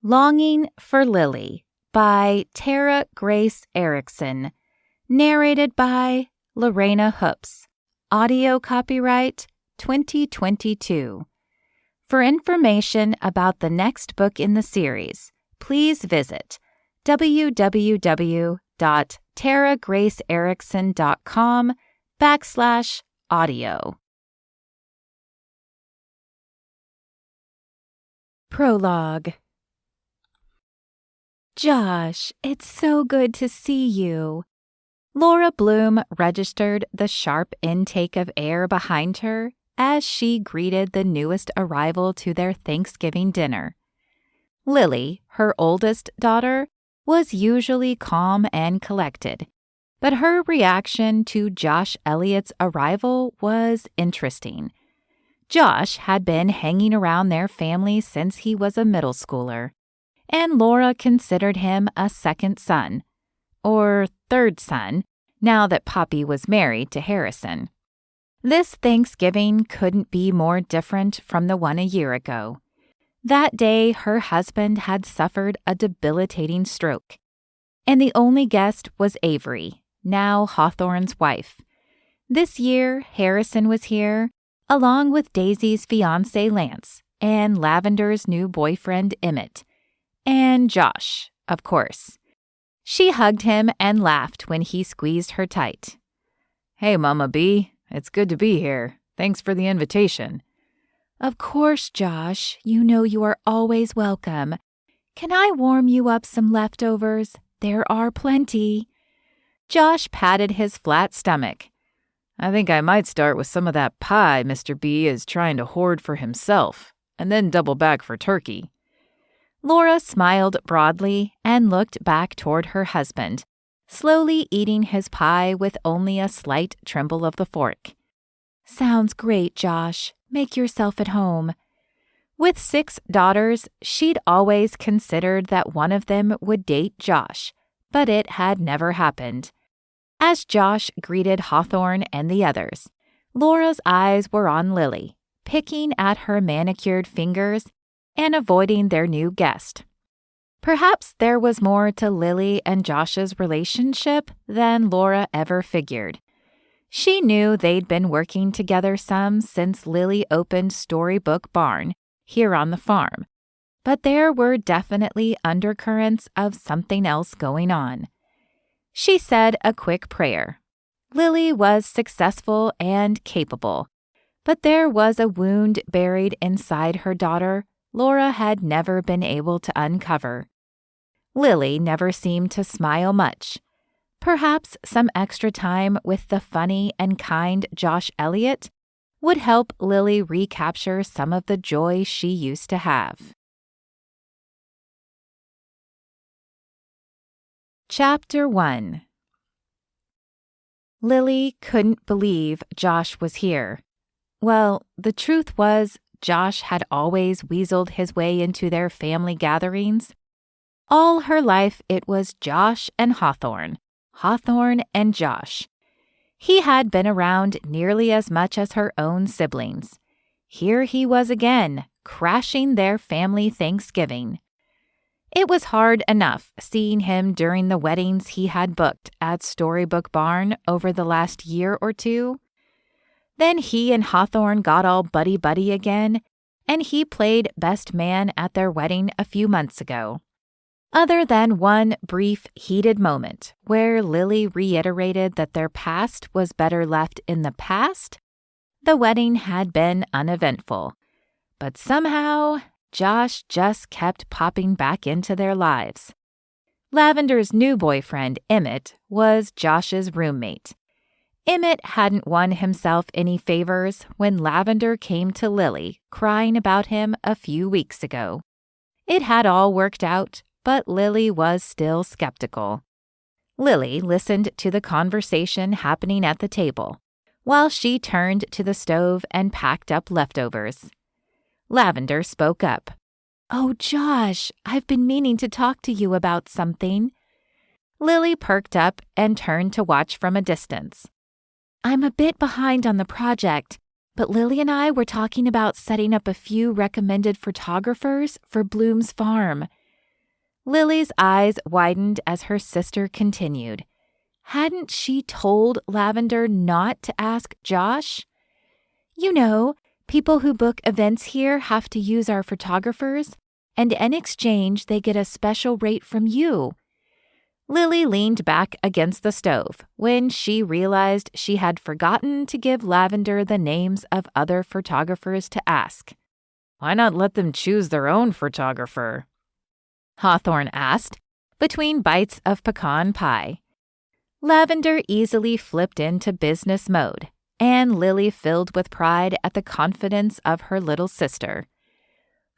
Longing for Lily by Tara Grace Erickson. Narrated by Lorena Hoops. Audio copyright 2022. For information about the next book in the series, please visit www.taragraceerickson.com/audio. Prologue. Josh, it's so good to see you. Laura Bloom registered the sharp intake of air behind her as she greeted the newest arrival to their Thanksgiving dinner. Lily, her oldest daughter, was usually calm and collected, but her reaction to Josh Elliot's arrival was interesting. Josh had been hanging around their family since he was a middle schooler, and Laura considered him a second son, or third son, now that Poppy was married to Harrison. This Thanksgiving couldn't be more different from the one a year ago. That day, her husband had suffered a debilitating stroke, and the only guest was Avery, now Hawthorne's wife. This year, Harrison was here, along with Daisy's fiancé Lance and Lavender's new boyfriend Emmett. And Josh, of course. She hugged him and laughed when he squeezed her tight. "Hey, Mama B, it's good to be here. Thanks for the invitation." "Of course, Josh. You know you are always welcome. Can I warm you up some leftovers? There are plenty." Josh patted his flat stomach. "I think I might start with some of that pie Mr. B is trying to hoard for himself, and then double back for turkey." Laura smiled broadly and looked back toward her husband, slowly eating his pie with only a slight tremble of the fork. "Sounds great, Josh. Make yourself at home." With 6 daughters, she'd always considered that one of them would date Josh, but it had never happened. As Josh greeted Hawthorne and the others, Laura's eyes were on Lily, picking at her manicured fingers and avoiding their new guest. Perhaps there was more to Lily and Josh's relationship than Laura ever figured. She knew they'd been working together some since Lily opened Storybook Barn here on the farm, but there were definitely undercurrents of something else going on. She said a quick prayer. Lily was successful and capable, but there was a wound buried inside her daughter Laura had never been able to uncover. Lily never seemed to smile much. Perhaps some extra time with the funny and kind Josh Elliot would help Lily recapture some of the joy she used to have. Chapter 1. Lily couldn't believe Josh was here. Well, the truth was, Josh had always weaseled his way into their family gatherings. All her life it was Josh and Hawthorne and Josh. He had been around nearly as much as her own siblings. Here he was again, crashing their family Thanksgiving. It was hard enough seeing him during the weddings he had booked at Storybook Barn over the last year or two. Then he and Hawthorne got all buddy-buddy again, and he played best man at their wedding a few months ago. Other than one brief, heated moment where Lily reiterated that their past was better left in the past, the wedding had been uneventful. But somehow, Josh just kept popping back into their lives. Lavender's new boyfriend, Emmett, was Josh's roommate. Emmett hadn't won himself any favors when Lavender came to Lily crying about him a few weeks ago. It had all worked out, but Lily was still skeptical. Lily listened to the conversation happening at the table, while she turned to the stove and packed up leftovers. Lavender spoke up. "Oh, Josh, I've been meaning to talk to you about something." Lily perked up and turned to watch from a distance. "I'm a bit behind on the project, but Lily and I were talking about setting up a few recommended photographers for Bloom's farm. Lily's eyes widened as her sister continued. Hadn't she told Lavender not to ask Josh? You know, people who book events here have to use our photographers, and in exchange they get a special rate from you. Lily leaned back against the stove when she realized she had forgotten to give Lavender the names of other photographers to ask. Why not let them choose their own photographer? Hawthorne asked, between bites of pecan pie. Lavender easily flipped into business mode, and Lily filled with pride at the confidence of her little sister.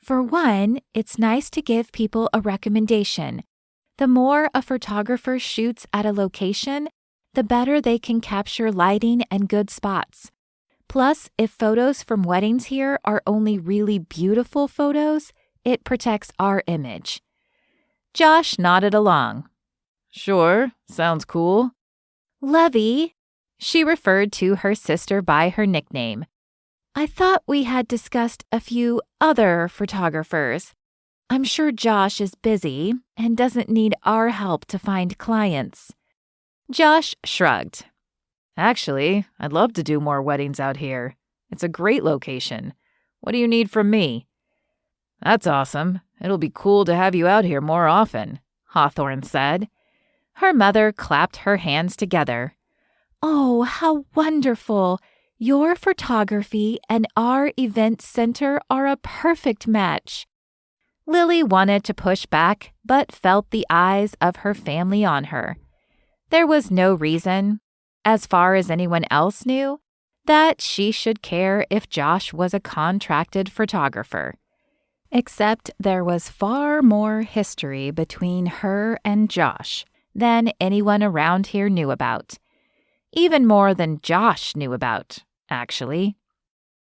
For one, it's nice to give people a recommendation. The more a photographer shoots at a location, the better they can capture lighting and good spots. Plus, if photos from weddings here are only really beautiful photos, it protects our image. Josh nodded along. Sure, sounds cool. Lovey, she referred to her sister by her nickname. I thought we had discussed a few other photographers. I'm sure Josh is busy and doesn't need our help to find clients. Josh shrugged. Actually, I'd love to do more weddings out here. It's a great location. What do you need from me? That's awesome. It'll be cool to have you out here more often, Hawthorne said. Her mother clapped her hands together. Oh, how wonderful! Your photography and our event center are a perfect match. Lily wanted to push back, but felt the eyes of her family on her. There was no reason, as far as anyone else knew, that she should care if Josh was a contracted photographer. Except there was far more history between her and Josh than anyone around here knew about. Even more than Josh knew about, actually.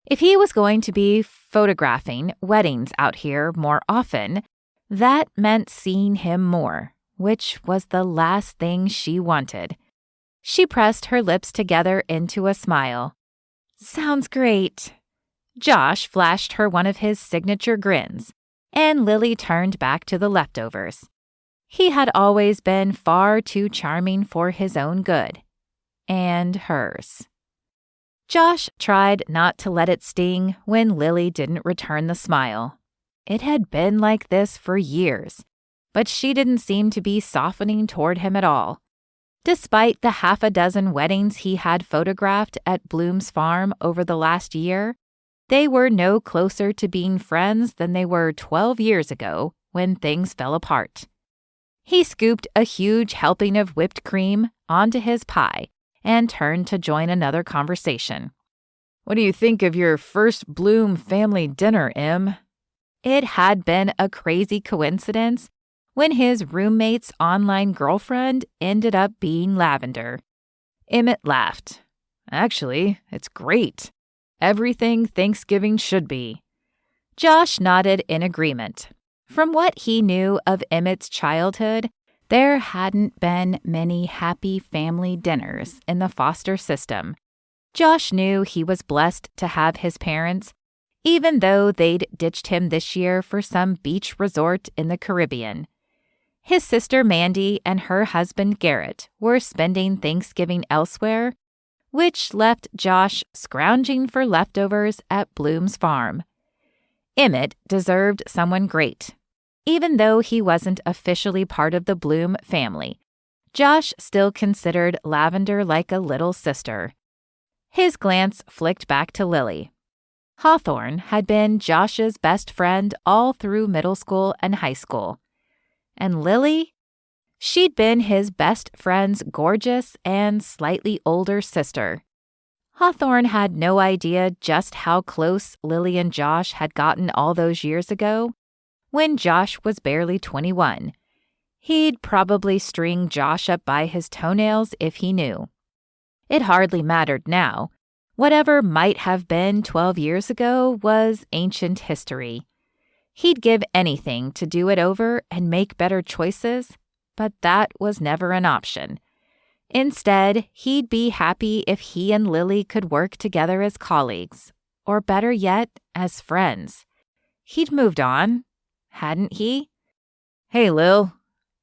If he was going to be photographing weddings out here more often, that meant seeing him more, which was the last thing she wanted. She pressed her lips together into a smile. Sounds great. Josh flashed her one of his signature grins, and Lily turned back to the leftovers. He had always been far too charming for his own good. And hers. Josh tried not to let it sting when Lily didn't return the smile. It had been like this for years, but she didn't seem to be softening toward him at all. Despite the half a dozen weddings he had photographed at Bloom's farm over the last year, they were no closer to being friends than they were 12 years ago when things fell apart. He scooped a huge helping of whipped cream onto his pie and turned to join another conversation. What do you think of your first Bloom family dinner, Em? It had been a crazy coincidence when his roommate's online girlfriend ended up being Lavender. Emmett laughed. Actually, it's great. Everything Thanksgiving should be. Josh nodded in agreement. From what he knew of Emmett's childhood, there hadn't been many happy family dinners in the foster system. Josh knew he was blessed to have his parents, even though they'd ditched him this year for some beach resort in the Caribbean. His sister Mandy and her husband Garrett were spending Thanksgiving elsewhere, which left Josh scrounging for leftovers at Bloom's farm. Emmett deserved someone great. Even though he wasn't officially part of the Bloom family, Josh still considered Lavender like a little sister. His glance flicked back to Lily. Hawthorne had been Josh's best friend all through middle school and high school. And Lily? She'd been his best friend's gorgeous and slightly older sister. Hawthorne had no idea just how close Lily and Josh had gotten all those years ago. When Josh was barely 21. He'd probably string Josh up by his toenails if he knew. It hardly mattered now. Whatever might have been 12 years ago was ancient history. He'd give anything to do it over and make better choices, but that was never an option. Instead, he'd be happy if he and Lily could work together as colleagues, or better yet, as friends. He'd moved on. Hadn't he? Hey, Lil.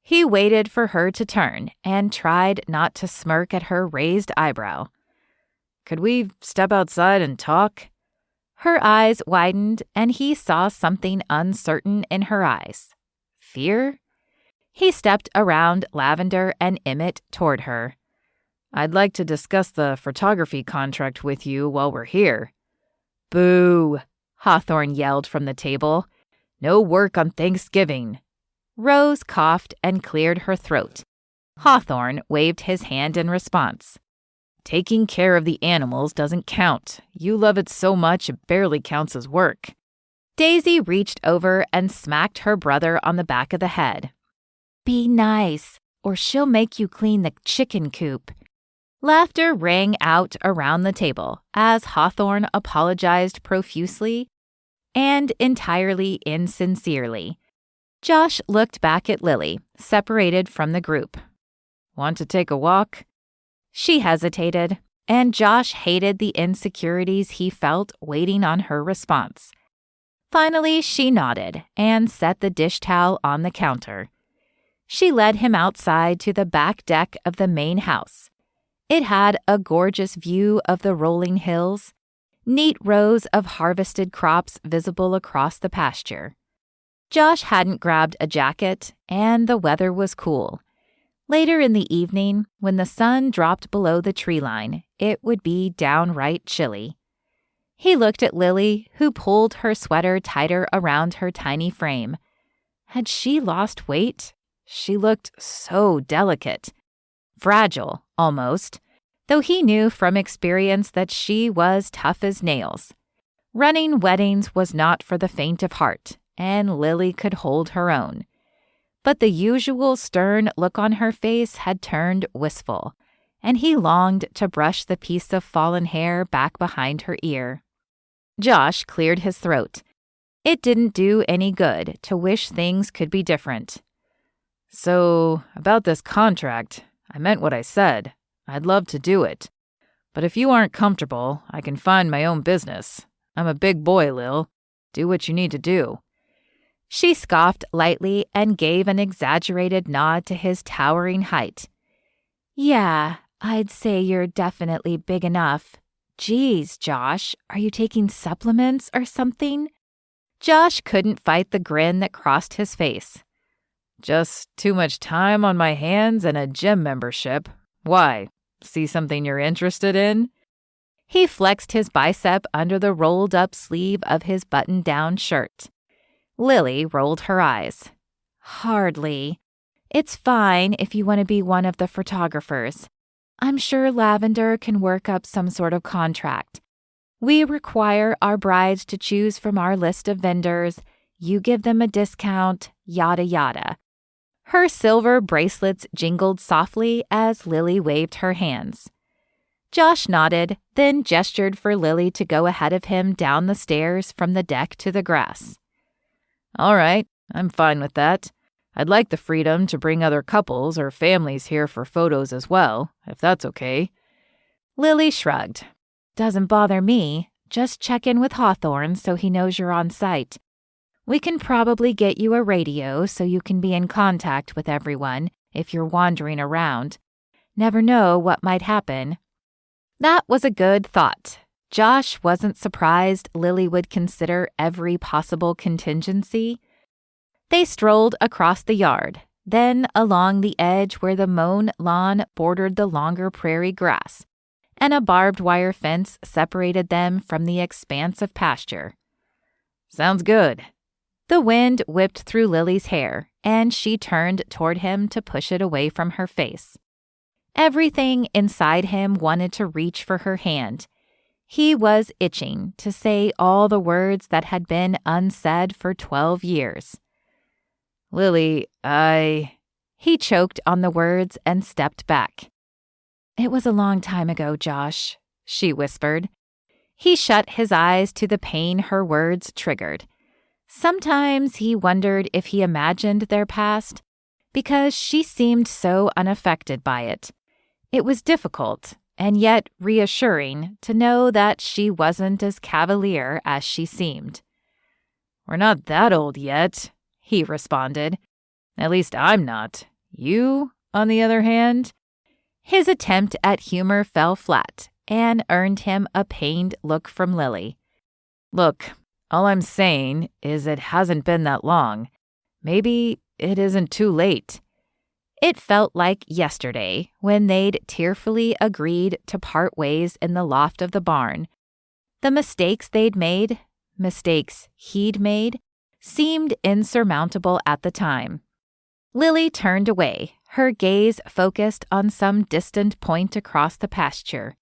He waited for her to turn and tried not to smirk at her raised eyebrow. Could we step outside and talk? Her eyes widened, and he saw something uncertain in her eyes. Fear? He stepped around Lavender and Emmett toward her. I'd like to discuss the photography contract with you while we're here. Boo! Hawthorne yelled from the table. No work on Thanksgiving. Rose coughed and cleared her throat. Hawthorne waved his hand in response. Taking care of the animals doesn't count. You love it so much it barely counts as work. Daisy reached over and smacked her brother on the back of the head. Be nice, or she'll make you clean the chicken coop. Laughter rang out around the table as Hawthorne apologized profusely and entirely insincerely. Josh looked back at Lily, separated from the group. Want to take a walk? She hesitated, and Josh hated the insecurities he felt waiting on her response. Finally, she nodded and set the dish towel on the counter. She led him outside to the back deck of the main house. It had a gorgeous view of the rolling hills, neat rows of harvested crops visible across the pasture. Josh hadn't grabbed a jacket, and the weather was cool. Later in the evening, when the sun dropped below the tree line, it would be downright chilly. He looked at Lily, who pulled her sweater tighter around her tiny frame. Had she lost weight? She looked so delicate. Fragile, almost, though he knew from experience that she was tough as nails. Running weddings was not for the faint of heart, and Lily could hold her own. But the usual stern look on her face had turned wistful, and he longed to brush the piece of fallen hair back behind her ear. Josh cleared his throat. It didn't do any good to wish things could be different. So, about this contract, I meant what I said. I'd love to do it. But if you aren't comfortable, I can find my own business. I'm a big boy, Lil. Do what you need to do. She scoffed lightly and gave an exaggerated nod to his towering height. Yeah, I'd say you're definitely big enough. Geez, Josh, are you taking supplements or something? Josh couldn't fight the grin that crossed his face. Just too much time on my hands and a gym membership. Why? See something you're interested in? He flexed his bicep under the rolled-up sleeve of his button-down shirt. Lily rolled her eyes. Hardly. It's fine if you want to be one of the photographers. I'm sure Lavender can work up some sort of contract. We require our brides to choose from our list of vendors. You give them a discount, yada yada. Her silver bracelets jingled softly as Lily waved her hands. Josh nodded, then gestured for Lily to go ahead of him down the stairs from the deck to the grass. All right, I'm fine with that. I'd like the freedom to bring other couples or families here for photos as well, if that's okay. Lily shrugged. Doesn't bother me. Just check in with Hawthorne so he knows you're on site. We can probably get you a radio so you can be in contact with everyone if you're wandering around. Never know what might happen. That was a good thought. Josh wasn't surprised Lily would consider every possible contingency. They strolled across the yard, then along the edge where the mown lawn bordered the longer prairie grass, and a barbed wire fence separated them from the expanse of pasture. Sounds good. The wind whipped through Lily's hair, and she turned toward him to push it away from her face. Everything inside him wanted to reach for her hand. He was itching to say all the words that had been unsaid for 12 years. Lily, He choked on the words and stepped back. It was a long time ago, Josh, she whispered. He shut his eyes to the pain her words triggered. Sometimes he wondered if he imagined their past, because she seemed so unaffected by it. It was difficult, and yet reassuring, to know that she wasn't as cavalier as she seemed. We're not that old yet, he responded. At least I'm not. You, on the other hand?" His attempt at humor fell flat and earned him a pained look from Lily. "Look, all I'm saying is it hasn't been that long. Maybe it isn't too late." It felt like yesterday when they'd tearfully agreed to part ways in the loft of the barn. The mistakes they'd made, mistakes he'd made, seemed insurmountable at the time. Lily turned away, her gaze focused on some distant point across the pasture.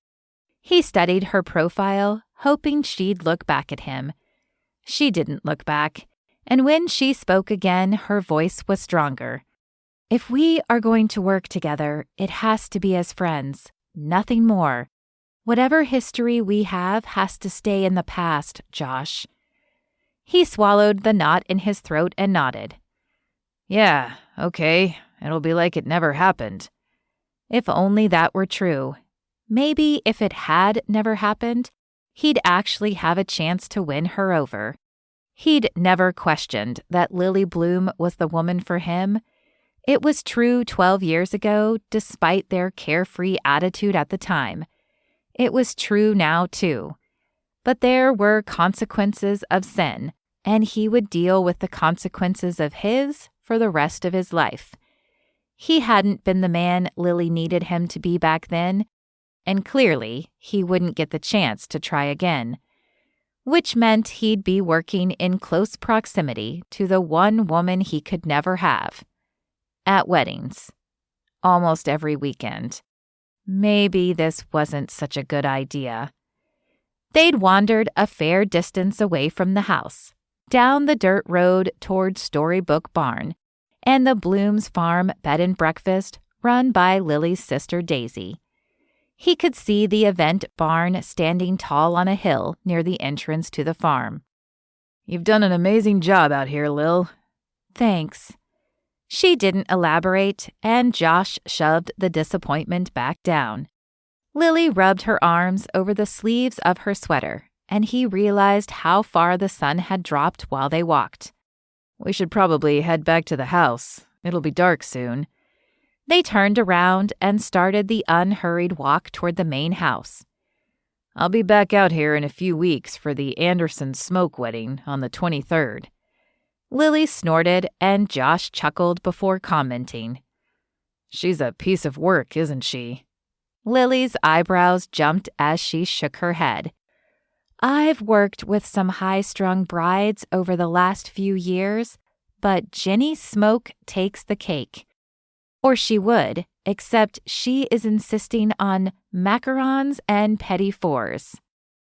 He studied her profile, hoping she'd look back at him. She didn't look back, and when she spoke again, her voice was stronger. "If we are going to work together, it has to be as friends, nothing more. Whatever history we have has to stay in the past, Josh." He swallowed the knot in his throat and nodded. "Yeah, okay, it'll be like it never happened." If only that were true. Maybe if it had never happened, he'd actually have a chance to win her over. He'd never questioned that Lily Bloom was the woman for him. It was true 12 years ago, despite their carefree attitude at the time. It was true now, too. But there were consequences of sin, and he would deal with the consequences of his for the rest of his life. He hadn't been the man Lily needed him to be back then, and clearly he wouldn't get the chance to try again. Which meant he'd be working in close proximity to the one woman he could never have. At weddings. Almost every weekend. Maybe this wasn't such a good idea. They'd wandered a fair distance away from the house, down the dirt road toward Storybook Barn, and the Bloom's Farm bed and breakfast run by Lily's sister Daisy. He could see the event barn standing tall on a hill near the entrance to the farm. "You've done an amazing job out here, Lil." "Thanks." She didn't elaborate, and Josh shoved the disappointment back down. Lily rubbed her arms over the sleeves of her sweater, and he realized how far the sun had dropped while they walked. "We should probably head back to the house. It'll be dark soon." They turned around and started the unhurried walk toward the main house. "I'll be back out here in a few weeks for the Anderson smoke wedding on the 23rd. Lily snorted, and Josh chuckled before commenting. "She's a piece of work, isn't she?" Lily's eyebrows jumped as she shook her head. "I've worked with some high-strung brides over the last few years, but Jenny Smoke takes the cake. Or she would, except she is insisting on macarons and petit fours."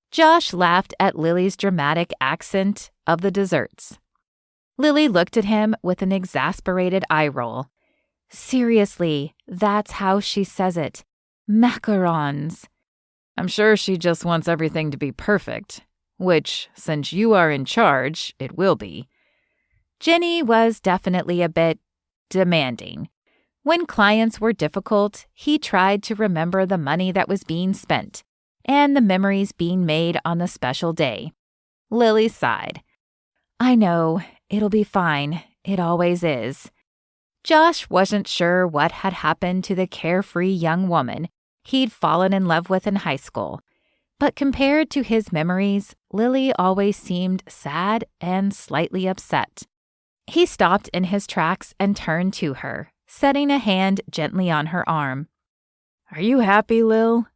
Josh laughed at Lily's dramatic accent of the desserts. Lily looked at him with an exasperated eye roll. "Seriously, that's how she says it. Macarons." "I'm sure she just wants everything to be perfect, which, since you are in charge, it will be." Jenny was definitely a bit demanding. When clients were difficult, he tried to remember the money that was being spent and the memories being made on the special day. Lily sighed. "I know. It'll be fine. It always is." Josh wasn't sure what had happened to the carefree young woman he'd fallen in love with in high school, but compared to his memories, Lily always seemed sad and slightly upset. He stopped in his tracks and turned to her, setting a hand gently on her arm. "Are you happy, Lil?"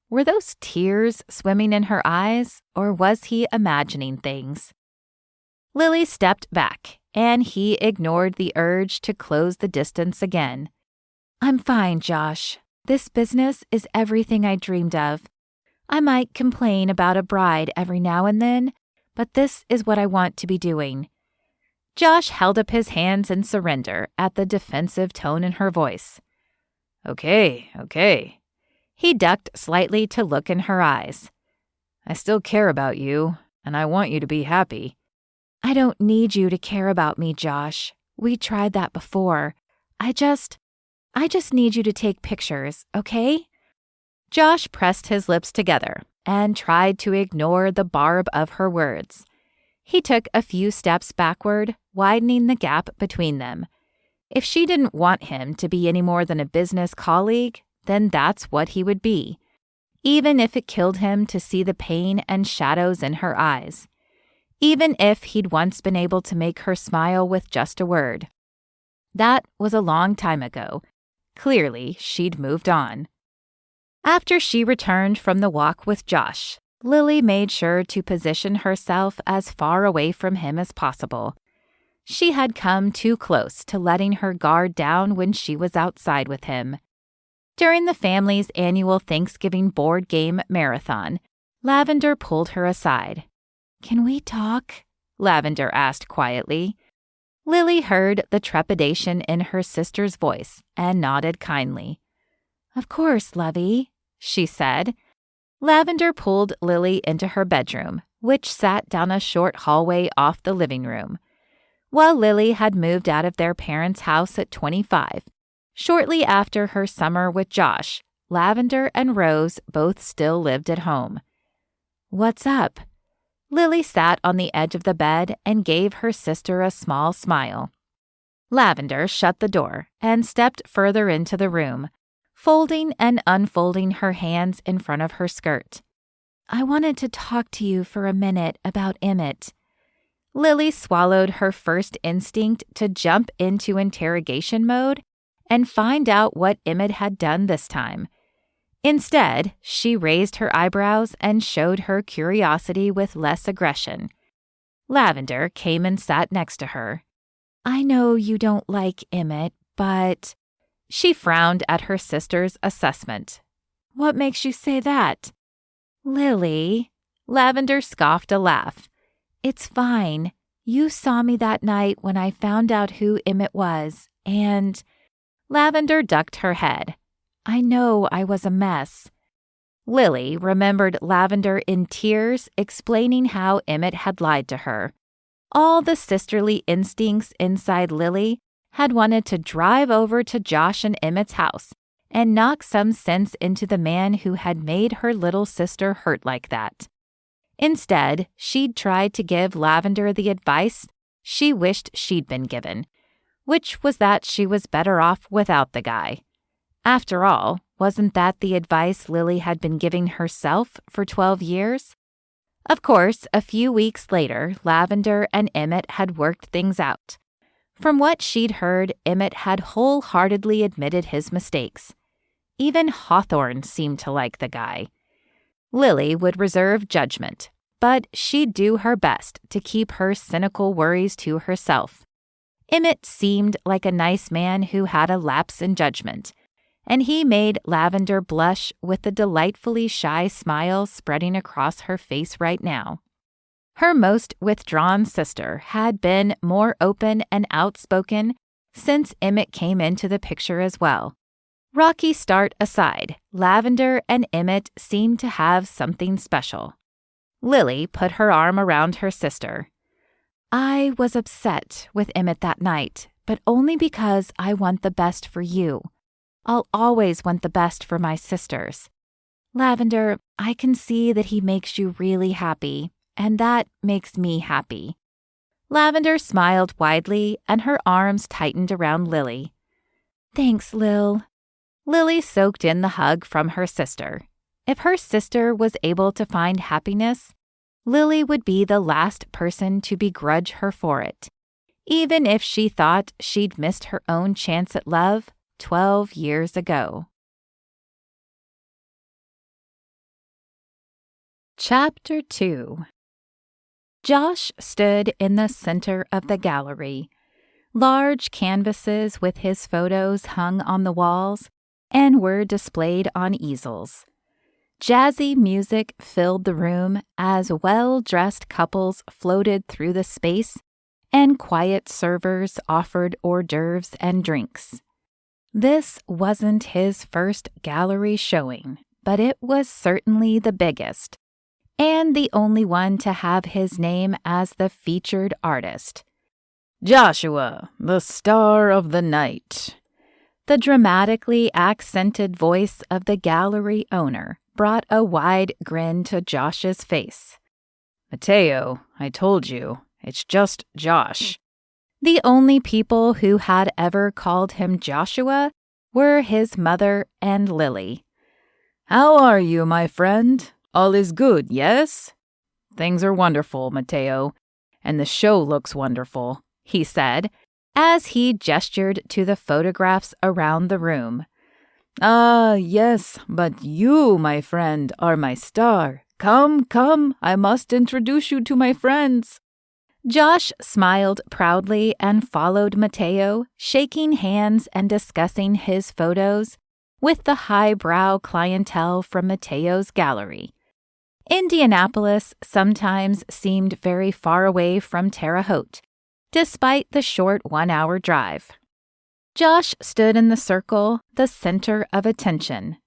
Were those tears swimming in her eyes, or was he imagining things? Lily stepped back, and he ignored the urge to close the distance again. "I'm fine, Josh. This business is everything I dreamed of. I might complain about a bride every now and then, but this is what I want to be doing." Josh held up his hands in surrender at the defensive tone in her voice. Okay. He ducked slightly to look in her eyes. "I still care about you, and I want you to be happy." "I don't need you to care about me, Josh. We tried that before. I just need you to take pictures, okay?" Josh pressed his lips together and tried to ignore the barb of her words. He took a few steps backward, widening the gap between them. If she didn't want him to be any more than a business colleague, then that's what he would be, even if it killed him to see the pain and shadows in her eyes, even if he'd once been able to make her smile with just a word. That was a long time ago. Clearly, she'd moved on. After she returned from the walk with Josh, Lily made sure to position herself as far away from him as possible. She had come too close to letting her guard down when she was outside with him. During the family's annual Thanksgiving board game marathon, Lavender pulled her aside. "Can we talk?" Lavender asked quietly. Lily heard the trepidation in her sister's voice and nodded kindly. "Of course, lovey," she said. Lavender pulled Lily into her bedroom, which sat down a short hallway off the living room. While Lily had moved out of their parents' house at 25, shortly after her summer with Josh, Lavender and Rose both still lived at home. "What's up?" Lily sat on the edge of the bed and gave her sister a small smile. Lavender shut the door and stepped further into the room, folding and unfolding her hands in front of her skirt. "I wanted to talk to you for a minute about Emmett." Lily swallowed her first instinct to jump into interrogation mode and find out what Emmett had done this time. Instead, she raised her eyebrows and showed her curiosity with less aggression. Lavender came and sat next to her. "I know you don't like Emmett, but—" She frowned at her sister's assessment. "What makes you say that?" "Lily," Lavender scoffed a laugh. "It's fine. You saw me that night when I found out who Emmett was, and—" Lavender ducked her head. "I know I was a mess." Lily remembered Lavender in tears explaining how Emmett had lied to her. All the sisterly instincts inside Lily had wanted to drive over to Josh and Emmett's house and knock some sense into the man who had made her little sister hurt like that. Instead, she'd tried to give Lavender the advice she wished she'd been given, which was that she was better off without the guy. After all, wasn't that the advice Lily had been giving herself for 12 years? Of course, a few weeks later, Lavender and Emmett had worked things out. From what she'd heard, Emmett had wholeheartedly admitted his mistakes. Even Hawthorne seemed to like the guy. Lily would reserve judgment, but she'd do her best to keep her cynical worries to herself. Emmett seemed like a nice man who had a lapse in judgment, and he made Lavender blush with the delightfully shy smile spreading across her face right now. Her most withdrawn sister had been more open and outspoken since Emmett came into the picture as well. Rocky start aside, Lavender and Emmett seemed to have something special. Lily put her arm around her sister. "I was upset with Emmett that night, but only because I want the best for you. I'll always want the best for my sisters. Lavender, I can see that he makes you really happy, and that makes me happy." Lavender smiled widely, and her arms tightened around Lily. "Thanks, Lil." Lily soaked in the hug from her sister. If her sister was able to find happiness, Lily would be the last person to begrudge her for it, even if she thought she'd missed her own chance at love 12 years ago. Chapter 2. Josh stood in the center of the gallery. Large canvases with his photos hung on the walls and were displayed on easels. Jazzy music filled the room as well-dressed couples floated through the space and quiet servers offered hors d'oeuvres and drinks. This wasn't his first gallery showing, but it was certainly the biggest, and the only one to have his name as the featured artist. "Joshua, the star of the night." The dramatically accented voice of the gallery owner brought a wide grin to Josh's face. "Mateo, I told you, it's just Josh." The only people who had ever called him Joshua were his mother and Lily. "How are you, my friend? All is good, yes?" "Things are wonderful, Matteo, and the show looks wonderful," he said, as he gestured to the photographs around the room. "Ah, yes, but you, my friend, are my star. Come, come, I must introduce you to my friends." Josh smiled proudly and followed Matteo, shaking hands and discussing his photos with the highbrow clientele from Matteo's gallery. Indianapolis sometimes seemed very far away from Terre Haute, despite the short 1-hour drive. Josh stood in the circle, the center of attention.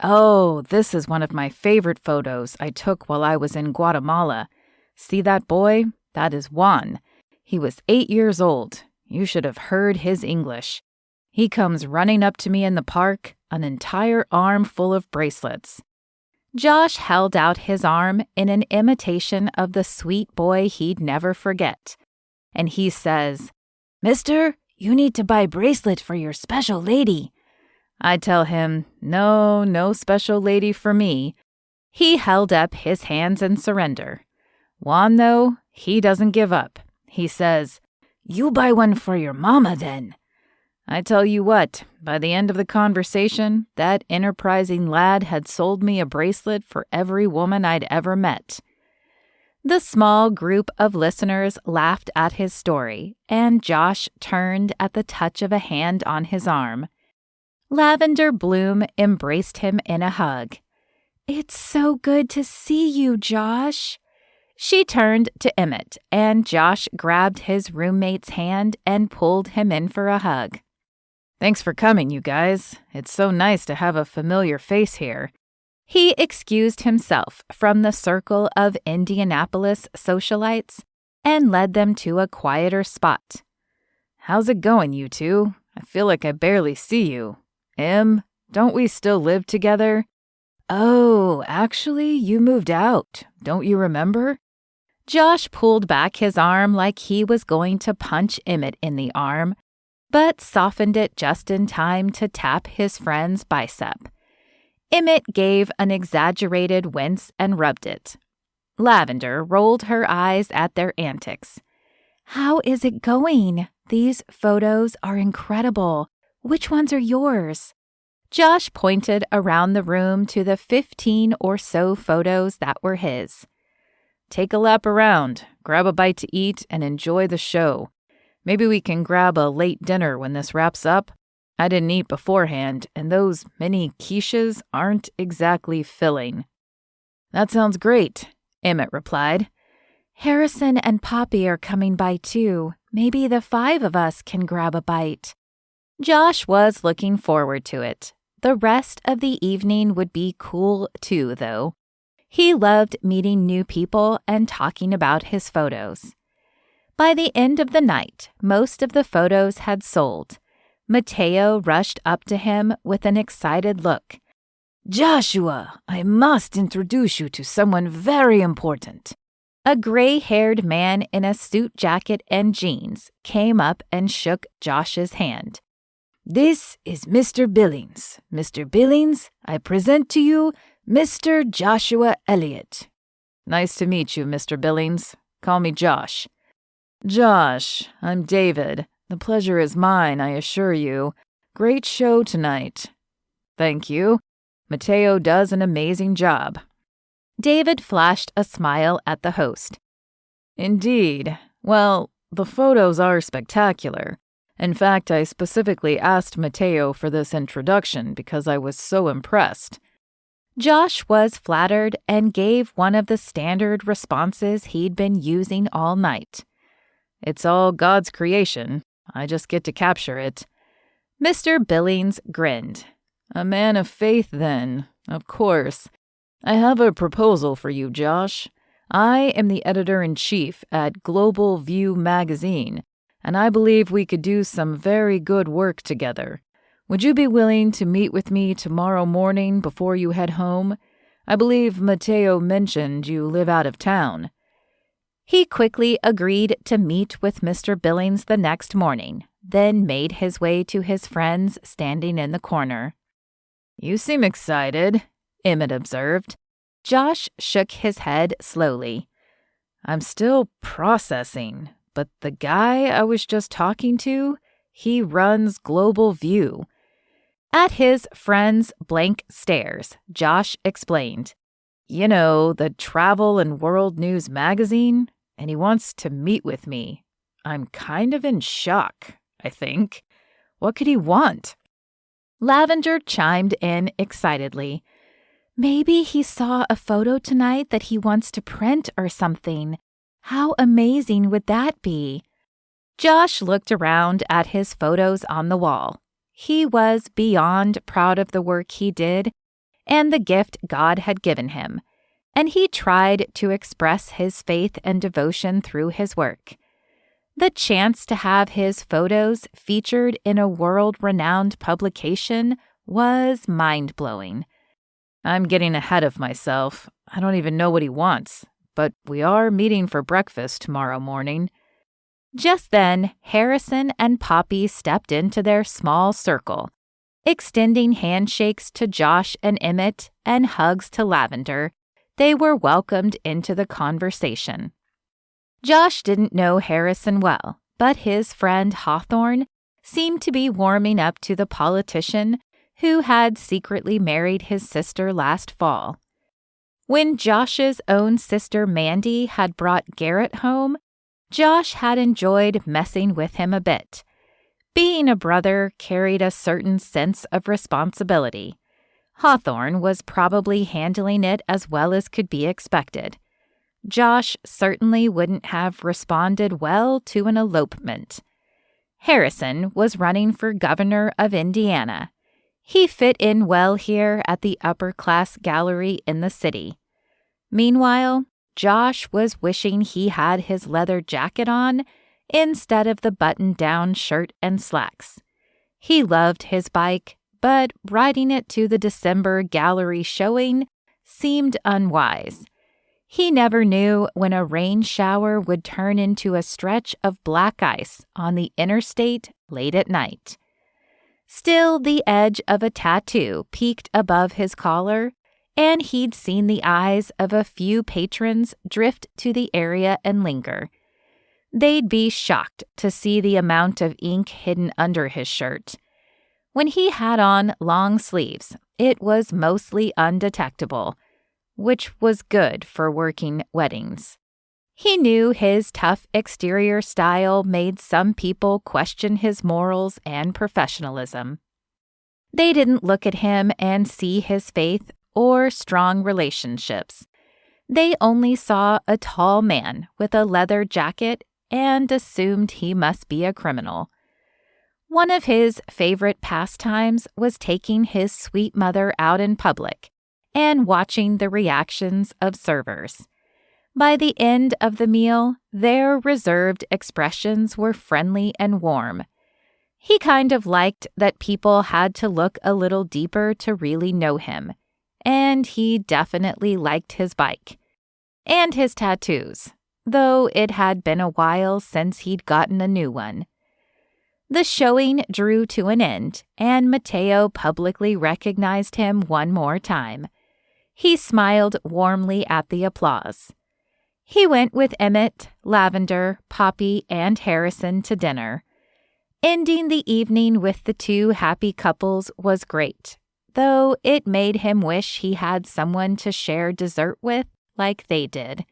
"Oh, this is one of my favorite photos I took while I was in Guatemala. See that boy? That is Juan. He was 8 years old. You should have heard his English. He comes running up to me in the park, an entire arm full of bracelets." Josh held out his arm in an imitation of the sweet boy he'd never forget. And he says, "Mister, you need to buy bracelet for your special lady." I tell him, no special lady for me. He held up his hands in surrender. Juan, though, he doesn't give up. He says, "You buy one for your mama, then." I tell you what, by the end of the conversation, that enterprising lad had sold me a bracelet for every woman I'd ever met. The small group of listeners laughed at his story, and Josh turned at the touch of a hand on his arm. Lavender Bloom embraced him in a hug. "It's so good to see you, Josh." She turned to Emmett, and Josh grabbed his roommate's hand and pulled him in for a hug. "Thanks for coming, you guys. It's so nice to have a familiar face here." He excused himself from the circle of Indianapolis socialites and led them to a quieter spot. "How's it going, you two? I feel like I barely see you. Em, don't we still live together?" "Oh, actually, you moved out. Don't you remember?" Josh pulled back his arm like he was going to punch Emmett in the arm, but softened it just in time to tap his friend's bicep. Emmett gave an exaggerated wince and rubbed it. Lavender rolled her eyes at their antics. "How is it going? These photos are incredible. Which ones are yours?" Josh pointed around the room to the 15 or so photos that were his. "Take a lap around, grab a bite to eat, and enjoy the show. Maybe we can grab a late dinner when this wraps up. I didn't eat beforehand, and those mini quiches aren't exactly filling." "That sounds great," Emmett replied. "Harrison and Poppy are coming by too. Maybe the 5 of us can grab a bite." Josh was looking forward to it. The rest of the evening would be cool too, though. He loved meeting new people and talking about his photos. By the end of the night, most of the photos had sold. Matteo rushed up to him with an excited look. "Joshua, I must introduce you to someone very important." A gray-haired man in a suit jacket and jeans came up and shook Josh's hand. "This is Mr. Billings. Mr. Billings, I present to you Mr. Joshua Elliot." "Nice to meet you, Mr. Billings. Call me Josh." "Josh, I'm David. The pleasure is mine, I assure you. Great show tonight." "Thank you. Matteo does an amazing job." David flashed a smile at the host. "Indeed. Well, the photos are spectacular. In fact, I specifically asked Matteo for this introduction because I was so impressed." Josh was flattered and gave one of the standard responses he'd been using all night. "It's all God's creation. I just get to capture it." Mr. Billings grinned. "A man of faith, then, of course. I have a proposal for you, Josh. I am the editor-in-chief at Global View magazine, and I believe we could do some very good work together. Would you be willing to meet with me tomorrow morning before you head home? I believe Matteo mentioned you live out of town." He quickly agreed to meet with Mr. Billings the next morning, then made his way to his friends standing in the corner. "You seem excited," Emmett observed. Josh shook his head slowly. "I'm still processing, but the guy I was just talking to, he runs Global View." At his friend's blank stares, Josh explained, "You know, the Travel and World News magazine, and he wants to meet with me. I'm kind of in shock, I think. What could he want?" Lavender chimed in excitedly. "Maybe he saw a photo tonight that he wants to print or something. How amazing would that be?" Josh looked around at his photos on the wall. He was beyond proud of the work he did and the gift God had given him, and he tried to express his faith and devotion through his work. The chance to have his photos featured in a world-renowned publication was mind-blowing. "I'm getting ahead of myself. I don't even know what he wants, but we are meeting for breakfast tomorrow morning." Just then, Harrison and Poppy stepped into their small circle, extending handshakes to Josh and Emmett and hugs to Lavender. They were welcomed into the conversation. Josh didn't know Harrison well, but his friend Hawthorne seemed to be warming up to the politician who had secretly married his sister last fall. When Josh's own sister Mandy had brought Garrett home, Josh had enjoyed messing with him a bit. Being a brother carried a certain sense of responsibility. Hawthorne was probably handling it as well as could be expected. Josh certainly wouldn't have responded well to an elopement. Harrison was running for governor of Indiana. He fit in well here at the upper-class gallery in the city. Meanwhile, Josh was wishing he had his leather jacket on instead of the button-down shirt and slacks. He loved his bike, but riding it to the December gallery showing seemed unwise. He never knew when a rain shower would turn into a stretch of black ice on the interstate late at night. Still, the edge of a tattoo peeked above his collar, and he'd seen the eyes of a few patrons drift to the area and linger. They'd be shocked to see the amount of ink hidden under his shirt. When he had on long sleeves, it was mostly undetectable, which was good for working weddings. He knew his tough exterior style made some people question his morals and professionalism. They didn't look at him and see his faith or strong relationships. They only saw a tall man with a leather jacket and assumed he must be a criminal. One of his favorite pastimes was taking his sweet mother out in public and watching the reactions of servers. By the end of the meal, their reserved expressions were friendly and warm. He kind of liked that people had to look a little deeper to really know him, and he definitely liked his bike. And his tattoos, though it had been a while since he'd gotten a new one. The showing drew to an end, and Mateo publicly recognized him one more time. He smiled warmly at the applause. He went with Emmett, Lavender, Poppy, and Harrison to dinner. Ending the evening with the two happy couples was great, though it made him wish he had someone to share dessert with like they did.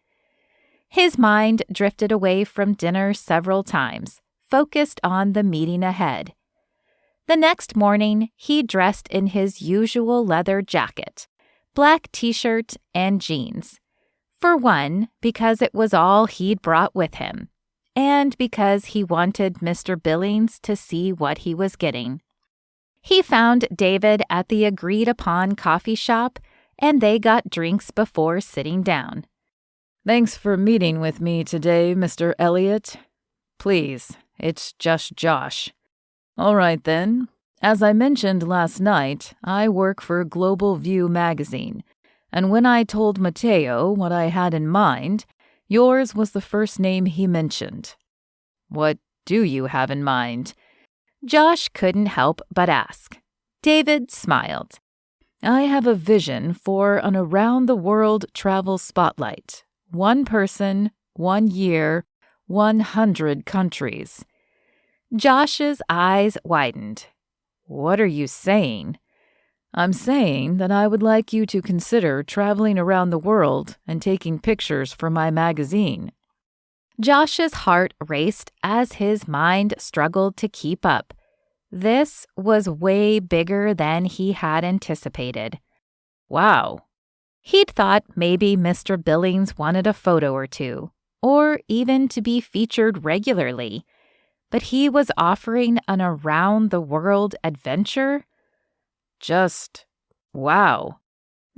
His mind drifted away from dinner several times, focused on the meeting ahead. The next morning, he dressed in his usual leather jacket, black t-shirt, and jeans. For one, because it was all he'd brought with him, and because he wanted Mr. Billings to see what he was getting. He found David at the agreed-upon coffee shop, and they got drinks before sitting down. "Thanks for meeting with me today, Mr. Elliot. Please, it's just Josh." "All right, then. As I mentioned last night, I work for Global View magazine, and when I told Mateo what I had in mind, Yours was the first name he mentioned. What do you have in mind? Josh couldn't help but ask. David smiled. I have a vision for an around-the-world travel spotlight. 1 person, 1 year, 100 countries. Josh's eyes widened. What are you saying? I'm saying that I would like you to consider traveling around the world and taking pictures for my magazine. Josh's heart raced as his mind struggled to keep up. This was way bigger than he had anticipated. Wow. He'd thought maybe Mr. Billings wanted a photo or two, or even to be featured regularly. But he was offering an around-the-world adventure? Just wow.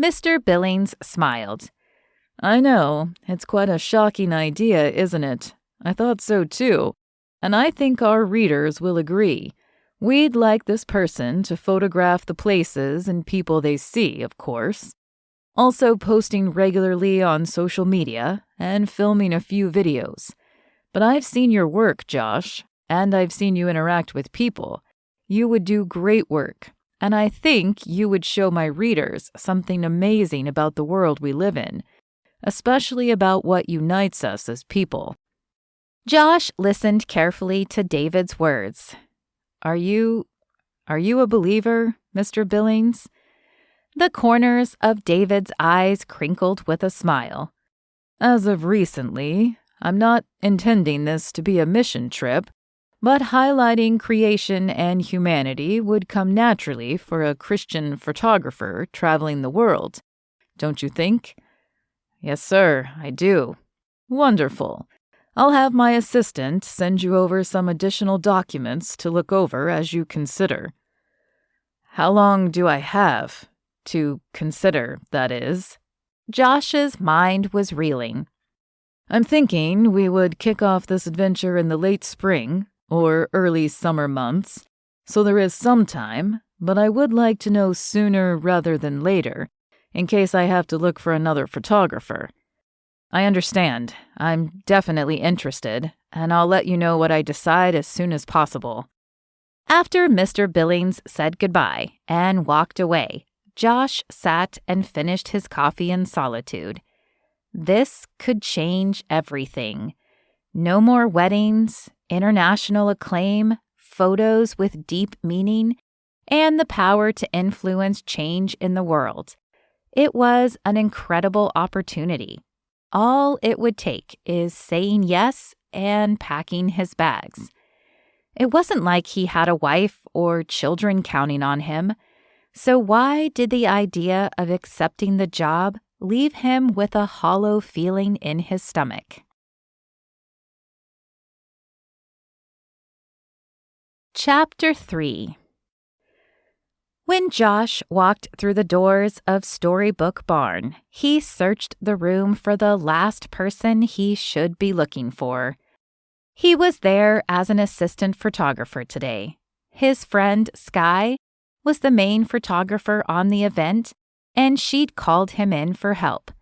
Mr. Billings smiled. I know, it's quite a shocking idea, isn't it? I thought so too, and I think our readers will agree. We'd like this person to photograph the places and people they see, of course. Also posting regularly on social media and filming a few videos. But I've seen your work, Josh, and I've seen you interact with people. You would do great work, and I think you would show my readers something amazing about the world we live in, especially about what unites us as people. Josh listened carefully to David's words. Are you a believer, Mr. Billings? The corners of David's eyes crinkled with a smile. As of recently, I'm not intending this to be a mission trip, but highlighting creation and humanity would come naturally for a Christian photographer traveling the world. Don't you think? Yes, sir, I do. Wonderful. I'll have my assistant send you over some additional documents to look over as you consider. How long do I have to consider, that is? Josh's mind was reeling. I'm thinking we would kick off this adventure in the late spring or early summer months, so there is some time, but I would like to know sooner rather than later, in case I have to look for another photographer. I understand. I'm definitely interested, and I'll let you know what I decide as soon as possible. After Mr. Billings said goodbye and walked away, Josh sat and finished his coffee in solitude. This could change everything. No more weddings, international acclaim, photos with deep meaning, and the power to influence change in the world. It was an incredible opportunity. All it would take is saying yes and packing his bags. It wasn't like he had a wife or children counting on him, so why did the idea of accepting the job leave him with a hollow feeling in his stomach? Chapter 3. When Josh walked through the doors of Storybook Barn, he searched the room for the last person he should be looking for. He was there as an assistant photographer today. His friend, Sky, was the main photographer on the event, and she'd called him in for help.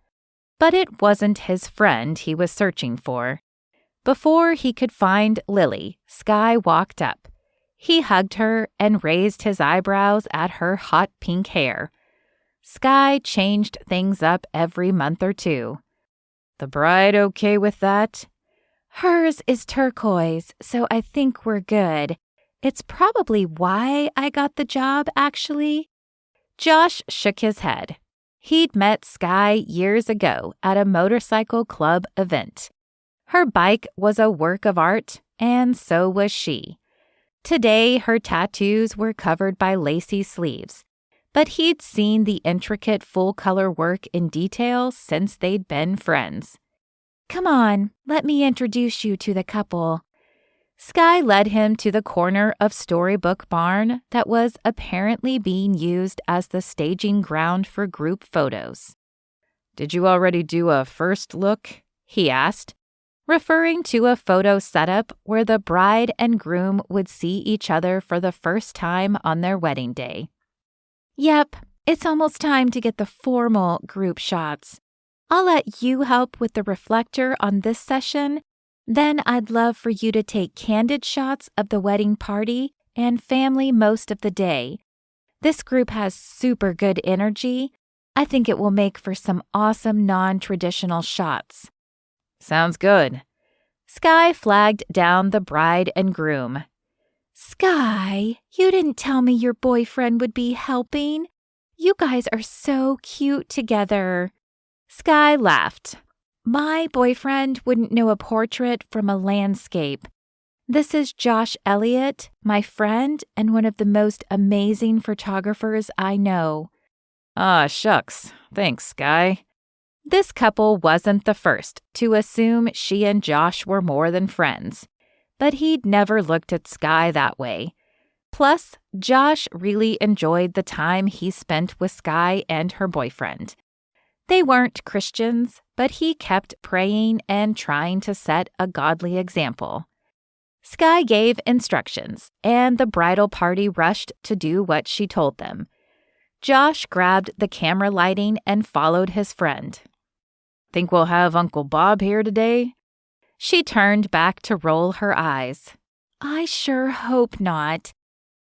But it wasn't his friend he was searching for. Before he could find Lily, Sky walked up. He hugged her and raised his eyebrows at her hot pink hair. Sky changed things up every month or two. The bride okay with that? Hers is turquoise, so I think we're good. It's probably why I got the job, actually. Josh shook his head. He'd met Sky years ago at a motorcycle club event. Her bike was a work of art, and so was she. Today, her tattoos were covered by lacy sleeves, but he'd seen the intricate full-color work in detail since they'd been friends. Come on, let me introduce you to the couple. Sky led him to the corner of Storybook Barn that was apparently being used as the staging ground for group photos. Did you already do a first look? He asked, referring to a photo setup where the bride and groom would see each other for the first time on their wedding day. Yep, it's almost time to get the formal group shots. I'll let you help with the reflector on this session. Then I'd love for you to take candid shots of the wedding party and family most of the day. This group has super good energy. I think it will make for some awesome non-traditional shots." Sounds good. Sky flagged down the bride and groom. "Sky, you didn't tell me your boyfriend would be helping. You guys are so cute together." Sky laughed. "My boyfriend wouldn't know a portrait from a landscape. This is Josh Elliot, my friend and one of the most amazing photographers I know." Ah, shucks. Thanks, Sky. This couple wasn't the first to assume she and Josh were more than friends, but he'd never looked at Sky that way. Plus, Josh really enjoyed the time he spent with Sky and her boyfriend. They weren't Christians, but he kept praying and trying to set a godly example. Sky gave instructions, and the bridal party rushed to do what she told them. Josh grabbed the camera lighting and followed his friend. "Think we'll have Uncle Bob here today?" She turned back to roll her eyes. "I sure hope not.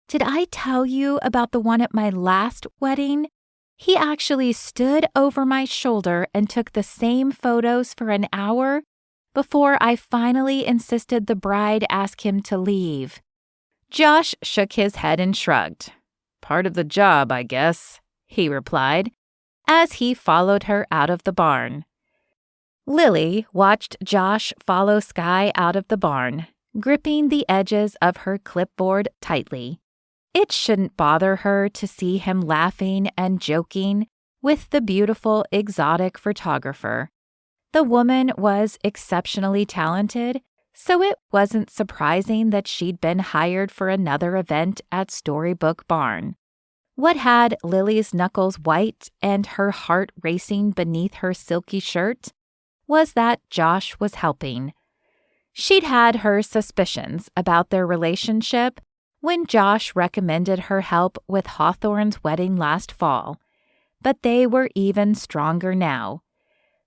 Did I tell you about the one at my last wedding? He actually stood over my shoulder and took the same photos for an hour before I finally insisted the bride ask him to leave." Josh shook his head and shrugged. "Part of the job, I guess," he replied, as he followed her out of the barn. Lily watched Josh follow Sky out of the barn, gripping the edges of her clipboard tightly. It shouldn't bother her to see him laughing and joking with the beautiful exotic photographer. The woman was exceptionally talented, so it wasn't surprising that she'd been hired for another event at Storybook Barn. What had Lily's knuckles white and her heart racing beneath her silky shirt was that Josh was helping. She'd had her suspicions about their relationship when Josh recommended her help with Hawthorne's wedding last fall, but they were even stronger now.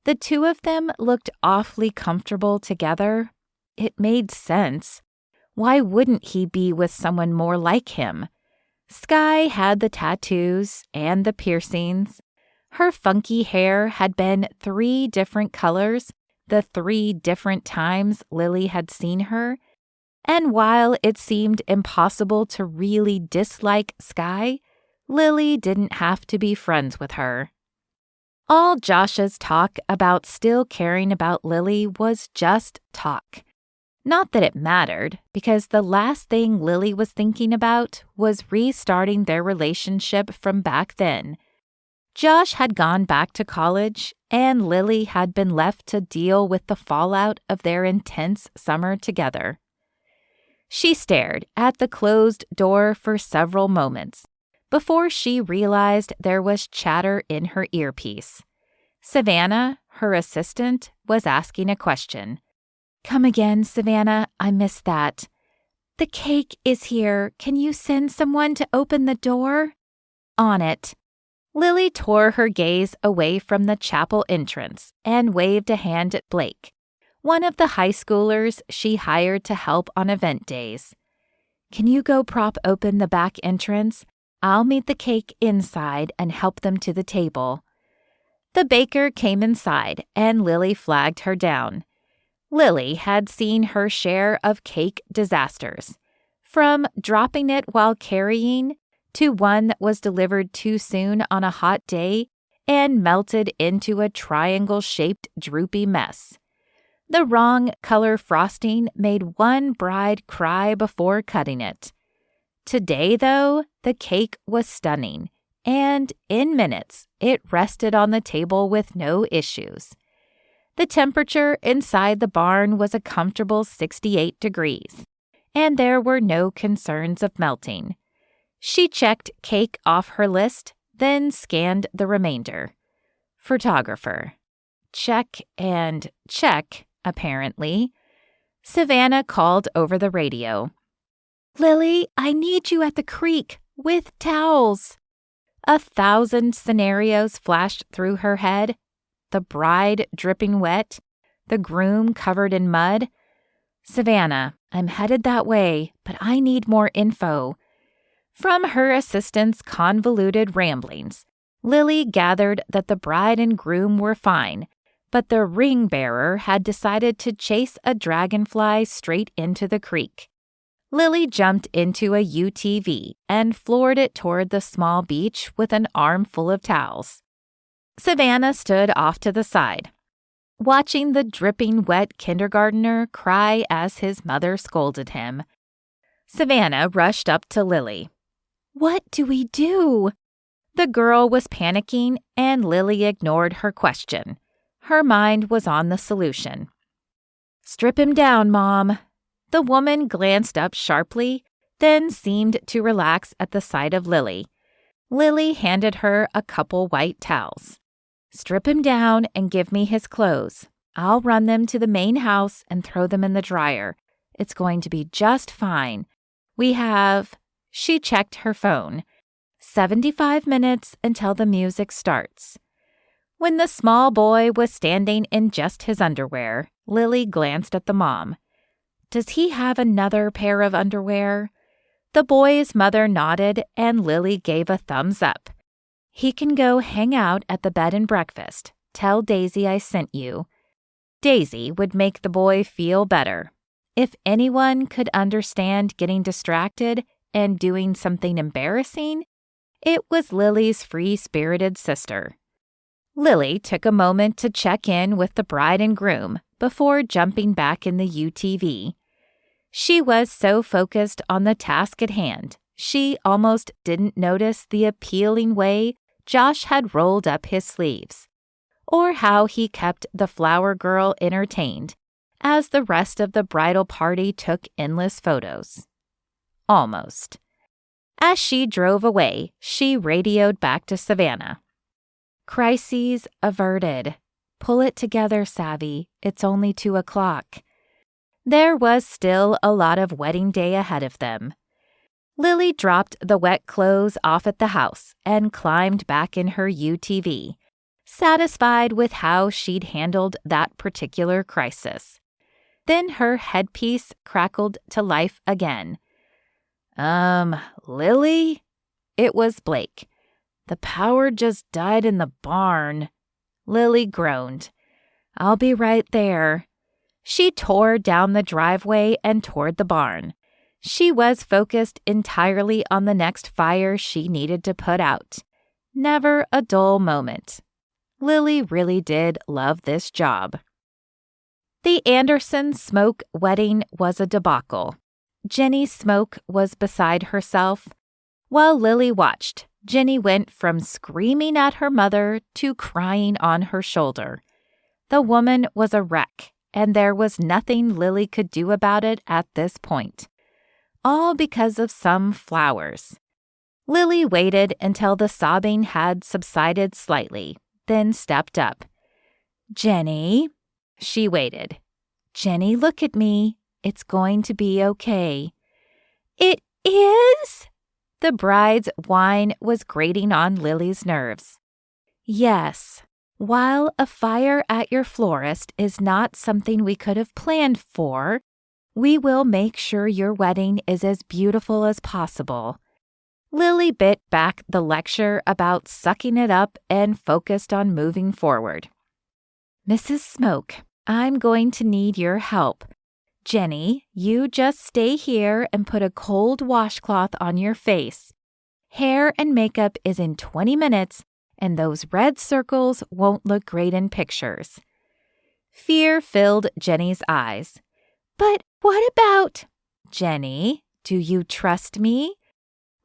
The two of them looked awfully comfortable together. It made sense. Why wouldn't he be with someone more like him? Sky had the tattoos and the piercings. Her funky hair had been 3 different colors the 3 different times Lily had seen her, and while it seemed impossible to really dislike Sky, Lily didn't have to be friends with her. All Josh's talk about still caring about Lily was just talk. Not that it mattered, because the last thing Lily was thinking about was restarting their relationship from back then. Josh had gone back to college, and Lily had been left to deal with the fallout of their intense summer together. She stared at the closed door for several moments before she realized there was chatter in her earpiece. Savannah, her assistant, was asking a question. "Come again, Savannah, I missed that." "The cake is here. Can you send someone to open the door?" "On it." Lily tore her gaze away from the chapel entrance and waved a hand at Blake, one of the high schoolers she hired to help on event days. "Can you go prop open the back entrance? I'll meet the cake inside and help them to the table." The baker came inside, and Lily flagged her down. Lily had seen her share of cake disasters, from dropping it while carrying to one that was delivered too soon on a hot day and melted into a triangle-shaped droopy mess. The wrong color frosting made one bride cry before cutting it. Today, though, the cake was stunning, and in minutes it rested on the table with no issues. The temperature inside the barn was a comfortable 68 degrees, and there were no concerns of melting. She checked cake off her list, then scanned the remainder. Photographer. Check and check, apparently. Savannah called over the radio. "Lily, I need you at the creek with towels." 1,000 scenarios flashed through her head. the bride dripping wet, the groom covered in mud. "Savannah, I'm headed that way, but I need more info." From her assistant's convoluted ramblings, Lily gathered that the bride and groom were fine, but the ring bearer had decided to chase a dragonfly straight into the creek. Lily jumped into a UTV and floored it toward the small beach with an armful of towels. Savannah stood off to the side, watching the dripping wet kindergartner cry as his mother scolded him. Savannah rushed up to Lily. "What do we do?" The girl was panicking, and Lily ignored her question. Her mind was on the solution. "Strip him down, Mom." The woman glanced up sharply, then seemed to relax at the sight of Lily. Lily handed her a couple white towels. "Strip him down and give me his clothes. I'll run them to the main house and throw them in the dryer. It's going to be just fine. We have—" She checked her phone. 75 minutes until the music starts. When the small boy was standing in just his underwear, Lily glanced at the mom. "Does he have another pair of underwear?" The boy's mother nodded, and Lily gave a thumbs up. "He can go hang out at the bed and breakfast. Tell Daisy I sent you." Daisy would make the boy feel better. If anyone could understand getting distracted and doing something embarrassing, it was Lily's free-spirited sister. Lily took a moment to check in with the bride and groom before jumping back in the UTV. She was so focused on the task at hand, she almost didn't notice the appealing way Josh had rolled up his sleeves, or how he kept the flower girl entertained as the rest of the bridal party took endless photos. Almost. As she drove away, she radioed back to Savannah. "Crises averted. Pull it together, Savvy. It's only 2:00. There was still a lot of wedding day ahead of them. Lily dropped the wet clothes off at the house and climbed back in her UTV, satisfied with how she'd handled that particular crisis. Then her headpiece crackled to life again. Lily?" It was Blake. "The power just died in the barn." Lily groaned. "I'll be right there." She tore down the driveway and toward the barn. She was focused entirely on the next fire she needed to put out. Never a dull moment. Lily really did love this job. The Anderson Smoke wedding was a debacle. Jenny Smoke was beside herself. While Lily watched, Jenny went from screaming at her mother to crying on her shoulder. The woman was a wreck, and there was nothing Lily could do about it at this point. All because of some flowers. Lily waited until the sobbing had subsided slightly, then stepped up. "Jenny." She waited. "Jenny, look at me. It's going to be okay." "It is?" The bride's whine was grating on Lily's nerves. "Yes. While a fire at your florist is not something we could have planned for, we will make sure your wedding is as beautiful as possible." Lily bit back the lecture about sucking it up and focused on moving forward. "Mrs. Smoke, I'm going to need your help. Jenny, you just stay here and put a cold washcloth on your face. Hair and makeup is in 20 minutes, and those red circles won't look great in pictures." Fear filled Jenny's eyes. "But what about—" "Jenny, do you trust me?"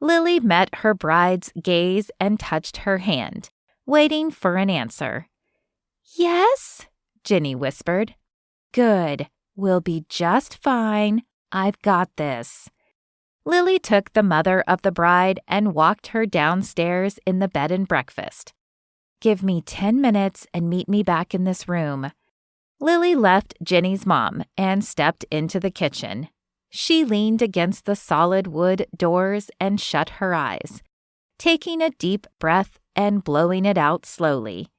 Lily met her bride's gaze and touched her hand, waiting for an answer. "Yes," Jenny whispered. "Good. We'll be just fine. I've got this." Lily took the mother of the bride and walked her downstairs in the bed and breakfast. "Give me 10 minutes and meet me back in this room." Lily left Jenny's mom and stepped into the kitchen. She leaned against the solid wood doors and shut her eyes, taking a deep breath and blowing it out slowly.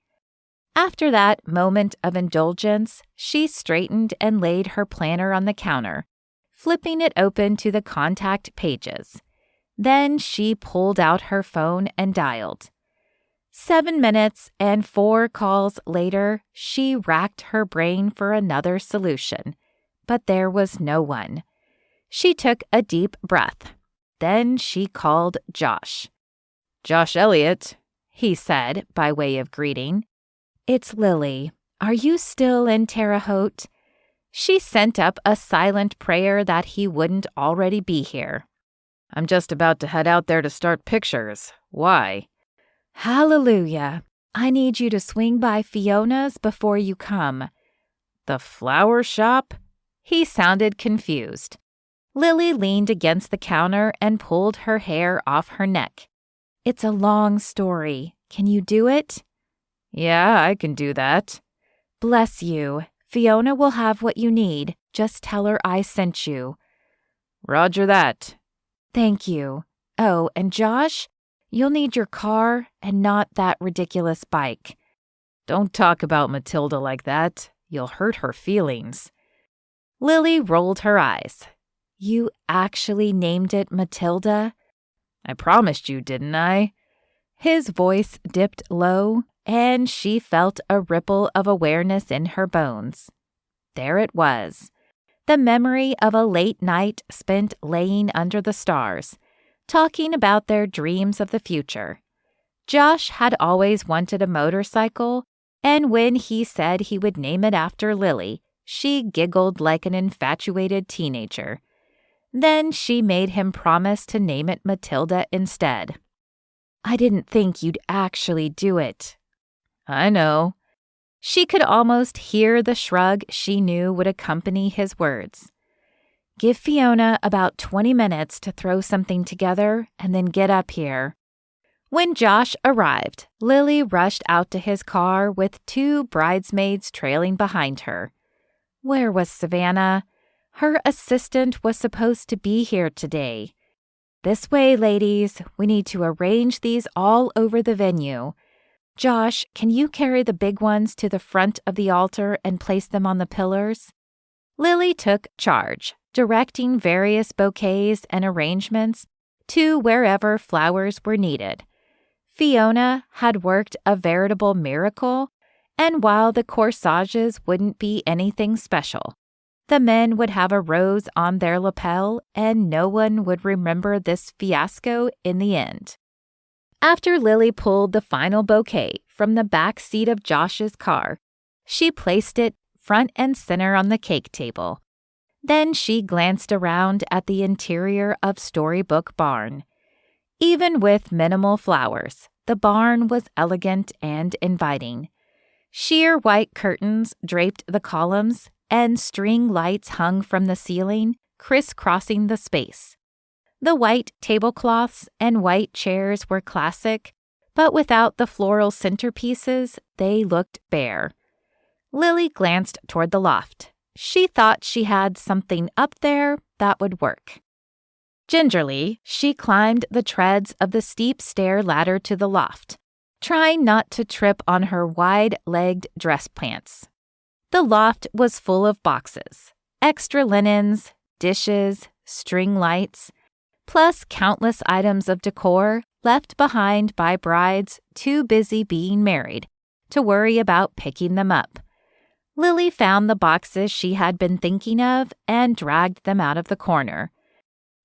After that moment of indulgence, she straightened and laid her planner on the counter, flipping it open to the contact pages. Then she pulled out her phone and dialed. 7 minutes and 4 calls later, she racked her brain for another solution, but there was no one. She took a deep breath. Then she called Josh. "Josh Elliot," he said by way of greeting. "It's Lily. Are you still in Terre Haute?" She sent up a silent prayer that he wouldn't already be here. "I'm just about to head out there to start pictures. Why?" "Hallelujah. I need you to swing by Fiona's before you come." "The flower shop?" He sounded confused. Lily leaned against the counter and pulled her hair off her neck. "It's a long story. Can you do it?" "Yeah, I can do that." "Bless you. Fiona will have what you need. Just tell her I sent you." "Roger that." "Thank you. Oh, and Josh, you'll need your car and not that ridiculous bike." "Don't talk about Matilda like that. You'll hurt her feelings." Lily rolled her eyes. "You actually named it Matilda?" "I promised you, didn't I?" His voice dipped low, and she felt a ripple of awareness in her bones. There it was, the memory of a late night spent laying under the stars, talking about their dreams of the future. Josh had always wanted a motorcycle, and when he said he would name it after Lily, she giggled like an infatuated teenager. Then she made him promise to name it Matilda instead. "I didn't think you'd actually do it." "I know." She could almost hear the shrug she knew would accompany his words. "Give Fiona about 20 minutes to throw something together and then get up here." When Josh arrived, Lily rushed out to his car with 2 bridesmaids trailing behind her. Where was Savannah? Her assistant was supposed to be here today. "This way, ladies. We need to arrange these all over the venue. Josh, can you carry the big ones to the front of the altar and place them on the pillars?" Lily took charge, directing various bouquets and arrangements to wherever flowers were needed. Fiona had worked a veritable miracle, and while the corsages wouldn't be anything special, the men would have a rose on their lapel, and no one would remember this fiasco in the end. After Lily pulled the final bouquet from the back seat of Josh's car, she placed it front and center on the cake table. Then she glanced around at the interior of Storybook Barn. Even with minimal flowers, the barn was elegant and inviting. Sheer white curtains draped the columns, and string lights hung from the ceiling, crisscrossing the space. The white tablecloths and white chairs were classic, but without the floral centerpieces, they looked bare. Lily glanced toward the loft. She thought she had something up there that would work. Gingerly, she climbed the treads of the steep stair ladder to the loft, trying not to trip on her wide-legged dress pants. The loft was full of boxes, extra linens, dishes, string lights, plus countless items of decor left behind by brides too busy being married to worry about picking them up. Lily found the boxes she had been thinking of and dragged them out of the corner.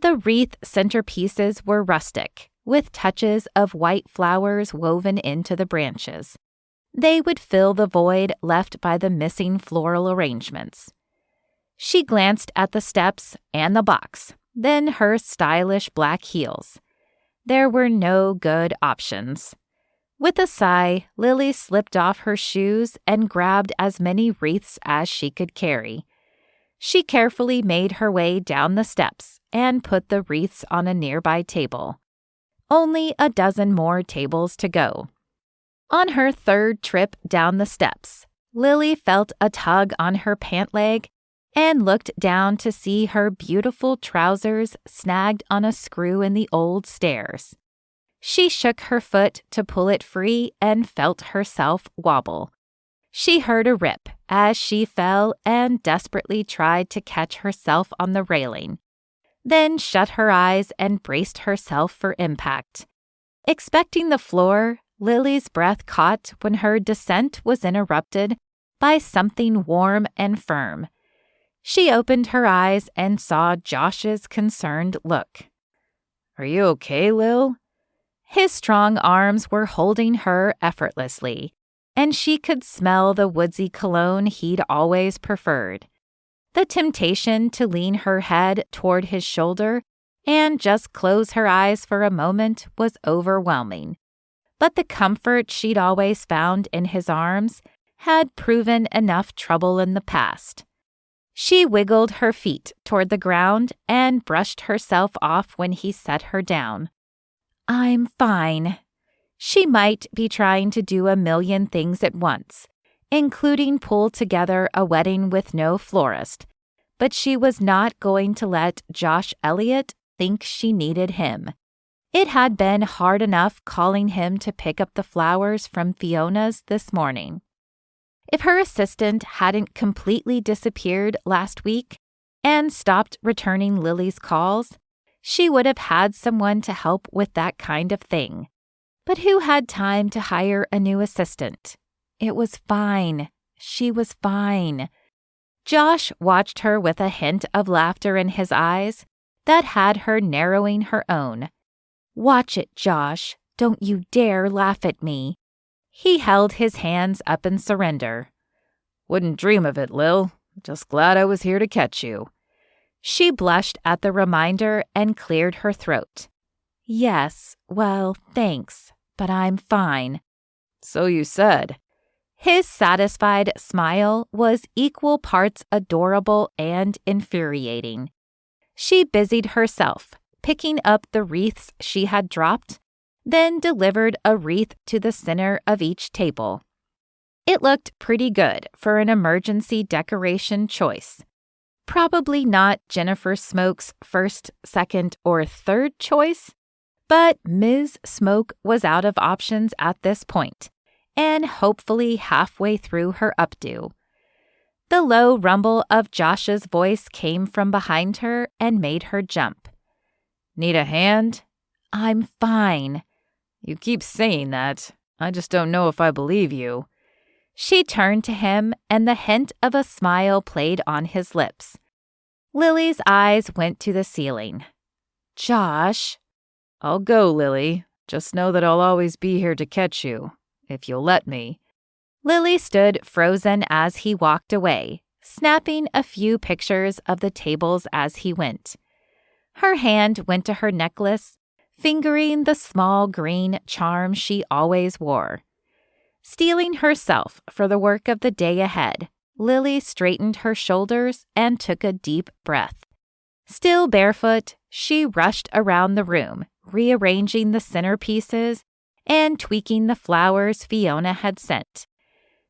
The wreath centerpieces were rustic, with touches of white flowers woven into the branches. They would fill the void left by the missing floral arrangements. She glanced at the steps and the box, then her stylish black heels. There were no good options. With a sigh, Lily slipped off her shoes and grabbed as many wreaths as she could carry. She carefully made her way down the steps and put the wreaths on a nearby table. Only a dozen more tables to go. On her 3rd trip down the steps, Lily felt a tug on her pant leg and looked down to see her beautiful trousers snagged on a screw in the old stairs. She shook her foot to pull it free and felt herself wobble. She heard a rip as she fell and desperately tried to catch herself on the railing, then shut her eyes and braced herself for impact. Expecting the floor, Lily's breath caught when her descent was interrupted by something warm and firm. She opened her eyes and saw Josh's concerned look. "Are you okay, Lil?" His strong arms were holding her effortlessly, and she could smell the woodsy cologne he'd always preferred. The temptation to lean her head toward his shoulder and just close her eyes for a moment was overwhelming. But the comfort she'd always found in his arms had proven enough trouble in the past. She wiggled her feet toward the ground and brushed herself off when he set her down. "I'm fine." She might be trying to do a million things at once, including pull together a wedding with no florist, but she was not going to let Josh Elliot think she needed him. It had been hard enough calling him to pick up the flowers from Fiona's this morning. If her assistant hadn't completely disappeared last week and stopped returning Lily's calls, she would have had someone to help with that kind of thing. But who had time to hire a new assistant? It was fine. She was fine. Josh watched her with a hint of laughter in his eyes that had her narrowing her own. "Watch it, Josh. Don't you dare laugh at me." He held his hands up in surrender. "Wouldn't dream of it, Lil. Just glad I was here to catch you." She blushed at the reminder and cleared her throat. "Yes, well, thanks, but I'm fine." "So you said." His satisfied smile was equal parts adorable and infuriating. She busied herself, picking up the wreaths she had dropped, then delivered a wreath to the center of each table. It looked pretty good for an emergency decoration choice. Probably not Jennifer Smoke's first, second, or third choice, but Ms. Smoke was out of options at this point, and hopefully halfway through her updo. The low rumble of Josh's voice came from behind her and made her jump. "Need a hand?" "I'm fine." "You keep saying that. I just don't know if I believe you." She turned to him, and the hint of a smile played on his lips. Lily's eyes went to the ceiling. "Josh." "I'll go, Lily. Just know that I'll always be here to catch you, if you'll let me." Lily stood frozen as he walked away, snapping a few pictures of the tables as he went. Her hand went to her necklace, fingering the small green charm she always wore. Steeling herself for the work of the day ahead, Lily straightened her shoulders and took a deep breath. Still barefoot, she rushed around the room, rearranging the centerpieces and tweaking the flowers Fiona had sent.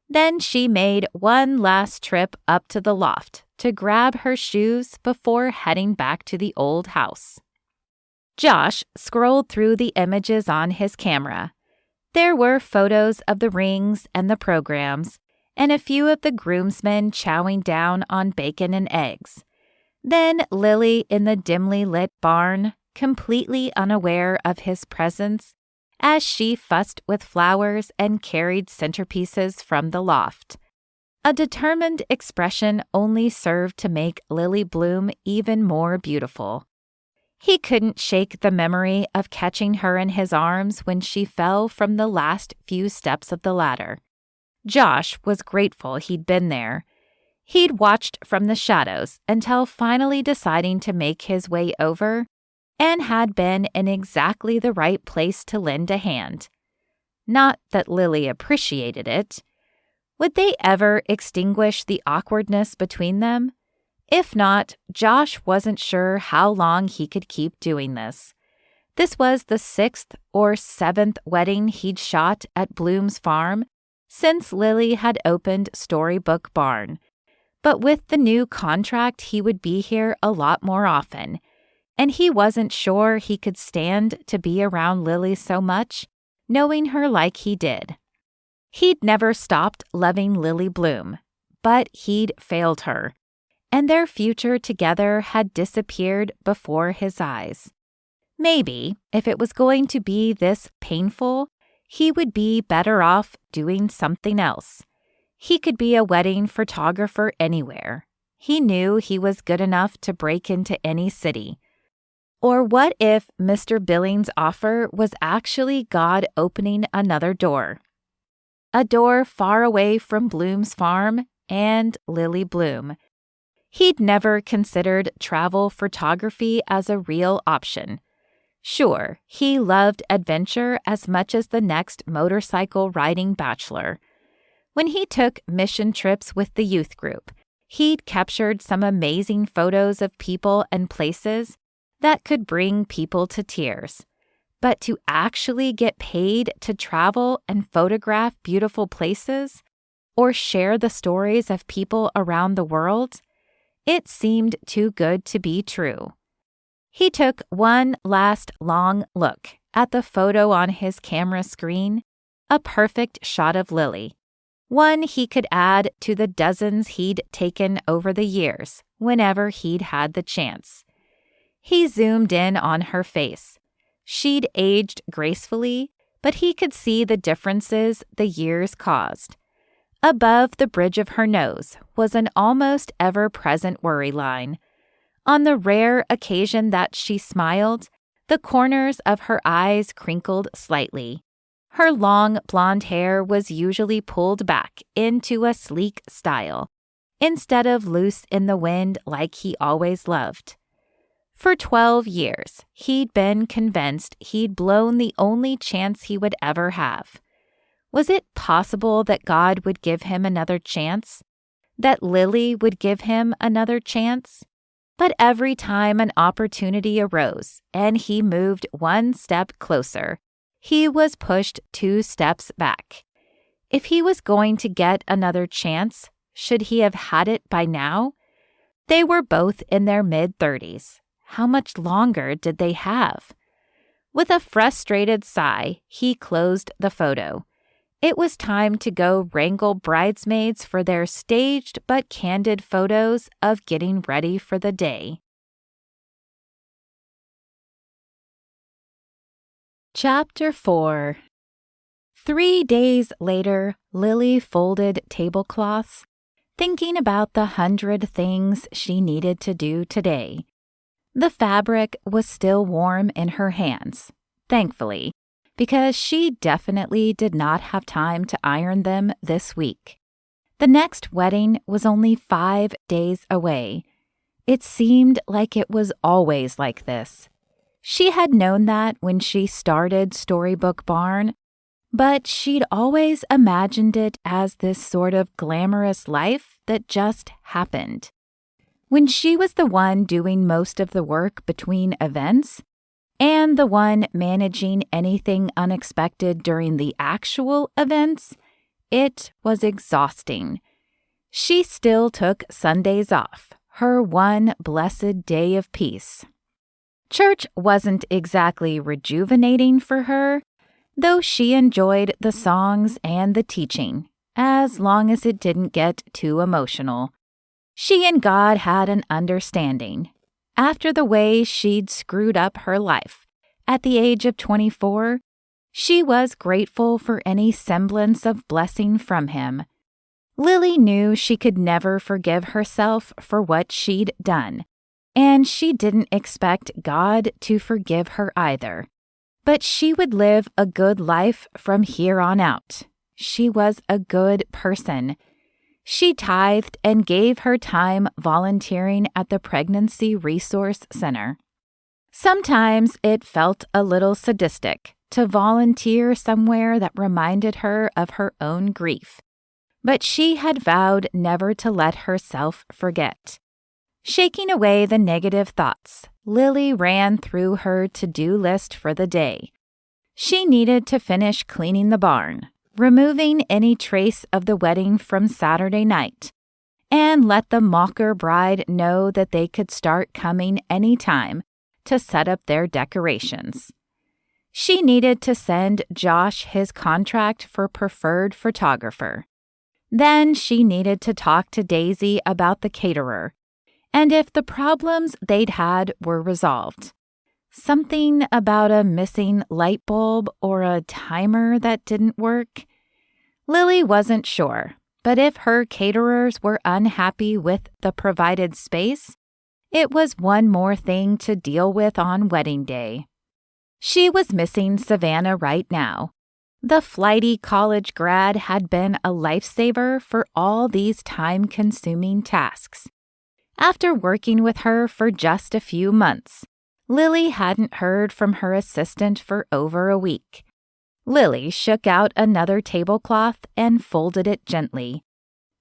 Then she made one last trip up to the loft to grab her shoes before heading back to the old house. Josh scrolled through the images on his camera. There were photos of the rings and the programs, and a few of the groomsmen chowing down on bacon and eggs. Then Lily in the dimly lit barn, completely unaware of his presence, as she fussed with flowers and carried centerpieces from the loft. A determined expression only served to make Lily bloom even more beautiful. He couldn't shake the memory of catching her in his arms when she fell from the last few steps of the ladder. Josh was grateful he'd been there. He'd watched from the shadows until finally deciding to make his way over, and had been in exactly the right place to lend a hand. Not that Lily appreciated it. Would they ever extinguish the awkwardness between them? If not, Josh wasn't sure how long he could keep doing this. This was the 6th or 7th wedding he'd shot at Bloom's farm since Lily had opened Storybook Barn. But with the new contract, he would be here a lot more often, and he wasn't sure he could stand to be around Lily so much, knowing her like he did. He'd never stopped loving Lily Bloom, but he'd failed her, and their future together had disappeared before his eyes. Maybe, if it was going to be this painful, he would be better off doing something else. He could be a wedding photographer anywhere. He knew he was good enough to break into any city. Or what if Mr. Billings' offer was actually God opening another door? A door far away from Bloom's farm and Lily Bloom. He'd never considered travel photography as a real option. Sure, he loved adventure as much as the next motorcycle riding bachelor. When he took mission trips with the youth group, he'd captured some amazing photos of people and places that could bring people to tears. But to actually get paid to travel and photograph beautiful places or share the stories of people around the world, it seemed too good to be true. He took one last long look at the photo on his camera screen, a perfect shot of Lily, one he could add to the dozens he'd taken over the years whenever he'd had the chance. He zoomed in on her face. She'd aged gracefully, but he could see the differences the years caused. Above the bridge of her nose was an almost ever-present worry line. On the rare occasion that she smiled, the corners of her eyes crinkled slightly. Her long blonde hair was usually pulled back into a sleek style, instead of loose in the wind like he always loved. For 12 years, he'd been convinced he'd blown the only chance he would ever have. Was it possible that God would give him another chance? That Lily would give him another chance? But every time an opportunity arose and he moved one step closer, he was pushed 2 steps back. If he was going to get another chance, should he have had it by now? They were both in their mid-30s. How much longer did they have? With a frustrated sigh, he closed the photo. It was time to go wrangle bridesmaids for their staged but candid photos of getting ready for the day. Chapter 4. 3 days later, Lily folded tablecloths, thinking about the 100 things she needed to do today. The fabric was still warm in her hands, thankfully, because she definitely did not have time to iron them this week. The next wedding was only 5 days away. It seemed like it was always like this. She had known that when she started Storybook Barn, but she'd always imagined it as this sort of glamorous life that just happened. When she was the one doing most of the work between events, and the one managing anything unexpected during the actual events, it was exhausting. She still took Sundays off, her one blessed day of peace. Church wasn't exactly rejuvenating for her, though she enjoyed the songs and the teaching, as long as it didn't get too emotional. She and God had an understanding. After the way she'd screwed up her life, at the age of 24, she was grateful for any semblance of blessing from him. Lily knew she could never forgive herself for what she'd done, and she didn't expect God to forgive her either. But she would live a good life from here on out. She was a good person. She tithed and gave her time volunteering at the Pregnancy Resource Center. Sometimes it felt a little sadistic to volunteer somewhere that reminded her of her own grief, but she had vowed never to let herself forget. Shaking away the negative thoughts, Lily ran through her to-do list for the day. She needed to finish cleaning the barn, removing any trace of the wedding from Saturday night, and let the mocker bride know that they could start coming any time to set up their decorations. She needed to send Josh his contract for preferred photographer. Then she needed to talk to Daisy about the caterer, and if the problems they'd had were resolved. Something about a missing light bulb or a timer that didn't work. Lily wasn't sure, but if her caterers were unhappy with the provided space, it was one more thing to deal with on wedding day. She was missing Savannah right now. The flighty college grad had been a lifesaver for all these time-consuming tasks. After working with her for just a few months, Lily hadn't heard from her assistant for over a week. Lily shook out another tablecloth and folded it gently.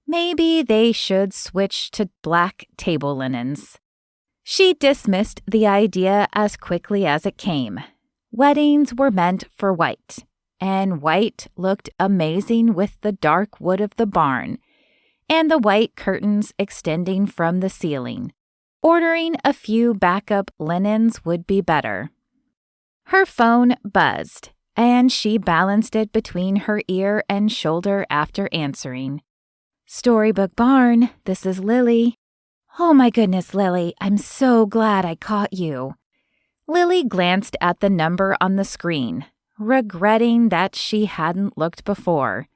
Maybe they should switch to black table linens. She dismissed the idea as quickly as it came. Weddings were meant for white, and white looked amazing with the dark wood of the barn and the white curtains extending from the ceiling. Ordering a few backup linens would be better. Her phone buzzed, and she balanced it between her ear and shoulder after answering. "Storybook Barn, this is Lily." "Oh my goodness, Lily, I'm so glad I caught you." Lily glanced at the number on the screen, regretting that she hadn't looked before.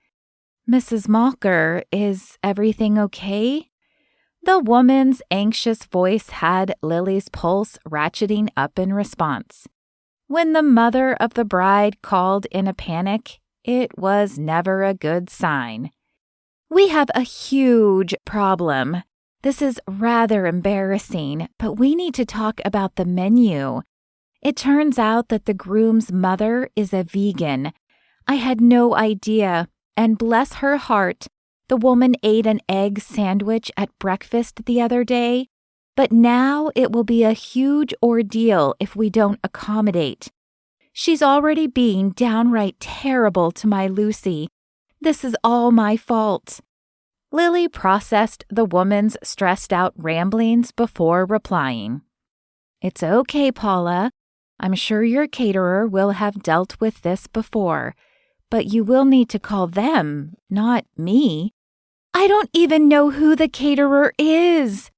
"Mrs. Malker, is everything okay?" The woman's anxious voice had Lily's pulse ratcheting up in response. When the mother of the bride called in a panic, it was never a good sign. "We have a huge problem. This is rather embarrassing, but we need to talk about the menu. It turns out that the groom's mother is a vegan. I had no idea, and bless her heart, the woman ate an egg sandwich at breakfast the other day, but now it will be a huge ordeal if we don't accommodate. She's already being downright terrible to my Lucy. This is all my fault." Lily processed the woman's stressed-out ramblings before replying. "It's okay, Paula. I'm sure your caterer will have dealt with this before, but you will need to call them, not me." "I don't even know who the caterer is."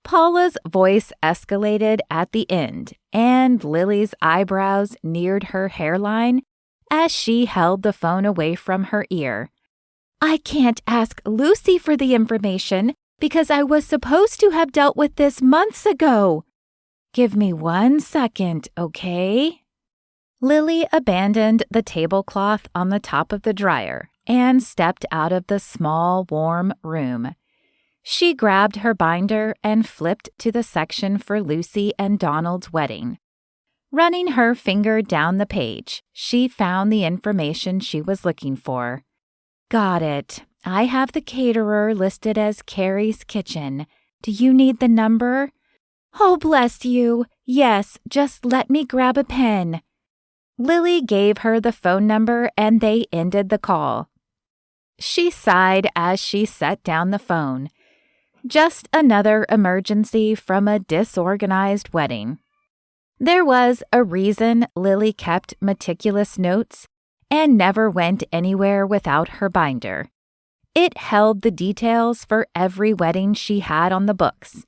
Paula's voice escalated at the end, and Lily's eyebrows neared her hairline as she held the phone away from her ear. "I can't ask Lucy for the information because I was supposed to have dealt with this months ago. Give me 1 second, okay?" Lily abandoned the tablecloth on the top of the dryer and stepped out of the small, warm room. She grabbed her binder and flipped to the section for Lucy and Donald's wedding. Running her finger down the page, she found the information she was looking for. "Got it. I have the caterer listed as Carrie's Kitchen. Do you need the number?" "Oh, bless you. Yes, just let me grab a pen." Lily gave her the phone number and they ended the call. She sighed as she set down the phone. Just another emergency from a disorganized wedding. There was a reason Lily kept meticulous notes and never went anywhere without her binder. It held the details for every wedding she had on the books.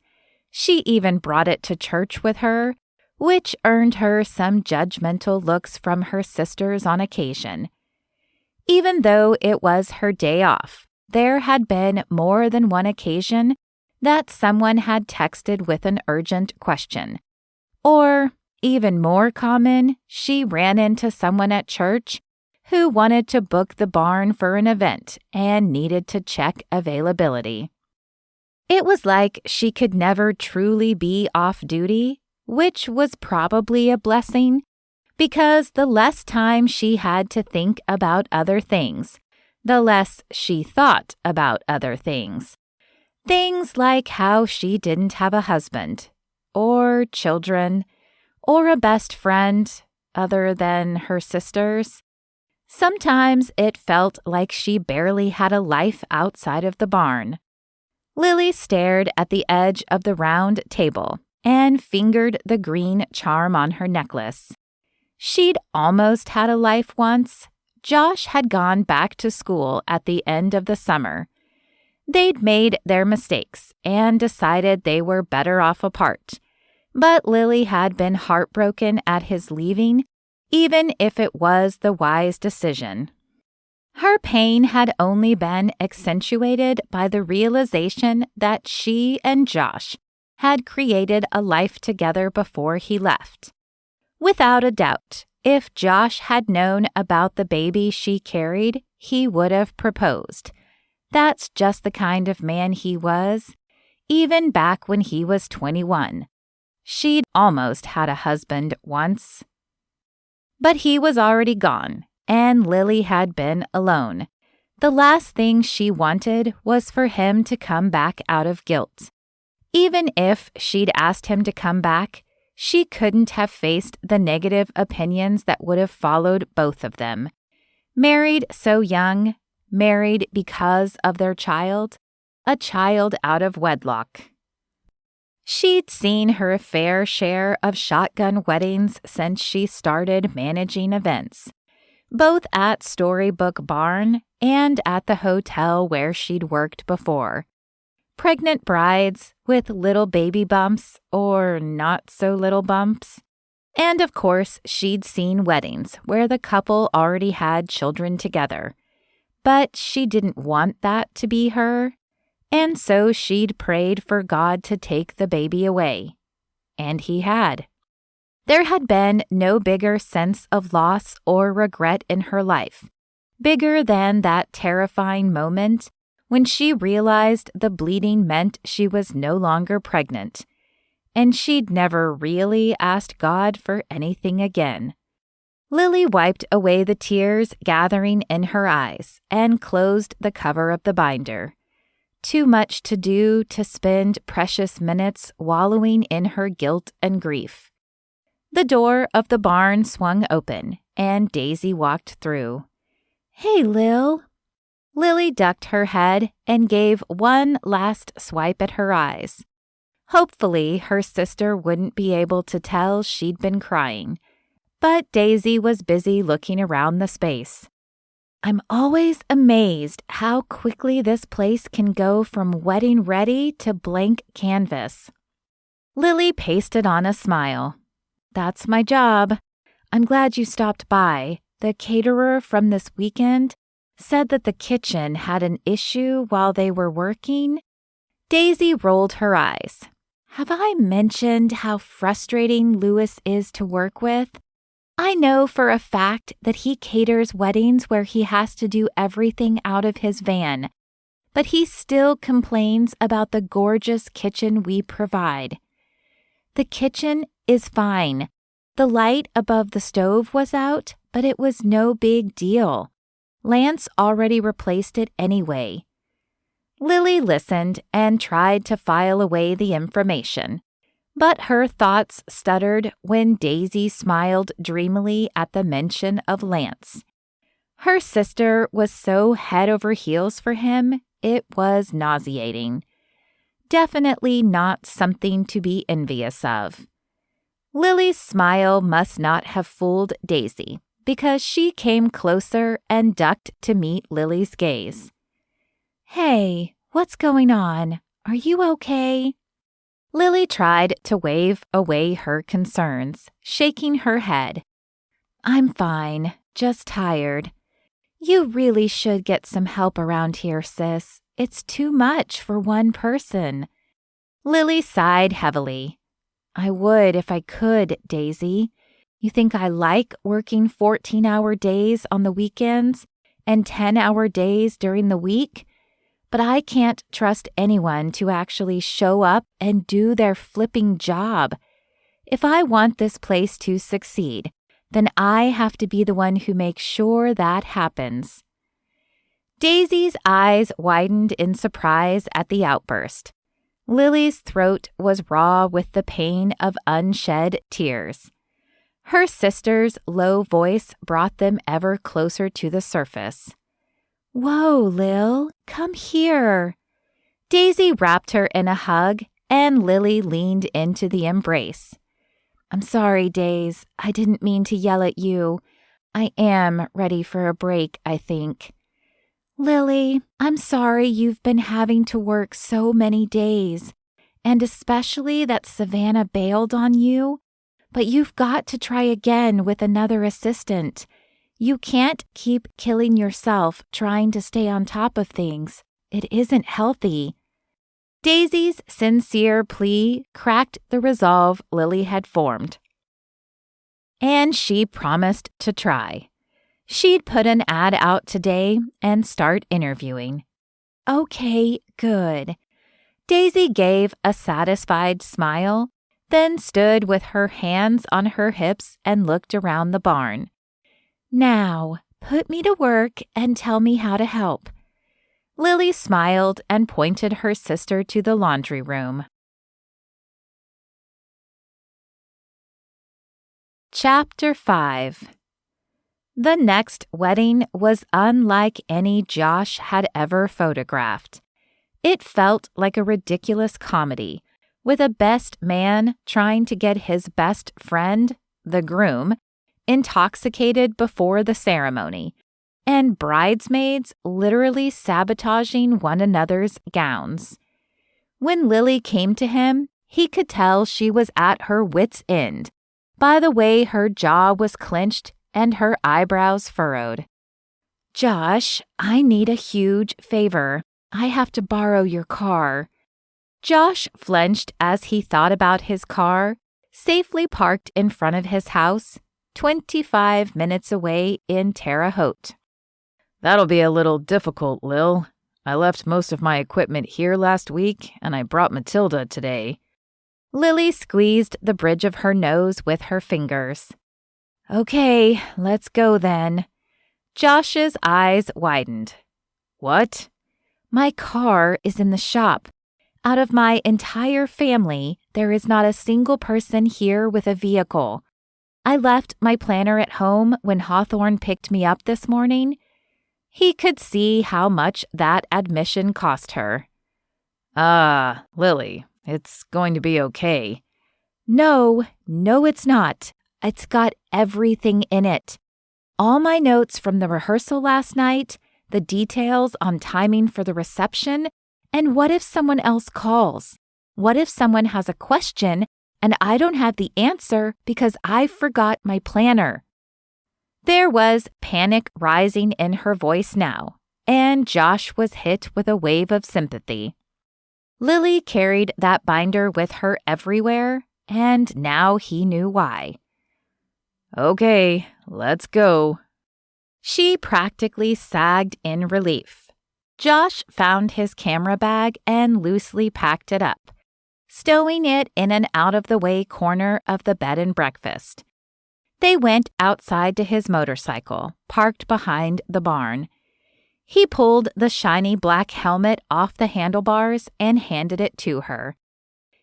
She even brought it to church with her, which earned her some judgmental looks from her sisters on occasion. Even though it was her day off, there had been more than one occasion that someone had texted with an urgent question. Or, even more common, she ran into someone at church who wanted to book the barn for an event and needed to check availability. It was like she could never truly be off duty, which was probably a blessing, because the less time she had to think about other things, the less she thought about other things. Things like how she didn't have a husband, or children, or a best friend other than her sisters. Sometimes it felt like she barely had a life outside of the barn. Lily stared at the edge of the round table and fingered the green charm on her necklace. She'd almost had a life once. Josh had gone back to school at the end of the summer. They'd made their mistakes and decided they were better off apart. But Lily had been heartbroken at his leaving, even if it was the wise decision. Her pain had only been accentuated by the realization that she and Josh had created a life together before he left. Without a doubt, if Josh had known about the baby she carried, he would have proposed. That's just the kind of man he was, even back when he was 21. She'd almost had a husband once. But he was already gone, and Lily had been alone. The last thing she wanted was for him to come back out of guilt. Even if she'd asked him to come back, she couldn't have faced the negative opinions that would have followed both of them. Married so young, married because of their child, a child out of wedlock. She'd seen her fair share of shotgun weddings since she started managing events, both at Storybook Barn and at the hotel where she'd worked before. Pregnant brides with little baby bumps or not so little bumps. And of course, she'd seen weddings where the couple already had children together. But she didn't want that to be her, and so she'd prayed for God to take the baby away. And he had. There had been no bigger sense of loss or regret in her life, bigger than that terrifying moment when she realized the bleeding meant she was no longer pregnant, and she'd never really asked God for anything again. Lily wiped away the tears gathering in her eyes and closed the cover of the binder. Too much to do to spend precious minutes wallowing in her guilt and grief. The door of the barn swung open, and Daisy walked through. "Hey, Lil." Lily ducked her head and gave one last swipe at her eyes. Hopefully, her sister wouldn't be able to tell she'd been crying, but Daisy was busy looking around the space. "I'm always amazed how quickly this place can go from wedding ready to blank canvas." Lily pasted on a smile. "That's my job. I'm glad you stopped by. The caterer from this weekend said that the kitchen had an issue while they were working." Daisy rolled her eyes. "Have I mentioned how frustrating Louis is to work with? I know for a fact that he caters weddings where he has to do everything out of his van, but he still complains about the gorgeous kitchen we provide. The kitchen is fine. The light above the stove was out, but it was no big deal. Lance already replaced it anyway." Lily listened and tried to file away the information, but her thoughts stuttered when Daisy smiled dreamily at the mention of Lance. Her sister was so head over heels for him, it was nauseating. Definitely not something to be envious of. Lily's smile must not have fooled Daisy, because she came closer and ducked to meet Lily's gaze. "Hey, what's going on? Are you okay?" Lily tried to wave away her concerns, shaking her head. "I'm fine, just tired. You really should get some help around here, sis. It's too much for one person." Lily sighed heavily. "I would if I could, Daisy. You think I like working 14-hour days on the weekends and 10-hour days during the week? But I can't trust anyone to actually show up and do their flipping job. If I want this place to succeed, then I have to be the one who makes sure that happens." Daisy's eyes widened in surprise at the outburst. Lily's throat was raw with the pain of unshed tears. Her sister's low voice brought them ever closer to the surface. "Whoa, Lil, come here." Daisy wrapped her in a hug, and Lily leaned into the embrace. I'm sorry, Days. I didn't mean to yell at you. I am ready for a break, I think. Lily, I'm sorry you've been having to work so many days, and especially that Savannah bailed on you. But you've got to try again with another assistant. You can't keep killing yourself trying to stay on top of things. It isn't healthy. Daisy's sincere plea cracked the resolve Lily had formed, and she promised to try. She'd put an ad out today and start interviewing. Okay, good. Daisy gave a satisfied smile, then stood with her hands on her hips and looked around the barn. Now, put me to work and tell me how to help. Lily smiled and pointed her sister to the laundry room. Chapter 5. The next wedding was unlike any Josh had ever photographed. It felt like a ridiculous comedy, with a best man trying to get his best friend, the groom, intoxicated before the ceremony, and bridesmaids literally sabotaging one another's gowns. When Lily came to him, he could tell she was at her wit's end by the way her jaw was clenched and her eyebrows furrowed. Josh, I need a huge favor. I have to borrow your car. Josh flinched as he thought about his car, safely parked in front of his house, 25 minutes away in Terre Haute. That'll be a little difficult, Lil. I left most of my equipment here last week, and I brought Matilda today. Lily squeezed the bridge of her nose with her fingers. Okay, let's go then. Josh's eyes widened. What? My car is in the shop. Out of my entire family, there is not a single person here with a vehicle. I left my planner at home when Hawthorne picked me up this morning. He could see how much that admission cost her. Lily, it's going to be okay. No, it's not. It's got everything in it. All my notes from the rehearsal last night, the details on timing for the reception, and what if someone else calls? What if someone has a question and I don't have the answer because I forgot my planner? There was panic rising in her voice now, and Josh was hit with a wave of sympathy. Lily carried that binder with her everywhere, and now he knew why. Okay, let's go. She practically sagged in relief. Josh found his camera bag and loosely packed it up, stowing it in an out-of-the-way corner of the bed and breakfast. They went outside to his motorcycle, parked behind the barn. He pulled the shiny black helmet off the handlebars and handed it to her.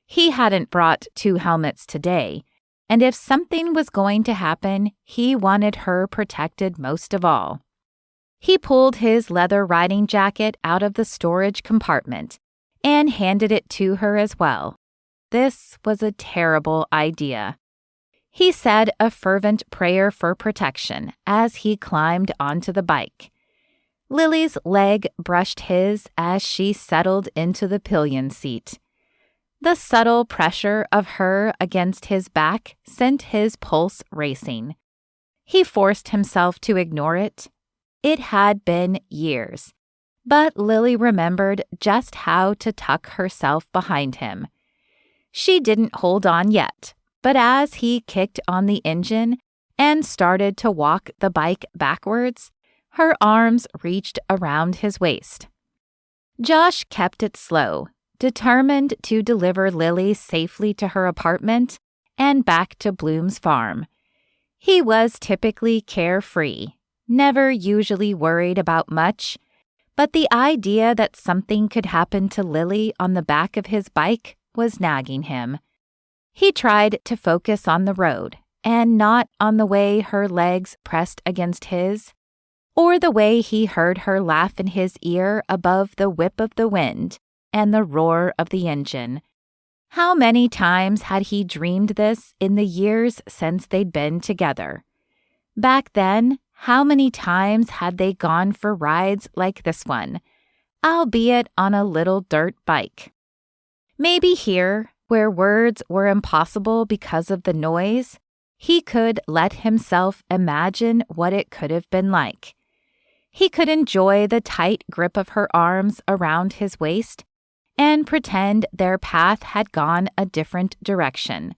He hadn't brought 2 helmets today, and if something was going to happen, he wanted her protected most of all. He pulled his leather riding jacket out of the storage compartment and handed it to her as well. This was a terrible idea. He said a fervent prayer for protection as he climbed onto the bike. Lily's leg brushed his as she settled into the pillion seat. The subtle pressure of her against his back sent his pulse racing. He forced himself to ignore it. It had been years, but Lily remembered just how to tuck herself behind him. She didn't hold on yet, but as he kicked on the engine and started to walk the bike backwards, her arms reached around his waist. Josh kept it slow, determined to deliver Lily safely to her apartment and back to Bloom's farm. He was typically carefree, never usually worried about much, but the idea that something could happen to Lily on the back of his bike was nagging him. He tried to focus on the road and not on the way her legs pressed against his, or the way he heard her laugh in his ear above the whip of the wind and the roar of the engine. How many times had he dreamed this in the years since they'd been together? Back then, how many times had they gone for rides like this one, albeit on a little dirt bike? Maybe here, where words were impossible because of the noise, he could let himself imagine what it could have been like. He could enjoy the tight grip of her arms around his waist and pretend their path had gone a different direction.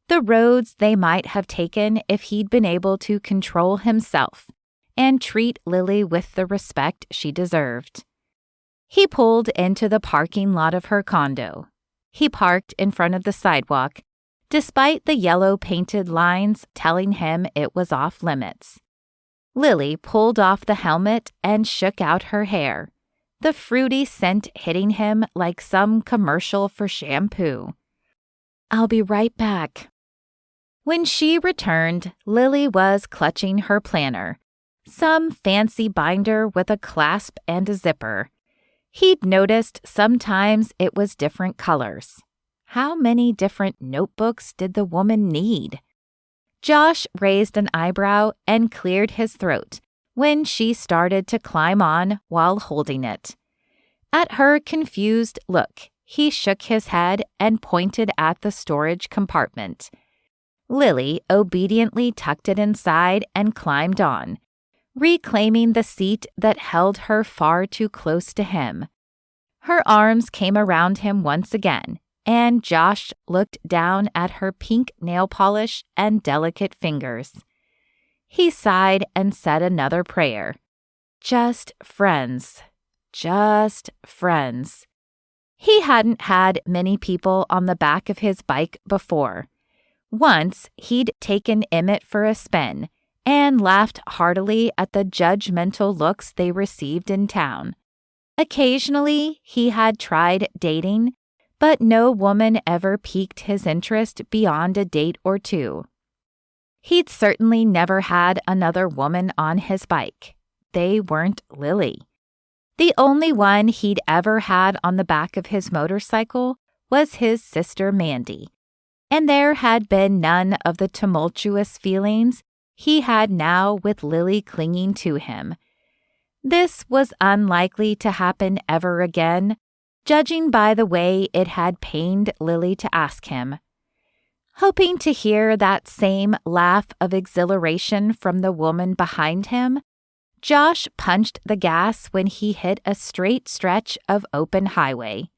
The roads they might have taken if he'd been able to control himself and treat Lily with the respect she deserved. He pulled into the parking lot of her condo. He parked in front of the sidewalk, despite the yellow painted lines telling him it was off limits. Lily pulled off the helmet and shook out her hair, the fruity scent hitting him like some commercial for shampoo. "I'll be right back." When she returned, Lily was clutching her planner, some fancy binder with a clasp and a zipper. He'd noticed sometimes it was different colors. How many different notebooks did the woman need? Josh raised an eyebrow and cleared his throat when she started to climb on while holding it. At her confused look, he shook his head and pointed at the storage compartment. Lily obediently tucked it inside and climbed on, reclaiming the seat that held her far too close to him. Her arms came around him once again, and Josh looked down at her pink nail polish and delicate fingers. He sighed and said another prayer. Just friends. Just friends. He hadn't had many people on the back of his bike before. Once, he'd taken Emmett for a spin and laughed heartily at the judgmental looks they received in town. Occasionally, he had tried dating, but no woman ever piqued his interest beyond a date or two. He'd certainly never had another woman on his bike. They weren't Lily. The only one he'd ever had on the back of his motorcycle was his sister Mandy, and there had been none of the tumultuous feelings he had now with Lily clinging to him. This was unlikely to happen ever again, judging by the way it had pained Lily to ask him. Hoping to hear that same laugh of exhilaration from the woman behind him, Josh punched the gas when he hit a straight stretch of open highway.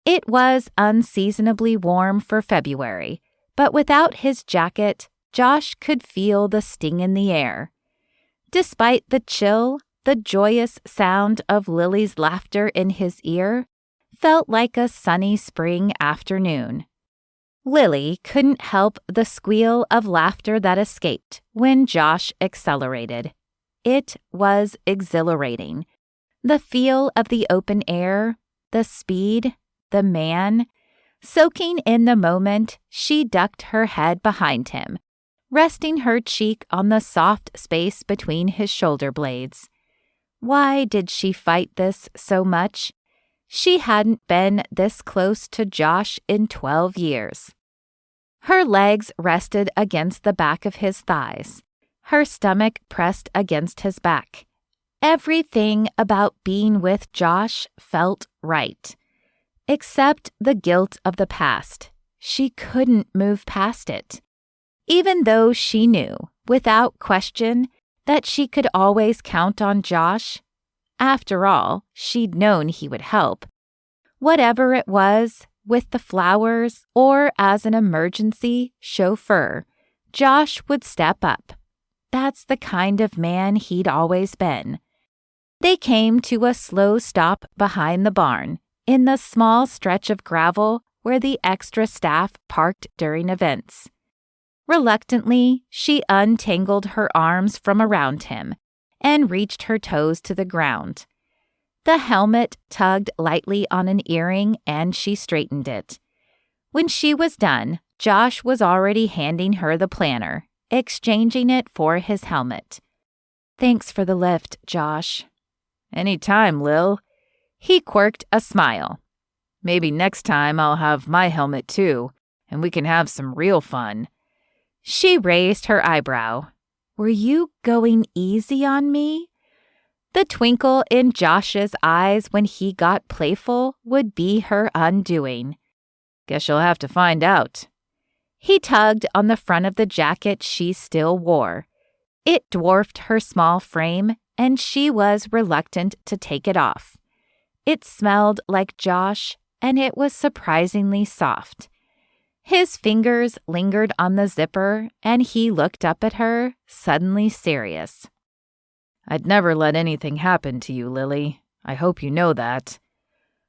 It was unseasonably warm for February, but without his jacket, Josh could feel the sting in the air. Despite the chill, the joyous sound of Lily's laughter in his ear felt like a sunny spring afternoon. Lily couldn't help the squeal of laughter that escaped when Josh accelerated. It was exhilarating. The feel of the open air, the speed, the man. Soaking in the moment, she ducked her head behind him, resting her cheek on the soft space between his shoulder blades. Why did she fight this so much? She hadn't been this close to Josh in 12 years. Her legs rested against the back of his thighs. Her stomach pressed against his back. Everything about being with Josh felt right. Except the guilt of the past. She couldn't move past it. Even though she knew, without question, that she could always count on Josh. After all, she'd known he would help. Whatever it was, with the flowers or as an emergency chauffeur, Josh would step up. That's the kind of man he'd always been. They came to a slow stop behind the barn, in the small stretch of gravel where the extra staff parked during events. Reluctantly, she untangled her arms from around him and reached her toes to the ground. The helmet tugged lightly on an earring and she straightened it. When she was done, Josh was already handing her the planner, exchanging it for his helmet. "Thanks for the lift, Josh." "Any time, Lil." He quirked a smile. Maybe next time I'll have my helmet too, and we can have some real fun." She raised her eyebrow. "Were you going easy on me?" The twinkle in Josh's eyes when he got playful would be her undoing. "Guess you'll have to find out." He tugged on the front of the jacket she still wore. It dwarfed her small frame, and she was reluctant to take it off. It smelled like Josh, and it was surprisingly soft. His fingers lingered on the zipper, and he looked up at her, suddenly serious. "I'd never let anything happen to you, Lily. I hope you know that."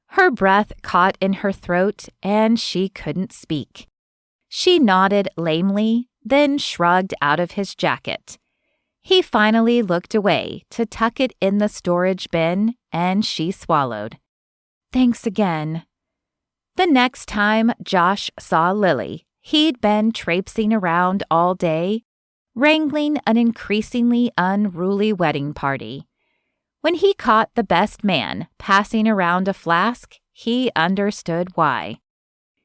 Her breath caught in her throat, and she couldn't speak. She nodded lamely, then shrugged out of his jacket. He finally looked away to tuck it in the storage bin, and she swallowed. "Thanks again." The next time Josh saw Lily, he'd been traipsing around all day, wrangling an increasingly unruly wedding party. When he caught the best man passing around a flask, he understood why.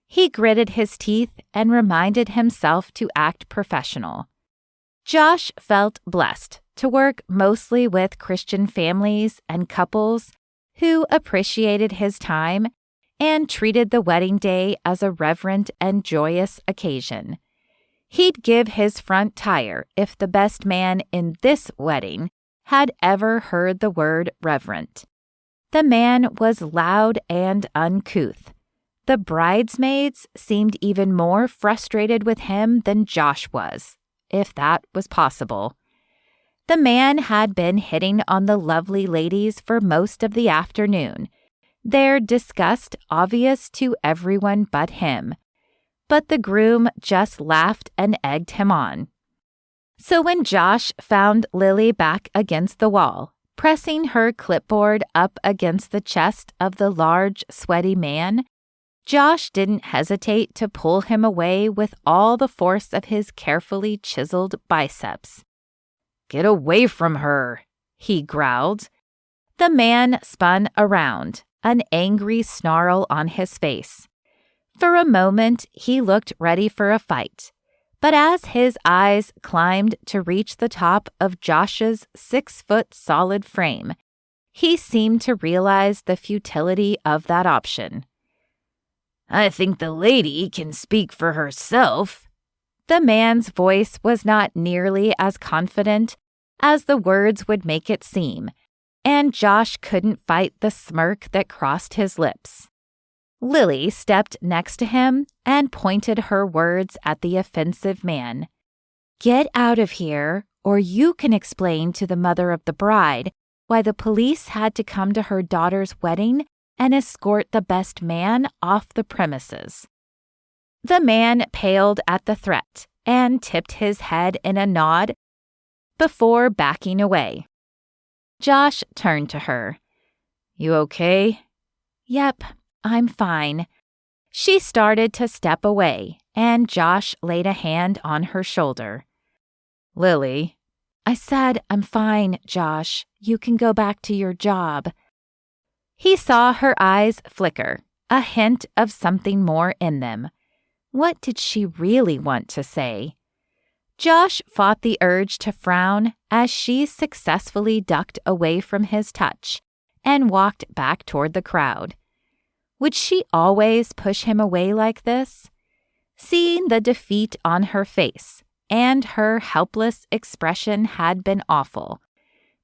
He gritted his teeth and reminded himself to act professional. Josh felt blessed to work mostly with Christian families and couples who appreciated his time and treated the wedding day as a reverent and joyous occasion. He'd give his front tire if the best man in this wedding had ever heard the word reverent. The man was loud and uncouth. The bridesmaids seemed even more frustrated with him than Josh was, if that was possible. The man had been hitting on the lovely ladies for most of the afternoon, their disgust obvious to everyone but him. But the groom just laughed and egged him on. So when Josh found Lily back against the wall, pressing her clipboard up against the chest of the large, sweaty man, Josh didn't hesitate to pull him away with all the force of his carefully chiseled biceps. "Get away from her," he growled. The man spun around, an angry snarl on his face. For a moment, he looked ready for a fight, but as his eyes climbed to reach the top of Josh's 6-foot solid frame, he seemed to realize the futility of that option. "I think the lady can speak for herself." The man's voice was not nearly as confident as the words would make it seem, and Josh couldn't fight the smirk that crossed his lips. Lily stepped next to him and pointed her words at the offensive man. "Get out of here, or you can explain to the mother of the bride why the police had to come to her daughter's wedding and escort the best man off the premises." The man paled at the threat and tipped his head in a nod before backing away. Josh turned to her. "You okay?" "Yep, I'm fine." She started to step away, and Josh laid a hand on her shoulder. "Lily." "I said I'm fine, Josh. You can go back to your job." He saw her eyes flicker, a hint of something more in them. What did she really want to say? Josh fought the urge to frown as she successfully ducked away from his touch and walked back toward the crowd. Would she always push him away like this? Seeing the defeat on her face and her helpless expression had been awful,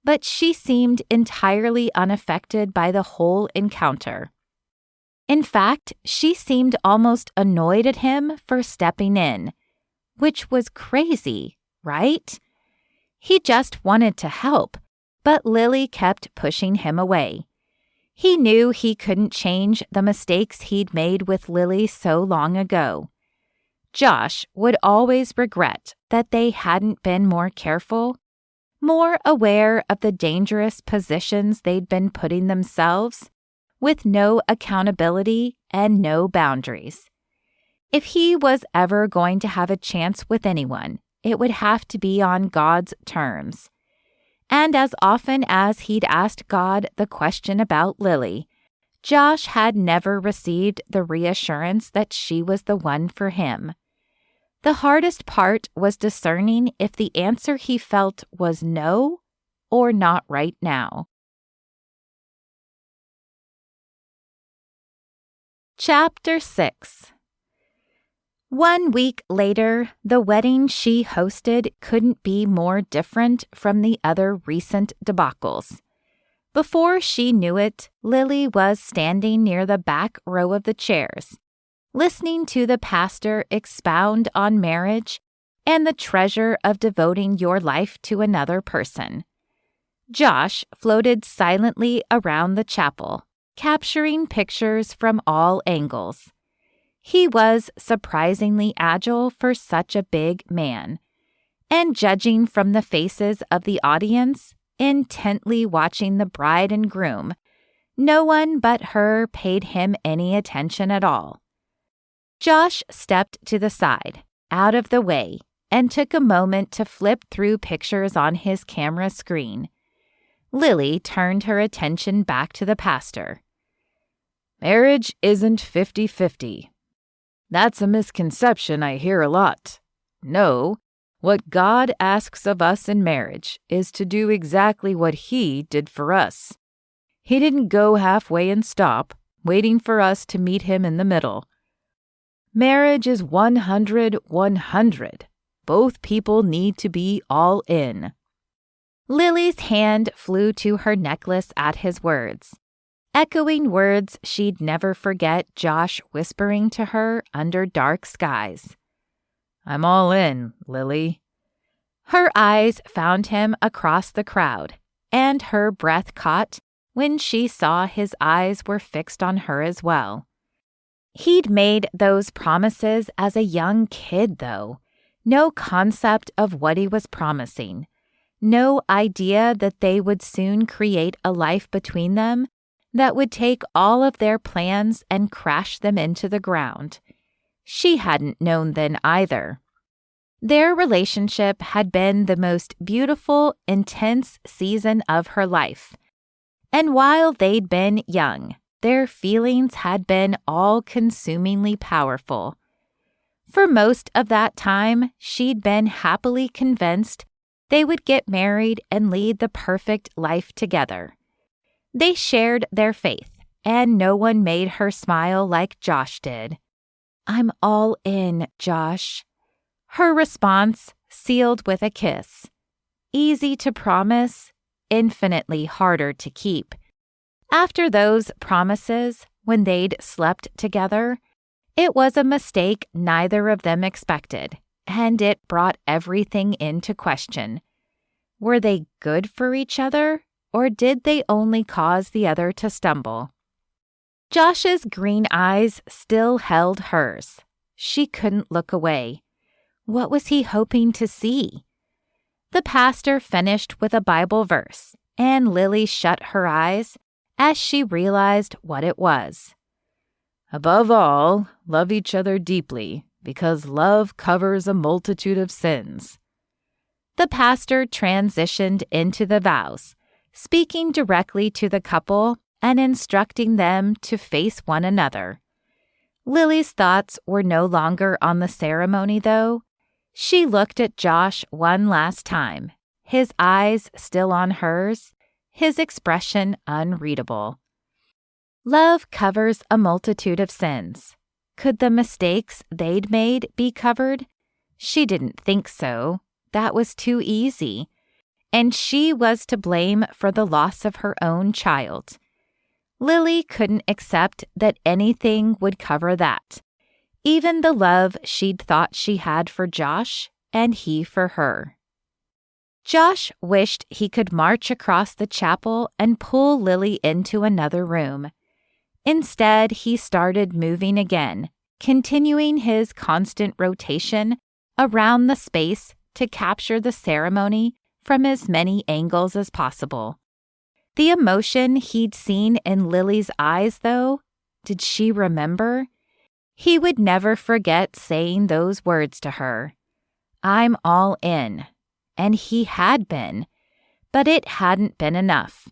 but she seemed entirely unaffected by the whole encounter. In fact, she seemed almost annoyed at him for stepping in, which was crazy, right? He just wanted to help, but Lily kept pushing him away. He knew he couldn't change the mistakes he'd made with Lily so long ago. Josh would always regret that they hadn't been more careful, more aware of the dangerous positions they'd been putting themselves, with no accountability and no boundaries. If he was ever going to have a chance with anyone, it would have to be on God's terms. And as often as he'd asked God the question about Lily, Josh had never received the reassurance that she was the one for him. The hardest part was discerning if the answer he felt was no or not right now. Chapter 6. 1 week later, the wedding she hosted couldn't be more different from the other recent debacles. Before she knew it, Lily was standing near the back row of the chairs, listening to the pastor expound on marriage and the treasure of devoting your life to another person. Josh floated silently around the chapel, capturing pictures from all angles. He was surprisingly agile for such a big man, and judging from the faces of the audience, intently watching the bride and groom, no one but her paid him any attention at all. Josh stepped to the side, out of the way, and took a moment to flip through pictures on his camera screen. Lily turned her attention back to the pastor. Marriage isn't 50-50. That's a misconception I hear a lot. No, what God asks of us in marriage is to do exactly what He did for us. He didn't go halfway and stop, waiting for us to meet Him in the middle. Marriage is 100-100. Both people need to be all in. Lily's hand flew to her necklace at his words, echoing words she'd never forget Josh whispering to her under dark skies. I'm all in, Lily. Her eyes found him across the crowd, and her breath caught when she saw his eyes were fixed on her as well. He'd made those promises as a young kid, though. No concept of what he was promising. No idea that they would soon create a life between them that would take all of their plans and crash them into the ground. She hadn't known then either. Their relationship had been the most beautiful, intense season of her life. And while they'd been young, their feelings had been all-consumingly powerful. For most of that time, she'd been happily convinced they would get married and lead the perfect life together. They shared their faith, and no one made her smile like Josh did. I'm all in, Josh. Her response sealed with a kiss. Easy to promise, infinitely harder to keep. After those promises, when they'd slept together, it was a mistake neither of them expected, and it brought everything into question. Were they good for each other, or did they only cause the other to stumble? Josh's green eyes still held hers. She couldn't look away. What was he hoping to see? The pastor finished with a Bible verse, and Lily shut her eyes as she realized what it was. Above all, love each other deeply, because love covers a multitude of sins. The pastor transitioned into the vows, speaking directly to the couple and instructing them to face one another. Lily's thoughts were no longer on the ceremony, though. She looked at Josh one last time, his eyes still on hers, his expression unreadable. Love covers a multitude of sins. Could the mistakes they'd made be covered? She didn't think so. That was too easy. And she was to blame for the loss of her own child. Lily couldn't accept that anything would cover that. Even the love she'd thought she had for Josh, and he for her. Josh wished he could march across the chapel and pull Lily into another room. Instead, he started moving again, continuing his constant rotation around the space to capture the ceremony from as many angles as possible. The emotion he'd seen in Lily's eyes, though, did she remember? He would never forget saying those words to her. I'm all in. And he had been. But it hadn't been enough.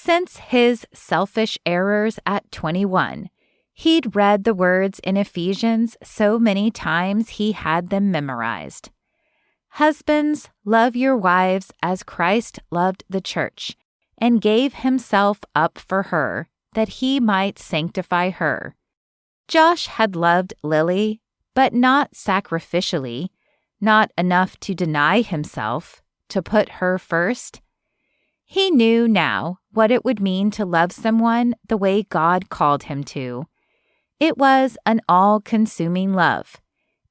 Since his selfish errors at 21, he'd read the words in Ephesians so many times he had them memorized. Husbands, love your wives as Christ loved the church and gave himself up for her, that he might sanctify her. Josh had loved Lily, but not sacrificially, not enough to deny himself, to put her first. He knew now what it would mean to love someone the way God called him to. It was an all-consuming love,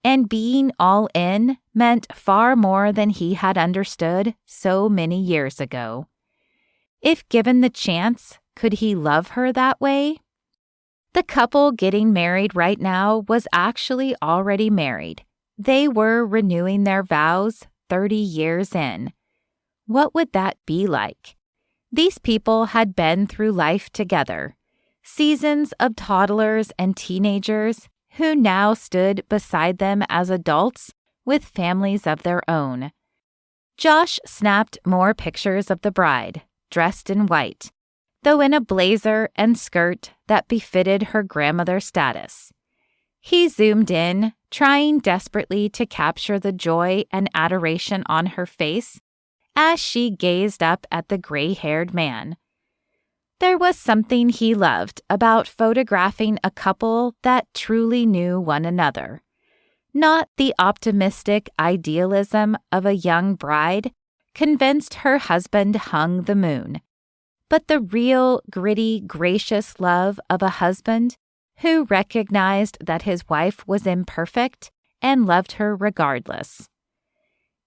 and being all in meant far more than he had understood so many years ago. If given the chance, could he love her that way? The couple getting married right now was actually already married. They were renewing their vows 30 years in. What would that be like? These people had been through life together, seasons of toddlers and teenagers who now stood beside them as adults with families of their own. Josh snapped more pictures of the bride, dressed in white, though in a blazer and skirt that befitted her grandmother's status. He zoomed in, trying desperately to capture the joy and adoration on her face as she gazed up at the gray-haired man. There was something he loved about photographing a couple that truly knew one another. Not the optimistic idealism of a young bride convinced her husband hung the moon, but the real, gritty, gracious love of a husband who recognized that his wife was imperfect and loved her regardless.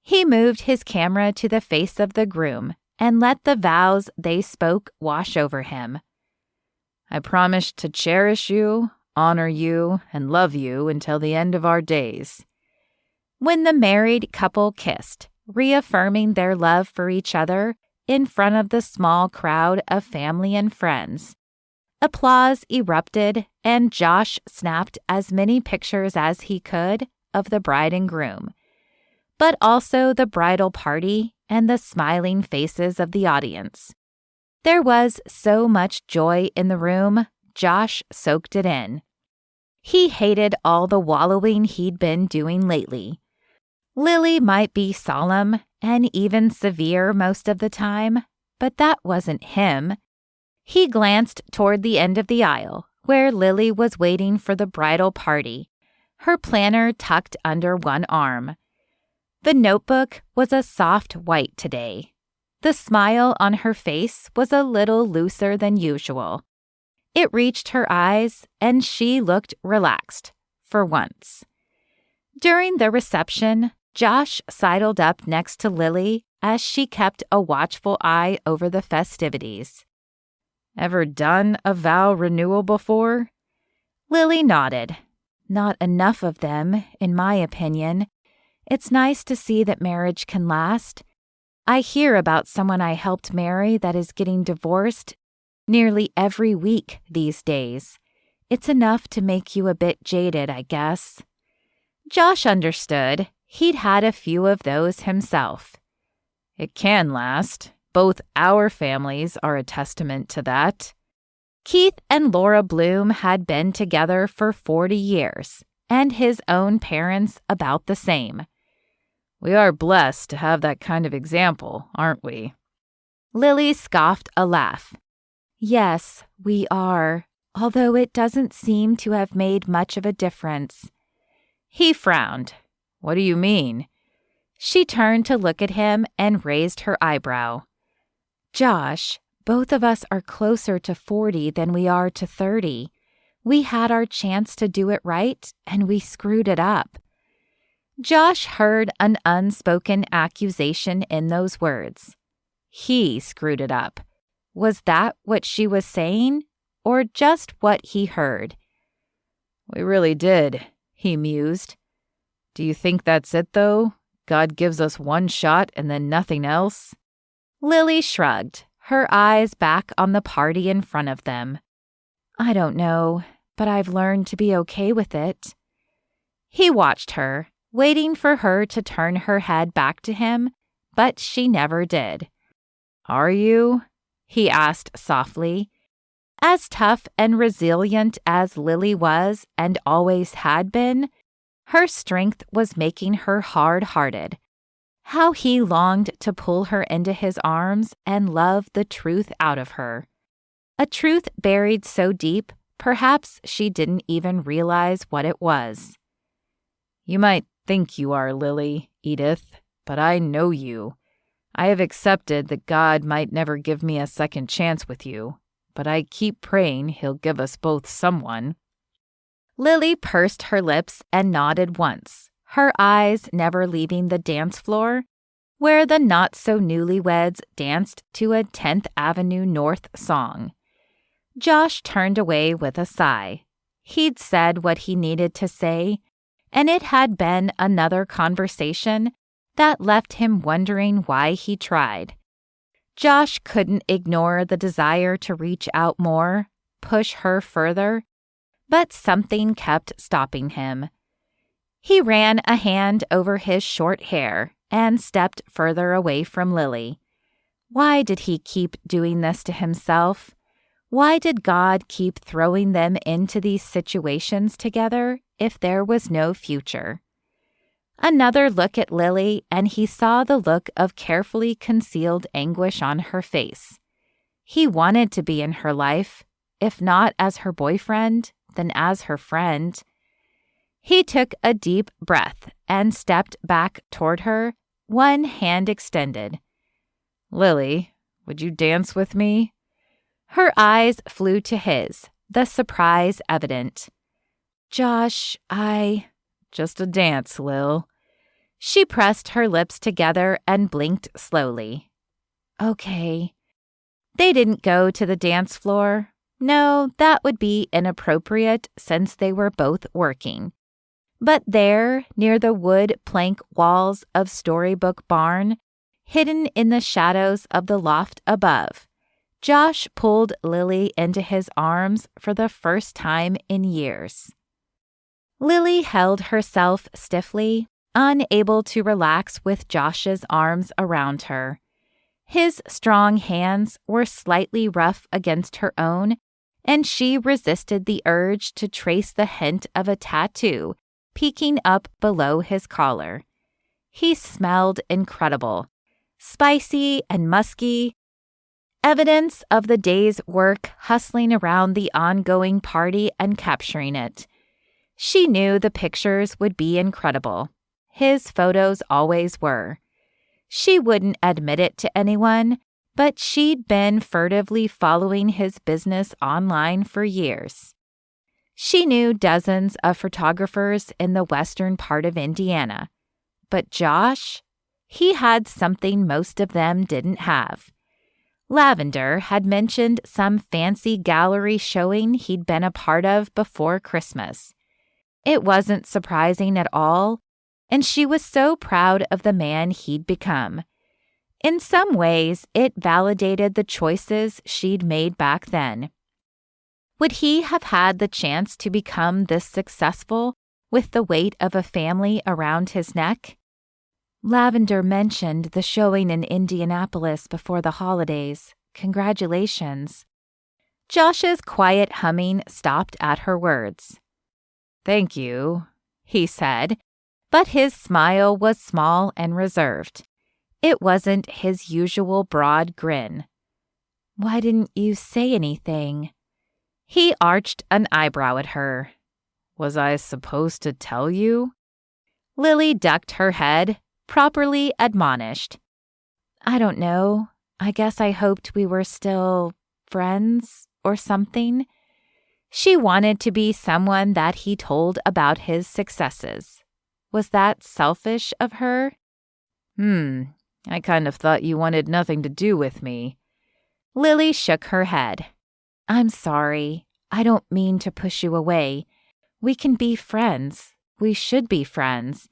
He moved his camera to the face of the groom and let the vows they spoke wash over him. I promise to cherish you, honor you, and love you until the end of our days. When the married couple kissed, reaffirming their love for each other in front of the small crowd of family and friends, applause erupted and Josh snapped as many pictures as he could of the bride and groom, but also the bridal party and the smiling faces of the audience. There was so much joy in the room, Josh soaked it in. He hated all the wallowing he'd been doing lately. Lily might be solemn and even severe most of the time, but that wasn't him. He glanced toward the end of the aisle, where Lily was waiting for the bridal party, her planner tucked under one arm. The notebook was a soft white today. The smile on her face was a little looser than usual. It reached her eyes, and she looked relaxed, for once. During the reception, Josh sidled up next to Lily as she kept a watchful eye over the festivities. Ever done a vow renewal before? Lily nodded. Not enough of them, in my opinion. It's nice to see that marriage can last. I hear about someone I helped marry that is getting divorced nearly every week these days. It's enough to make you a bit jaded, I guess. Josh understood. He'd had a few of those himself. It can last. Both our families are a testament to that. Keith and Laura Bloom had been together for 40 years, and his own parents about the same. We are blessed to have that kind of example, aren't we? Lily scoffed a laugh. Yes, we are, although it doesn't seem to have made much of a difference. He frowned. What do you mean? She turned to look at him and raised her eyebrow. Josh, both of us are closer to 40 than we are to 30. We had our chance to do it right, and we screwed it up. Josh heard an unspoken accusation in those words. He screwed it up. Was that what she was saying, or just what he heard? We really did, he mused. Do you think that's it, though? God gives us one shot and then nothing else? Lily shrugged, her eyes back on the party in front of them. I don't know, but I've learned to be okay with it. He watched her, waiting for her to turn her head back to him, but she never did. Are you? he asked softly. As tough and resilient as Lily was and always had been, her strength was making her hard-hearted. How he longed to pull her into his arms and love the truth out of her. A truth buried so deep, perhaps she didn't even realize what it was. You might think you are, Lily, Edith, but I know you. I have accepted that God might never give me a second chance with you, but I keep praying he'll give us both someone. Lily pursed her lips and nodded once, her eyes never leaving the dance floor, where the not-so-newlyweds danced to a 10th Avenue North song. Josh turned away with a sigh. He'd said what he needed to say, and it had been another conversation that left him wondering why he tried. Josh couldn't ignore the desire to reach out more, push her further, but something kept stopping him. He ran a hand over his short hair and stepped further away from Lily. Why did he keep doing this to himself? Why did God keep throwing them into these situations together if there was no future? Another look at Lily, and he saw the look of carefully concealed anguish on her face. He wanted to be in her life, if not as her boyfriend, then as her friend. He took a deep breath and stepped back toward her, one hand extended. Lily, would you dance with me? Her eyes flew to his, the surprise evident. Josh, Just a dance, Lil. She pressed her lips together and blinked slowly. Okay. They didn't go to the dance floor. No, that would be inappropriate since they were both working. But there, near the wood plank walls of Storybook Barn, hidden in the shadows of the loft above, Josh pulled Lily into his arms for the first time in years. Lily held herself stiffly, unable to relax with Josh's arms around her. His strong hands were slightly rough against her own, and she resisted the urge to trace the hint of a tattoo peeking up below his collar. He smelled incredible, spicy and musky, evidence of the day's work hustling around the ongoing party and capturing it. She knew the pictures would be incredible. His photos always were. She wouldn't admit it to anyone, but she'd been furtively following his business online for years. She knew dozens of photographers in the western part of Indiana. But Josh? He had something most of them didn't have. Lavender had mentioned some fancy gallery showing he'd been a part of before Christmas. It wasn't surprising at all, and she was so proud of the man he'd become. In some ways, it validated the choices she'd made back then. Would he have had the chance to become this successful with the weight of a family around his neck? Lavender mentioned the showing in Indianapolis before the holidays. Congratulations. Josh's quiet humming stopped at her words. Thank you, he said, but his smile was small and reserved. It wasn't his usual broad grin. Why didn't you say anything? He arched an eyebrow at her. Was I supposed to tell you? Lily ducked her head, properly admonished. I don't know. I guess I hoped we were still friends or something. She wanted to be someone that he told about his successes. Was that selfish of her? I kind of thought you wanted nothing to do with me. Lily shook her head. I'm sorry. I don't mean to push you away. We can be friends. We should be friends.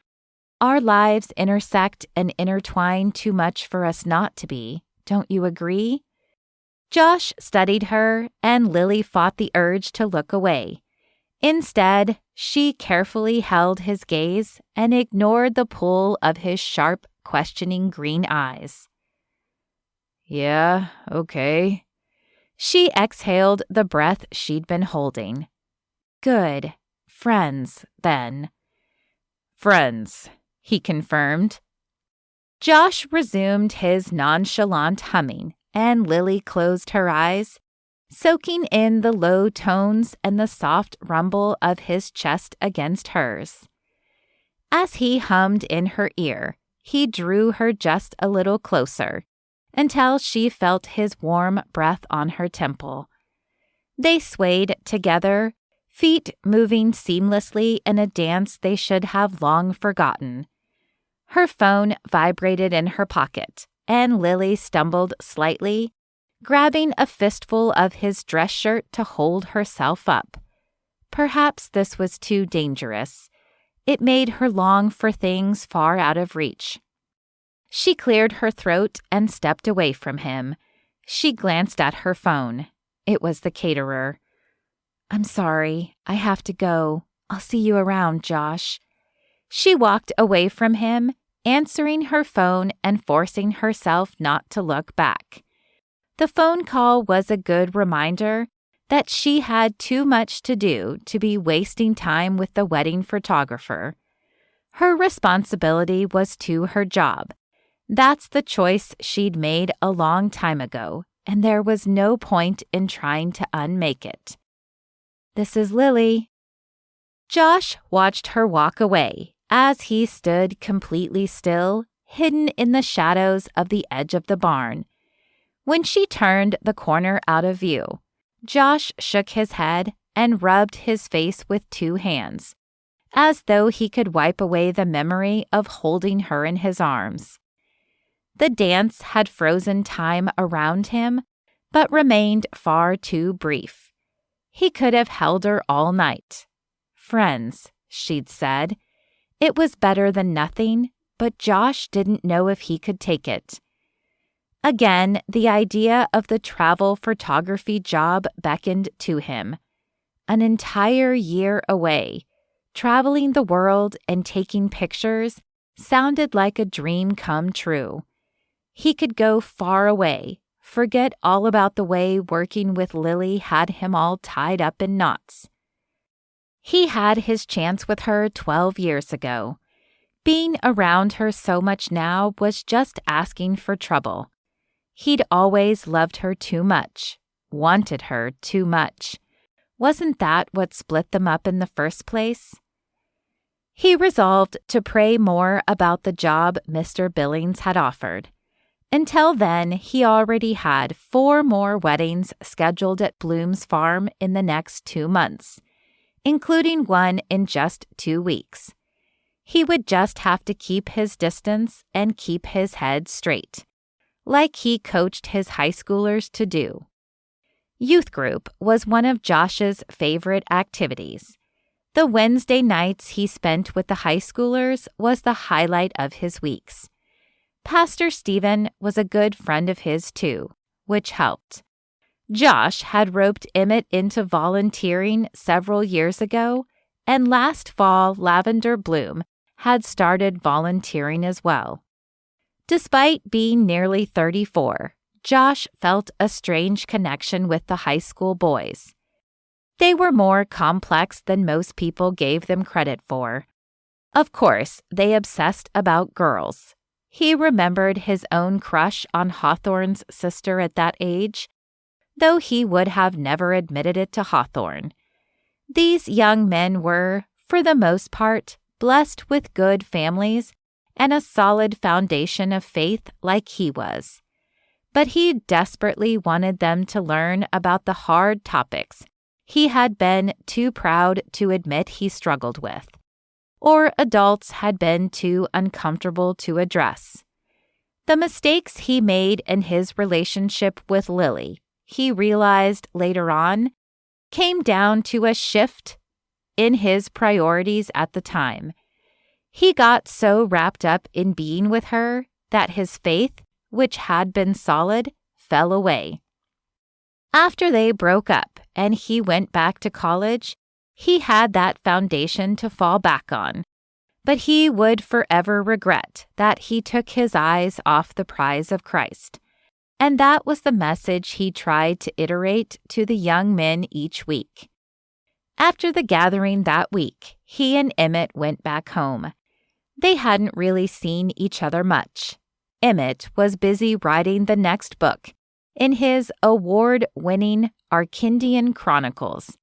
Our lives intersect and intertwine too much for us not to be. Don't you agree? Josh studied her, and Lily fought the urge to look away. Instead, she carefully held his gaze and ignored the pull of his sharp, questioning green eyes. Yeah, okay. She exhaled the breath she'd been holding. Good. Friends, then. Friends, he confirmed. Josh resumed his nonchalant humming, and Lily closed her eyes, soaking in the low tones and the soft rumble of his chest against hers. As he hummed in her ear, he drew her just a little closer, until she felt his warm breath on her temple. They swayed together, feet moving seamlessly in a dance they should have long forgotten. Her phone vibrated in her pocket, and Lily stumbled slightly, grabbing a fistful of his dress shirt to hold herself up. Perhaps this was too dangerous. It made her long for things far out of reach. She cleared her throat and stepped away from him. She glanced at her phone. It was the caterer. I'm sorry, I have to go. I'll see you around, Josh. She walked away from him, answering her phone and forcing herself not to look back. The phone call was a good reminder that she had too much to do to be wasting time with the wedding photographer. Her responsibility was to her job. That's the choice she'd made a long time ago, and there was no point in trying to unmake it. This is Lily. Josh watched her walk away as he stood completely still, hidden in the shadows of the edge of the barn. When she turned the corner out of view, Josh shook his head and rubbed his face with two hands, as though he could wipe away the memory of holding her in his arms. The dance had frozen time around him, but remained far too brief. He could have held her all night. Friends, she'd said. It was better than nothing, but Josh didn't know if he could take it. Again, the idea of the travel photography job beckoned to him. An entire year away, traveling the world and taking pictures sounded like a dream come true. He could go far away, forget all about the way working with Lily had him all tied up in knots. He had his chance with her 12 years ago. Being around her so much now was just asking for trouble. He'd always loved her too much, wanted her too much. Wasn't that what split them up in the first place? He resolved to pray more about the job Mr. Billings had offered. Until then, he already had 4 more weddings scheduled at Bloom's farm in the next 2 months, including one in just 2 weeks. He would just have to keep his distance and keep his head straight, like he coached his high schoolers to do. Youth group was one of Josh's favorite activities. The Wednesday nights he spent with the high schoolers was the highlight of his weeks. Pastor Stephen was a good friend of his too, which helped. Josh had roped Emmett into volunteering several years ago, and last fall Lavender Bloom had started volunteering as well. Despite being nearly 34, Josh felt a strange connection with the high school boys. They were more complex than most people gave them credit for. Of course, they obsessed about girls. He remembered his own crush on Hawthorne's sister at that age, though he would have never admitted it to Hawthorne. These young men were, for the most part, blessed with good families and a solid foundation of faith like he was. But he desperately wanted them to learn about the hard topics he had been too proud to admit he struggled with, or adults had been too uncomfortable to address. The mistakes he made in his relationship with Lily, he realized later on, came down to a shift in his priorities at the time. He got so wrapped up in being with her that his faith, which had been solid, fell away. After they broke up and he went back to college, he had that foundation to fall back on. But he would forever regret that he took his eyes off the prize of Christ. and that was the message he tried to iterate to the young men each week. After the gathering that week, he and Emmett went back home. They hadn't really seen each other much. Emmett was busy writing the next book in his award-winning Arkindian Chronicles,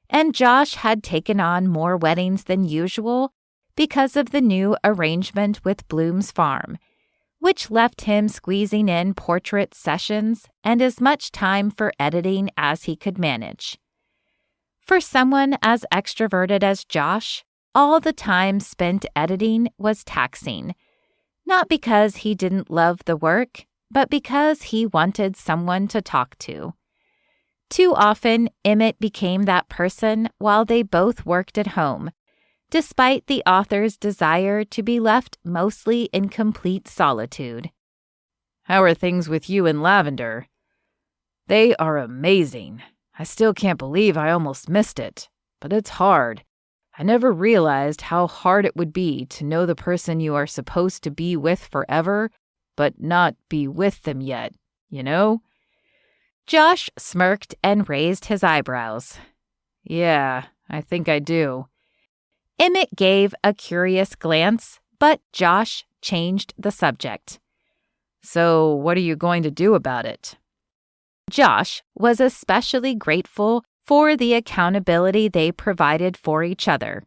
and Josh had taken on more weddings than usual because of the new arrangement with Bloom's farm, which left him squeezing in portrait sessions and as much time for editing as he could manage. For someone as extroverted as Josh, all the time spent editing was taxing, not because he didn't love the work, but because he wanted someone to talk to. Too often, Emmett became that person while they both worked at home, despite the author's desire to be left mostly in complete solitude. "How are things with you and Lavender?" "They are amazing. I still can't believe I almost missed it, but it's hard. I never realized how hard it would be to know the person you are supposed to be with forever, but not be with them yet, you know?" Josh smirked and raised his eyebrows. "Yeah, I think I do." Emmett gave a curious glance, but Josh changed the subject. "So, what are you going to do about it?" Josh was especially grateful for the accountability they provided for each other.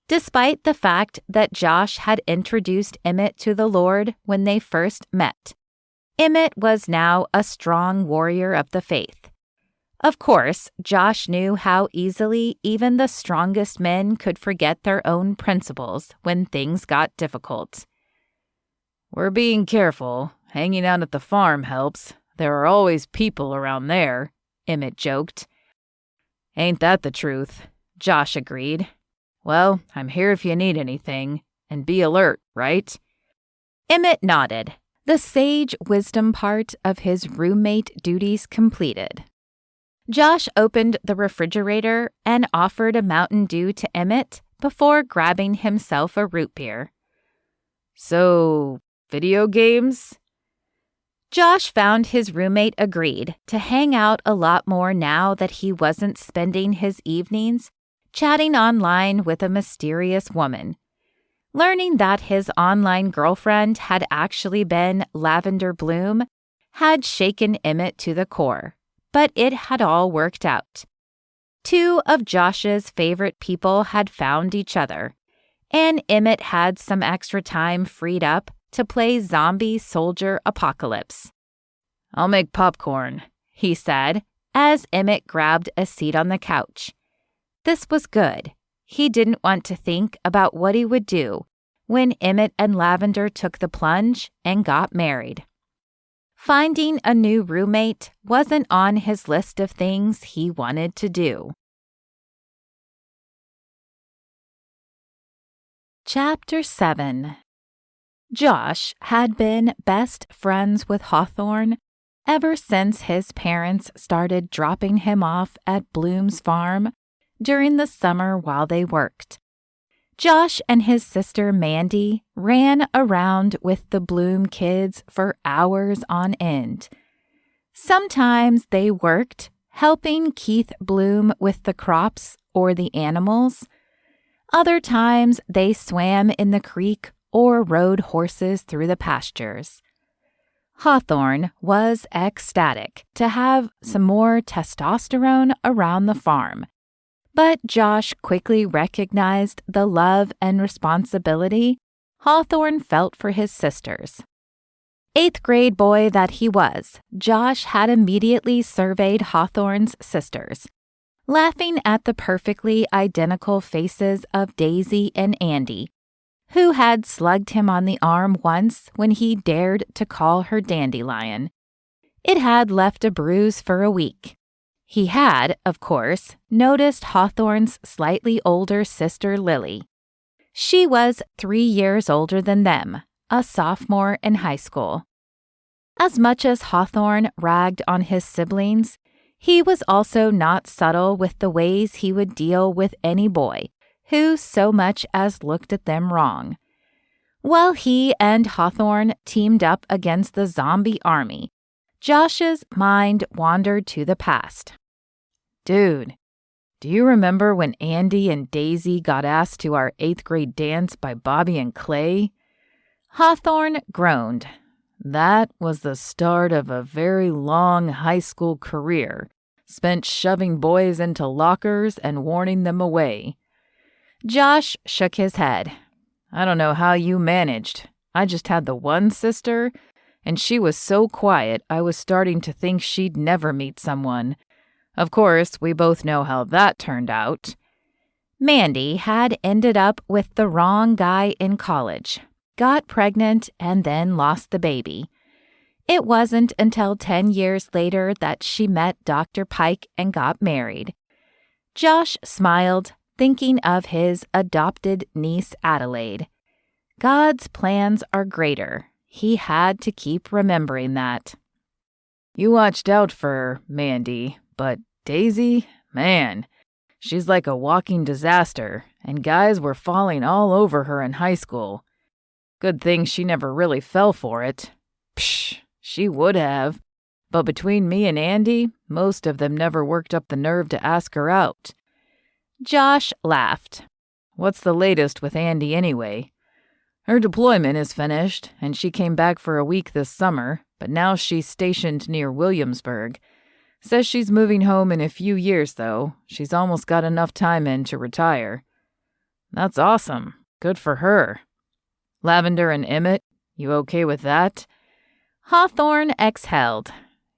Despite the fact that Josh had introduced Emmett to the Lord when they first met, Emmett was now a strong warrior of the faith. Of course, Josh knew how easily even the strongest men could forget their own principles when things got difficult. "We're being careful. Hanging out at the farm helps. There are always people around there," Emmett joked. "Ain't that the truth?" Josh agreed. "Well, I'm here if you need anything. And be alert, right?" Emmett nodded, the sage wisdom part of his roommate duties completed. Josh opened the refrigerator and offered a Mountain Dew to Emmett before grabbing himself a root beer. "So, video games?" Josh found his roommate agreed to hang out a lot more now that he wasn't spending his evenings chatting online with a mysterious woman. Learning that his online girlfriend had actually been Lavender Bloom had shaken Emmett to the core, but it had all worked out. Two of Josh's favorite people had found each other, and Emmett had some extra time freed up to play Zombie Soldier Apocalypse. "I'll make popcorn," he said, as Emmett grabbed a seat on the couch. This was good. He didn't want to think about what he would do when Emmett and Lavender took the plunge and got married. Finding a new roommate wasn't on his list of things he wanted to do. Chapter 7. Josh had been best friends with Hawthorne ever since his parents started dropping him off at Bloom's farm during the summer while they worked. Josh and his sister Mandy ran around with the Bloom kids for hours on end. Sometimes they worked, helping Keith Bloom with the crops or the animals. Other times they swam in the creek or rode horses through the pastures. Hawthorne was ecstatic to have some more testosterone around the farm, but Josh quickly recognized the love and responsibility Hawthorne felt for his sisters. 8th grade boy that he was, Josh had immediately surveyed Hawthorne's sisters, laughing at the perfectly identical faces of Daisy and Andy, who had slugged him on the arm once when he dared to call her Dandelion. It had left a bruise for a week. He had, of course, noticed Hawthorne's slightly older sister Lily. She was 3 years older than them, a sophomore in high school. As much as Hawthorne ragged on his siblings, he was also not subtle with the ways he would deal with any boy who so much as looked at them wrong. While he and Hawthorne teamed up against the zombie army, Josh's mind wandered to the past. Dude, do you remember when Andy and Daisy got asked to our 8th grade dance by Bobby and Clay? Hawthorne groaned. That was the start of a very long high school career, spent shoving boys into lockers and warning them away. Josh shook his head. I don't know how you managed. I just had the one sister, and she was so quiet I was starting to think she'd never meet someone. Of course, we both know how that turned out. Mandy had ended up with the wrong guy in college, got pregnant, and then lost the baby. It wasn't until 10 years later that she met Dr. Pike and got married. Josh smiled, thinking of his adopted niece Adelaide. God's plans are greater. He had to keep remembering that. You watched out for Mandy, but Daisy, man, she's like a walking disaster, and guys were falling all over her in high school. Good thing she never really fell for it. Psh, she would have. But between me and Andy, most of them never worked up the nerve to ask her out. Josh laughed. What's the latest with Andy anyway? Her deployment is finished, and she came back for a week this summer, but now she's stationed near Williamsburg. Says she's moving home in a few years, though. She's almost got enough time in to retire. That's awesome. Good for her. Lavender and Emmett, you okay with that? Hawthorne exhaled.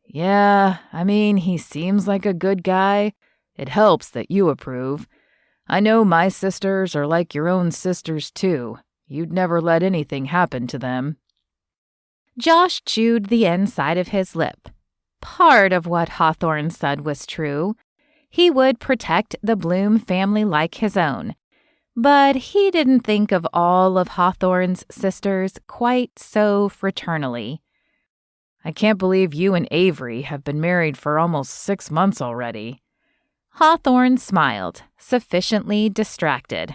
Yeah, I mean, he seems like a good guy. It helps that you approve. I know my sisters are like your own sisters, too. You'd never let anything happen to them. Josh chewed the inside of his lip. Part of what Hawthorne said was true. He would protect the Bloom family like his own. But he didn't think of all of Hawthorne's sisters quite so fraternally. I can't believe you and Avery have been married for almost 6 months already. Hawthorne smiled, sufficiently distracted.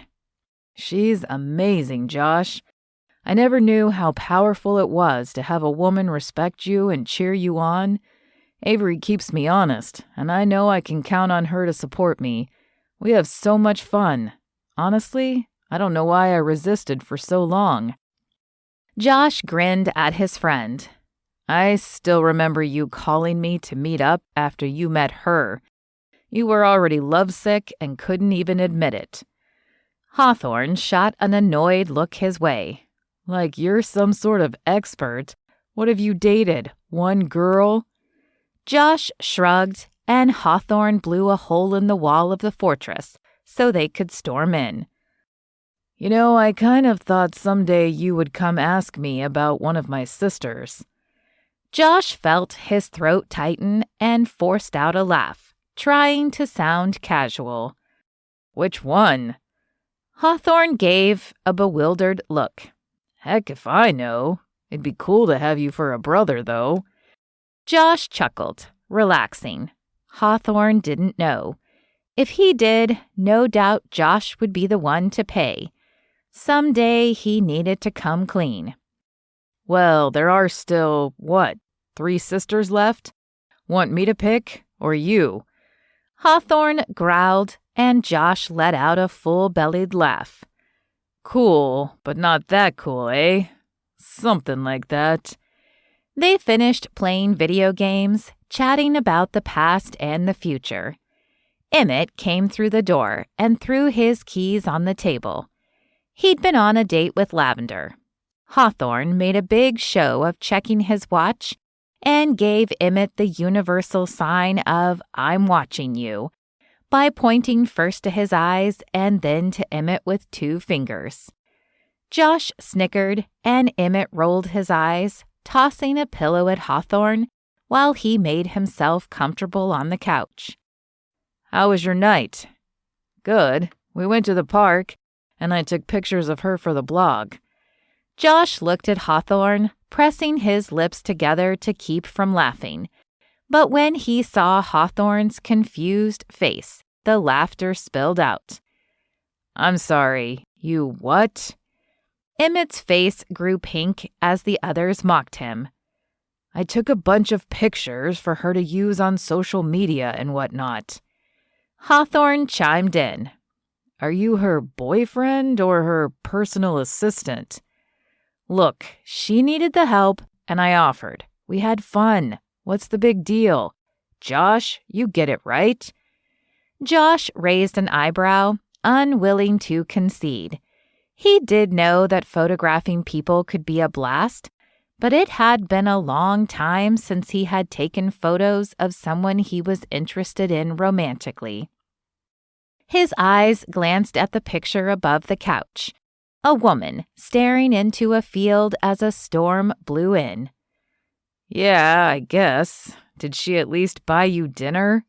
She's amazing, Josh. I never knew how powerful it was to have a woman respect you and cheer you on. Avery keeps me honest, and I know I can count on her to support me. We have so much fun. Honestly, I don't know why I resisted for so long. Josh grinned at his friend. I still remember you calling me to meet up after you met her. You were already lovesick and couldn't even admit it. Hawthorne shot an annoyed look his way. Like you're some sort of expert. What have you dated? One girl? Josh shrugged, and Hawthorne blew a hole in the wall of the fortress so they could storm in. You know, I kind of thought someday you would come ask me about one of my sisters. Josh felt his throat tighten and forced out a laugh, trying to sound casual. Which one? Hawthorne gave a bewildered look. Heck if I know. It'd be cool to have you for a brother, though. Josh chuckled, relaxing. Hawthorne didn't know. If he did, no doubt Josh would be the one to pay. Someday he needed to come clean. Well, there are still, 3 sisters left? Want me to pick, or you? Hawthorne growled, and Josh let out a full-bellied laugh. Cool, but not that cool, eh? Something like that. They finished playing video games, chatting about the past and the future. Emmett came through the door and threw his keys on the table. He'd been on a date with Lavender. Hawthorne made a big show of checking his watch and gave Emmett the universal sign of "I'm watching you" by pointing first to his eyes and then to Emmett with 2 fingers. Josh snickered, and Emmett rolled his eyes, tossing a pillow at Hawthorne while he made himself comfortable on the couch. How was your night? Good. We went to the park, and I took pictures of her for the blog. Josh looked at Hawthorne, pressing his lips together to keep from laughing. But when he saw Hawthorne's confused face, the laughter spilled out. I'm sorry, you what? Emmett's face grew pink as the others mocked him. I took a bunch of pictures for her to use on social media and whatnot." Hawthorne chimed in. "Are you her boyfriend or her personal assistant?" "Look, she needed the help, and I offered. We had fun. What's the big deal? Josh, you get it, right?" Josh raised an eyebrow, unwilling to concede. He did know that photographing people could be a blast, but it had been a long time since he had taken photos of someone he was interested in romantically. His eyes glanced at the picture above the couch, a woman staring into a field as a storm blew in. "Yeah, I guess. Did she at least buy you dinner?"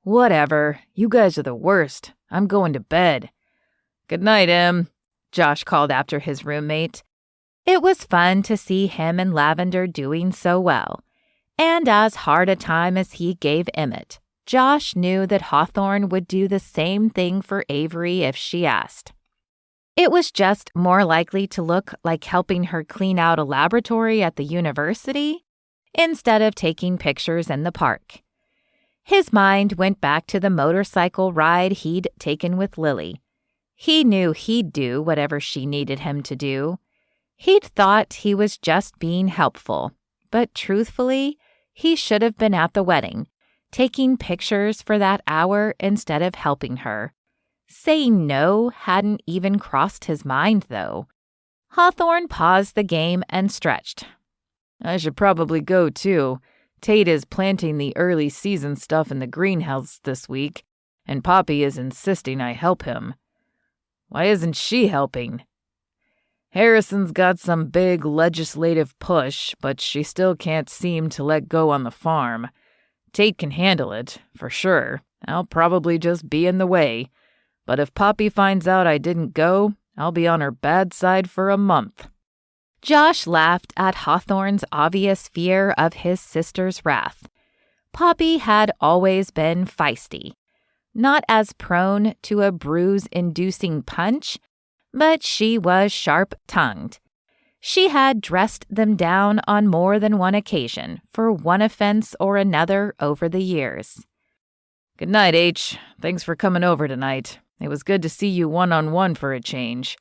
"Whatever. You guys are the worst. I'm going to bed." "Good night, Em," Josh called after his roommate. It was fun to see him and Lavender doing so well, and as hard a time as he gave Emmett, Josh knew that Hawthorne would do the same thing for Avery if she asked. It was just more likely to look like helping her clean out a laboratory at the university instead of taking pictures in the park. His mind went back to the motorcycle ride he'd taken with Lily. He knew he'd do whatever she needed him to do. He'd thought he was just being helpful, but truthfully, he should have been at the wedding, taking pictures for that hour instead of helping her. Saying no hadn't even crossed his mind, though. Hawthorne paused the game and stretched. "I should probably go, too. Tate is planting the early season stuff in the greenhouse this week, and Poppy is insisting I help him." "Why isn't she helping?" "Harrison's got some big legislative push, but she still can't seem to let go on the farm. Tate can handle it, for sure. I'll probably just be in the way. But if Poppy finds out I didn't go, I'll be on her bad side for a month." Josh laughed at Hawthorne's obvious fear of his sister's wrath. Poppy had always been feisty, not as prone to a bruise-inducing punch, but she was sharp-tongued. She had dressed them down on more than one occasion for one offense or another over the years. "Good night, H. Thanks for coming over tonight. It was good to see you one-on-one for a change."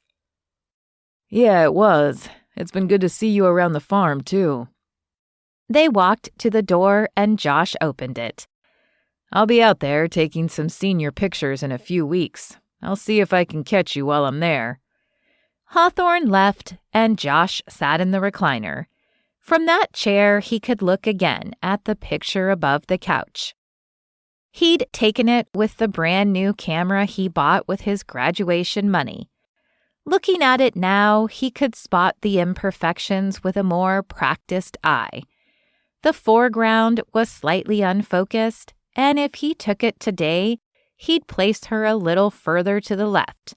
"Yeah, it was. It's been good to see you around the farm, too." They walked to the door and Josh opened it. "I'll be out there taking some senior pictures in a few weeks. I'll see if I can catch you while I'm there." Hawthorne left and Josh sat in the recliner. From that chair, he could look again at the picture above the couch. He'd taken it with the brand new camera he bought with his graduation money. Looking at it now, he could spot the imperfections with a more practiced eye. The foreground was slightly unfocused, and if he took it today, he'd place her a little further to the left,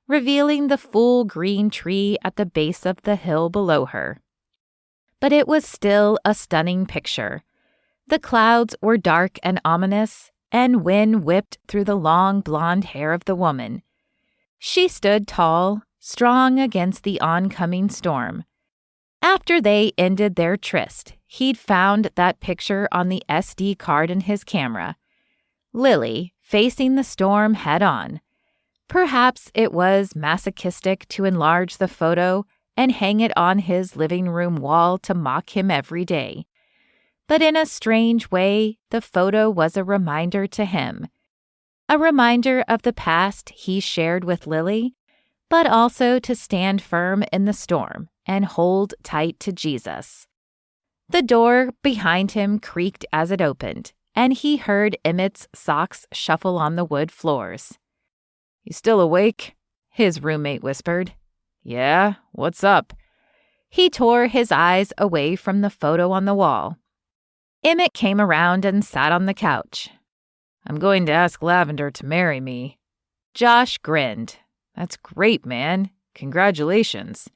revealing the full green tree at the base of the hill below her. But it was still a stunning picture. The clouds were dark and ominous, and wind whipped through the long blonde hair of the woman. She stood tall, strong against the oncoming storm. After they ended their tryst, he'd found that picture on the SD card in his camera. Lily, facing the storm head-on. Perhaps it was masochistic to enlarge the photo and hang it on his living room wall to mock him every day. But in a strange way, the photo was a reminder to him. A reminder of the past he shared with Lily, but also to stand firm in the storm and hold tight to Jesus. The door behind him creaked as it opened, and he heard Emmett's socks shuffle on the wood floors. "You still awake?" his roommate whispered. "Yeah? What's up?" He tore his eyes away from the photo on the wall. Emmett came around and sat on the couch. "I'm going to ask Lavender to marry me." Josh grinned. "That's great, man. Congratulations."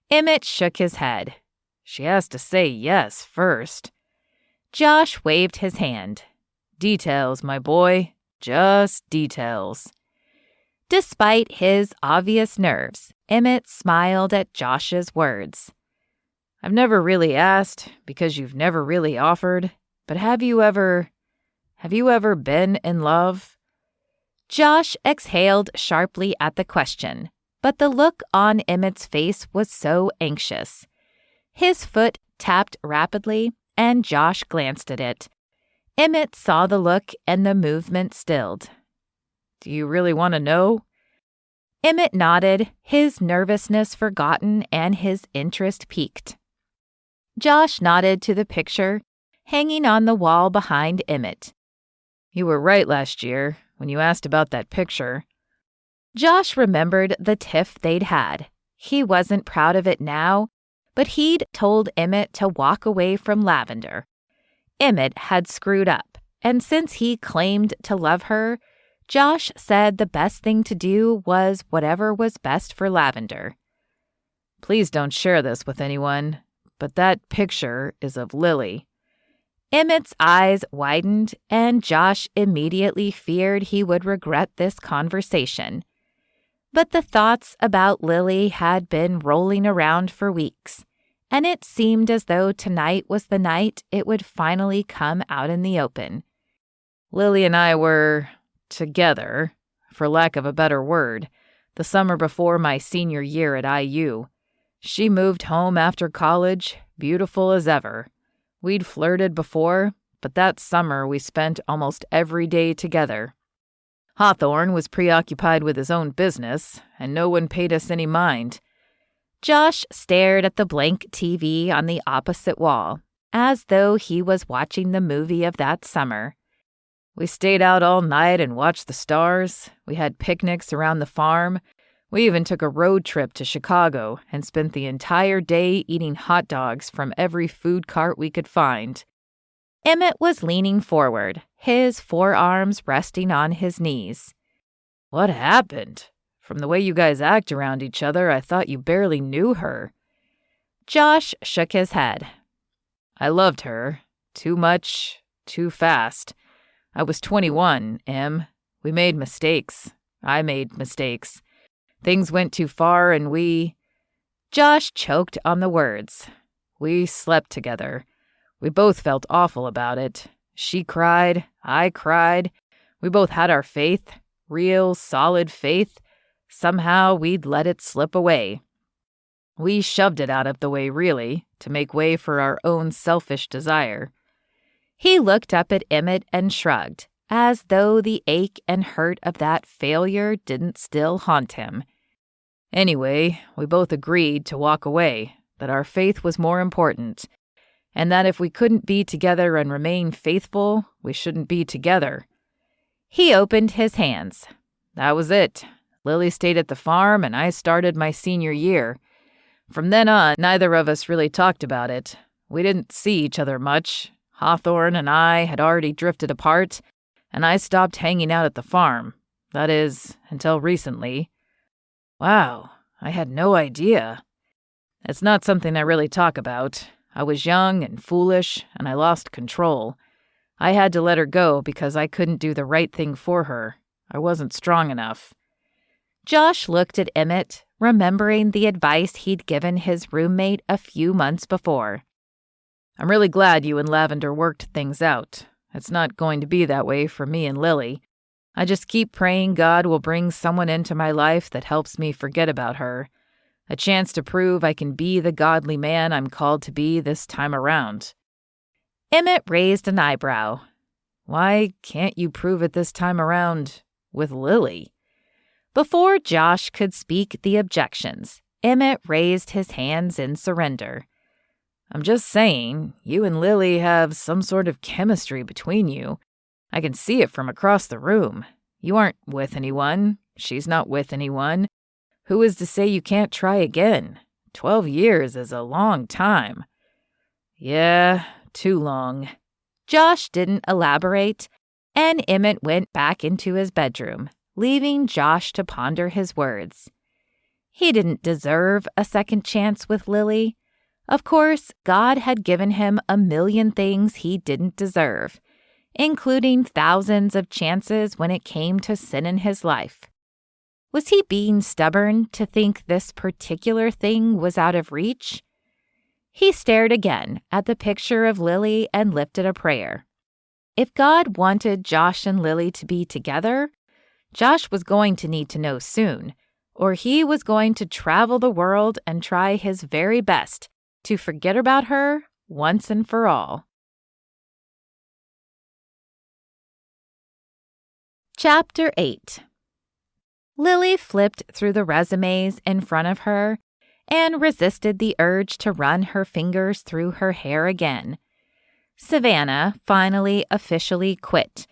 Emmett shook his head. "She has to say yes first." Josh waved his hand. "Details, my boy. Just details." Despite his obvious nerves, Emmett smiled at Josh's words. I've never really asked because you've never really offered, but have you ever been in love? Josh exhaled sharply at the question, but the look on Emmett's face was so anxious. His foot tapped rapidly, and Josh glanced at it. Emmett saw the look and the movement stilled. Do you really want to know? Emmett nodded, his nervousness forgotten and his interest piqued. Josh nodded to the picture hanging on the wall behind Emmett. You were right last year when you asked about that picture. Josh remembered the tiff they'd had. He wasn't proud of it now, but he'd told Emmett to walk away from Lavender. Emmett had screwed up, and since he claimed to love her, Josh said the best thing to do was whatever was best for Lavender. Please don't share this with anyone, but that picture is of Lily. Emmett's eyes widened, and Josh immediately feared he would regret this conversation. But the thoughts about Lily had been rolling around for weeks, and it seemed as though tonight was the night it would finally come out in the open. Lily and I were together, for lack of a better word, the summer before my senior year at IU. She moved home after college, beautiful as ever. We'd flirted before, but that summer we spent almost every day together. Hawthorne was preoccupied with his own business, and no one paid us any mind. Josh stared at the blank TV on the opposite wall, as though he was watching the movie of that summer. We stayed out all night and watched the stars. We had picnics around the farm. We even took a road trip to Chicago and spent the entire day eating hot dogs from every food cart we could find. Emmett was leaning forward, his forearms resting on his knees. What happened? From the way you guys act around each other, I thought you barely knew her. Josh shook his head. I loved her. Too much, too fast. I was 21, Em. We made mistakes. I made mistakes. Things went too far and we... Josh choked on the words. We slept together. We both felt awful about it. She cried. I cried. We both had our faith. Real, solid faith. Somehow we'd let it slip away. We shoved it out of the way, really, to make way for our own selfish desire. He looked up at Emmett and shrugged, as though the ache and hurt of that failure didn't still haunt him. Anyway, we both agreed to walk away, that our faith was more important, and that if we couldn't be together and remain faithful, we shouldn't be together. He opened his hands. That was it. Lily stayed at the farm, and I started my senior year. From then on, neither of us really talked about it. We didn't see each other much. Hawthorne and I had already drifted apart, and I stopped hanging out at the farm. That is, until recently. Wow, I had no idea. It's not something I really talk about. I was young and foolish, and I lost control. I had to let her go because I couldn't do the right thing for her. I wasn't strong enough. Josh looked at Emmett, remembering the advice he'd given his roommate a few months before. I'm really glad you and Lavender worked things out. It's not going to be that way for me and Lily. I just keep praying God will bring someone into my life that helps me forget about her. A chance to prove I can be the godly man I'm called to be this time around. Emmett raised an eyebrow. Why can't you prove it this time around with Lily? Before Josh could speak the objections, Emmett raised his hands in surrender. I'm just saying, you and Lily have some sort of chemistry between you. I can see it from across the room. You aren't with anyone. She's not with anyone. Who is to say you can't try again? 12 years is a long time. Yeah, too long. Josh didn't elaborate, and Emmett went back into his bedroom, leaving Josh to ponder his words. He didn't deserve a second chance with Lily. Of course, God had given him a million things he didn't deserve, including thousands of chances when it came to sin in his life. Was he being stubborn to think this particular thing was out of reach? He stared again at the picture of Lily and lifted a prayer. If God wanted Josh and Lily to be together, Josh was going to need to know soon, or he was going to travel the world and try his very best to forget about her once and for all. Chapter 8. Lily flipped through the resumes in front of her and resisted the urge to run her fingers through her hair again. Savannah finally officially quit,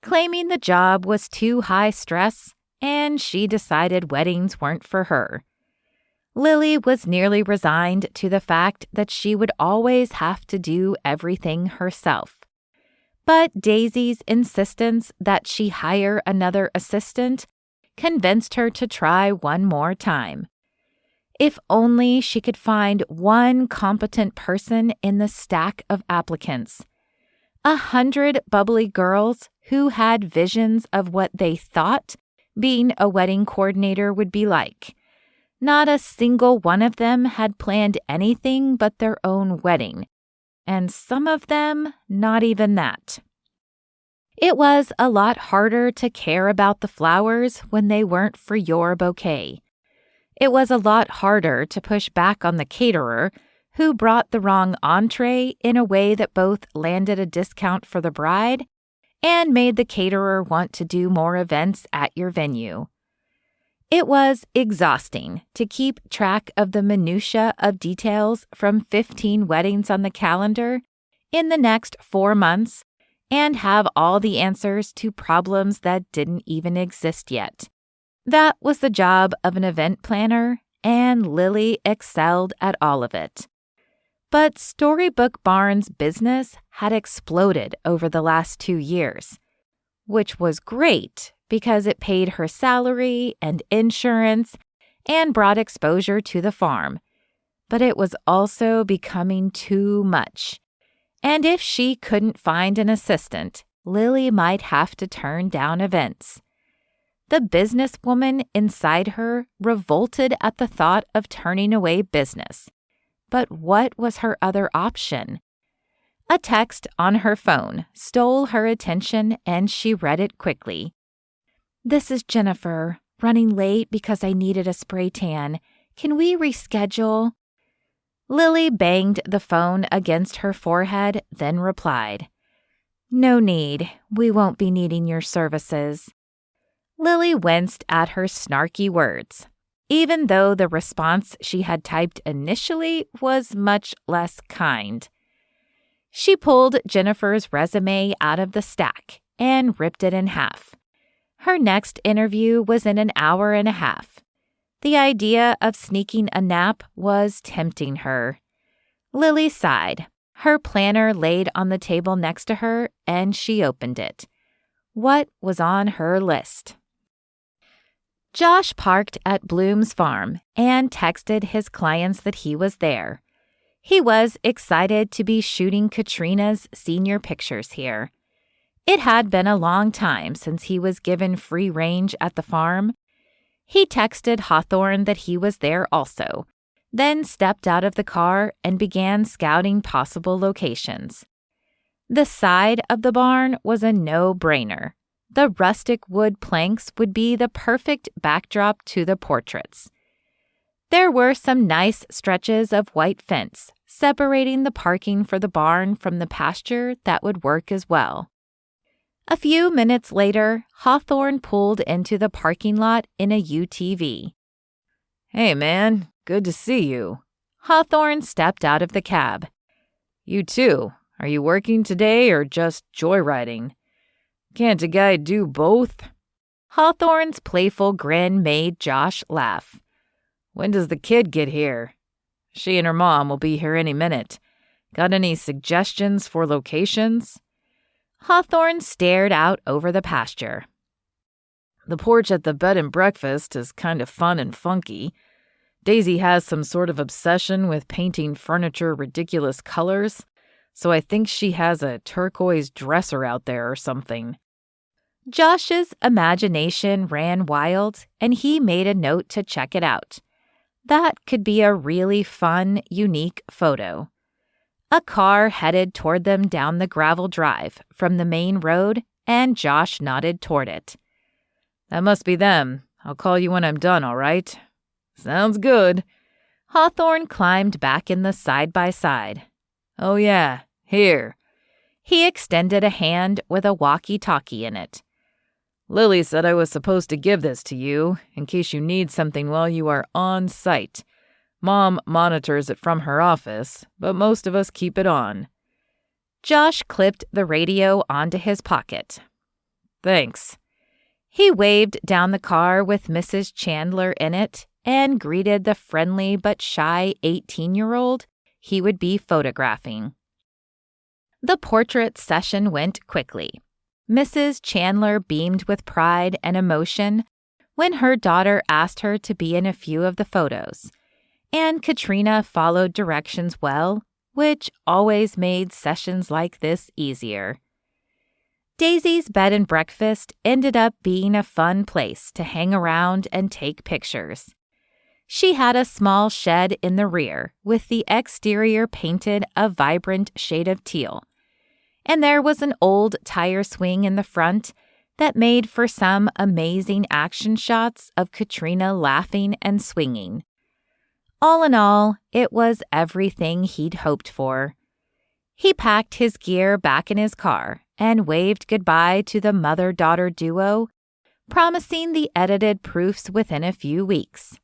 claiming the job was too high stress and she decided weddings weren't for her. Lily was nearly resigned to the fact that she would always have to do everything herself. But Daisy's insistence that she hire another assistant convinced her to try one more time. If only she could find one competent person in the stack of applicants. 100 bubbly girls who had visions of what they thought being a wedding coordinator would be like. Not a single one of them had planned anything but their own wedding, and some of them not even that. It was a lot harder to care about the flowers when they weren't for your bouquet. It was a lot harder to push back on the caterer who brought the wrong entree in a way that both landed a discount for the bride and made the caterer want to do more events at your venue. It was exhausting to keep track of the minutiae of details from 15 weddings on the calendar in the next 4 months and have all the answers to problems that didn't even exist yet. That was the job of an event planner, and Lily excelled at all of it. But Storybook Barn's business had exploded over the last 2 years, which was great because it paid her salary and insurance and brought exposure to the farm. But it was also becoming too much. And if she couldn't find an assistant, Lily might have to turn down events. The businesswoman inside her revolted at the thought of turning away business. But what was her other option? A text on her phone stole her attention and she read it quickly. "This is Jennifer, running late because I needed a spray tan. Can we reschedule?" Lily banged the phone against her forehead, then replied, "No need. We won't be needing your services." Lily winced at her snarky words, even though the response she had typed initially was much less kind. She pulled Jennifer's resume out of the stack and ripped it in half. Her next interview was in an hour and a half. The idea of sneaking a nap was tempting her. Lily sighed. Her planner laid on the table next to her, and she opened it. What was on her list? Josh parked at Bloom's farm and texted his clients that he was there. He was excited to be shooting Katrina's senior pictures here. It had been a long time since he was given free range at the farm. He texted Hawthorne that he was there also, then stepped out of the car and began scouting possible locations. The side of the barn was a no-brainer. The rustic wood planks would be the perfect backdrop to the portraits. There were some nice stretches of white fence separating the parking for the barn from the pasture that would work as well. A few minutes later, Hawthorne pulled into the parking lot in a UTV. "Hey, man, good to see you." Hawthorne stepped out of the cab. "You too. Are you working today or just joyriding? Can't a guy do both?" Hawthorne's playful grin made Josh laugh. "When does the kid get here? She and her mom will be here any minute. Got any suggestions for locations?" Hawthorne stared out over the pasture. "The porch at the bed and breakfast is kind of fun and funky. Daisy has some sort of obsession with painting furniture ridiculous colors, so I think she has a turquoise dresser out there or something." Josh's imagination ran wild, and he made a note to check it out. that could be a really fun, unique photo. A car headed toward them down the gravel drive from the main road, and Josh nodded toward it. That must be them. I'll call you when I'm done, all right? Sounds good. Hawthorne climbed back in the side-by-side. Oh yeah, here. He extended a hand with a walkie-talkie in it. Lily said I was supposed to give this to you in case you need something while you are on site. Mom monitors it from her office, but most of us keep it on. Josh clipped the radio onto his pocket. Thanks. He waved down the car with Mrs. Chandler in it and greeted the friendly but shy 18-year-old he would be photographing. The portrait session went quickly. Mrs. Chandler beamed with pride and emotion when her daughter asked her to be in a few of the photos, and Katrina followed directions well, which always made sessions like this easier. Daisy's bed and breakfast ended up being a fun place to hang around and take pictures. She had a small shed in the rear with the exterior painted a vibrant shade of teal, and there was an old tire swing in the front that made for some amazing action shots of Katrina laughing and swinging. All in all, it was everything he'd hoped for. He packed his gear back in his car and waved goodbye to the mother-daughter duo, promising the edited proofs within a few weeks.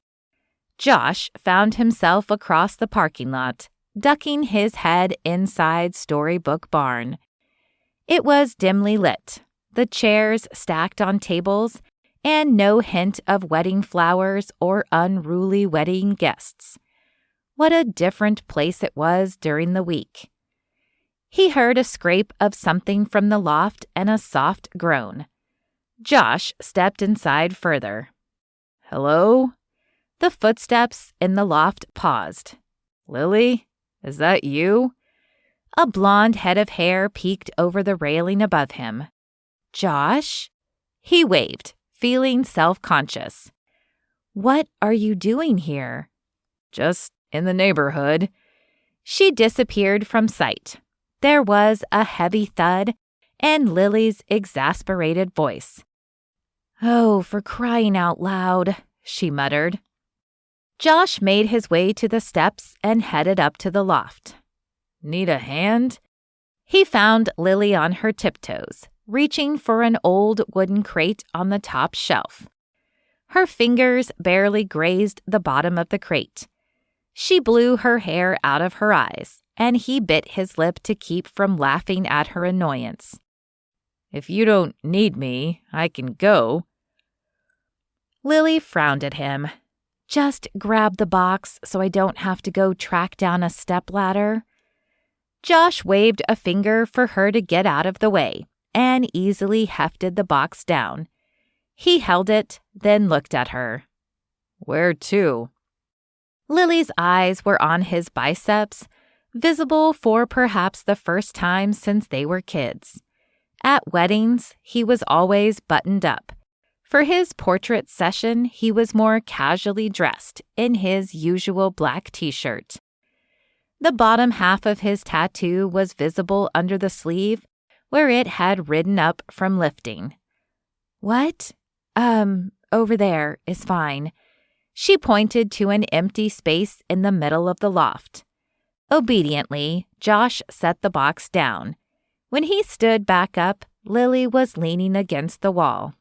Josh found himself across the parking lot, ducking his head inside Storybook Barn. It was dimly lit, the chairs stacked on tables, and no hint of wedding flowers or unruly wedding guests. What a different place it was during the week. He heard a scrape of something from the loft and a soft groan. Josh stepped inside further. Hello? The footsteps in the loft paused. Lily, is that you? A blonde head of hair peeked over the railing above him. Josh? He waved, feeling self-conscious. What are you doing here? Just in the neighborhood. She disappeared from sight. There was a heavy thud and Lily's exasperated voice. Oh, for crying out loud, she muttered. Josh made his way to the steps and headed up to the loft. Need a hand? He found Lily on her tiptoes, reaching for an old wooden crate on the top shelf. Her fingers barely grazed the bottom of the crate. She blew her hair out of her eyes, and he bit his lip to keep from laughing at her annoyance. If you don't need me, I can go. Lily frowned at him. Just grab the box so I don't have to go track down a stepladder. Josh waved a finger for her to get out of the way and easily hefted the box down. He held it, then looked at her. Where to? Lily's eyes were on his biceps, visible for perhaps the first time since they were kids. At weddings, he was always buttoned up. For his portrait session, he was more casually dressed in his usual black t-shirt. The bottom half of his tattoo was visible under the sleeve, where it had ridden up from lifting. What? Over there is fine. She pointed to an empty space in the middle of the loft. Obediently, Josh set the box down. When he stood back up, Lily was leaning against the wall.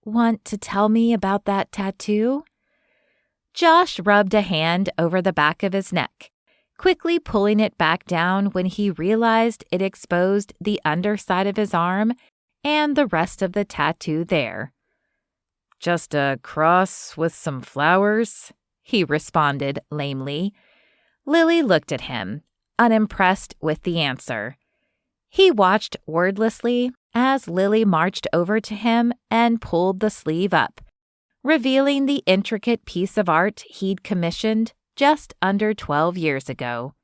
Want to tell me about that tattoo? Josh rubbed a hand over the back of his neck, quickly pulling it back down when he realized it exposed the underside of his arm and the rest of the tattoo there. Just a cross with some flowers, he responded lamely. Lily looked at him, unimpressed with the answer. He watched wordlessly as Lily marched over to him and pulled the sleeve up, revealing the intricate piece of art he'd commissioned just under 12 years ago.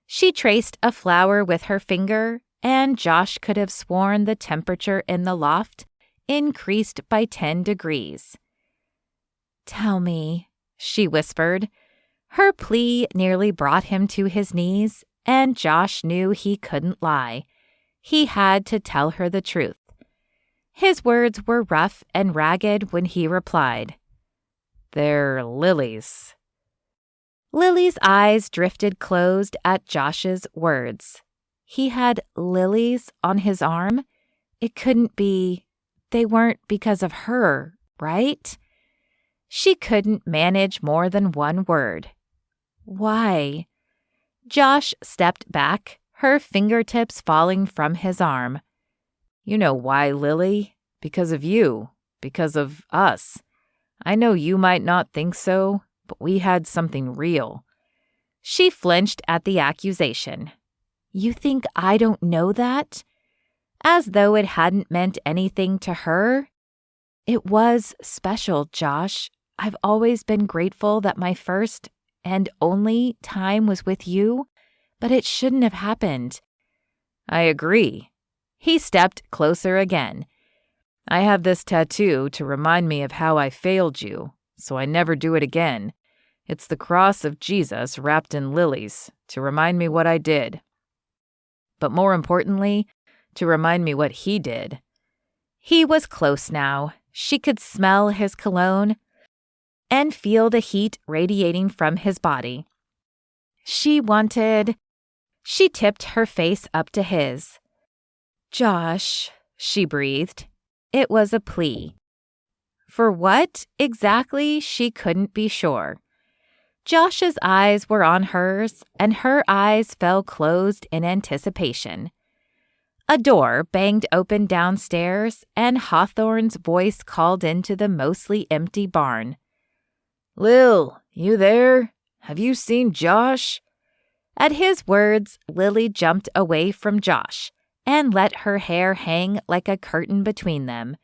She traced a flower with her finger, and Josh could have sworn the temperature in the loft increased by 10 degrees. Tell me, she whispered. Her plea nearly brought him to his knees, and Josh knew he couldn't lie. He had to tell her the truth. His words were rough and ragged when he replied, "They're lilies." Lily's eyes drifted closed at Josh's words. He had lilies on his arm? It couldn't be. They weren't because of her, right? She couldn't manage more than one word. Why? Josh stepped back, her fingertips falling from his arm. "You know why, Lily? Because of you. Because of us. I know you might not think so, but we had something real." She flinched at the accusation. "You think I don't know that?" As though it hadn't meant anything to her. "It was special, Josh. I've always been grateful that my first and only time was with you, but it shouldn't have happened." "I agree." He stepped closer again. "I have this tattoo to remind me of how I failed you, so I never do it again. It's the cross of Jesus wrapped in lilies to remind me what I did. But more importantly, to remind me what he did." He was close now. She could smell his cologne and feel the heat radiating from his body. She tipped her face up to his. "Josh," she breathed. It was a plea. For what exactly, she couldn't be sure. Josh's eyes were on hers, and her eyes fell closed in anticipation. A door banged open downstairs, and Hawthorne's voice called into the mostly empty barn. "Lil, you there? Have you seen Josh?" At his words, Lily jumped away from Josh and let her hair hang like a curtain between them.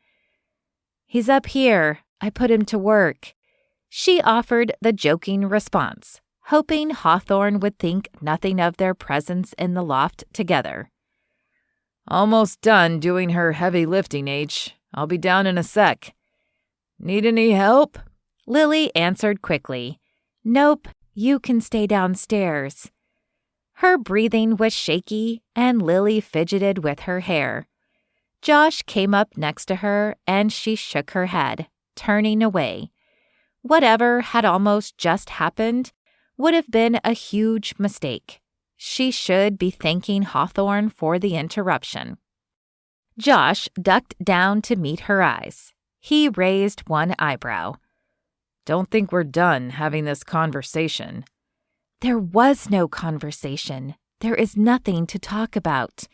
"He's up here. I put him to work." She offered the joking response, hoping Hawthorne would think nothing of their presence in the loft together. "Almost done doing her heavy lifting, H. I'll be down in a sec." "Need any help?" Lily answered quickly. "Nope, you can stay downstairs." Her breathing was shaky, and Lily fidgeted with her hair. Josh came up next to her, and she shook her head, turning away. Whatever had almost just happened would have been a huge mistake. She should be thanking Hawthorne for the interruption. Josh ducked down to meet her eyes. He raised one eyebrow. "Don't think we're done having this conversation." "There was no conversation. There is nothing to talk about."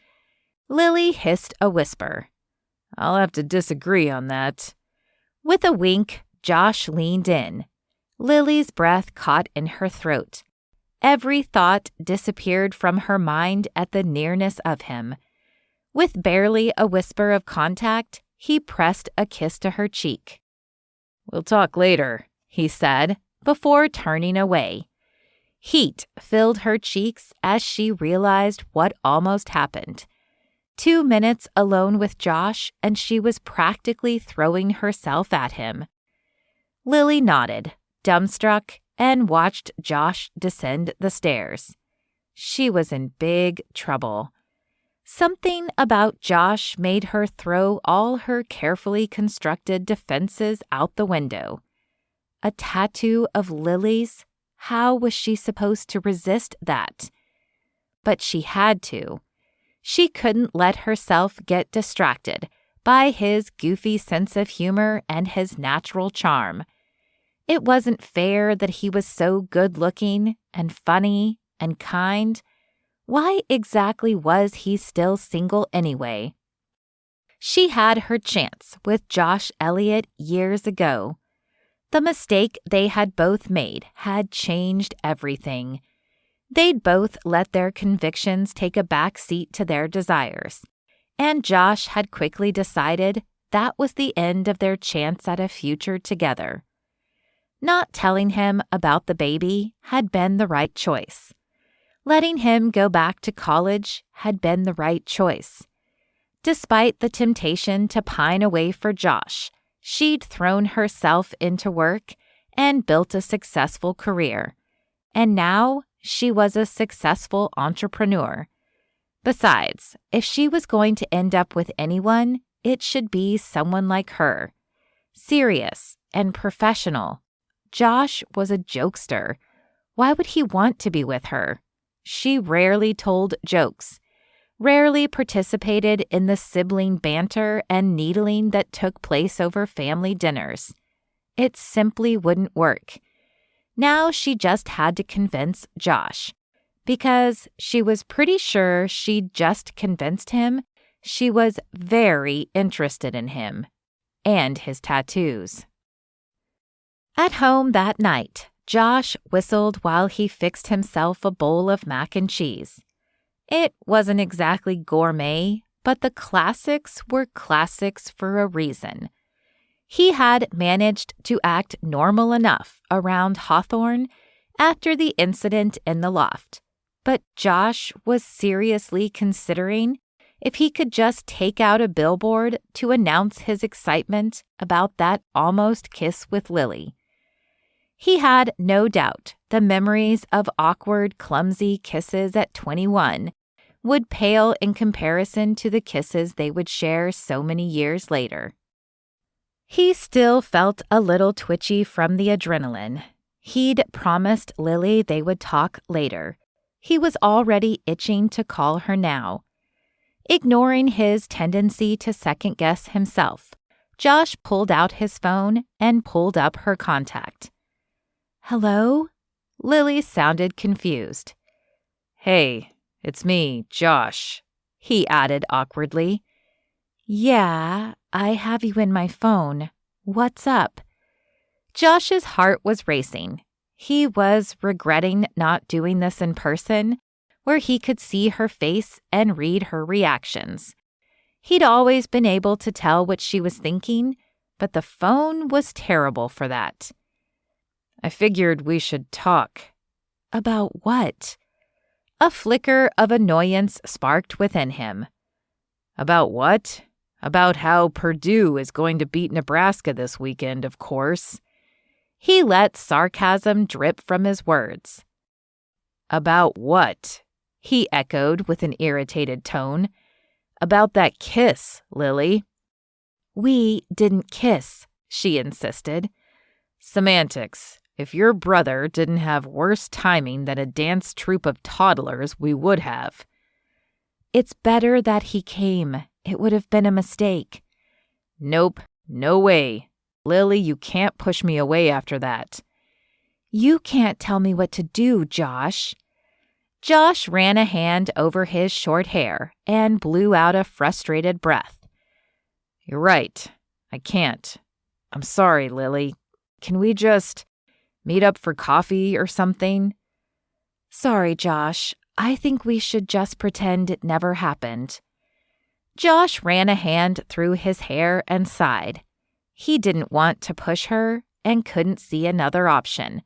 Lily hissed a whisper. "I'll have to disagree on that." With a wink, Josh leaned in. Lily's breath caught in her throat. Every thought disappeared from her mind at the nearness of him. With barely a whisper of contact, he pressed a kiss to her cheek. "We'll talk later," he said, before turning away. Heat filled her cheeks as she realized what almost happened. 2 minutes alone with Josh, and she was practically throwing herself at him. Lily nodded, dumbstruck, and watched Josh descend the stairs. She was in big trouble. Something about Josh made her throw all her carefully constructed defenses out the window. A tattoo of lilies? How was she supposed to resist that? But she had to. She couldn't let herself get distracted by his goofy sense of humor and his natural charm. It wasn't fair that he was so good-looking and funny and kind. Why exactly was he still single anyway? She had her chance with Josh Elliot years ago. The mistake they had both made had changed everything. They'd both let their convictions take a back seat to their desires, and Josh had quickly decided that was the end of their chance at a future together. Not telling him about the baby had been the right choice. Letting him go back to college had been the right choice. Despite the temptation to pine away for Josh, she'd thrown herself into work and built a successful career. And now she was a successful entrepreneur. Besides, if she was going to end up with anyone, it should be someone like her. Serious and professional. Josh was a jokester. Why would he want to be with her? She rarely told jokes, rarely participated in the sibling banter and needling that took place over family dinners. It simply wouldn't work. Now she just had to convince Josh, because she was pretty sure she'd just convinced him she was very interested in him and his tattoos. At home that night, Josh whistled while he fixed himself a bowl of mac and cheese. It wasn't exactly gourmet, but the classics were classics for a reason. He had managed to act normal enough around Hawthorne after the incident in the loft, but Josh was seriously considering if he could just take out a billboard to announce his excitement about that almost kiss with Lily. He had no doubt the memories of awkward, clumsy kisses at 21 would pale in comparison to the kisses they would share so many years later. He still felt a little twitchy from the adrenaline. He'd promised Lily they would talk later. He was already itching to call her now. Ignoring his tendency to second-guess himself, Josh pulled out his phone and pulled up her contact. "Hello?" Lily sounded confused. "Hey, it's me, Josh," he added awkwardly. "Yeah, I have you in my phone. What's up?" Josh's heart was racing. He was regretting not doing this in person, where he could see her face and read her reactions. He'd always been able to tell what she was thinking, but the phone was terrible for that. "I figured we should talk." "About what?" A flicker of annoyance sparked within him. "About what? About how Purdue is going to beat Nebraska this weekend, of course." He let sarcasm drip from his words. "About what?" he echoed with an irritated tone. "About that kiss, Lily." "We didn't kiss," she insisted. "Semantics. If your brother didn't have worse timing than a dance troupe of toddlers, we would have." "It's better that he came. It would have been a mistake." "Nope, no way. Lily, you can't push me away after that." "You can't tell me what to do, Josh." Josh ran a hand over his short hair and blew out a frustrated breath. "You're right. I can't. I'm sorry, Lily. Can we just meet up for coffee or something?" "Sorry, Josh. I think we should just pretend it never happened." Josh ran a hand through his hair and sighed. He didn't want to push her and couldn't see another option.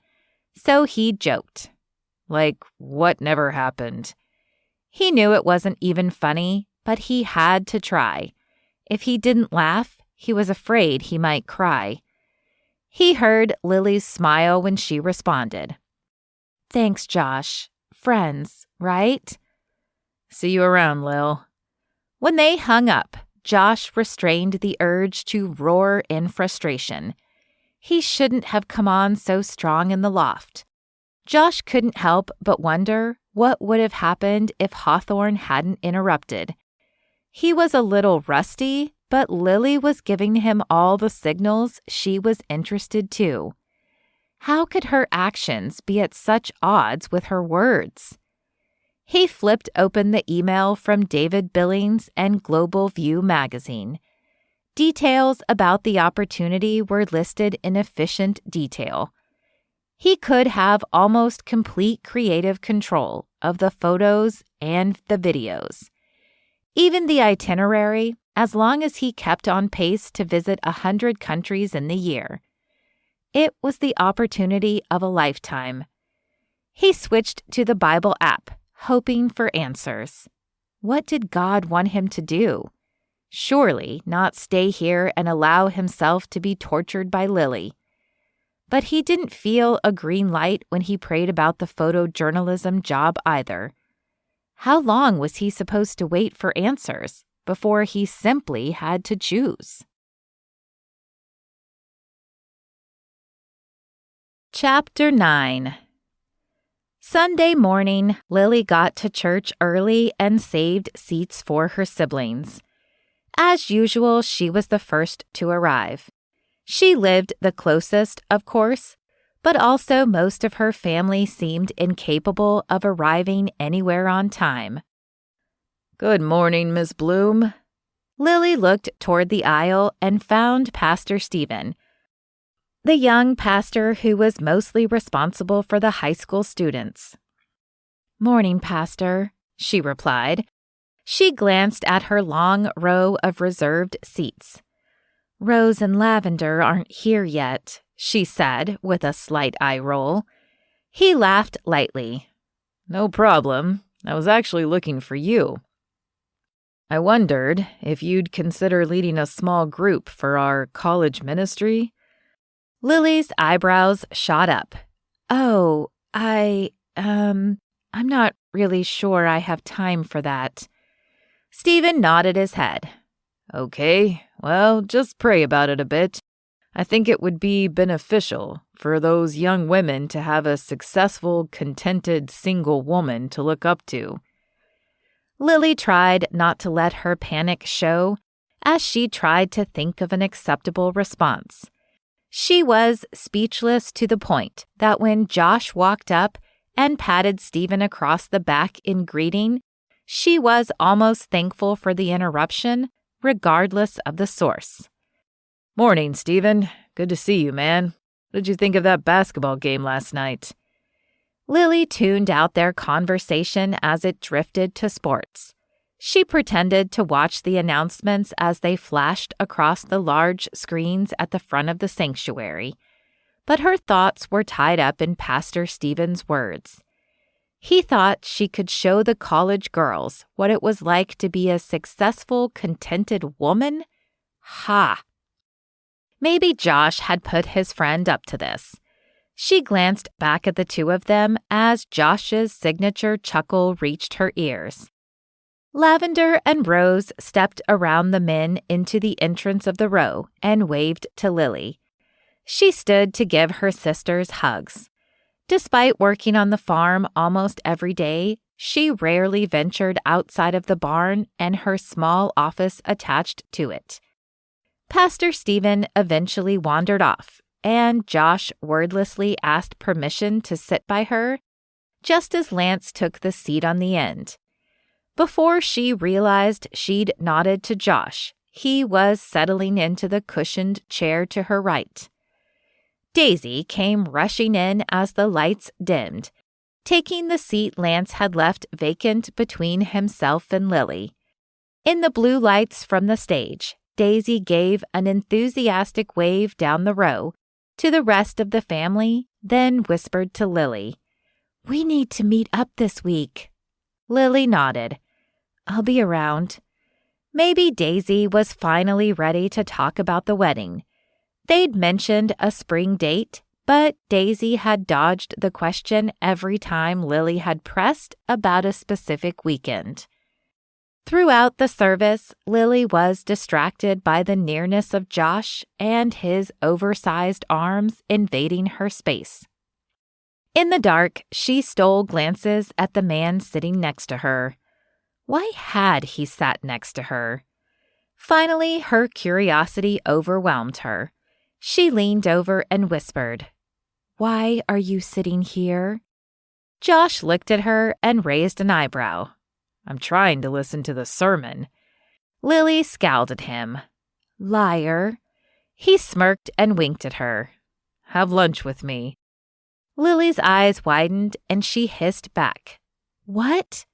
So he joked. "Like, what never happened?" He knew it wasn't even funny, but he had to try. If he didn't laugh, he was afraid he might cry. He heard Lily's smile when she responded. "Thanks, Josh. Friends, right?" "See you around, Lil." When they hung up, Josh restrained the urge to roar in frustration. He shouldn't have come on so strong in the loft. Josh couldn't help but wonder what would have happened if Hawthorne hadn't interrupted. He was a little rusty, but Lily was giving him all the signals she was interested too. How could her actions be at such odds with her words? He flipped open the email from David Billings and Global View magazine. Details about the opportunity were listed in efficient detail. He could have almost complete creative control of the photos and the videos. Even the itinerary, as long as he kept on pace to visit 100 countries in the year. It was the opportunity of a lifetime. He switched to the Bible app, hoping for answers. What did God want him to do? Surely not stay here and allow himself to be tortured by Lily. but he didn't feel a green light when he prayed about the photojournalism job either. How long was he supposed to wait for answers before he simply had to choose? Chapter 9. Sunday morning, Lily got to church early and saved seats for her siblings. As usual, she was the first to arrive. She lived the closest, of course, but also most of her family seemed incapable of arriving anywhere on time. Good morning, Miss Bloom. Lily looked toward the aisle and found Pastor Stephen, the young pastor who was mostly responsible for the high school students. "Morning, Pastor," she replied. She glanced at her long row of reserved seats. "Rose and Lavender aren't here yet," she said with a slight eye roll. He laughed lightly. No problem. I was actually looking for you. I wondered if you'd consider leading a small group for our college ministry. Lily's eyebrows shot up. "Oh, I'm not really sure I have time for that." Stephen nodded his head. Okay, well, just pray about it a bit. I think it would be beneficial for those young women to have a successful, contented single woman to look up to. Lily tried not to let her panic show as she tried to think of an acceptable response. She was speechless to the point that when Josh walked up and patted Stephen across the back in greeting, she was almost thankful for the interruption, regardless of the source. Morning, Stephen. Good to see you, man. What did you think of that basketball game last night? Lily tuned out their conversation as it drifted to sports. She pretended to watch the announcements as they flashed across the large screens at the front of the sanctuary, but her thoughts were tied up in Pastor Stephen's words. He thought she could show the college girls what it was like to be a successful, contented woman? Ha! Maybe Josh had put his friend up to this. She glanced back at the two of them as Josh's signature chuckle reached her ears. Lavender and Rose stepped around the men into the entrance of the row and waved to Lily. She stood to give her sisters hugs. Despite working on the farm almost every day, she rarely ventured outside of the barn and her small office attached to it. Pastor Stephen eventually wandered off, and Josh wordlessly asked permission to sit by her, just as Lance took the seat on the end. Before she realized she'd nodded to Josh, he was settling into the cushioned chair to her right. Daisy came rushing in as the lights dimmed, taking the seat Lance had left vacant between himself and Lily. In the blue lights from the stage, Daisy gave an enthusiastic wave down the row to the rest of the family, then whispered to Lily, "We need to meet up this week." Lily nodded. "I'll be around." Maybe Daisy was finally ready to talk about the wedding. They'd mentioned a spring date, but Daisy had dodged the question every time Lily had pressed about a specific weekend. Throughout the service, Lily was distracted by the nearness of Josh and his oversized arms invading her space. In the dark, she stole glances at the man sitting next to her. Why had he sat next to her? Finally, her curiosity overwhelmed her. She leaned over and whispered, "Why are you sitting here?" Josh looked at her and raised an eyebrow. "I'm trying to listen to the sermon." Lily scowled at him. "Liar." He smirked and winked at her. "Have lunch with me." Lily's eyes widened and she hissed back, "What?"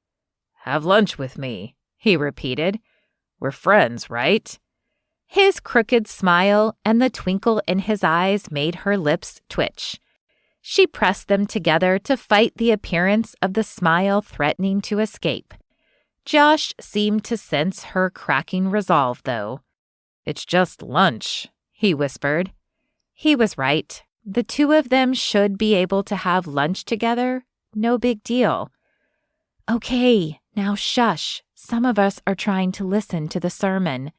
"Have lunch with me," he repeated. "We're friends, right?" His crooked smile and the twinkle in his eyes made her lips twitch. She pressed them together to fight the appearance of the smile threatening to escape. Josh seemed to sense her cracking resolve, though. "It's just lunch," he whispered. He was right. The two of them should be able to have lunch together. No big deal. Okay, now shush. Some of us are trying to listen to the sermon.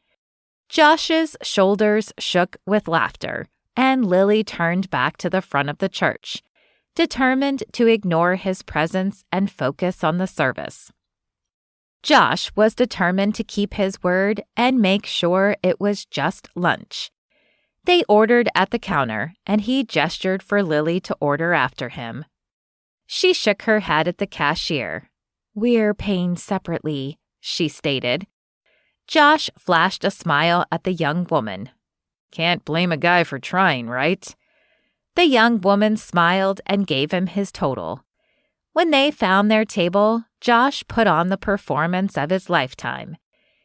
Josh's shoulders shook with laughter, and Lily turned back to the front of the church, determined to ignore his presence and focus on the service. Josh was determined to keep his word and make sure it was just lunch. They ordered at the counter, and he gestured for Lily to order after him. She shook her head at the cashier. "We're paying separately," she stated. Josh flashed a smile at the young woman. "Can't blame a guy for trying, right?" The young woman smiled and gave him his total. When they found their table, Josh put on the performance of his lifetime.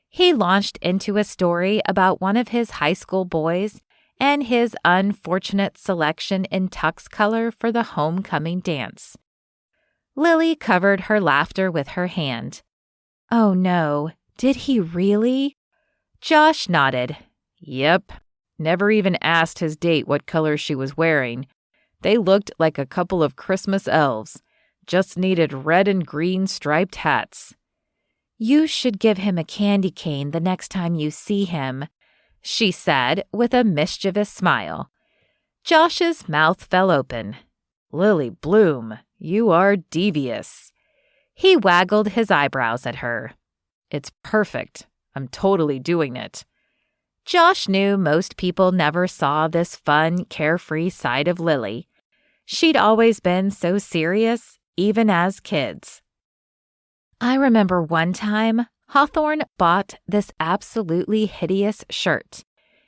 He launched into a story about one of his high school boys and his unfortunate selection in tux color for the homecoming dance. Lily covered her laughter with her hand. "Oh no, did he really?" Josh nodded. "Yep. Never even asked his date what color she was wearing. They looked like a couple of Christmas elves. Just needed red and green striped hats." "You should give him a candy cane the next time you see him," she said with a mischievous smile. Josh's mouth fell open. "Lily Bloom, you are devious." He waggled his eyebrows at her. "It's perfect. I'm totally doing it." Josh knew most people never saw this fun, carefree side of Lily. She'd always been so serious, even as kids. "I remember one time, Hawthorne bought this absolutely hideous shirt.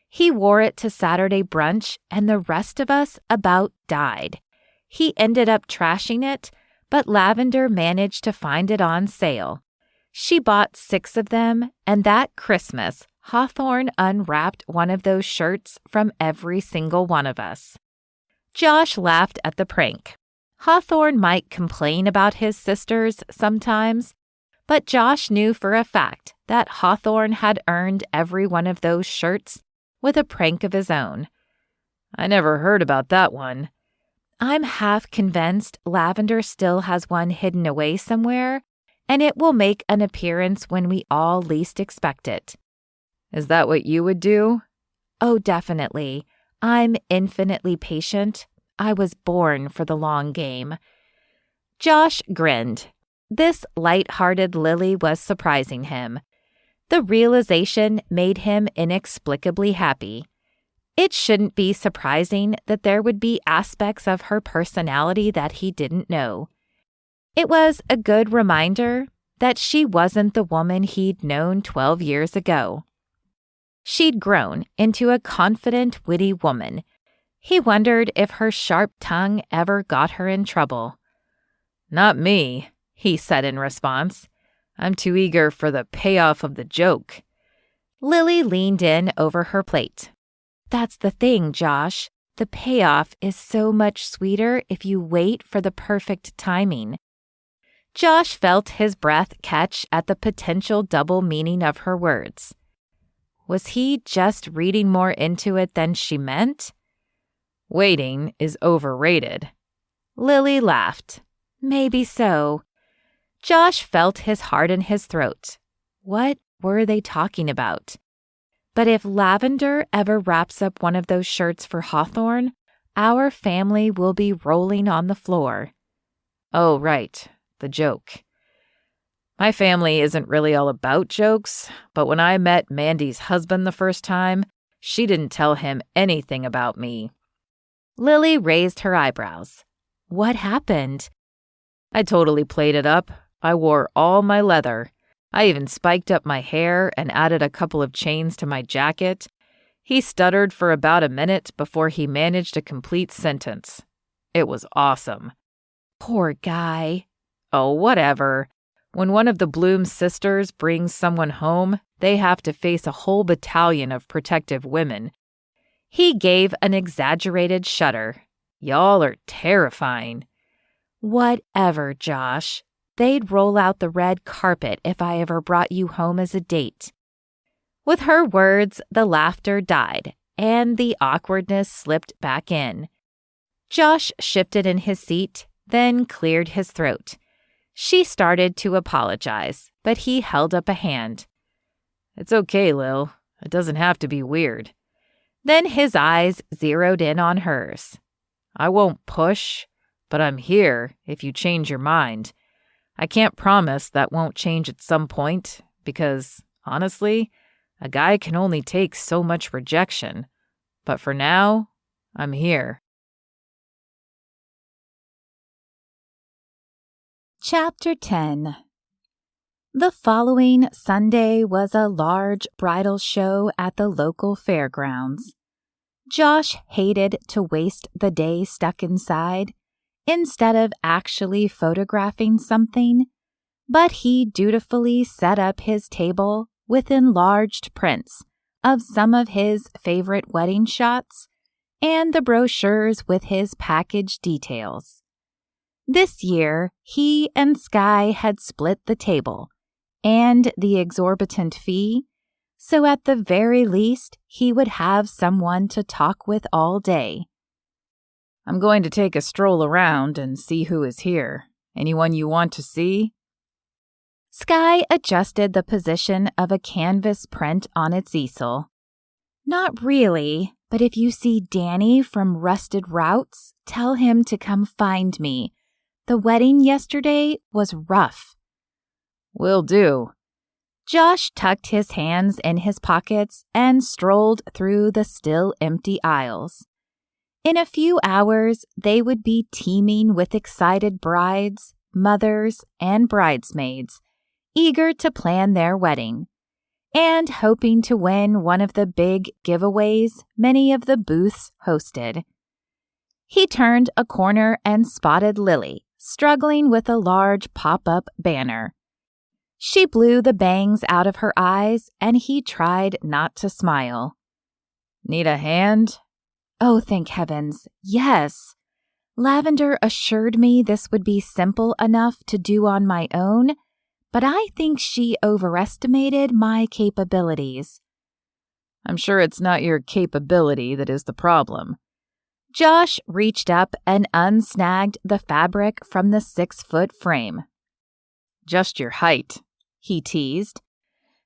He wore it to Saturday brunch, and the rest of us about died. He ended up trashing it, but Lavender managed to find it on sale. She bought 6 of them, and that Christmas, Hawthorne unwrapped one of those shirts from every single one of us." Josh laughed at the prank. Hawthorne might complain about his sisters sometimes, but Josh knew for a fact that Hawthorne had earned every one of those shirts with a prank of his own. "I never heard about that one." "I'm half convinced Lavender still has one hidden away somewhere, and it will make an appearance when we all least expect it." "Is that what you would do?" "Oh, definitely. I'm infinitely patient. I was born for the long game." Josh grinned. This light-hearted Lily was surprising him. The realization made him inexplicably happy. It shouldn't be surprising that there would be aspects of her personality that he didn't know. It was a good reminder that she wasn't the woman he'd known 12 years ago. She'd grown into a confident, witty woman. He wondered if her sharp tongue ever got her in trouble. "Not me," he said in response. "I'm too eager for the payoff of the joke." Lily leaned in over her plate. "That's the thing, Josh. The payoff is so much sweeter if you wait for the perfect timing." Josh felt his breath catch at the potential double meaning of her words. Was he just reading more into it than she meant? "Waiting is overrated." Lily laughed. "Maybe so." Josh felt his heart in his throat. What were they talking about? But if Lavender ever wraps up one of those shirts for Hawthorne, our family will be rolling on the floor. Oh, right, the joke. My family isn't really all about jokes, but when I met Mandy's husband the first time, she didn't tell him anything about me. Lily raised her eyebrows. What happened? I totally played it up. I wore all my leather. I even spiked up my hair and added a couple of chains to my jacket. He stuttered for about a minute before he managed a complete sentence. It was awesome. Poor guy. Oh, whatever. When one of the Bloom sisters brings someone home, they have to face a whole battalion of protective women. He gave an exaggerated shudder. Y'all are terrifying. Whatever, Josh. They'd roll out the red carpet if I ever brought you home as a date. With her words, the laughter died, and the awkwardness slipped back in. Josh shifted in his seat, then cleared his throat. She started to apologize, but he held up a hand. It's okay, Lil. It doesn't have to be weird. Then his eyes zeroed in on hers. I won't push, but I'm here if you change your mind. I can't promise that won't change at some point because, honestly, a guy can only take so much rejection. But for now, I'm here. Chapter 10. The following Sunday was a large bridal show at the local fairgrounds. Josh hated to waste the day stuck inside, instead of actually photographing something, but he dutifully set up his table with enlarged prints of some of his favorite wedding shots and the brochures with his package details. This year, he and Sky had split the table and the exorbitant fee, so at the very least, he would have someone to talk with all day. I'm going to take a stroll around and see who is here. Anyone you want to see? Sky adjusted the position of a canvas print on its easel. Not really, but if you see Danny from Rusted Routes, tell him to come find me. The wedding yesterday was rough. Will do. Josh tucked his hands in his pockets and strolled through the still empty aisles. In a few hours, they would be teeming with excited brides, mothers, and bridesmaids, eager to plan their wedding, and hoping to win one of the big giveaways many of the booths hosted. He turned a corner and spotted Lily, struggling with a large pop-up banner. She blew the bangs out of her eyes, and he tried not to smile. Need a hand? Oh, thank heavens, yes. Lavender assured me this would be simple enough to do on my own, but I think she overestimated my capabilities. I'm sure it's not your capability that is the problem. Josh reached up and unsnagged the fabric from the 6-foot frame. Just your height, he teased.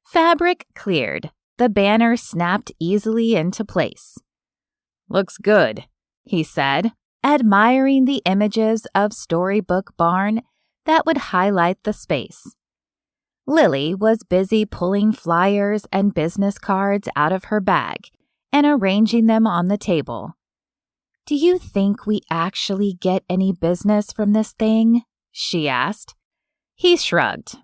Fabric cleared. The banner snapped easily into place. Looks good, he said, admiring the images of Storybook Barn that would highlight the space. Lily was busy pulling flyers and business cards out of her bag and arranging them on the table. Do you think we actually get any business from this thing? She asked. He shrugged.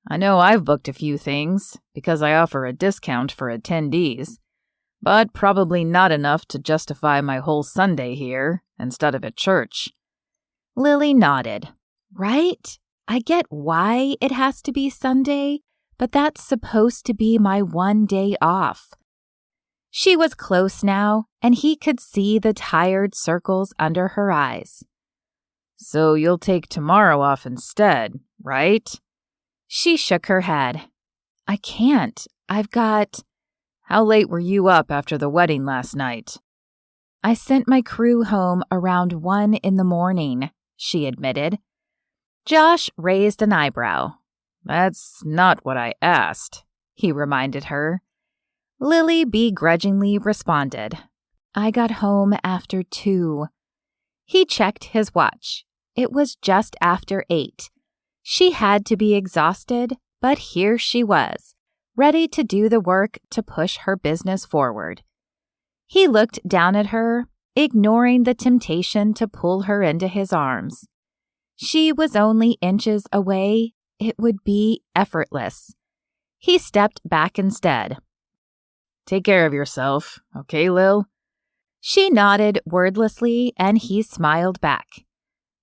I know I've booked a few things because I offer a discount for attendees, but probably not enough to justify my whole Sunday here instead of at church. Lily nodded. Right? I get why it has to be Sunday, but that's supposed to be my one day off. She was close now, and he could see the tired circles under her eyes. So you'll take tomorrow off instead, right? She shook her head. I can't. I've got... How late were you up after the wedding last night? I sent my crew home around 1 a.m, she admitted. Josh raised an eyebrow. That's not what I asked, he reminded her. Lily begrudgingly responded. I got home after 2. He checked his watch. It was just after 8. She had to be exhausted, but here she was, ready to do the work to push her business forward. He looked down at her, ignoring the temptation to pull her into his arms. She was only inches away. It would be effortless. He stepped back instead. Take care of yourself, okay, Lil? She nodded wordlessly, and he smiled back.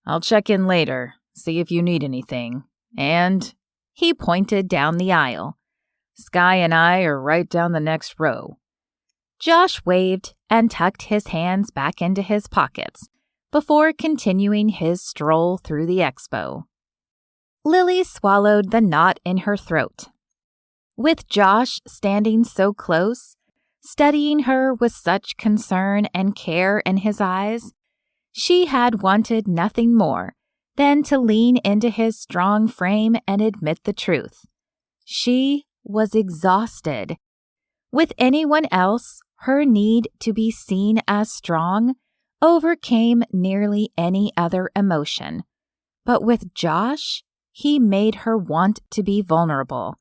I'll check in later, see if you need anything. And he pointed down the aisle. Sky and I are right down the next row. Josh waved and tucked his hands back into his pockets before continuing his stroll through the expo. Lily swallowed the knot in her throat. With Josh standing so close, studying her with such concern and care in his eyes, She had wanted nothing more than to lean into his strong frame and admit the truth. She was exhausted. With anyone else, her need to be seen as strong overcame nearly any other emotion. But with Josh, he made her want to be vulnerable.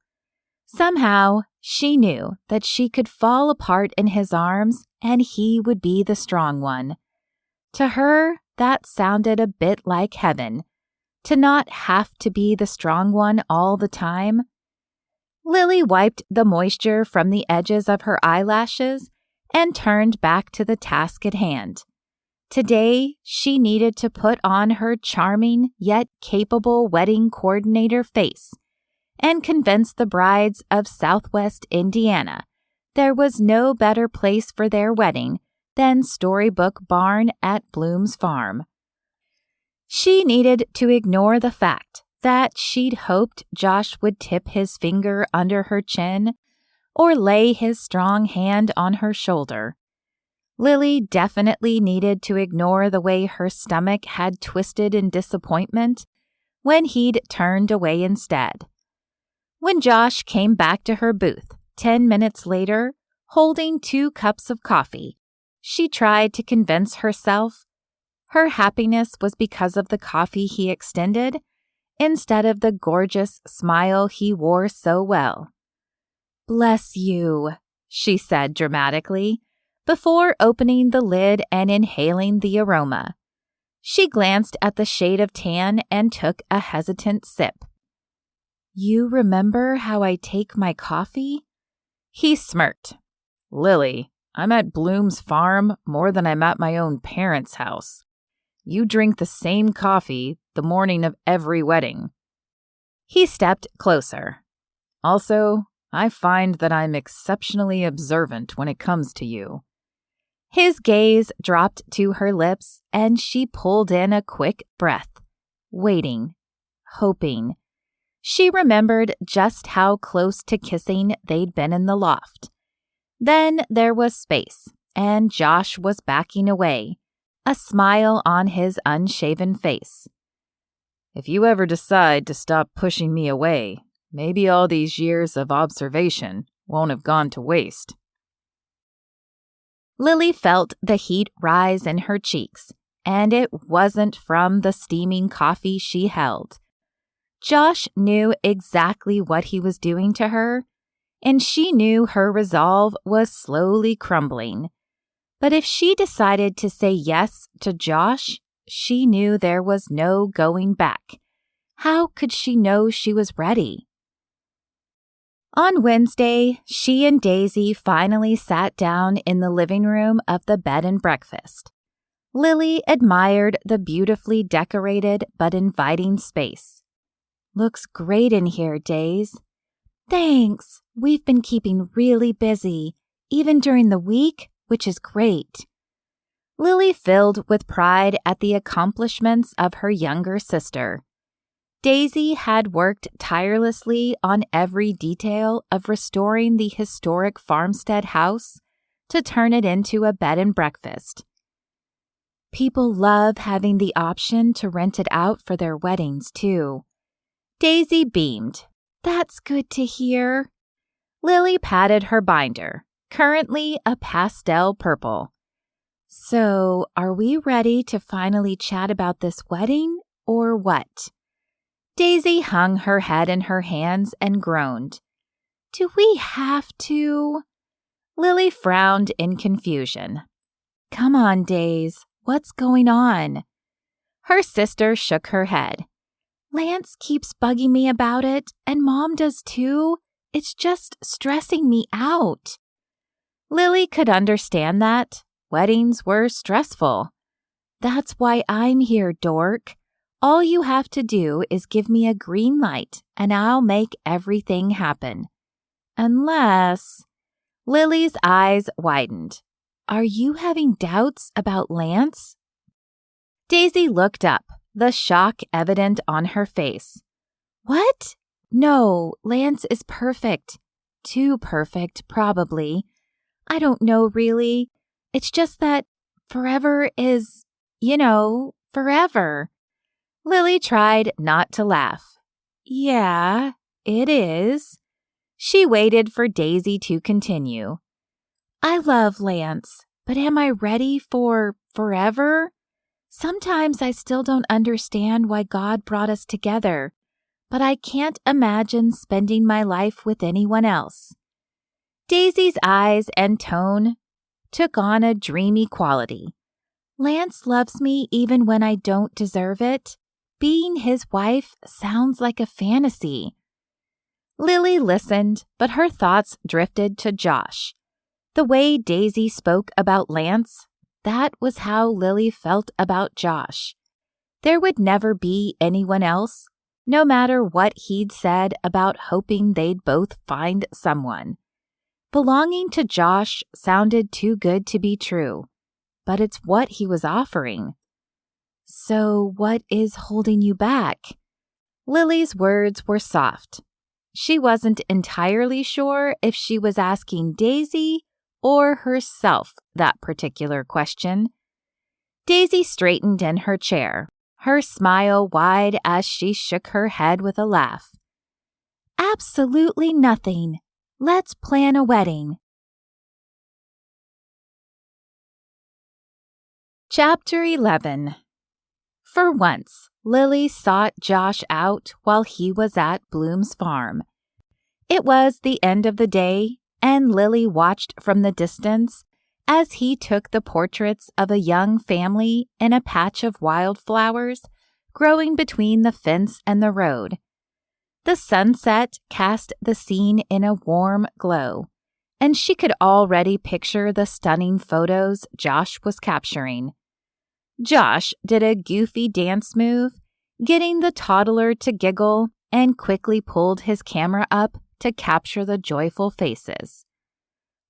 Somehow, she knew that she could fall apart in his arms and he would be the strong one. To her, that sounded a bit like heaven, to not have to be the strong one all the time. Lily wiped the moisture from the edges of her eyelashes and turned back to the task at hand. Today, she needed to put on her charming yet capable wedding coordinator face and convince the brides of Southwest Indiana there was no better place for their wedding than Storybook Barn at Bloom's farm. She needed to ignore the fact that she'd hoped Josh would tip his finger under her chin or lay his strong hand on her shoulder. Lily definitely needed to ignore the way her stomach had twisted in disappointment when he'd turned away instead. When Josh came back to her booth 10 minutes later, holding 2 cups of coffee, she tried to convince herself her happiness was because of the coffee he extended instead of the gorgeous smile he wore so well. "Bless you," she said dramatically, before opening the lid and inhaling the aroma. She glanced at the shade of tan and took a hesitant sip. "You remember how I take my coffee?" He smirked. "Lily, I'm at Bloom's farm more than I'm at my own parents' house. You drink the same coffee the morning of every wedding." He stepped closer. "Also, I find that I'm exceptionally observant when it comes to you." His gaze dropped to her lips, and she pulled in a quick breath, waiting, hoping. She remembered just how close to kissing they'd been in the loft. Then there was space, and Josh was backing away, a smile on his unshaven face. "If you ever decide to stop pushing me away, maybe all these years of observation won't have gone to waste." Lily felt the heat rise in her cheeks, and it wasn't from the steaming coffee she held. Josh knew exactly what he was doing to her, and she knew her resolve was slowly crumbling. But if she decided to say yes to Josh, she knew there was no going back. How could she know she was ready? On Wednesday, she and Daisy finally sat down in the living room of the bed and breakfast. Lily admired the beautifully decorated but inviting space. "Looks great in here, Days." "Thanks. We've been keeping really busy, even during the week, which is great." Lily filled with pride at the accomplishments of her younger sister. Daisy had worked tirelessly on every detail of restoring the historic farmstead house to turn it into a bed and breakfast. People love having the option to rent it out for their weddings, too. Daisy beamed. "That's good to hear." Lily patted her binder, currently a pastel purple. "So, are we ready to finally chat about this wedding, or what?" Daisy hung her head in her hands and groaned. "Do we have to?" Lily frowned in confusion. "Come on, Days. What's going on?" Her sister shook her head. "Lance keeps bugging me about it, and Mom does too. It's just stressing me out." Lily could understand that. Weddings were stressful. "That's why I'm here, dork. All you have to do is give me a green light, and I'll make everything happen. Unless..." Lily's eyes widened. "Are you having doubts about Lance?" Daisy looked up, the shock evident on her face. "What? No, Lance is perfect. Too perfect, probably. I don't know, really. It's just that forever is forever. Lily tried not to laugh. Yeah, it is. She waited for Daisy to continue. I love Lance, but am I ready for forever? Sometimes I still don't understand why God brought us together, but I can't imagine spending my life with anyone else. Daisy's eyes and tone took on a dreamy quality. Lance loves me even when I don't deserve it. Being his wife sounds like a fantasy. Lily listened, but her thoughts drifted to Josh. The way Daisy spoke about Lance, that was how Lily felt about Josh. There would never be anyone else, no matter what he'd said about hoping they'd both find someone. Belonging to Josh sounded too good to be true, but it's what he was offering. So what is holding you back? Lily's words were soft. She wasn't entirely sure if she was asking Daisy or herself that particular question. Daisy straightened in her chair, her smile wide as she shook her head with a laugh. Absolutely nothing. Let's plan a wedding. Chapter 11. For once, Lily sought Josh out while he was at Bloom's farm. It was the end of the day, and Lily watched from the distance as he took the portraits of a young family in a patch of wildflowers growing between the fence and the road. The sunset cast the scene in a warm glow, and she could already picture the stunning photos Josh was capturing. Josh did a goofy dance move, getting the toddler to giggle, and quickly pulled his camera up to capture the joyful faces.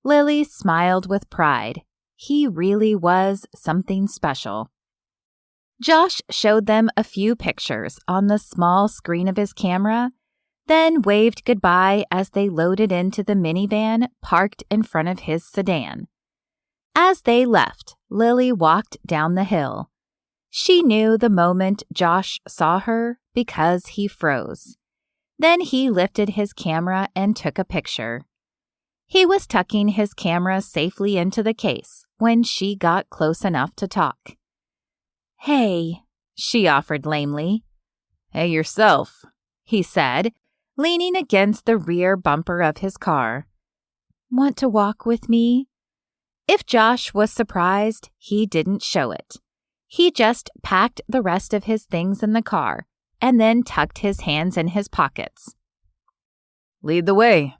Lily smiled with pride. He really was something special. Josh showed them a few pictures on the small screen of his camera, then waved goodbye as they loaded into the minivan parked in front of his sedan. As they left, Lily walked down the hill. She knew the moment Josh saw her because he froze. Then he lifted his camera and took a picture. He was tucking his camera safely into the case when she got close enough to talk. Hey, she offered lamely. Hey yourself, he said, leaning against the rear bumper of his car. Want to walk with me? If Josh was surprised, he didn't show it. He just packed the rest of his things in the car and then tucked his hands in his pockets. Lead the way.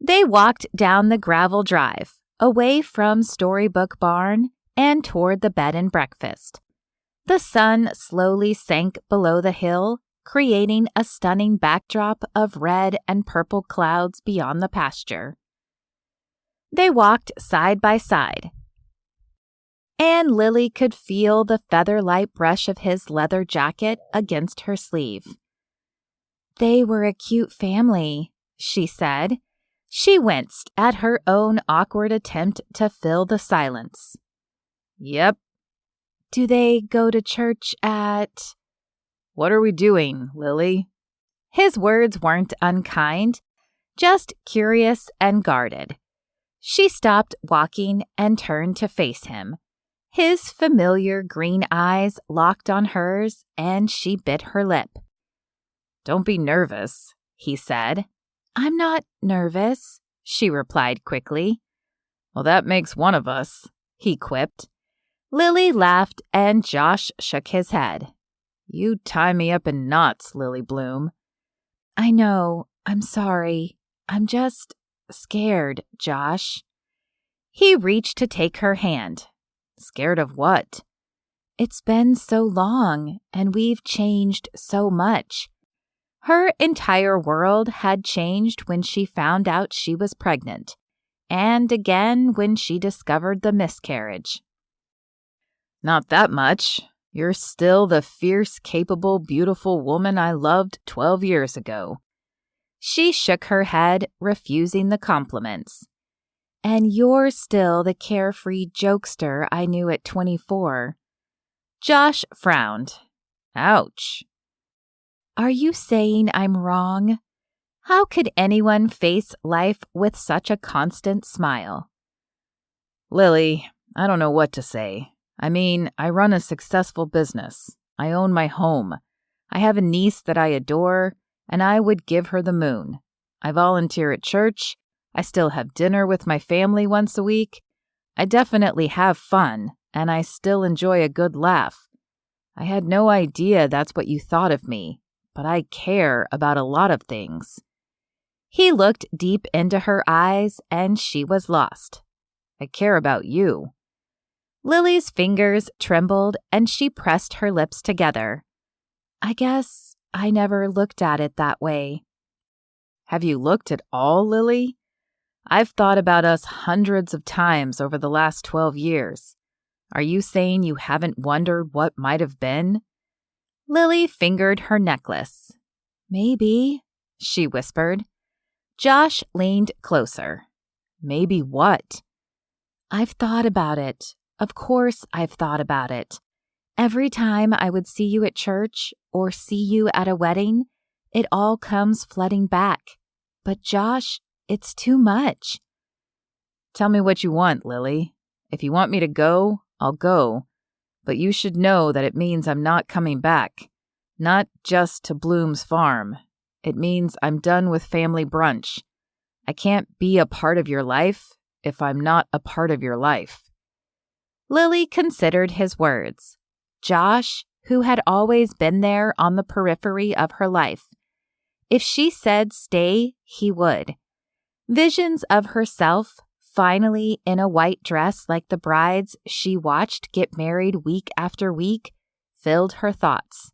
They walked down the gravel drive, away from Storybook Barn and toward the bed and breakfast. The sun slowly sank below the hill, creating a stunning backdrop of red and purple clouds beyond the pasture. They walked side by side, and Lily could feel the feather-light brush of his leather jacket against her sleeve. They were a cute family, she said. She winced at her own awkward attempt to fill the silence. Yep. Do they go to church at... What are we doing, Lily? His words weren't unkind, just curious and guarded. She stopped walking and turned to face him. His familiar green eyes locked on hers, and she bit her lip. Don't be nervous, he said. I'm not nervous, she replied quickly. Well, that makes one of us, he quipped. Lily laughed, and Josh shook his head. You tie me up in knots, Lily Bloom. I know. I'm sorry. I'm just scared, Josh. He reached to take her hand. Scared of what? It's been so long, and we've changed so much. Her entire world had changed when she found out she was pregnant, and again when she discovered the miscarriage. Not that much. You're still the fierce, capable, beautiful woman I loved 12 years ago. She shook her head, refusing the compliments. And you're still the carefree jokester I knew at 24. Josh frowned. Ouch. Are you saying I'm wrong? How could anyone face life with such a constant smile? Lily, I don't know what to say. I mean, I run a successful business. I own my home. I have a niece that I adore, and I would give her the moon. I volunteer at church. I still have dinner with my family once a week. I definitely have fun, and I still enjoy a good laugh. I had no idea that's what you thought of me, but I care about a lot of things. He looked deep into her eyes, and she was lost. I care about you. Lily's fingers trembled, and she pressed her lips together. I guess I never looked at it that way. Have you looked at all, Lily? I've thought about us hundreds of times over the last 12 years. Are you saying you haven't wondered what might have been? Lily fingered her necklace. Maybe, she whispered. Josh leaned closer. Maybe what? I've thought about it. Of course I've thought about it. Every time I would see you at church or see you at a wedding, it all comes flooding back. But Josh, it's too much. Tell me what you want, Lily. If you want me to go, I'll go. But you should know that it means I'm not coming back. Not just to Bloom's farm. It means I'm done with family brunch. I can't be a part of your life if I'm not a part of your life. Lily considered his words. Josh, who had always been there on the periphery of her life. If she said stay, he would. Visions of herself, finally in a white dress like the brides she watched get married week after week, filled her thoughts.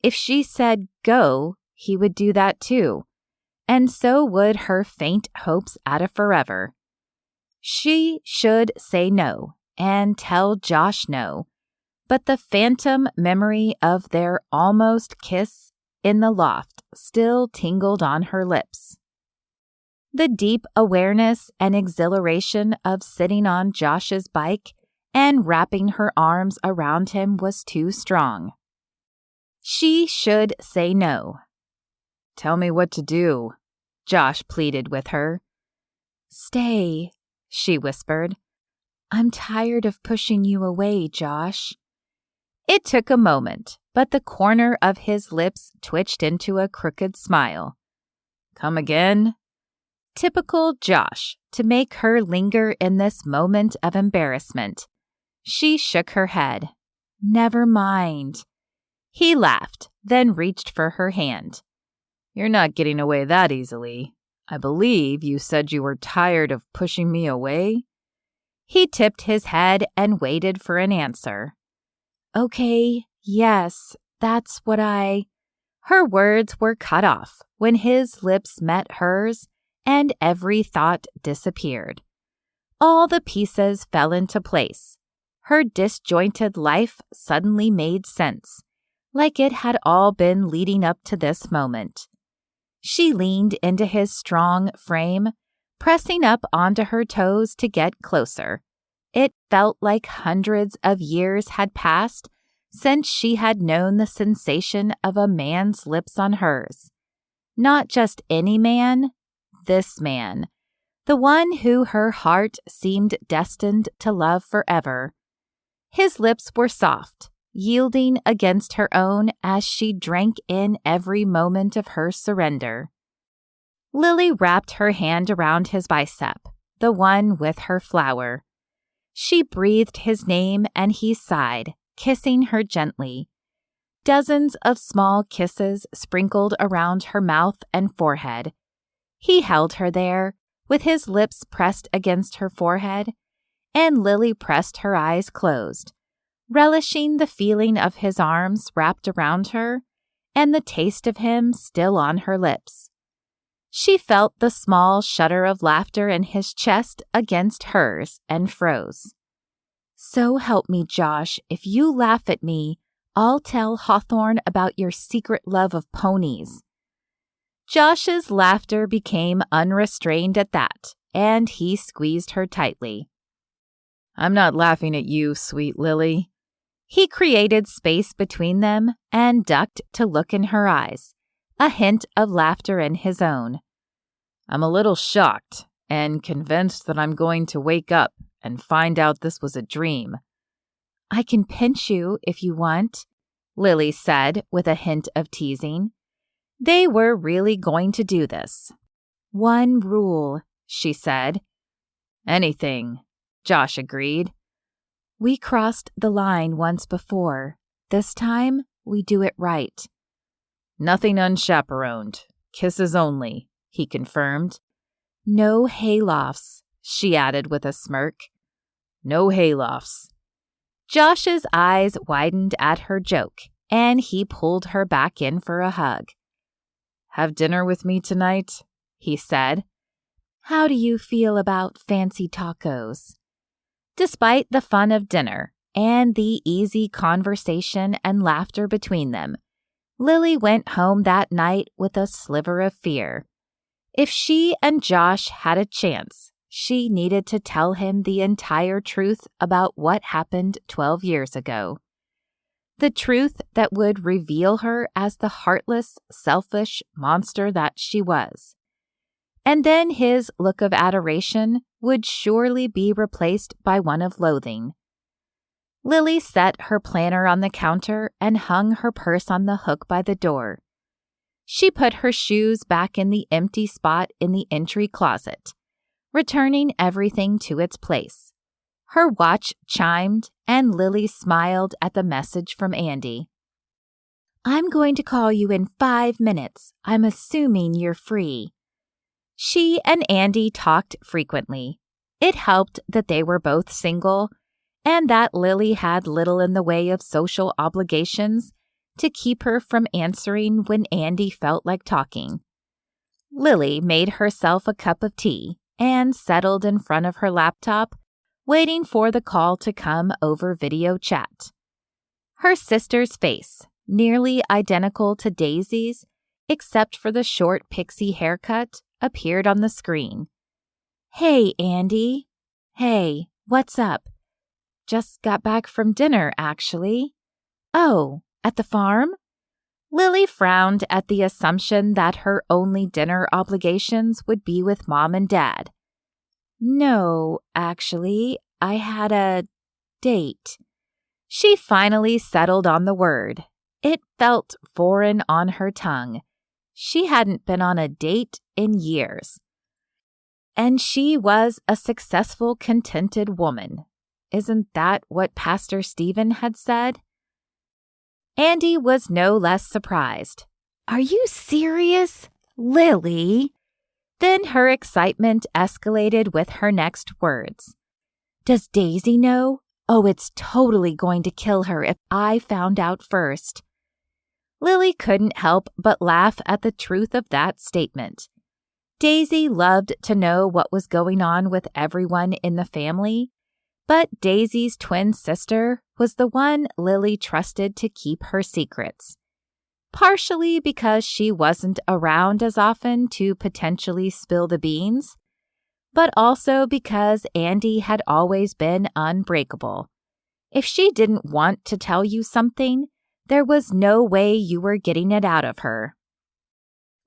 If she said go, he would do that too, and so would her faint hopes at a forever. She should say no and tell Josh no, but the phantom memory of their almost kiss in the loft still tingled on her lips. The deep awareness and exhilaration of sitting on Josh's bike and wrapping her arms around him was too strong. She should say no. Tell me what to do, Josh pleaded with her. Stay, she whispered. I'm tired of pushing you away, Josh. It took a moment, but the corner of his lips twitched into a crooked smile. Come again? Typical Josh, to make her linger in this moment of embarrassment. She shook her head. Never mind. He laughed, then reached for her hand. You're not getting away that easily. I believe you said you were tired of pushing me away. He tipped his head and waited for an answer. Okay, yes, that's what Her words were cut off when his lips met hers and every thought disappeared. All the pieces fell into place. Her disjointed life suddenly made sense, like it had all been leading up to this moment. She leaned into his strong frame, pressing up onto her toes to get closer. It felt like hundreds of years had passed since she had known the sensation of a man's lips on hers. Not just any man, this man, the one who her heart seemed destined to love forever. His lips were soft, yielding against her own as she drank in every moment of her surrender. Lily wrapped her hand around his bicep, the one with her flower. She breathed his name and he sighed, kissing her gently. Dozens of small kisses sprinkled around her mouth and forehead. He held her there, with his lips pressed against her forehead, and Lily pressed her eyes closed, relishing the feeling of his arms wrapped around her and the taste of him still on her lips. She felt the small shudder of laughter in his chest against hers and froze. So help me, Josh, if you laugh at me, I'll tell Hawthorne about your secret love of ponies. Josh's laughter became unrestrained at that, and he squeezed her tightly. I'm not laughing at you, sweet Lily. He created space between them and ducked to look in her eyes, a hint of laughter in his own. I'm a little shocked and convinced that I'm going to wake up and find out this was a dream. I can pinch you if you want, Lily said with a hint of teasing. They were really going to do this. One rule, she said. Anything, Josh agreed. We crossed the line once before. This time, we do it right. Nothing unchaperoned. Kisses only, he confirmed. No haylofts, she added with a smirk. No haylofts. Josh's eyes widened at her joke, and he pulled her back in for a hug. Have dinner with me tonight, he said. How do you feel about fancy tacos? Despite the fun of dinner and the easy conversation and laughter between them, Lily went home that night with a sliver of fear. If she and Josh had a chance, she needed to tell him the entire truth about what happened 12 years ago. The truth that would reveal her as the heartless, selfish monster that she was. And then his look of adoration would surely be replaced by one of loathing. Lily set her planner on the counter and hung her purse on the hook by the door. She put her shoes back in the empty spot in the entry closet, returning everything to its place. Her watch chimed, and Lily smiled at the message from Andy. I'm going to call you in 5 minutes. I'm assuming you're free. She and Andy talked frequently. It helped that they were both single, and that Lily had little in the way of social obligations to keep her from answering when Andy felt like talking. Lily made herself a cup of tea and settled in front of her laptop, waiting for the call to come over video chat. Her sister's face, nearly identical to Daisy's, except for the short pixie haircut, appeared on the screen. Hey, Andy. Hey, what's up? Just got back from dinner, actually. Oh, at the farm? Lily frowned at the assumption that her only dinner obligations would be with Mom and Dad. No, actually, I had a date. She finally settled on the word. It felt foreign on her tongue. She hadn't been on a date in years. And she was a successful, contented woman. Isn't that what Pastor Stephen had said? Andy was no less surprised. Are you serious, Lily? Then her excitement escalated with her next words. Does Daisy know? Oh, it's totally going to kill her if I found out first. Lily couldn't help but laugh at the truth of that statement. Daisy loved to know what was going on with everyone in the family, but Daisy's twin sister was the one Lily trusted to keep her secrets. Partially because she wasn't around as often to potentially spill the beans, but also because Andy had always been unbreakable. If she didn't want to tell you something, there was no way you were getting it out of her.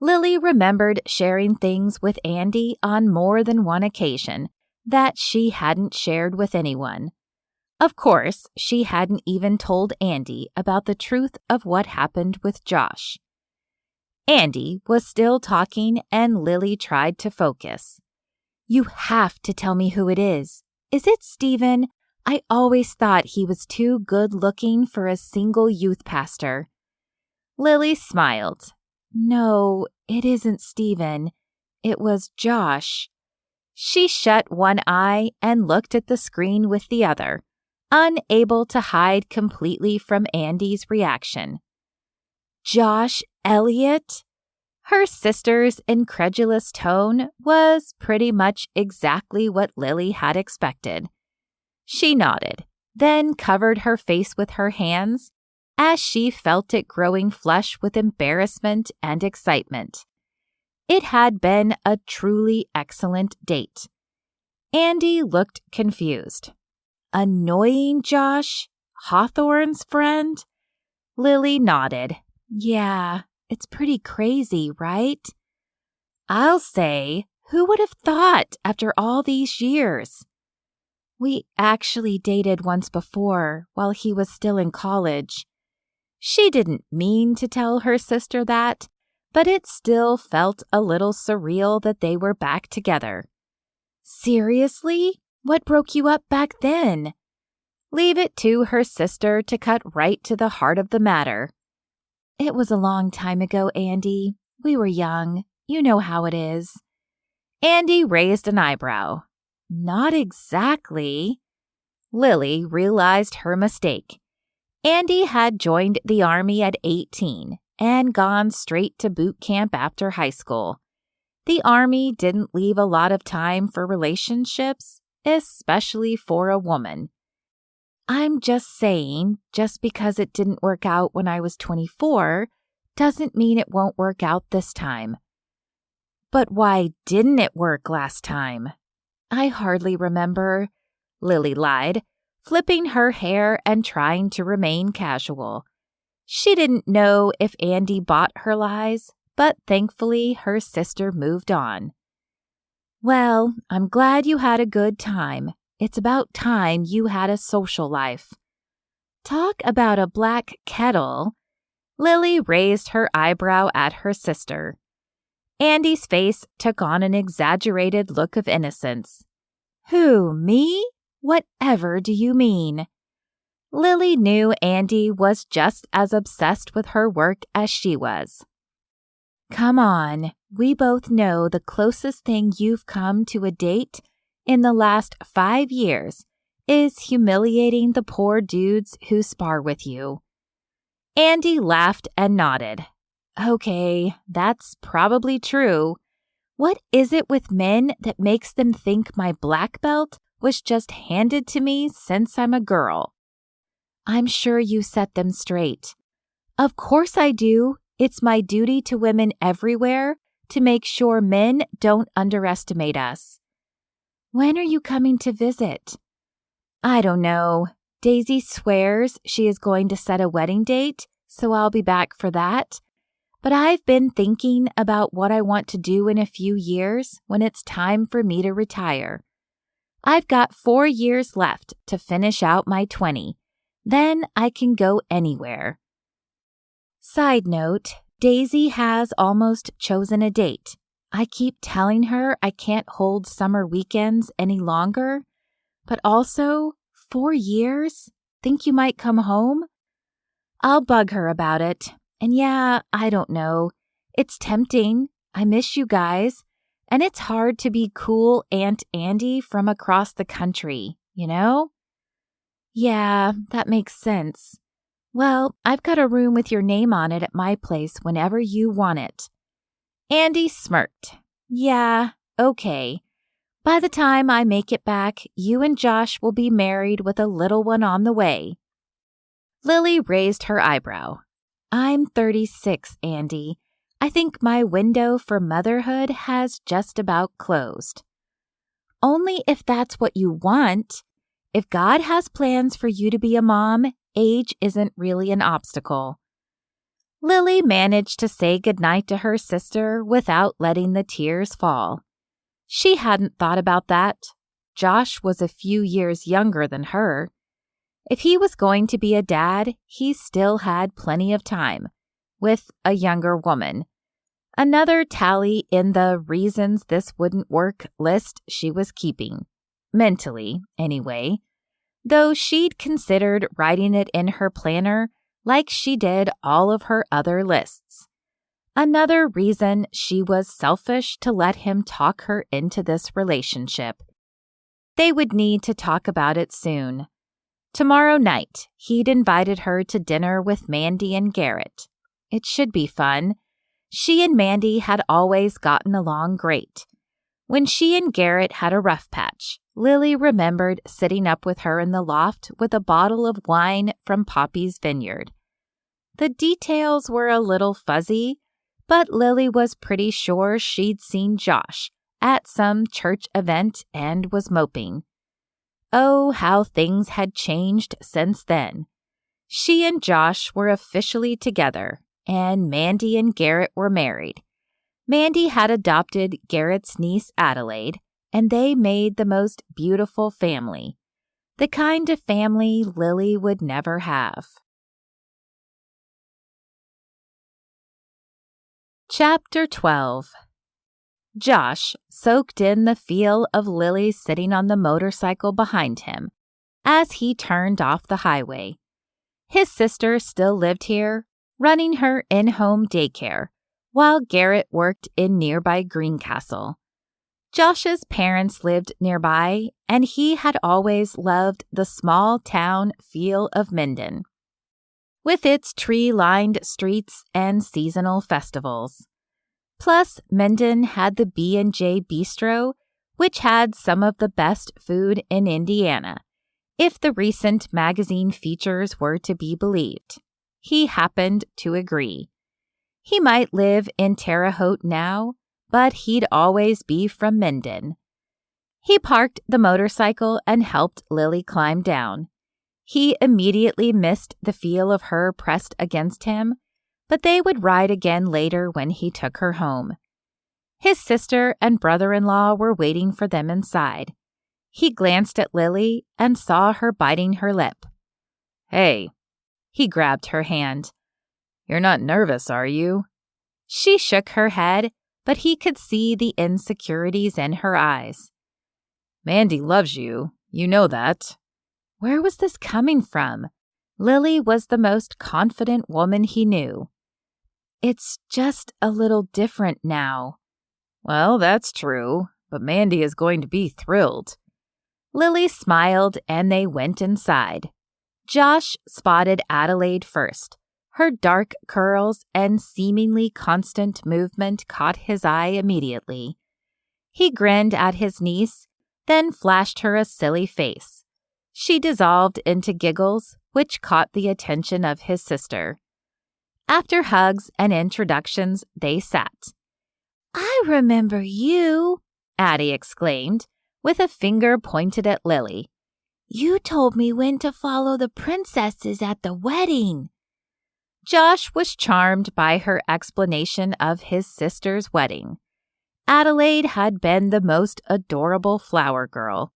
Lily remembered sharing things with Andy on more than one occasion that she hadn't shared with anyone. Of course, she hadn't even told Andy about the truth of what happened with Josh. Andy was still talking and Lily tried to focus. You have to tell me who it is. Is it Stephen? I always thought he was too good-looking for a single youth pastor. Lily smiled. No, it isn't Stephen. It was Josh. She shut one eye and looked at the screen with the other, unable to hide completely from Andy's reaction. Josh Elliot? Her sister's incredulous tone was pretty much exactly what Lily had expected. She nodded, then covered her face with her hands as she felt it growing flush with embarrassment and excitement. It had been a truly excellent date. Andy looked confused. Annoying Josh? Hawthorne's friend? Lily nodded. Yeah, it's pretty crazy, right? I'll say, who would have thought after all these years? We actually dated once before while he was still in college. She didn't mean to tell her sister that, but it still felt a little surreal that they were back together. Seriously? What broke you up back then? Leave it to her sister to cut right to the heart of the matter. It was a long time ago, Andy. We were young. You know how it is. Andy raised an eyebrow. Not exactly. Lily realized her mistake. Andy had joined the Army at 18 and gone straight to boot camp after high school. The Army didn't leave a lot of time for relationships, especially for a woman. I'm just saying, just because it didn't work out when I was 24 doesn't mean it won't work out this time. But why didn't it work last time? I hardly remember, Lily lied, flipping her hair and trying to remain casual. She didn't know if Andy bought her lies, but thankfully her sister moved on. Well, I'm glad you had a good time. It's about time you had a social life. Talk about a black kettle. Lily raised her eyebrow at her sister. Andy's face took on an exaggerated look of innocence. Who, me? Whatever do you mean? Lily knew Andy was just as obsessed with her work as she was. Come on, we both know the closest thing you've come to a date in the last 5 years is humiliating the poor dudes who spar with you. Andy laughed and nodded. Okay, that's probably true. What is it with men that makes them think my black belt was just handed to me since I'm a girl? I'm sure you set them straight. Of course I do. It's my duty to women everywhere to make sure men don't underestimate us. When are you coming to visit? I don't know. Daisy swears she is going to set a wedding date, so I'll be back for that. But I've been thinking about what I want to do in a few years when it's time for me to retire. I've got 4 years left to finish out my 20. Then I can go anywhere. Side note, Daisy has almost chosen a date. I keep telling her I can't hold summer weekends any longer, but also 4 years? Think you might come home? I'll bug her about it. And yeah, I don't know. It's tempting. I miss you guys. And it's hard to be cool Aunt Andy from across the country, you know? Yeah, that makes sense. Well, I've got a room with your name on it at my place whenever you want it. Andy smirked. Yeah, okay. By the time I make it back, you and Josh will be married with a little one on the way. Lily raised her eyebrow. I'm 36, Andy. I think my window for motherhood has just about closed. Only if that's what you want. If God has plans for you to be a mom, age isn't really an obstacle. Lily managed to say goodnight to her sister without letting the tears fall. She hadn't thought about that. Josh was a few years younger than her. If he was going to be a dad, he still had plenty of time, with a younger woman. Another tally in the reasons this wouldn't work list she was keeping. Mentally, anyway. Though she'd considered writing it in her planner like she did all of her other lists. Another reason she was selfish to let him talk her into this relationship. They would need to talk about it soon. Tomorrow night, he'd invited her to dinner with Mandy and Garrett. It should be fun. She and Mandy had always gotten along great. When she and Garrett had a rough patch, Lily remembered sitting up with her in the loft with a bottle of wine from Poppy's Vineyard. The details were a little fuzzy, but Lily was pretty sure she'd seen Josh at some church event and was moping. Oh, how things had changed since then. She and Josh were officially together, and Mandy and Garrett were married. Mandy had adopted Garrett's niece Adelaide, and they made the most beautiful family, the kind of family Lily would never have. Chapter 12. Josh soaked in the feel of Lily sitting on the motorcycle behind him as he turned off the highway. His sister still lived here, running her in-home daycare, while Garrett worked in nearby Greencastle. Josh's parents lived nearby, and he had always loved the small-town feel of Minden, with its tree-lined streets and seasonal festivals. Plus, Minden had the B&J Bistro, which had some of the best food in Indiana, if the recent magazine features were to be believed. He happened to agree. He might live in Terre Haute now, but he'd always be from Minden. He parked the motorcycle and helped Lily climb down. He immediately missed the feel of her pressed against him, but they would ride again later when he took her home. His sister and brother-in-law were waiting for them inside. He glanced at Lily and saw her biting her lip. Hey. He grabbed her hand. You're not nervous, are you? She shook her head, but he could see the insecurities in her eyes. Mandy loves you. You know that. Where was this coming from? Lily was the most confident woman he knew. It's just a little different now. Well, that's true, but Mandy is going to be thrilled. Lily smiled and they went inside. Josh spotted Adelaide first. Her dark curls and seemingly constant movement caught his eye immediately. He grinned at his niece, then flashed her a silly face. She dissolved into giggles, which caught the attention of his sister. After hugs and introductions, they sat. "I remember you," Addie exclaimed, with a finger pointed at Lily. "You told me when to follow the princesses at the wedding." Josh was charmed by her explanation of his sister's wedding. Adelaide had been the most adorable flower girl.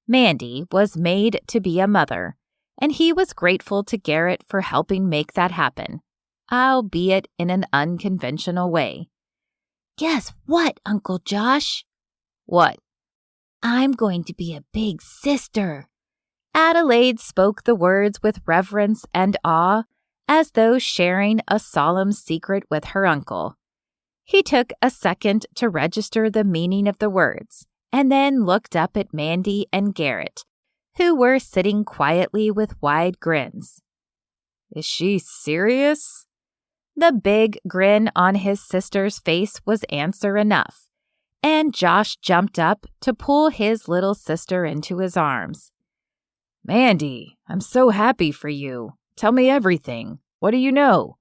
Mandy was made to be a mother, and he was grateful to Garrett for helping make that happen, albeit in an unconventional way. "Guess what, Uncle Josh?" "What?" "I'm going to be a big sister." Adelaide spoke the words with reverence and awe, as though sharing a solemn secret with her uncle. He took a second to register the meaning of the words, and then looked up at Mandy and Garrett, who were sitting quietly with wide grins. "Is she serious?" The big grin on his sister's face was answer enough, and Josh jumped up to pull his little sister into his arms. "Mandy, I'm so happy for you. Tell me everything. What do you know?"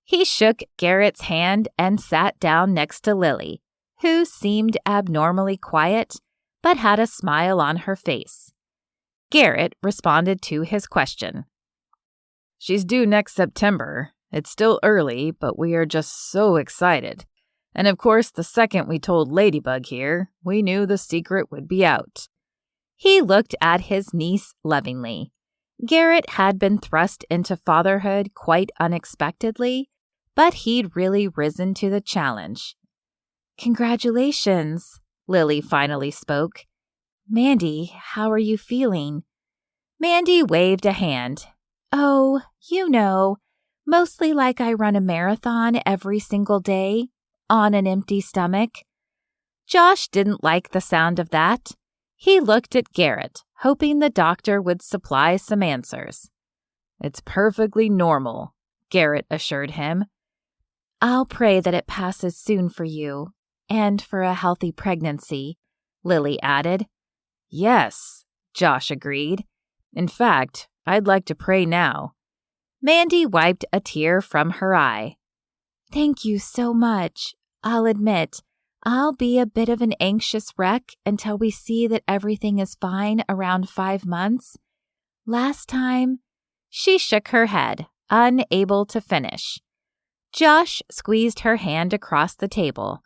He shook Garrett's hand and sat down next to Lily, who seemed abnormally quiet, but had a smile on her face. Garrett responded to his question. "She's due next September. It's still early, but we are just so excited. And of course, the second we told Ladybug here, we knew the secret would be out." He looked at his niece lovingly. Garrett had been thrust into fatherhood quite unexpectedly, but he'd really risen to the challenge. "Congratulations," Lily finally spoke. "Mandy, how are you feeling?" Mandy waved a hand. "Oh, you know, mostly like I run a marathon every single day, on an empty stomach." Josh didn't like the sound of that. He looked at Garrett, hoping the doctor would supply some answers. "It's perfectly normal," Garrett assured him. "I'll pray that it passes soon for you, and for a healthy pregnancy," Lily added. "Yes," Josh agreed. "In fact, I'd like to pray now." Mandy wiped a tear from her eye. "Thank you so much. I'll admit, I'll be a bit of an anxious wreck until we see that everything is fine around 5 months. Last time, she shook her head, unable to finish. Josh squeezed her hand across the table.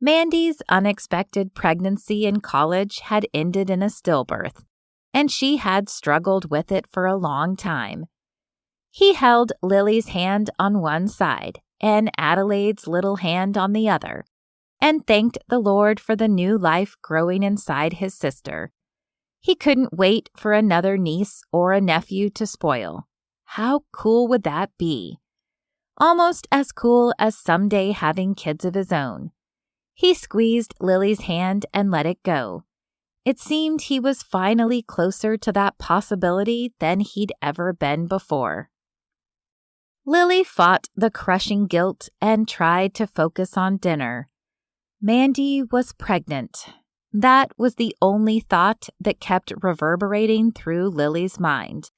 Mandy's unexpected pregnancy in college had ended in a stillbirth, and she had struggled with it for a long time. He held Lily's hand on one side and Adelaide's little hand on the other, and thanked the Lord for the new life growing inside his sister. He couldn't wait for another niece or a nephew to spoil. How cool would that be? Almost as cool as someday having kids of his own. He squeezed Lily's hand and let it go. It seemed he was finally closer to that possibility than he'd ever been before. Lily fought the crushing guilt and tried to focus on dinner. Mandy was pregnant. That was the only thought that kept reverberating through Lily's mind.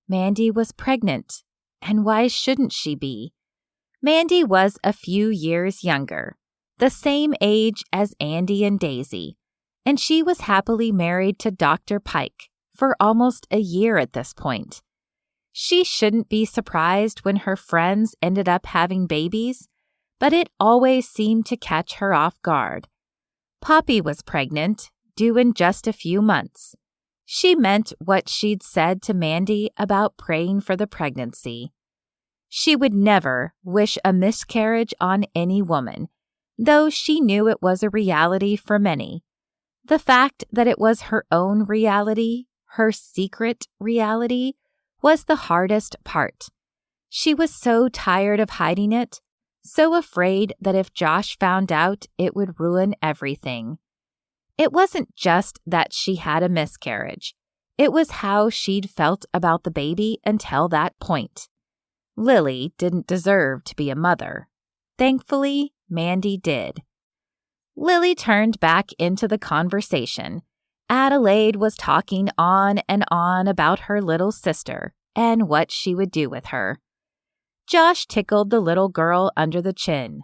Mandy was pregnant, and why shouldn't she be? Mandy was a few years younger, the same age as Andy and Daisy, and she was happily married to Dr. Pike for almost a year at this point. She shouldn't be surprised when her friends ended up having babies, but it always seemed to catch her off guard. Poppy was pregnant, due in just a few months. She meant what she'd said to Mandy about praying for the pregnancy. She would never wish a miscarriage on any woman, though she knew it was a reality for many. The fact that it was her own reality, her secret reality, was the hardest part. She was so tired of hiding it, so afraid that if Josh found out, it would ruin everything. It wasn't just that she had a miscarriage. It was how she'd felt about the baby until that point. Lily didn't deserve to be a mother. Thankfully, Mandy did. Lily turned back into the conversation. Adelaide was talking on and on about her little sister and what she would do with her. Josh tickled the little girl under the chin.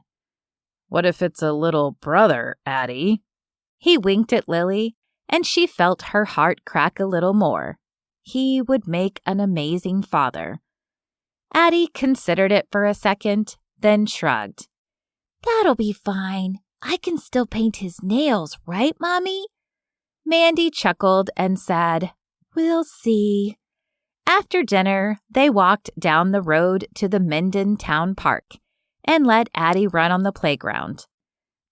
What if it's a little brother, Addie? He winked at Lily, and she felt her heart crack a little more. He would make an amazing father. Addie considered it for a second, then shrugged. That'll be fine. I can still paint his nails, right, Mommy? Mandy chuckled and said, We'll see. After dinner, they walked down the road to the Minden Town Park and let Addie run on the playground.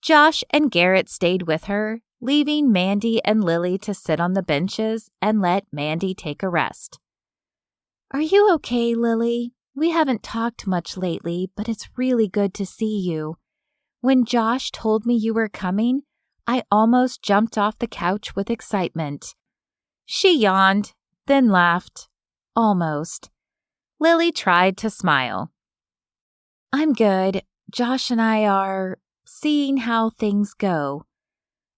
Josh and Garrett stayed with her, leaving Mandy and Lily to sit on the benches and let Mandy take a rest. Are you okay, Lily? We haven't talked much lately, but it's really good to see you. When Josh told me you were coming, I almost jumped off the couch with excitement. She yawned, then laughed. Almost. Lily tried to smile. I'm good. Josh and I are seeing how things go.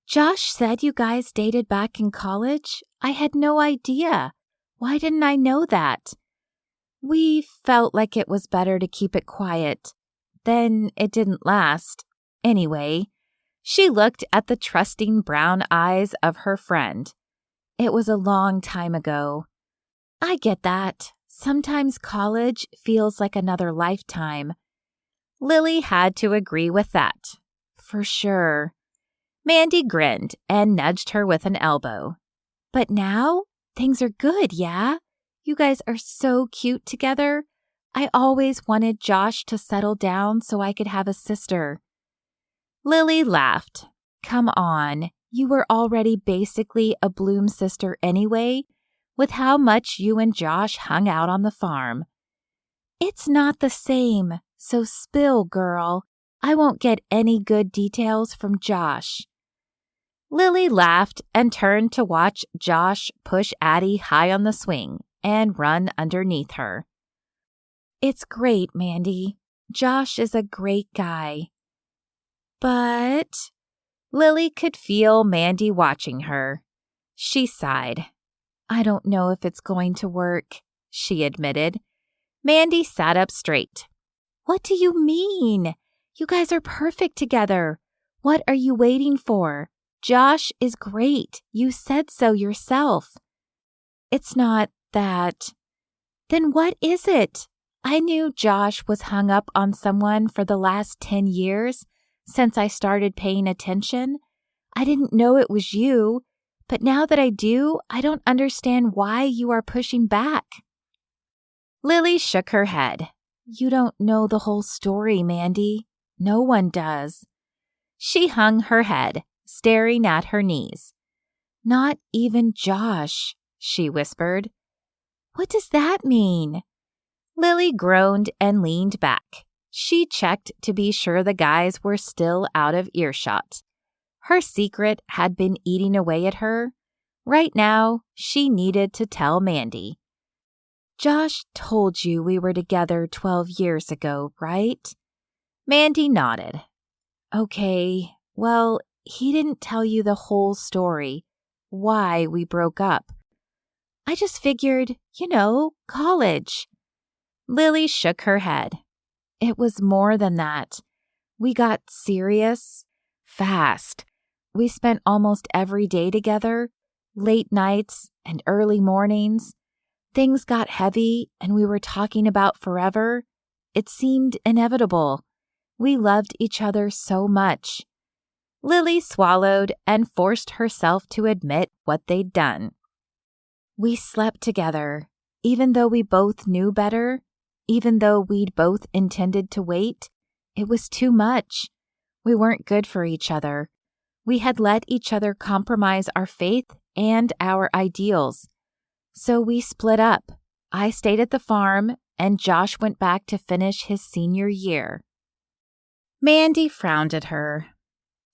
Josh said you guys dated back in college? I had no idea. Why didn't I know that? We felt like it was better to keep it quiet. Then it didn't last. Anyway, she looked at the trusting brown eyes of her friend. It was a long time ago. I get that. Sometimes college feels like another lifetime. Lily had to agree with that. For sure. Mandy grinned and nudged her with an elbow. But now, things are good, yeah? You guys are so cute together. I always wanted Josh to settle down so I could have a sister. Lily laughed. Come on, you were already basically a Bloom sister anyway, with how much you and Josh hung out on the farm. It's not the same, so spill, girl. I won't get any good details from Josh. Lily laughed and turned to watch Josh push Addie high on the swing and run underneath her. It's great, Mandy. Josh is a great guy. But Lily could feel Mandy watching her. She sighed. I don't know if it's going to work, she admitted. Mandy sat up straight. What do you mean? You guys are perfect together. What are you waiting for? Josh is great. You said so yourself. It's not that. Then what is it? I knew Josh was hung up on someone for the last 10 years since I started paying attention. I didn't know it was you, but now that I do, I don't understand why you are pushing back. Lily shook her head. You don't know the whole story, Mandy. No one does. She hung her head, staring at her knees. Not even Josh, she whispered. What does that mean? Lily groaned and leaned back. She checked to be sure the guys were still out of earshot. Her secret had been eating away at her. Right now, she needed to tell Mandy. Josh told you we were together 12 years ago, right? Mandy nodded. Okay, well, he didn't tell you the whole story, why we broke up. I just figured, college. Lily shook her head. It was more than that. We got serious fast. We spent almost every day together, late nights and early mornings. Things got heavy and we were talking about forever. It seemed inevitable. We loved each other so much. Lily swallowed and forced herself to admit what they'd done. We slept together, even though we both knew better, even though we'd both intended to wait. It was too much. We weren't good for each other. We had let each other compromise our faith and our ideals. So we split up. I stayed at the farm, and Josh went back to finish his senior year. Mandy frowned at her.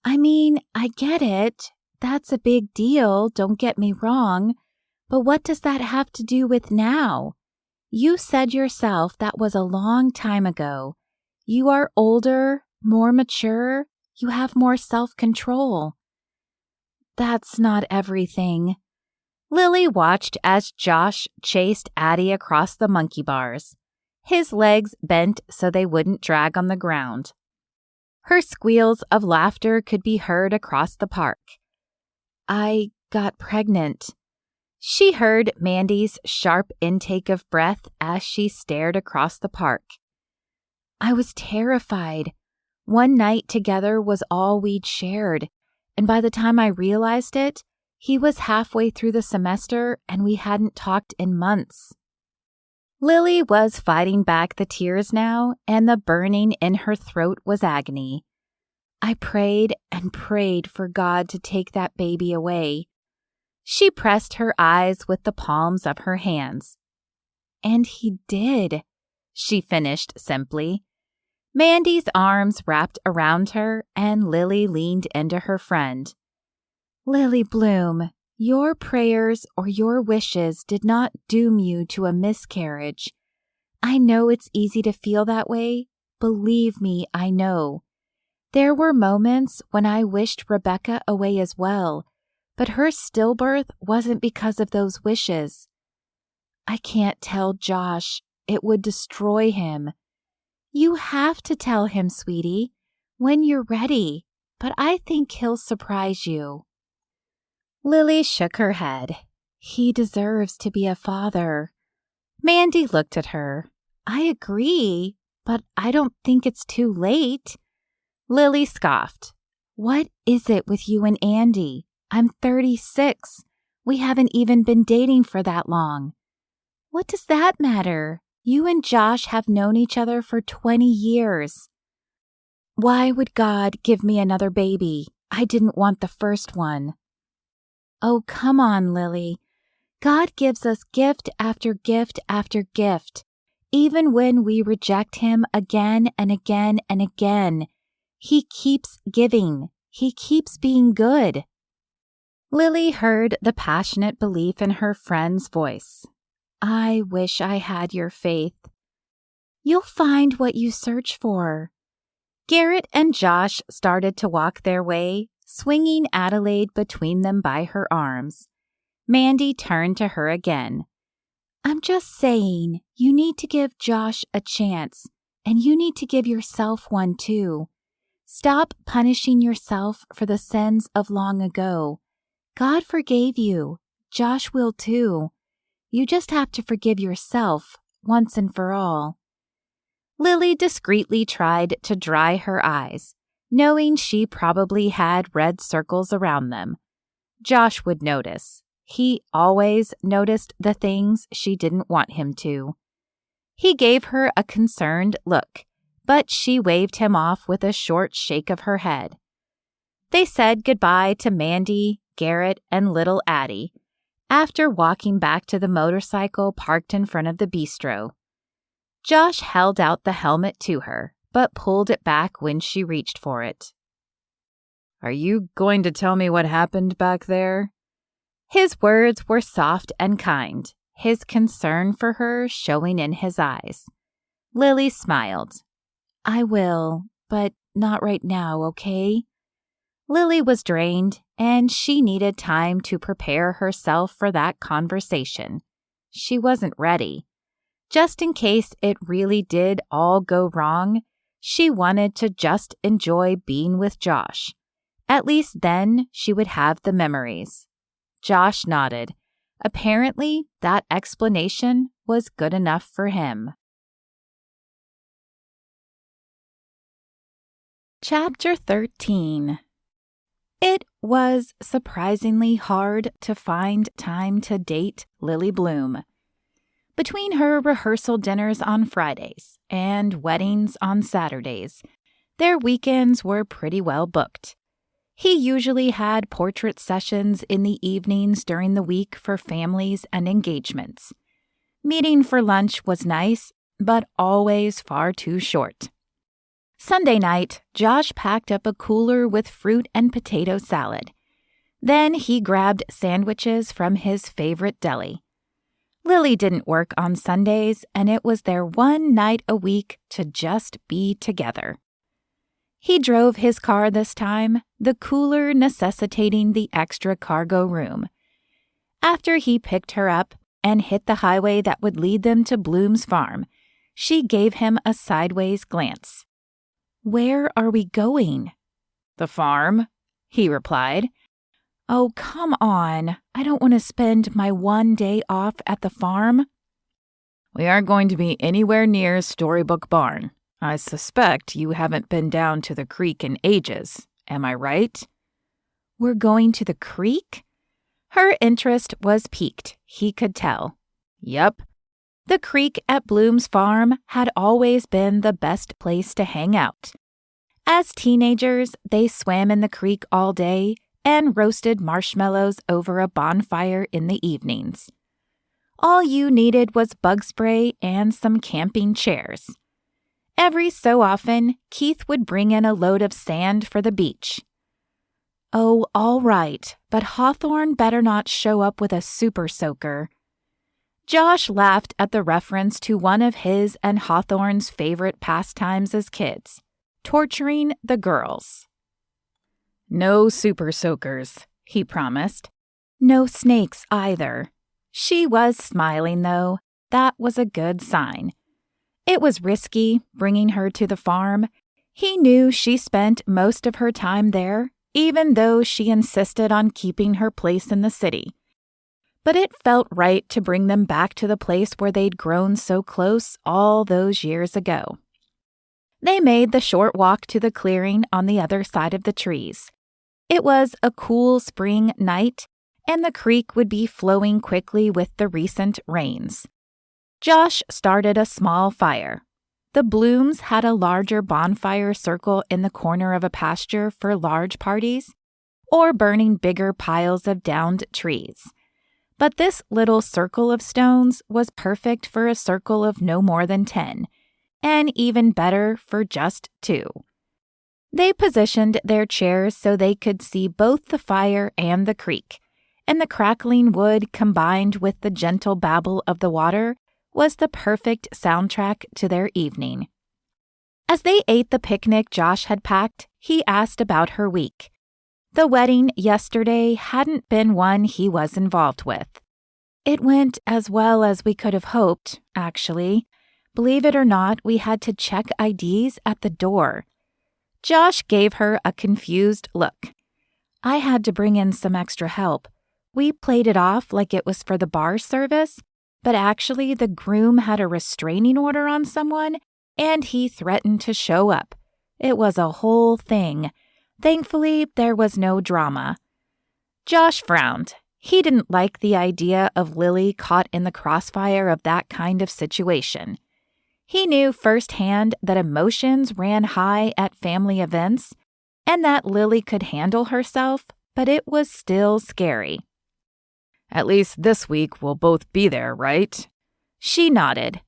I mean, I get it. That's a big deal, don't get me wrong. But what does that have to do with now? You said yourself that was a long time ago. You are older, more mature. You have more self-control. That's not everything. Lily watched as Josh chased Addie across the monkey bars. His legs bent so they wouldn't drag on the ground. Her squeals of laughter could be heard across the park. I got pregnant. She heard Mandy's sharp intake of breath as she stared across the park. I was terrified. One night together was all we'd shared, and by the time I realized it, he was halfway through the semester and we hadn't talked in months. Lily was fighting back the tears now, and the burning in her throat was agony. I prayed and prayed for God to take that baby away. She pressed her eyes with the palms of her hands. And he did, she finished simply. Mandy's arms wrapped around her, and Lily leaned into her friend. Lily Bloom, your prayers or your wishes did not doom you to a miscarriage. I know it's easy to feel that way. Believe me, I know. There were moments when I wished Rebecca away as well, but her stillbirth wasn't because of those wishes. I can't tell Josh. It would destroy him. You have to tell him, sweetie, when you're ready, but I think he'll surprise you. Lily shook her head. He deserves to be a father. Mandy looked at her. I agree, but I don't think it's too late. Lily scoffed. What is it with you and Andy? I'm 36. We haven't even been dating for that long. What does that matter? You and Josh have known each other for 20 years. Why would God give me another baby? I didn't want the first one. Oh, come on, Lily. God gives us gift after gift after gift. Even when we reject Him again and again and again, He keeps giving. He keeps being good. Lily heard the passionate belief in her friend's voice. I wish I had your faith. You'll find what you search for. Garrett and Josh started to walk their way, swinging Adelaide between them by her arms. Mandy turned to her again. I'm just saying, you need to give Josh a chance, and you need to give yourself one too. Stop punishing yourself for the sins of long ago. God forgave you. Josh will too. You just have to forgive yourself once and for all. Lily discreetly tried to dry her eyes, knowing she probably had red circles around them. Josh would notice. He always noticed the things she didn't want him to. He gave her a concerned look, but she waved him off with a short shake of her head. They said goodbye to Mandy, Garrett, and little Addie, after walking back to the motorcycle parked in front of the bistro. Josh held out the helmet to her, but pulled it back when she reached for it. Are you going to tell me what happened back there? His words were soft and kind, his concern for her showing in his eyes. Lily smiled. I will, but not right now, okay? Lily was drained, and she needed time to prepare herself for that conversation. She wasn't ready. Just in case it really did all go wrong, she wanted to just enjoy being with Josh. At least then she would have the memories. Josh nodded. Apparently, that explanation was good enough for him. Chapter 13. It was surprisingly hard to find time to date Lily Bloom. Between her rehearsal dinners on Fridays and weddings on Saturdays, their weekends were pretty well booked. He usually had portrait sessions in the evenings during the week for families and engagements. Meeting for lunch was nice, but always far too short. Sunday night, Josh packed up a cooler with fruit and potato salad. Then he grabbed sandwiches from his favorite deli. Lily didn't work on Sundays, and it was their one night a week to just be together. He drove his car this time, the cooler necessitating the extra cargo room. After he picked her up and hit the highway that would lead them to Bloom's farm, she gave him a sideways glance. Where are we going? The farm, he replied. Oh, come on. I don't want to spend my one day off at the farm. We aren't going to be anywhere near Storybook Barn. I suspect you haven't been down to the creek in ages. Am I right? We're going to the creek? Her interest was piqued, he could tell. Yep. The creek at Bloom's farm had always been the best place to hang out. As teenagers, they swam in the creek all day and roasted marshmallows over a bonfire in the evenings. All you needed was bug spray and some camping chairs. Every so often, Keith would bring in a load of sand for the beach. Oh, all right, but Hawthorne better not show up with a super soaker. Josh laughed at the reference to one of his and Hawthorne's favorite pastimes as kids, torturing the girls. No super soakers, he promised. No snakes either. She was smiling, though. That was a good sign. It was risky, bringing her to the farm. He knew she spent most of her time there, even though she insisted on keeping her place in the city. But it felt right to bring them back to the place where they'd grown so close all those years ago. They made the short walk to the clearing on the other side of the trees. It was a cool spring night, and the creek would be flowing quickly with the recent rains. Josh started a small fire. The Blooms had a larger bonfire circle in the corner of a pasture for large parties, or burning bigger piles of downed trees. But this little circle of stones was perfect for a circle of no more than 10, and even better for just 2. They positioned their chairs so they could see both the fire and the creek, and the crackling wood combined with the gentle babble of the water was the perfect soundtrack to their evening. As they ate the picnic Josh had packed, he asked about her week. The wedding yesterday hadn't been one he was involved with. It went as well as we could have hoped, actually. Believe it or not, we had to check IDs at the door. Josh gave her a confused look. I had to bring in some extra help. We played it off like it was for the bar service, but actually the groom had a restraining order on someone, and he threatened to show up. It was a whole thing. Thankfully, there was no drama. Josh frowned. He didn't like the idea of Lily caught in the crossfire of that kind of situation. He knew firsthand that emotions ran high at family events and that Lily could handle herself, but it was still scary. At least this week we'll both be there, right? She nodded.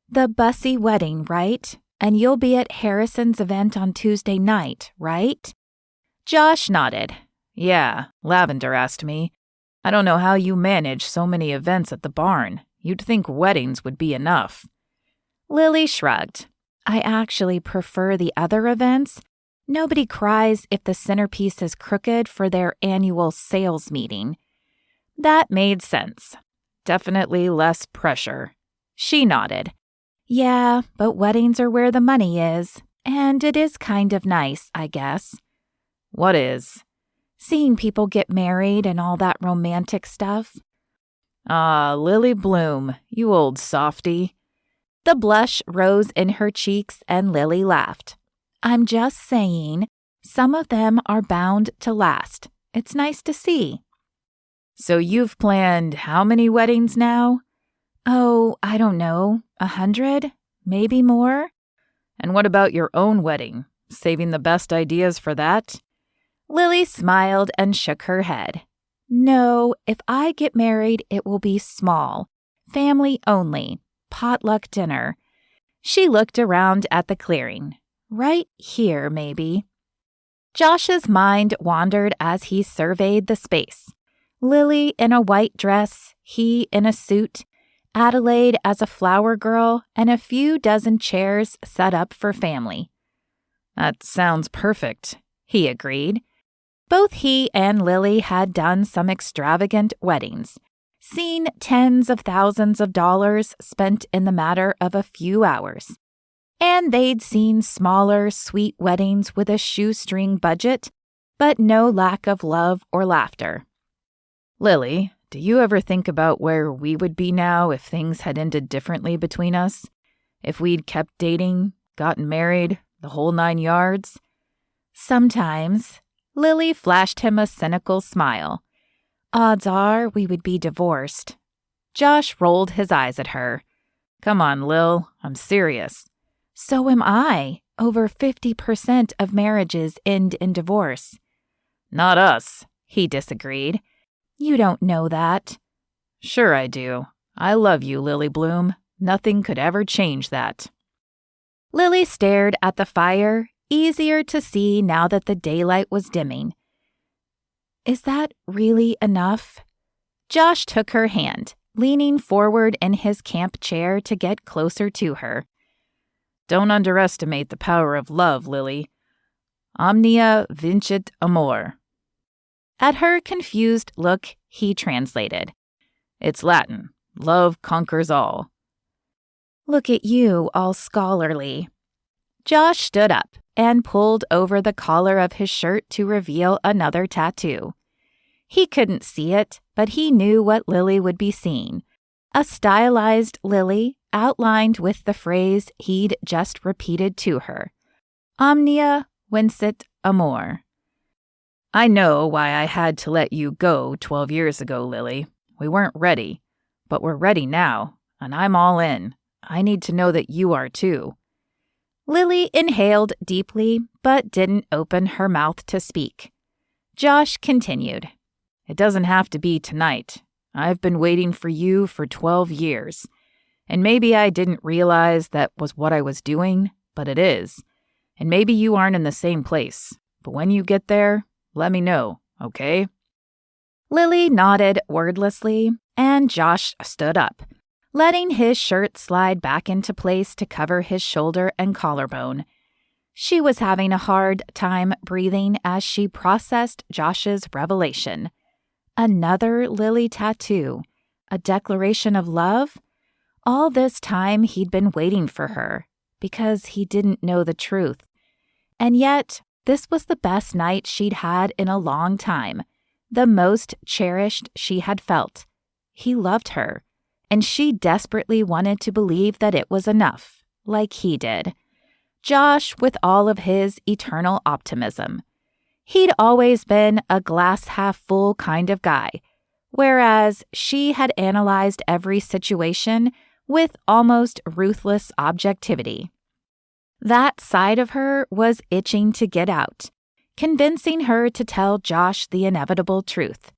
The Bussy wedding, right? And you'll be at Harrison's event on Tuesday night, right? Josh nodded. Yeah, Lavender asked me. I don't know how you manage so many events at the barn. You'd think weddings would be enough. Lily shrugged. I actually prefer the other events. Nobody cries if the centerpiece is crooked for their annual sales meeting. That made sense. Definitely less pressure. She nodded. Yeah, but weddings are where the money is, and it is kind of nice, I guess. What is? Seeing people get married and all that romantic stuff. Ah, Lily Bloom, you old softy. The blush rose in her cheeks and Lily laughed. I'm just saying, some of them are bound to last. It's nice to see. So you've planned how many weddings now? Oh, I don't know, 100? Maybe more? And what about your own wedding? Saving the best ideas for that? Lily smiled and shook her head. No, if I get married, it will be small. Family only. Potluck dinner. She looked around at the clearing. Right here, maybe. Josh's mind wandered as he surveyed the space. Lily in a white dress, he in a suit, Adelaide as a flower girl, and a few dozen chairs set up for family. That sounds perfect, he agreed. Both he and Lily had done some extravagant weddings, seen tens of thousands of dollars spent in the matter of a few hours. And they'd seen smaller, sweet weddings with a shoestring budget, but no lack of love or laughter. Lily, do you ever think about where we would be now if things had ended differently between us? If we'd kept dating, gotten married, the whole 9 yards? Sometimes. Lily flashed him a cynical smile. Odds are we would be divorced. Josh rolled his eyes at her. Come on, Lil, I'm serious. So am I. Over 50% of marriages end in divorce. Not us, he disagreed. You don't know that. Sure I do. I love you, Lily Bloom. Nothing could ever change that. Lily stared at the fire, easier to see now that the daylight was dimming. Is that really enough? Josh took her hand, leaning forward in his camp chair to get closer to her. Don't underestimate the power of love, Lily. Omnia vincit amor. At her confused look, he translated. It's Latin. Love conquers all. Look at you, all scholarly. Josh stood up and pulled over the collar of his shirt to reveal another tattoo. He couldn't see it, but he knew what Lily would be seeing. A stylized lily outlined with the phrase he'd just repeated to her. Omnia vincit amor. I know why I had to let you go 12 years ago, Lily. We weren't ready, but we're ready now, and I'm all in. I need to know that you are too. Lily inhaled deeply, but didn't open her mouth to speak. Josh continued. It doesn't have to be tonight. I've been waiting for you for 12 years. And maybe I didn't realize that was what I was doing, but it is. And maybe you aren't in the same place. But when you get there, let me know, okay? Lily nodded wordlessly, and Josh stood up, letting his shirt slide back into place to cover his shoulder and collarbone. She was having a hard time breathing as she processed Josh's revelation. Another Lily tattoo, a declaration of love? All this time he'd been waiting for her, because he didn't know the truth. And yet, this was the best night she'd had in a long time, the most cherished she had felt. He loved her, and she desperately wanted to believe that it was enough, like he did. Josh, with all of his eternal optimism. He'd always been a glass-half-full kind of guy, whereas she had analyzed every situation with almost ruthless objectivity. That side of her was itching to get out, convincing her to tell Josh the inevitable truth.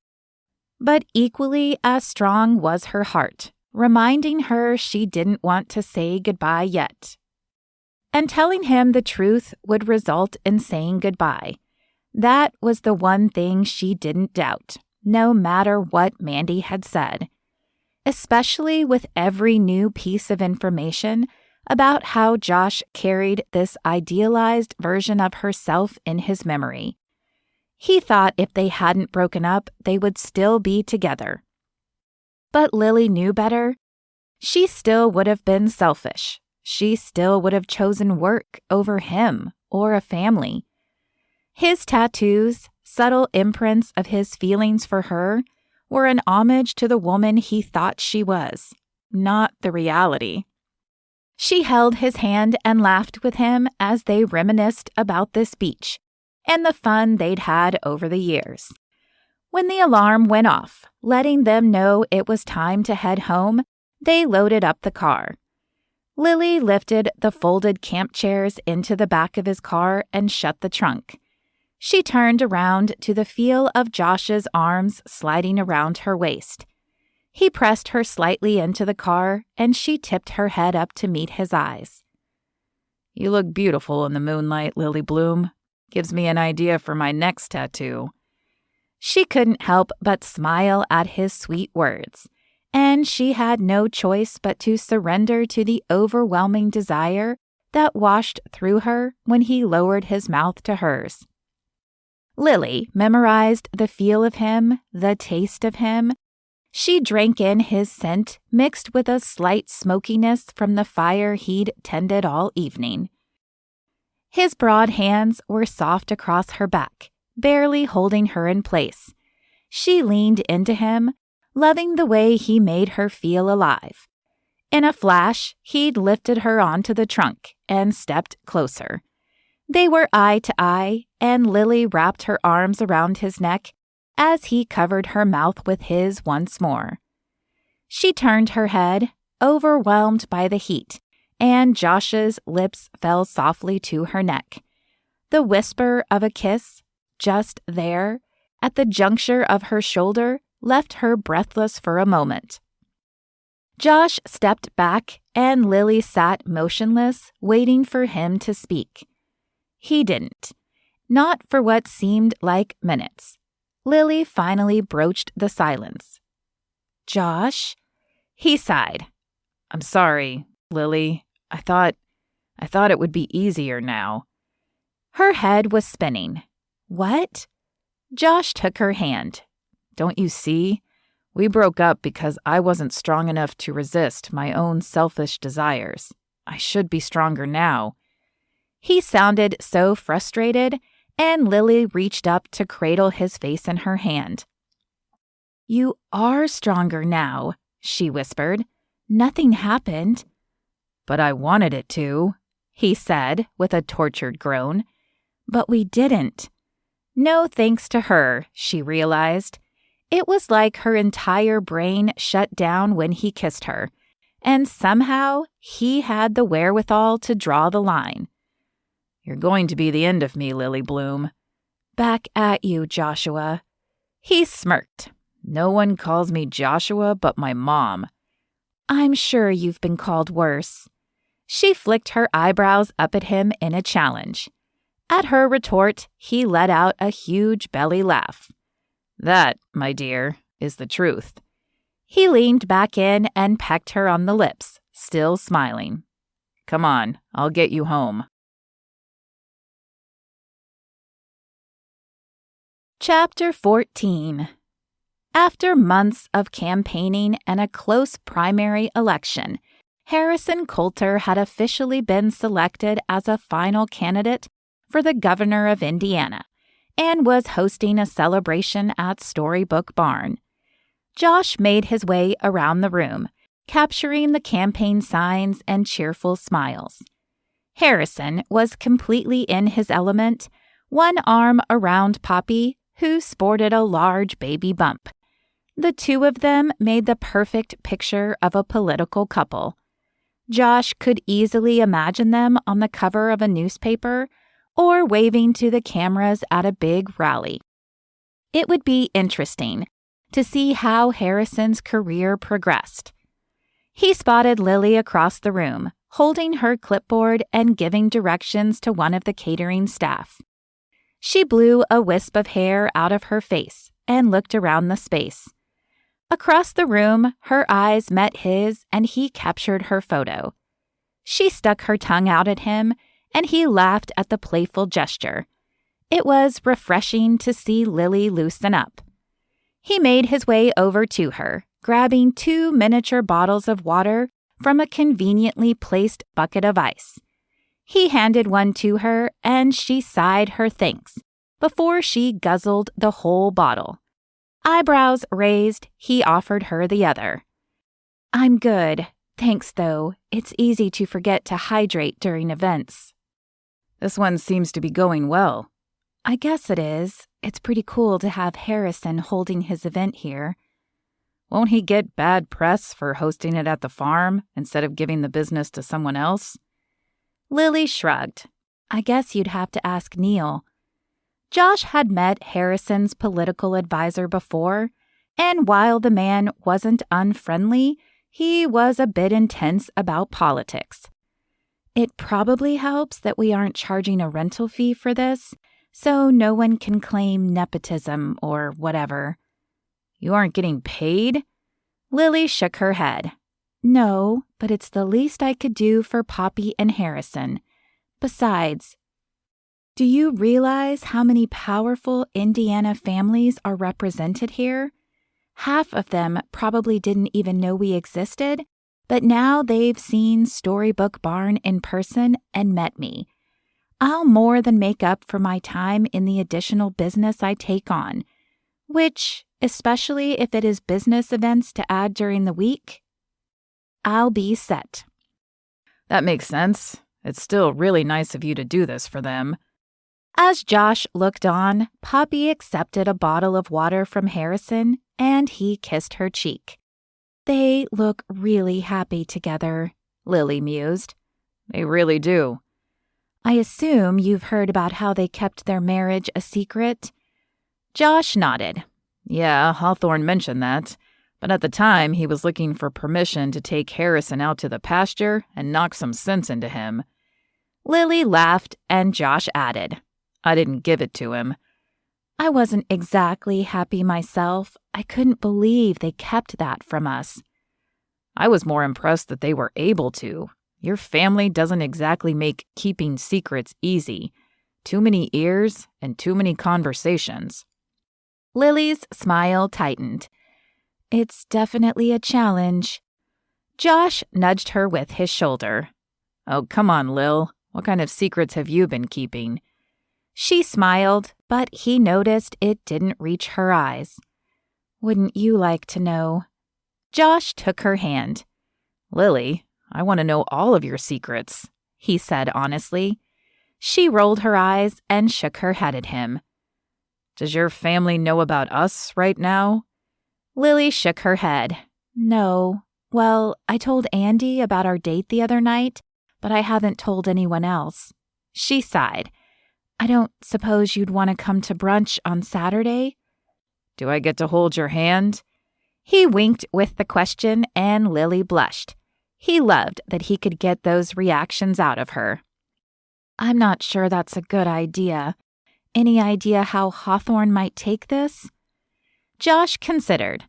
But equally as strong was her heart, reminding her she didn't want to say goodbye yet. And telling him the truth would result in saying goodbye. That was the one thing she didn't doubt, no matter what Mandy had said. Especially with every new piece of information about how Josh carried this idealized version of herself in his memory. He thought if they hadn't broken up, they would still be together. But Lily knew better. She still would have been selfish. She still would have chosen work over him or a family. His tattoos, subtle imprints of his feelings for her, were an homage to the woman he thought she was, not the reality. She held his hand and laughed with him as they reminisced about this beach and the fun they'd had over the years. When the alarm went off, letting them know it was time to head home, they loaded up the car. Lily lifted the folded camp chairs into the back of his car and shut the trunk. She turned around to the feel of Josh's arms sliding around her waist. He pressed her slightly into the car, and she tipped her head up to meet his eyes. You look beautiful in the moonlight, Lily Bloom. Gives me an idea for my next tattoo. She couldn't help but smile at his sweet words, and she had no choice but to surrender to the overwhelming desire that washed through her when he lowered his mouth to hers. Lily memorized the feel of him, the taste of him. She drank in his scent mixed with a slight smokiness from the fire he'd tended all evening. His broad hands were soft across her back, barely holding her in place. She leaned into him, loving the way he made her feel alive. In a flash, he'd lifted her onto the trunk and stepped closer. They were eye to eye, and Lily wrapped her arms around his neck as he covered her mouth with his once more. She turned her head, overwhelmed by the heat, and Josh's lips fell softly to her neck. The whisper of a kiss, just there, at the juncture of her shoulder, left her breathless for a moment. Josh stepped back, and Lily sat motionless, waiting for him to speak. He didn't. Not for what seemed like minutes. Lily finally broached the silence. "Josh?" He sighed. "I'm sorry, Lily. I thought it would be easier now." Her head was spinning. "What?" Josh took her hand. "Don't you see? We broke up because I wasn't strong enough to resist my own selfish desires. I should be stronger now." He sounded so frustrated, and Lily reached up to cradle his face in her hand. "You are stronger now," she whispered. "Nothing happened." "But I wanted it to," he said with a tortured groan. "But we didn't." No thanks to her, she realized. It was like her entire brain shut down when he kissed her, and somehow he had the wherewithal to draw the line. "You're going to be the end of me, Lily Bloom." "Back at you, Joshua." He smirked. "No one calls me Joshua but my mom." "I'm sure you've been called worse." She flicked her eyebrows up at him in a challenge. At her retort, he let out a huge belly laugh. "That, my dear, is the truth." He leaned back in and pecked her on the lips, still smiling. "Come on, I'll get you home." Chapter 14. After months of campaigning and a close primary election, Harrison Coulter had officially been selected as a final candidate for the governor of Indiana and was hosting a celebration at Storybook Barn. Josh made his way around the room, capturing the campaign signs and cheerful smiles. Harrison was completely in his element, one arm around Poppy, who sported a large baby bump. The two of them made the perfect picture of a political couple. Josh could easily imagine them on the cover of a newspaper or waving to the cameras at a big rally. It would be interesting to see how Harrison's career progressed. He spotted Lily across the room, holding her clipboard and giving directions to one of the catering staff. She blew a wisp of hair out of her face and looked around the space. Across the room, her eyes met his and he captured her photo. She stuck her tongue out at him and he laughed at the playful gesture. It was refreshing to see Lily loosen up. He made his way over to her, grabbing 2 miniature bottles of water from a conveniently placed bucket of ice. He handed one to her and she sighed her thanks before she guzzled the whole bottle. Eyebrows raised, he offered her the other. "I'm good. Thanks, though. It's easy to forget to hydrate during events." "This one seems to be going well." "I guess it is. It's pretty cool to have Harrison holding his event here." "Won't he get bad press for hosting it at the farm instead of giving the business to someone else?" Lily shrugged. "I guess you'd have to ask Neil." Josh had met Harrison's political advisor before, and while the man wasn't unfriendly, he was a bit intense about politics. "It probably helps that we aren't charging a rental fee for this, so no one can claim nepotism or whatever." "You aren't getting paid?" Lily shook her head. "No, but it's the least I could do for Poppy and Harrison. Besides, do you realize how many powerful Indiana families are represented here? Half of them probably didn't even know we existed, but now they've seen Storybook Barn in person and met me. I'll more than make up for my time in the additional business I take on, which, especially if it is business events to add during the week, I'll be set." "That makes sense. It's still really nice of you to do this for them." As Josh looked on, Poppy accepted a bottle of water from Harrison, and he kissed her cheek. "They look really happy together," Lily mused. "They really do." "I assume you've heard about how they kept their marriage a secret?" Josh nodded. "Yeah, Hawthorne mentioned that. But at the time, he was looking for permission to take Harrison out to the pasture and knock some sense into him." Lily laughed, and Josh added, "I didn't give it to him." "I wasn't exactly happy myself. I couldn't believe they kept that from us." "I was more impressed that they were able to. Your family doesn't exactly make keeping secrets easy. Too many ears and too many conversations." Lily's smile tightened. "It's definitely a challenge." Josh nudged her with his shoulder. "Oh, come on, Lil. What kind of secrets have you been keeping?" She smiled, but he noticed it didn't reach her eyes. "Wouldn't you like to know?" Josh took her hand. "Lily, I want to know all of your secrets," he said honestly. She rolled her eyes and shook her head at him. "Does your family know about us right now?" Lily shook her head. "No. Well, I told Andy about our date the other night, but I haven't told anyone else." She sighed. "I don't suppose you'd want to come to brunch on Saturday?" "Do I get to hold your hand?" He winked with the question, and Lily blushed. He loved that he could get those reactions out of her. "I'm not sure that's a good idea. Any idea how Hawthorne might take this?" Josh considered.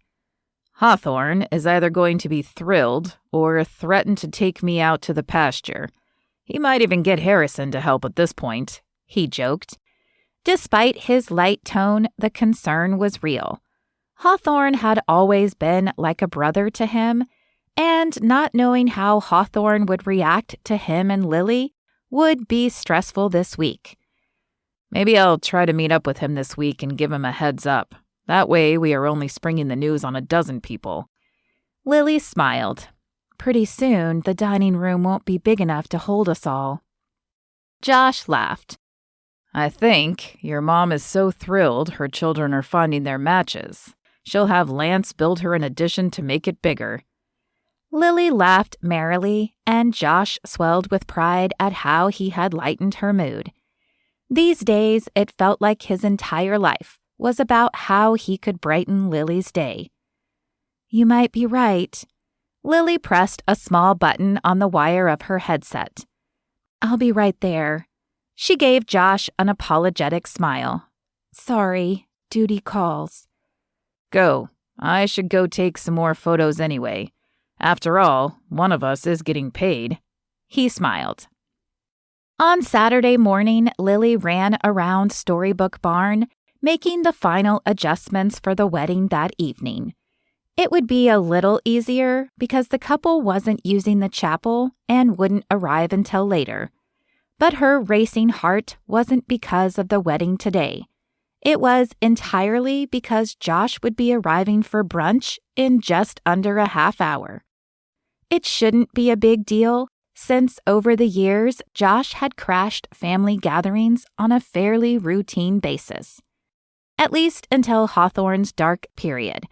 "Hawthorne is either going to be thrilled or threaten to take me out to the pasture. He might even get Harrison to help at this point," he joked. Despite his light tone, the concern was real. Hawthorne had always been like a brother to him, and not knowing how Hawthorne would react to him and Lily would be stressful this week. Maybe I'll try to meet up with him this week and give him a heads up. That way we are only springing the news on a dozen people." Lily smiled. "Pretty soon, the dining room won't be big enough to hold us all." Josh laughed. "I think your mom is so thrilled her children are finding their matches. She'll have Lance build her an addition to make it bigger." Lily laughed merrily, and Josh swelled with pride at how he had lightened her mood. These days, it felt like his entire life was about how he could brighten Lily's day. "You might be right." Lily pressed a small button on the wire of her headset. "I'll be right there." She gave Josh an apologetic smile. "Sorry, duty calls." "Go. I should go take some more photos anyway. After all, one of us is getting paid." He smiled. On Saturday morning, Lily ran around Storybook Barn, making the final adjustments for the wedding that evening. It would be a little easier because the couple wasn't using the chapel and wouldn't arrive until later. But her racing heart wasn't because of the wedding today. It was entirely because Josh would be arriving for brunch in just under a half hour. It shouldn't be a big deal, since over the years, Josh had crashed family gatherings on a fairly routine basis. At least until Hawthorne's dark period.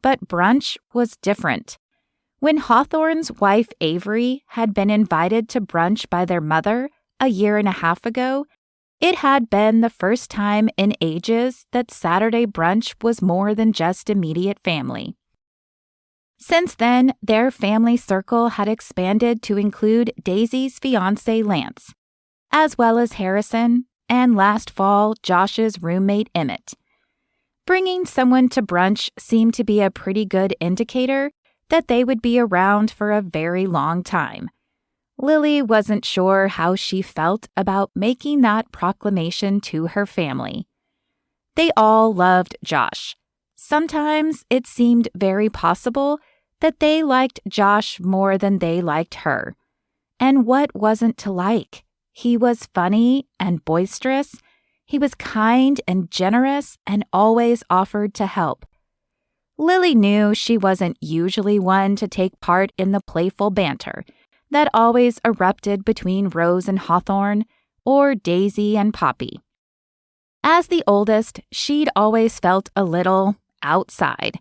But brunch was different. When Hawthorne's wife Avery had been invited to brunch by their mother a year and a half ago, it had been the first time in ages that Saturday brunch was more than just immediate family. Since then, their family circle had expanded to include Daisy's fiancé Lance, as well as Harrison, and last fall, Josh's roommate Emmett. Bringing someone to brunch seemed to be a pretty good indicator that they would be around for a very long time. Lily wasn't sure how she felt about making that proclamation to her family. They all loved Josh. Sometimes it seemed very possible that they liked Josh more than they liked her. And what wasn't to like? He was funny and boisterous. He was kind and generous and always offered to help. Lily knew she wasn't usually one to take part in the playful banter that always erupted between Rose and Hawthorne or Daisy and Poppy. As the oldest, she'd always felt a little outside,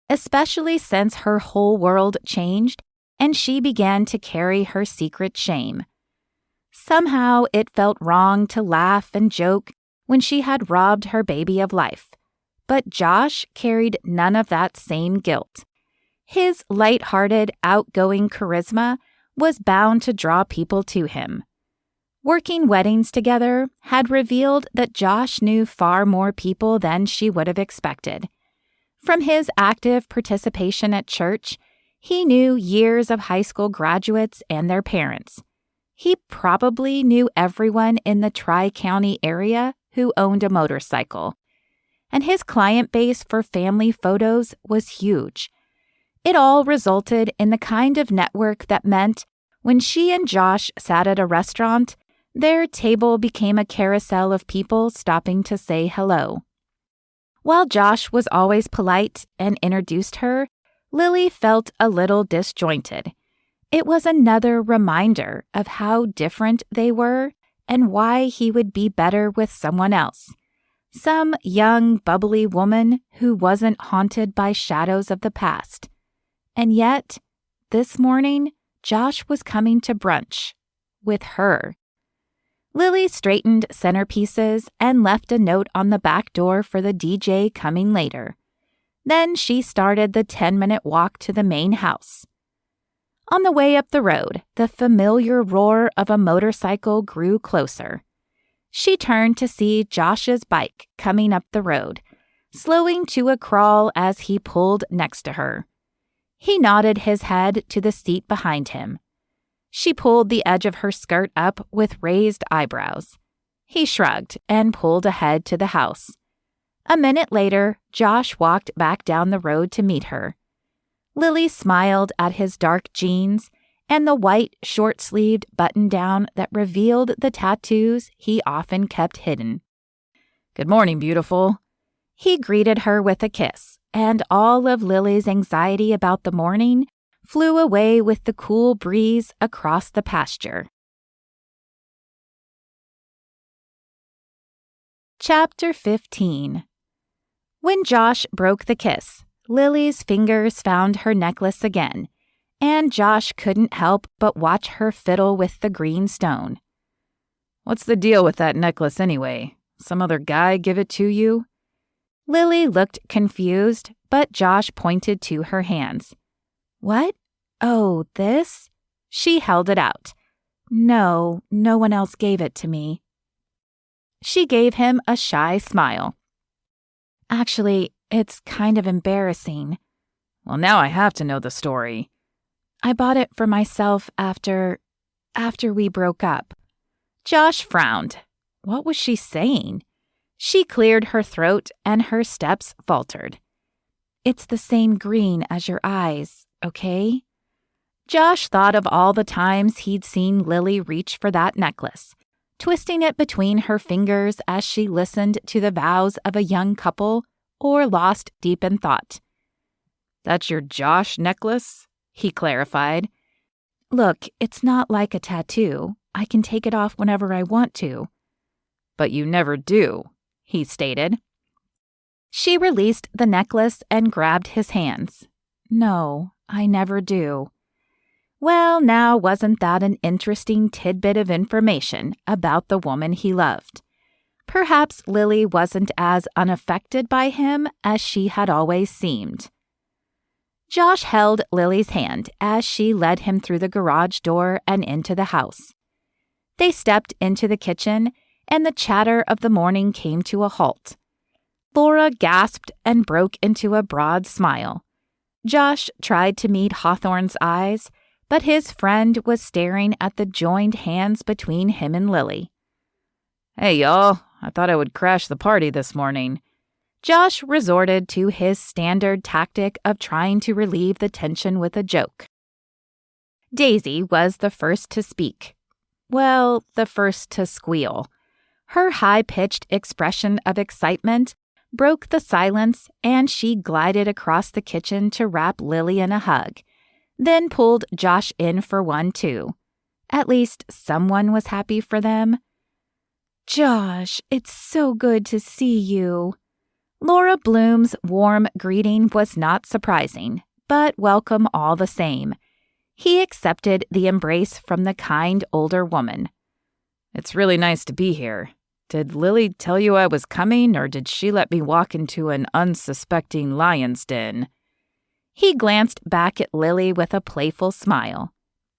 especially since her whole world changed and she began to carry her secret shame. Somehow it felt wrong to laugh and joke when she had robbed her baby of life. But Josh carried none of that same guilt. His light-hearted, outgoing charisma was bound to draw people to him. Working weddings together had revealed that Josh knew far more people than she would have expected. From his active participation at church, he knew years of high school graduates and their parents. He probably knew everyone in the Tri-County area who owned a motorcycle. And his client base for family photos was huge. It all resulted in the kind of network that meant when she and Josh sat at a restaurant, their table became a carousel of people stopping to say hello. While Josh was always polite and introduced her, Lily felt a little disjointed. It was another reminder of how different they were and why he would be better with someone else. Some young, bubbly woman who wasn't haunted by shadows of the past. And yet, this morning, Josh was coming to brunch with her. Lily straightened centerpieces and left a note on the back door for the DJ coming later. Then she started the 10-minute walk to the main house. On the way up the road, the familiar roar of a motorcycle grew closer. She turned to see Josh's bike coming up the road, slowing to a crawl as he pulled next to her. He nodded his head to the seat behind him. She pulled the edge of her skirt up with raised eyebrows. He shrugged and pulled ahead to the house. A minute later, Josh walked back down the road to meet her. Lily smiled at his dark jeans and the white, short-sleeved button-down that revealed the tattoos he often kept hidden. Good morning, beautiful. He greeted her with a kiss, and all of Lily's anxiety about the morning flew away with the cool breeze across the pasture. Chapter 15. When Josh broke the kiss, Lily's fingers found her necklace again, and Josh couldn't help but watch her fiddle with the green stone. What's the deal with that necklace anyway? Some other guy give it to you? Lily looked confused, but Josh pointed to her hands. What? Oh, this? She held it out. No one else gave it to me. She gave him a shy smile. Actually, it's kind of embarrassing. Well, now I have to know the story. I bought it for myself after we broke up. Josh frowned. What was she saying? She cleared her throat and her steps faltered. It's the same green as your eyes, okay? Josh thought of all the times he'd seen Lily reach for that necklace, twisting it between her fingers as she listened to the vows of a young couple or lost deep in thought. That's your Josh necklace? He clarified. Look, it's not like a tattoo. I can take it off whenever I want to. But you never do, he stated. She released the necklace and grabbed his hands. No, I never do. Well, now wasn't that an interesting tidbit of information about the woman he loved? Perhaps Lily wasn't as unaffected by him as she had always seemed. Josh held Lily's hand as she led him through the garage door and into the house. They stepped into the kitchen, and the chatter of the morning came to a halt. Laura gasped and broke into a broad smile. Josh tried to meet Hawthorne's eyes, but his friend was staring at the joined hands between him and Lily. Hey, y'all. I thought I would crash the party this morning. Josh resorted to his standard tactic of trying to relieve the tension with a joke. Daisy was the first to speak. Well, the first to squeal. Her high-pitched expression of excitement broke the silence, and she glided across the kitchen to wrap Lily in a hug, then pulled Josh in for one too. At least someone was happy for them. Josh, it's so good to see you. Laura Bloom's warm greeting was not surprising, but welcome all the same. He accepted the embrace from the kind older woman. It's really nice to be here. Did Lily tell you I was coming, or did she let me walk into an unsuspecting lion's den? He glanced back at Lily with a playful smile.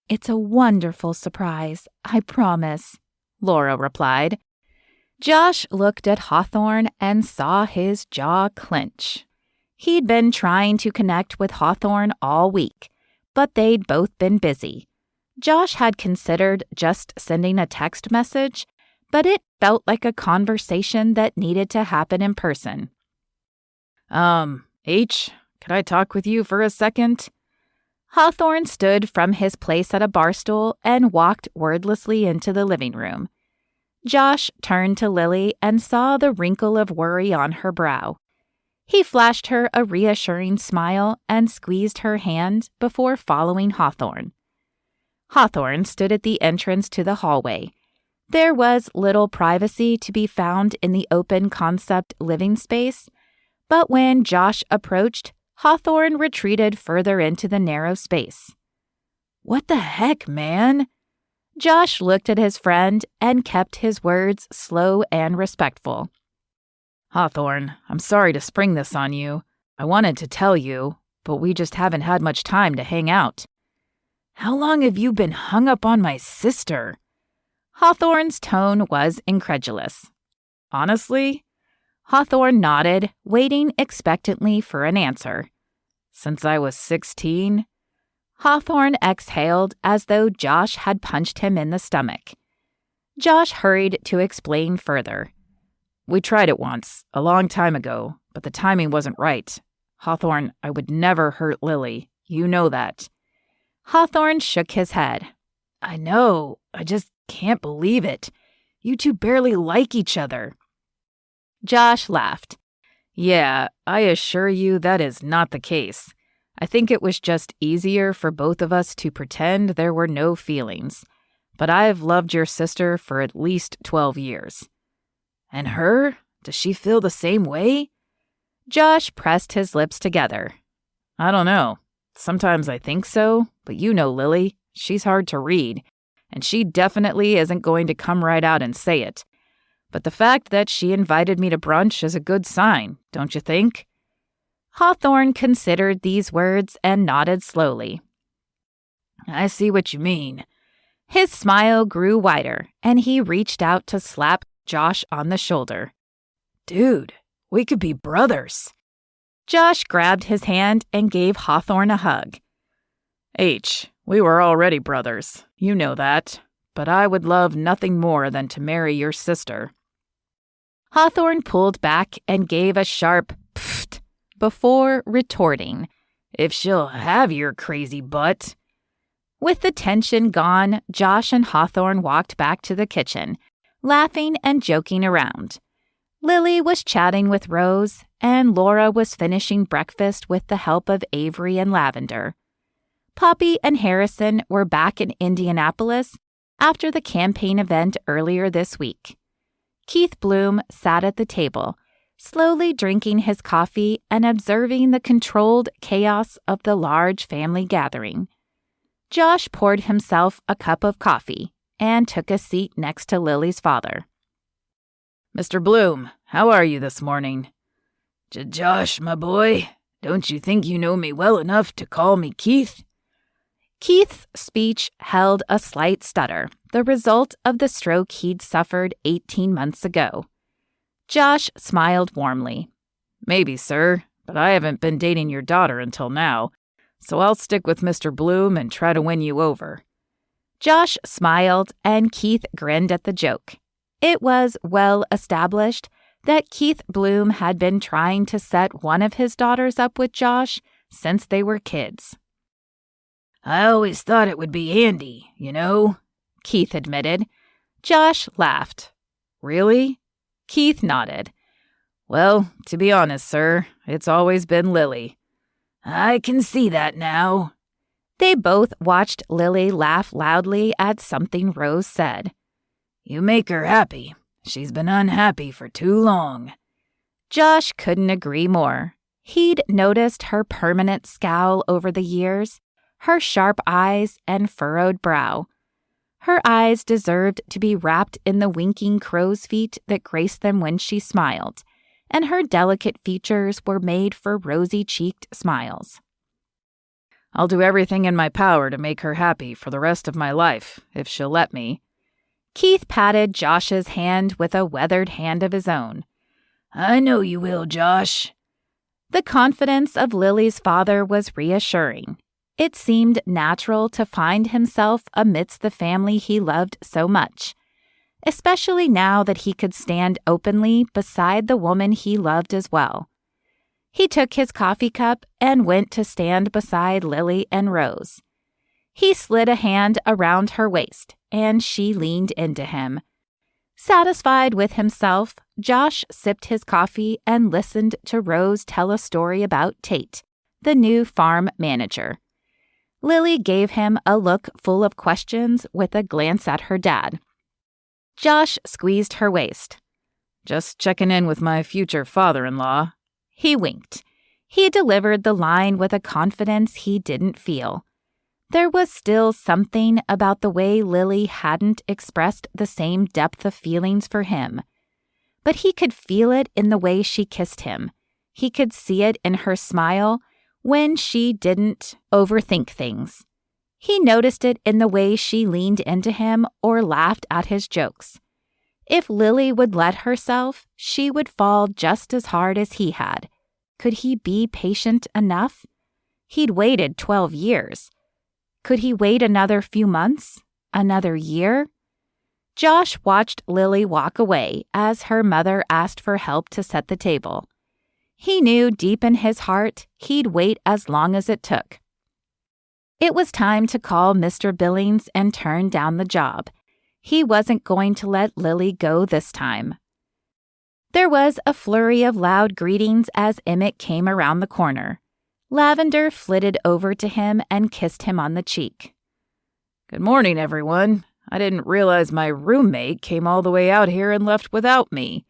It's a wonderful surprise, I promise, Laura replied. Josh looked at Hawthorne and saw his jaw clench. He'd been trying to connect with Hawthorne all week, but they'd both been busy. Josh had considered just sending a text message, but it felt like a conversation that needed to happen in person. H, could I talk with you for a second? Hawthorne stood from his place at a bar stool and walked wordlessly into the living room. Josh turned to Lily and saw the wrinkle of worry on her brow. He flashed her a reassuring smile and squeezed her hand before following Hawthorne. Hawthorne stood at the entrance to the hallway. There was little privacy to be found in the open-concept living space, but when Josh approached, Hawthorne retreated further into the narrow space. What the heck, man? Josh looked at his friend and kept his words slow and respectful. Hawthorne, I'm sorry to spring this on you. I wanted to tell you, but we just haven't had much time to hang out. How long have you been hung up on my sister? Hawthorne's tone was incredulous. Honestly? Hawthorne nodded, waiting expectantly for an answer. Since I was 16? Hawthorne exhaled as though Josh had punched him in the stomach. Josh hurried to explain further. We tried it once, a long time ago, but the timing wasn't right. Hawthorne, I would never hurt Lily. You know that. Hawthorne shook his head. I know. I just can't believe it. You two barely like each other. Josh laughed. Yeah, I assure you that is not the case. I think it was just easier for both of us to pretend there were no feelings. But I've loved your sister for at least 12 years. And her? Does she feel the same way? Josh pressed his lips together. I don't know. Sometimes I think so, but you know Lily. She's hard to read, and she definitely isn't going to come right out and say it. But the fact that she invited me to brunch is a good sign, don't you think? Hawthorne considered these words and nodded slowly. I see what you mean. His smile grew wider, and he reached out to slap Josh on the shoulder. Dude, we could be brothers. Josh grabbed his hand and gave Hawthorne a hug. We were already brothers. You know that. But I would love nothing more than to marry your sister. Hawthorne pulled back and gave a sharp pfft before retorting, If she'll have your crazy butt. With the tension gone, Josh and Hawthorne walked back to the kitchen, laughing and joking around. Lily was chatting with Rose, and Laura was finishing breakfast with the help of Avery and Lavender. Poppy and Harrison were back in Indianapolis after the campaign event earlier this week. Keith Bloom sat at the table, slowly drinking his coffee and observing the controlled chaos of the large family gathering. Josh poured himself a cup of coffee and took a seat next to Lily's father. Mr. Bloom, how are you this morning? Josh, my boy, don't you think you know me well enough to call me Keith? Keith's speech held a slight stutter, the result of the stroke he'd suffered 18 months ago. Josh smiled warmly. Maybe, sir, but I haven't been dating your daughter until now, so I'll stick with Mr. Bloom and try to win you over. Josh smiled, and Keith grinned at the joke. It was well established that Keith Bloom had been trying to set one of his daughters up with Josh since they were kids. I always thought it would be Andy, you know, Keith admitted. Josh laughed. Really? Keith nodded. Well, to be honest, sir, it's always been Lily. I can see that now. They both watched Lily laugh loudly at something Rose said. You make her happy. She's been unhappy for too long. Josh couldn't agree more. He'd noticed her permanent scowl over the years, her sharp eyes and furrowed brow. Her eyes deserved to be wrapped in the winking crow's feet that graced them when she smiled, and her delicate features were made for rosy-cheeked smiles. I'll do everything in my power to make her happy for the rest of my life, if she'll let me. Keith patted Josh's hand with a weathered hand of his own. I know you will, Josh. The confidence of Lily's father was reassuring. It seemed natural to find himself amidst the family he loved so much, especially now that he could stand openly beside the woman he loved as well. He took his coffee cup and went to stand beside Lily and Rose. He slid a hand around her waist, and she leaned into him. Satisfied with himself, Josh sipped his coffee and listened to Rose tell a story about Tate, the new farm manager. Lily gave him a look full of questions with a glance at her dad. Josh squeezed her waist. Just checking in with my future father-in-law. He winked. He delivered the line with a confidence he didn't feel. There was still something about the way Lily hadn't expressed the same depth of feelings for him. But he could feel it in the way she kissed him. He could see it in her smile when she didn't overthink things. He noticed it in the way she leaned into him or laughed at his jokes. If Lily would let herself, she would fall just as hard as he had. Could he be patient enough? He'd waited 12 years. Could he wait another few months? Another year? Josh watched Lily walk away as her mother asked for help to set the table. He knew deep in his heart he'd wait as long as it took. It was time to call Mr. Billings and turn down the job. He wasn't going to let Lily go this time. There was a flurry of loud greetings as Emmett came around the corner. Lavender flitted over to him and kissed him on the cheek. Good morning, everyone. I didn't realize my roommate came all the way out here and left without me.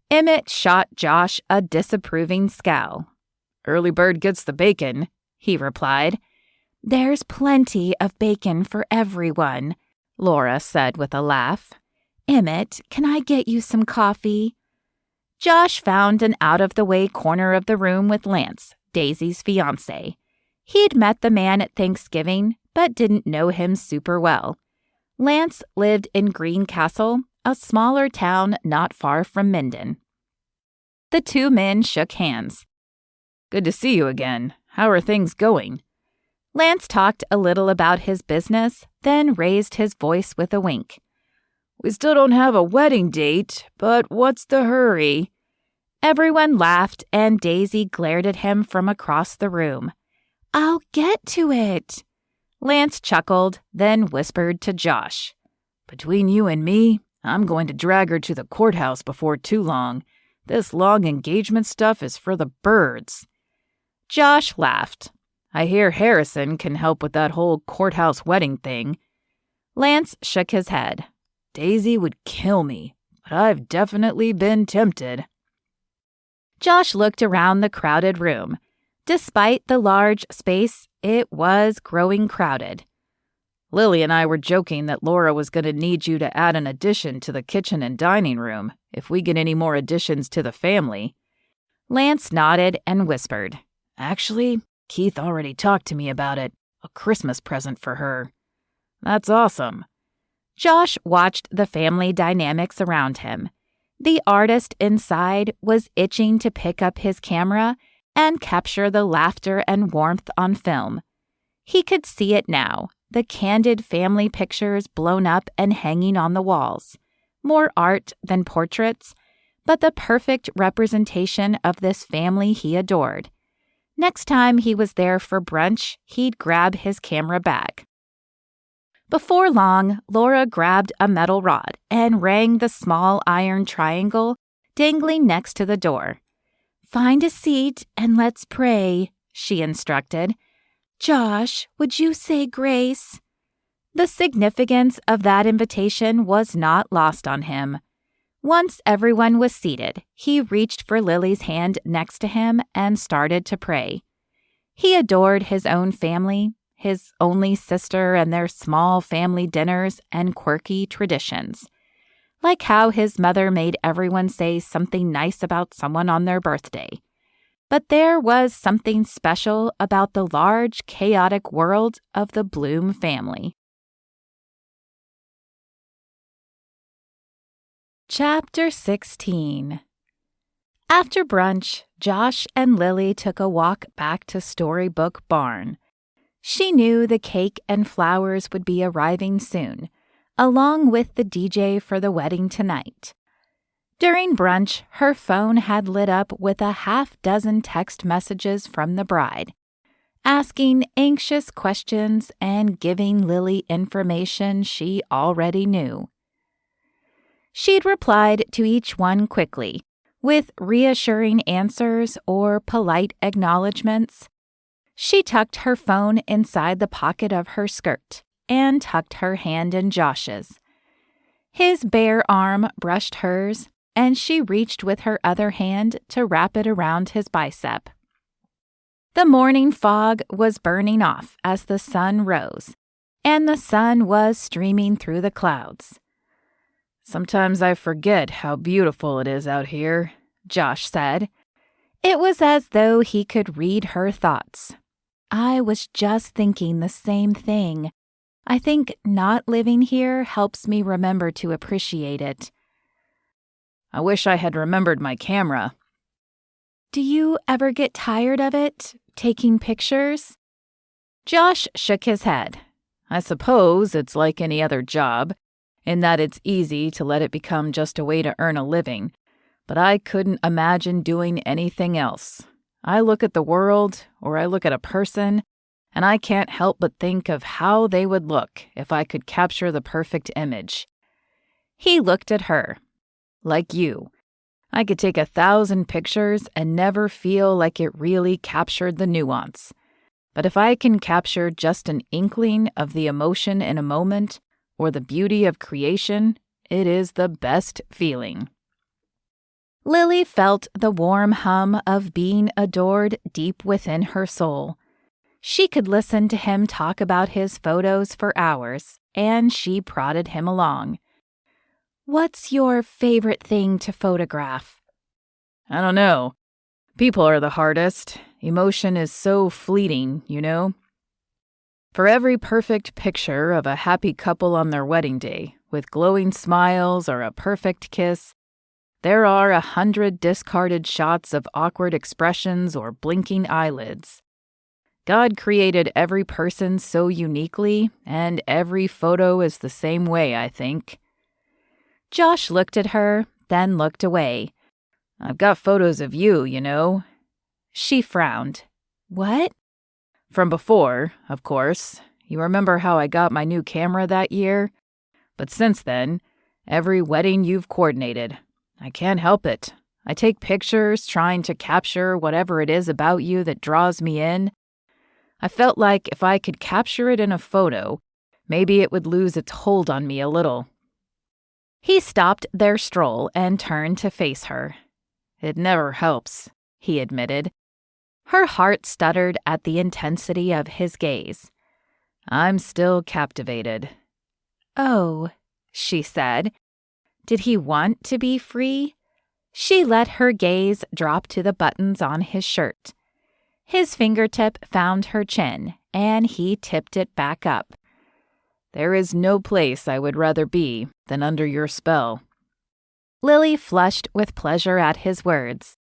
Emmett shot Josh a disapproving scowl. Early bird gets the bacon, he replied. There's plenty of bacon for everyone, Laura said with a laugh. Emmett, can I get you some coffee? Josh found an out-of-the-way corner of the room with Lance, Daisy's fiancé. He'd met the man at Thanksgiving, but didn't know him super well. Lance lived in Greencastle, a smaller town not far from Minden. The two men shook hands. Good to see you again. How are things going? Lance talked a little about his business, then raised his voice with a wink. We still don't have a wedding date, but what's the hurry? Everyone laughed, and Daisy glared at him from across the room. I'll get to it. Lance chuckled, then whispered to Josh. Between you and me, I'm going to drag her to the courthouse before too long. This long engagement stuff is for the birds. Josh laughed. I hear Harrison can help with that whole courthouse wedding thing. Lance shook his head. Daisy would kill me, but I've definitely been tempted. Josh looked around the crowded room. Despite the large space, it was growing crowded. Lily and I were joking that Laura was going to need you to add an addition to the kitchen and dining room if we get any more additions to the family. Lance nodded and whispered. Actually, Keith already talked to me about it. A Christmas present for her. That's awesome. Josh watched the family dynamics around him. The artist inside was itching to pick up his camera and capture the laughter and warmth on film. He could see it now, the candid family pictures blown up and hanging on the walls. More art than portraits, but the perfect representation of this family he adored. Next time he was there for brunch, he'd grab his camera bag. Before long, Laura grabbed a metal rod and rang the small iron triangle dangling next to the door. Find a seat and let's pray, she instructed. Josh, would you say grace? The significance of that invitation was not lost on him. Once everyone was seated, he reached for Lily's hand next to him and started to pray. He adored his own family, his only sister and their small family dinners and quirky traditions. Like how his mother made everyone say something nice about someone on their birthday. But there was something special about the large, chaotic world of the Bloom family. Chapter 16. After brunch, Josh and Lily took a walk back to Storybook Barn. She knew the cake and flowers would be arriving soon, along with the DJ for the wedding tonight. During brunch, her phone had lit up with a half-dozen text messages from the bride, asking anxious questions and giving Lily information she already knew. She'd replied to each one quickly, with reassuring answers or polite acknowledgments. She tucked her phone inside the pocket of her skirt and tucked her hand in Josh's. His bare arm brushed hers, and she reached with her other hand to wrap it around his bicep. The morning fog was burning off as the sun rose, and the sun was streaming through the clouds. Sometimes I forget how beautiful it is out here, Josh said. It was as though he could read her thoughts. I was just thinking the same thing. I think not living here helps me remember to appreciate it. I wish I had remembered my camera. Do you ever get tired of it, taking pictures? Josh shook his head. I suppose it's like any other job, in that it's easy to let it become just a way to earn a living, but I couldn't imagine doing anything else. I look at the world, or I look at a person, and I can't help but think of how they would look if I could capture the perfect image. He looked at her. Like you. I could take 1,000 pictures and never feel like it really captured the nuance. But if I can capture just an inkling of the emotion in a moment or the beauty of creation, it is the best feeling. Lily felt the warm hum of being adored deep within her soul. She could listen to him talk about his photos for hours, and she prodded him along. "What's your favorite thing to photograph?" I don't know. People are the hardest. Emotion is so fleeting, you know? For every perfect picture of a happy couple on their wedding day, with glowing smiles or a perfect kiss, there are 100 discarded shots of awkward expressions or blinking eyelids. God created every person so uniquely, and every photo is the same way, I think. Josh looked at her, then looked away. I've got photos of you, you know. She frowned. What? From before, of course. You remember how I got my new camera that year? But since then, every wedding you've coordinated. I can't help it. I take pictures trying to capture whatever it is about you that draws me in. I felt like if I could capture it in a photo, maybe it would lose its hold on me a little. He stopped their stroll and turned to face her. It never helps, he admitted. Her heart stuttered at the intensity of his gaze. I'm still captivated. Oh, she said. Did he want to be free? She let her gaze drop to the buttons on his shirt. His fingertip found her chin, and he tipped it back up. There is no place I would rather be than under your spell. Lily flushed with pleasure at his words.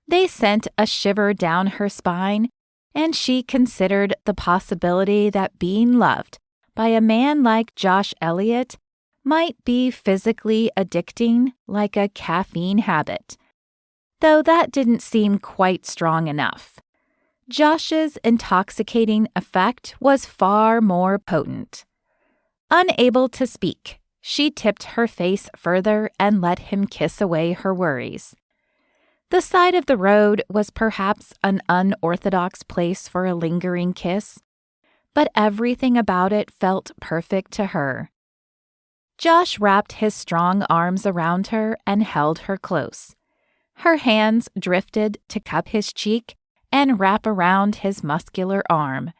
They sent a shiver down her spine, and she considered the possibility that being loved by a man like Josh Elliot might be physically addicting like a caffeine habit, though that didn't seem quite strong enough. Josh's intoxicating effect was far more potent. Unable to speak, she tipped her face further and let him kiss away her worries. The side of the road was perhaps an unorthodox place for a lingering kiss, but everything about it felt perfect to her. Josh wrapped his strong arms around her and held her close. Her hands drifted to cup his cheek and wrap around his muscular arm.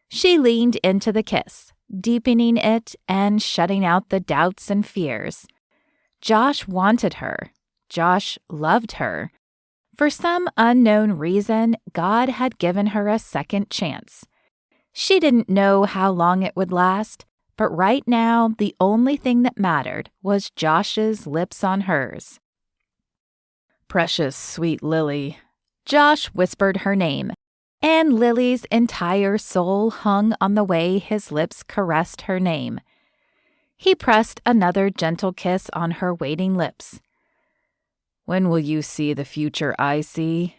She leaned into the kiss, deepening it and shutting out the doubts and fears. Josh wanted her. Josh loved her. For some unknown reason, God had given her a second chance. She didn't know how long it would last, but right now the only thing that mattered was Josh's lips on hers. Precious, sweet Lily. Josh whispered her name, and Lily's entire soul hung on the way his lips caressed her name. He pressed another gentle kiss on her waiting lips. When will you see the future I see?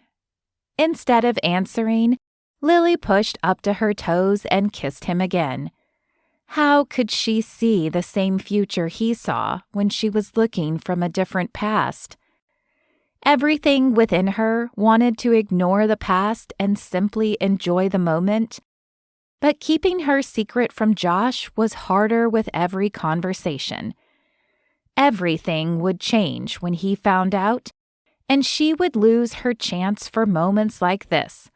Instead of answering, Lily pushed up to her toes and kissed him again. How could she see the same future he saw when she was looking from a different past? Everything within her wanted to ignore the past and simply enjoy the moment. But keeping her secret from Josh was harder with every conversation. Everything would change when he found out, and she would lose her chance for moments like this,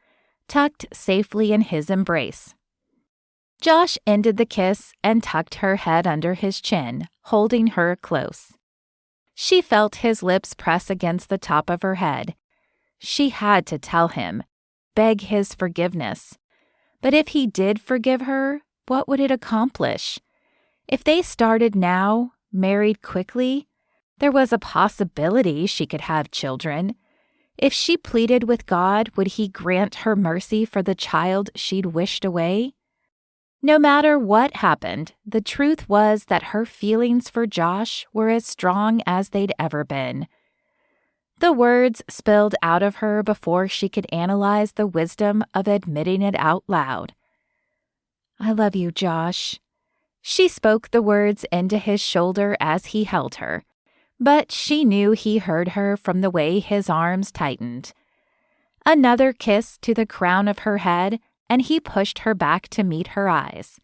tucked safely in his embrace. Josh ended the kiss and tucked her head under his chin, holding her close. She felt his lips press against the top of her head. She had to tell him, beg his forgiveness. But if he did forgive her, what would it accomplish? If they started now, married quickly, there was a possibility she could have children. If she pleaded with God, would he grant her mercy for the child she'd wished away? No matter what happened, the truth was that her feelings for Josh were as strong as they'd ever been. The words spilled out of her before she could analyze the wisdom of admitting it out loud. "I love you, Josh." She spoke the words into his shoulder as he held her, but she knew he heard her from the way his arms tightened. Another kiss to the crown of her head, and he pushed her back to meet her eyes.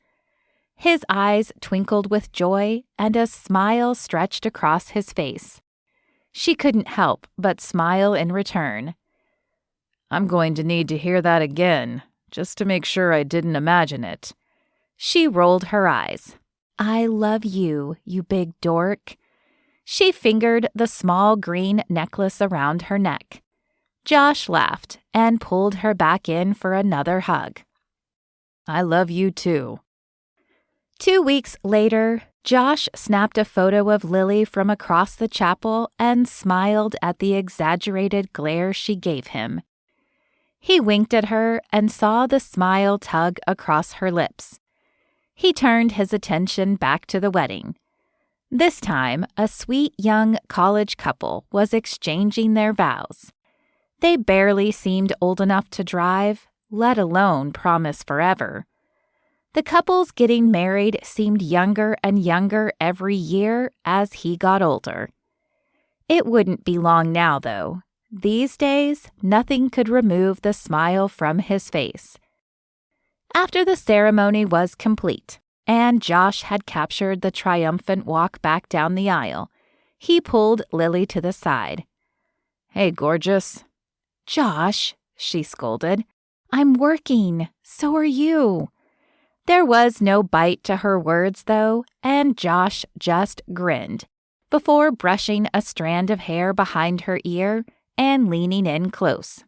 His eyes twinkled with joy, and a smile stretched across his face. She couldn't help but smile in return. I'm going to need to hear that again, just to make sure I didn't imagine it. She rolled her eyes. I love you, you big dork. She fingered the small green necklace around her neck. Josh laughed and pulled her back in for another hug. I love you too. 2 weeks later, Josh snapped a photo of Lily from across the chapel and smiled at the exaggerated glare she gave him. He winked at her and saw the smile tug across her lips. He turned his attention back to the wedding. This time, a sweet young college couple was exchanging their vows. They barely seemed old enough to drive, let alone promise forever. The couples getting married seemed younger and younger every year as he got older. It wouldn't be long now, though. These days, nothing could remove the smile from his face. After the ceremony was complete, and Josh had captured the triumphant walk back down the aisle, he pulled Lily to the side. Hey, gorgeous. Josh, she scolded. I'm working. So are you. There was no bite to her words, though, and Josh just grinned, before brushing a strand of hair behind her ear and leaning in close.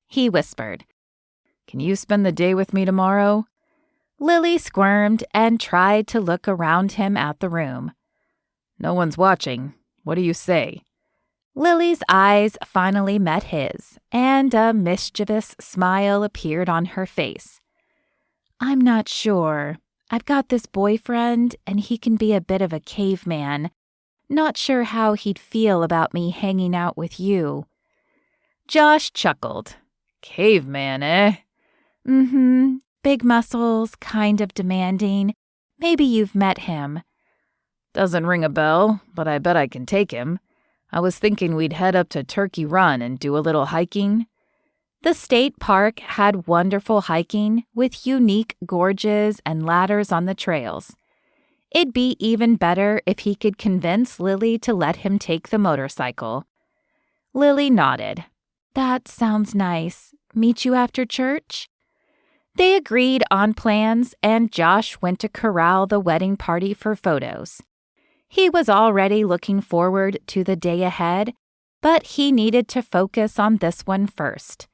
He whispered, Can you spend the day with me tomorrow? Lily squirmed and tried to look around him at the room. No one's watching. What do you say? Lily's eyes finally met his, and a mischievous smile appeared on her face. I'm not sure. I've got this boyfriend, and he can be a bit of a caveman. Not sure how he'd feel about me hanging out with you. Josh chuckled. Caveman, eh? Mm-hmm. Big muscles, kind of demanding. Maybe you've met him. Doesn't ring a bell, but I bet I can take him. I was thinking we'd head up to Turkey Run and do a little hiking. The state park had wonderful hiking with unique gorges and ladders on the trails. It'd be even better if he could convince Lily to let him take the motorcycle. Lily nodded. That sounds nice. Meet you after church? They agreed on plans, and Josh went to corral the wedding party for photos. He was already looking forward to the day ahead, but he needed to focus on this one first.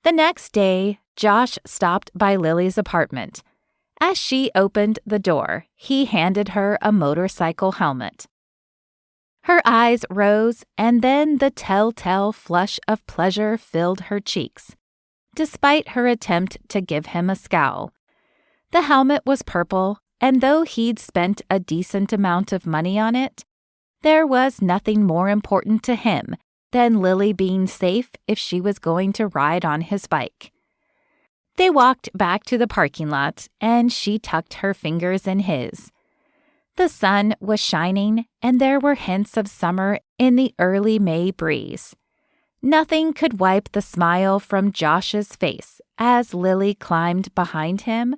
The next day, Josh stopped by Lily's apartment. As she opened the door, he handed her a motorcycle helmet. Her eyes rose, and then the telltale flush of pleasure filled her cheeks, despite her attempt to give him a scowl. The helmet was purple, and though he'd spent a decent amount of money on it, there was nothing more important to him than Lily being safe if she was going to ride on his bike. They walked back to the parking lot, and she tucked her fingers in his. The sun was shining, and there were hints of summer in the early May breeze. Nothing could wipe the smile from Josh's face as Lily climbed behind him,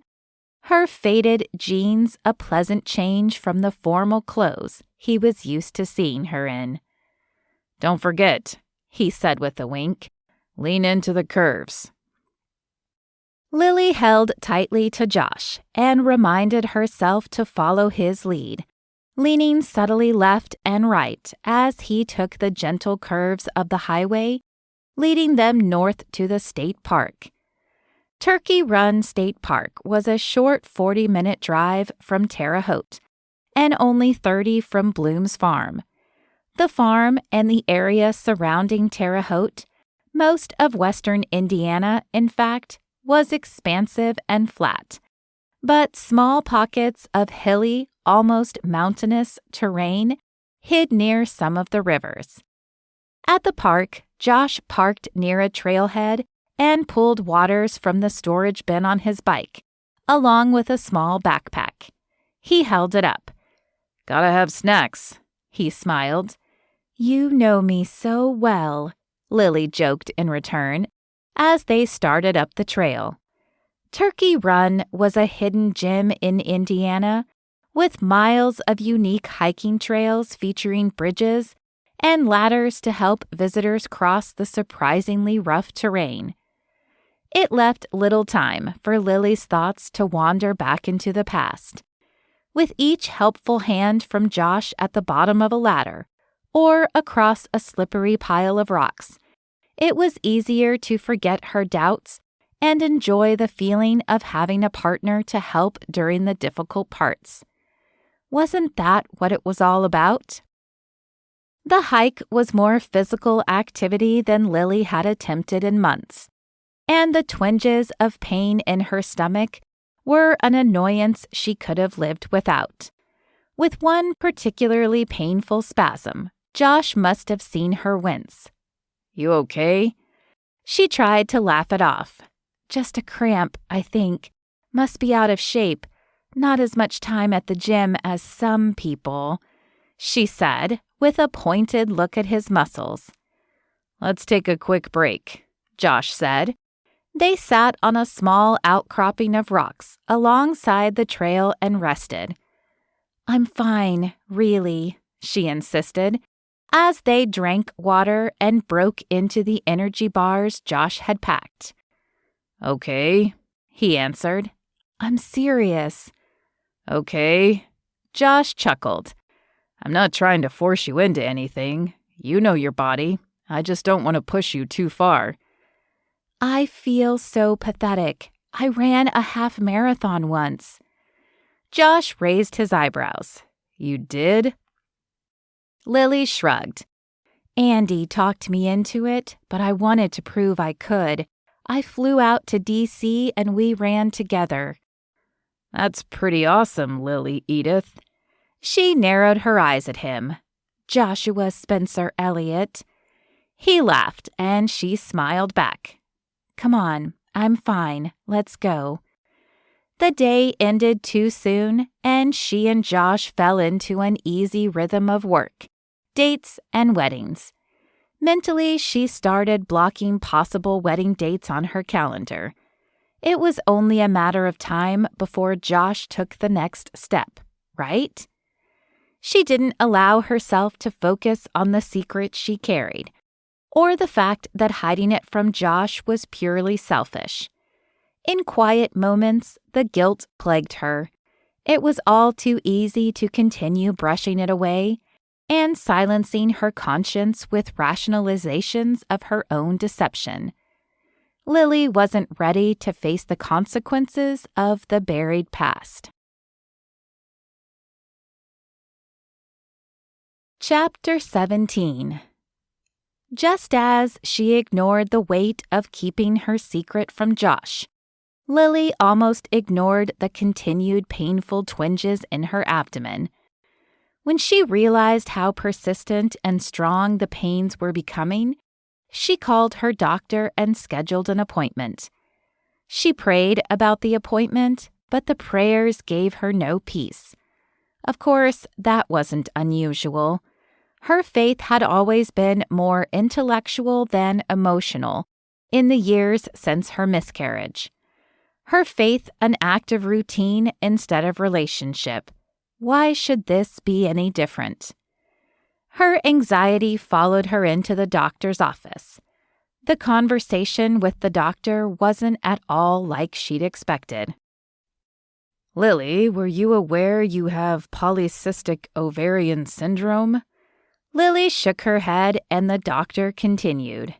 her faded jeans a pleasant change from the formal clothes he was used to seeing her in. Don't forget, he said with a wink, lean into the curves. Lily held tightly to Josh and reminded herself to follow his lead, leaning subtly left and right as he took the gentle curves of the highway, leading them north to the state park. Turkey Run State Park was a short 40-minute drive from Terre Haute and only 30 from Bloom's farm. The farm and the area surrounding Terre Haute, most of western Indiana, in fact, was expansive and flat, but small pockets of hilly, almost mountainous terrain hid near some of the rivers. At the park, Josh parked near a trailhead and pulled waters from the storage bin on his bike, along with a small backpack. He held it up. Gotta have snacks. he smiled. You know me so well, Lily joked in return as they started up the trail. Turkey Run was a hidden gem in Indiana with miles of unique hiking trails featuring bridges and ladders to help visitors cross the surprisingly rough terrain. It left little time for Lily's thoughts to wander back into the past. With each helpful hand from Josh at the bottom of a ladder or across a slippery pile of rocks, it was easier to forget her doubts and enjoy the feeling of having a partner to help during the difficult parts. Wasn't that what it was all about? The hike was more physical activity than Lily had attempted in months, and the twinges of pain in her stomach were an annoyance she could have lived without. With one particularly painful spasm, Josh must have seen her wince. You okay? She tried to laugh it off. Just a cramp, I think. Must be out of shape. Not as much time at the gym as some people, she said, with a pointed look at his muscles. Let's take a quick break, Josh said. They sat on a small outcropping of rocks alongside the trail and rested. I'm fine, really, she insisted, as they drank water and broke into the energy bars Josh had packed. Okay, he answered. I'm serious. Okay, Josh chuckled. I'm not trying to force you into anything. You know your body. I just don't want to push you too far. I feel so pathetic. I ran a half marathon once. Josh raised his eyebrows. You did? Lily shrugged. Andy talked me into it, but I wanted to prove I could. I flew out to D.C. and we ran together. That's pretty awesome, Lily Edith. She narrowed her eyes at him. Joshua Spencer Elliot. He laughed, and she smiled back. Come on, I'm fine. Let's go. The day ended too soon, and she and Josh fell into an easy rhythm of work, dates, and weddings. Mentally, she started blocking possible wedding dates on her calendar. It was only a matter of time before Josh took the next step, right? She didn't allow herself to focus on the secret she carried, or the fact that hiding it from Josh was purely selfish. In quiet moments, the guilt plagued her. It was all too easy to continue brushing it away and silencing her conscience with rationalizations of her own deception. Lily wasn't ready to face the consequences of the buried past. Chapter 17. Just as she ignored the weight of keeping her secret from Josh, Lily almost ignored the continued painful twinges in her abdomen. When she realized how persistent and strong the pains were becoming, she called her doctor and scheduled an appointment. She prayed about the appointment, but the prayers gave her no peace. Of course, that wasn't unusual. Her faith had always been more intellectual than emotional in the years since her miscarriage. Her faith an act of routine instead of relationship. Why should this be any different? Her anxiety followed her into the doctor's office. The conversation with the doctor wasn't at all like she'd expected. Lily, were you aware you have polycystic ovarian syndrome? Lily shook her head and the doctor continued.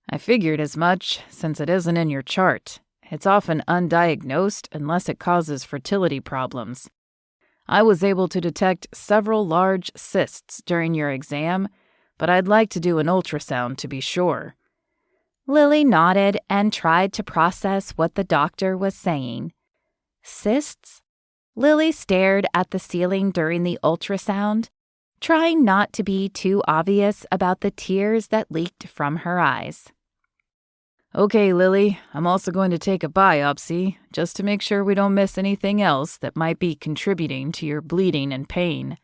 I figured as much, since it isn't in your chart. It's often undiagnosed unless it causes fertility problems. I was able to detect several large cysts during your exam, but I'd like to do an ultrasound to be sure. Lily nodded and tried to process what the doctor was saying. Cysts? Lily stared at the ceiling during the ultrasound, trying not to be too obvious about the tears that leaked from her eyes. Okay, Lily, I'm also going to take a biopsy, just to make sure we don't miss anything else that might be contributing to your bleeding and pain.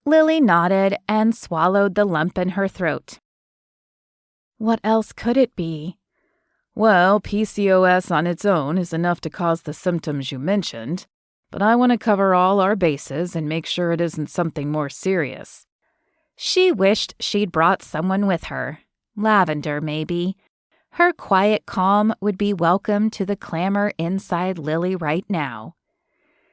Lily nodded and swallowed the lump in her throat. What else could it be? Well, PCOS on its own is enough to cause the symptoms you mentioned, but I want to cover all our bases and make sure it isn't something more serious. She wished she'd brought someone with her. Lavender, maybe. Her quiet calm would be welcome to the clamor inside Lily right now.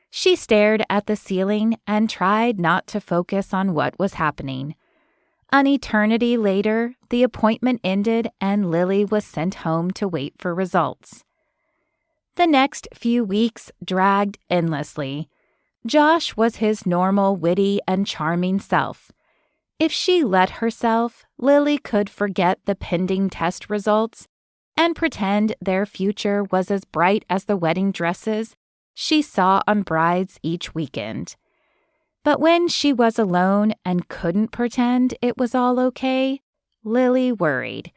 She stared at the ceiling and tried not to focus on what was happening. An eternity later, the appointment ended and Lily was sent home to wait for results. The next few weeks dragged endlessly. Josh was his normal, witty, and charming self. If she let herself, Lily could forget the pending test results and pretend their future was as bright as the wedding dresses she saw on brides each weekend. But when she was alone and couldn't pretend it was all okay, Lily worried.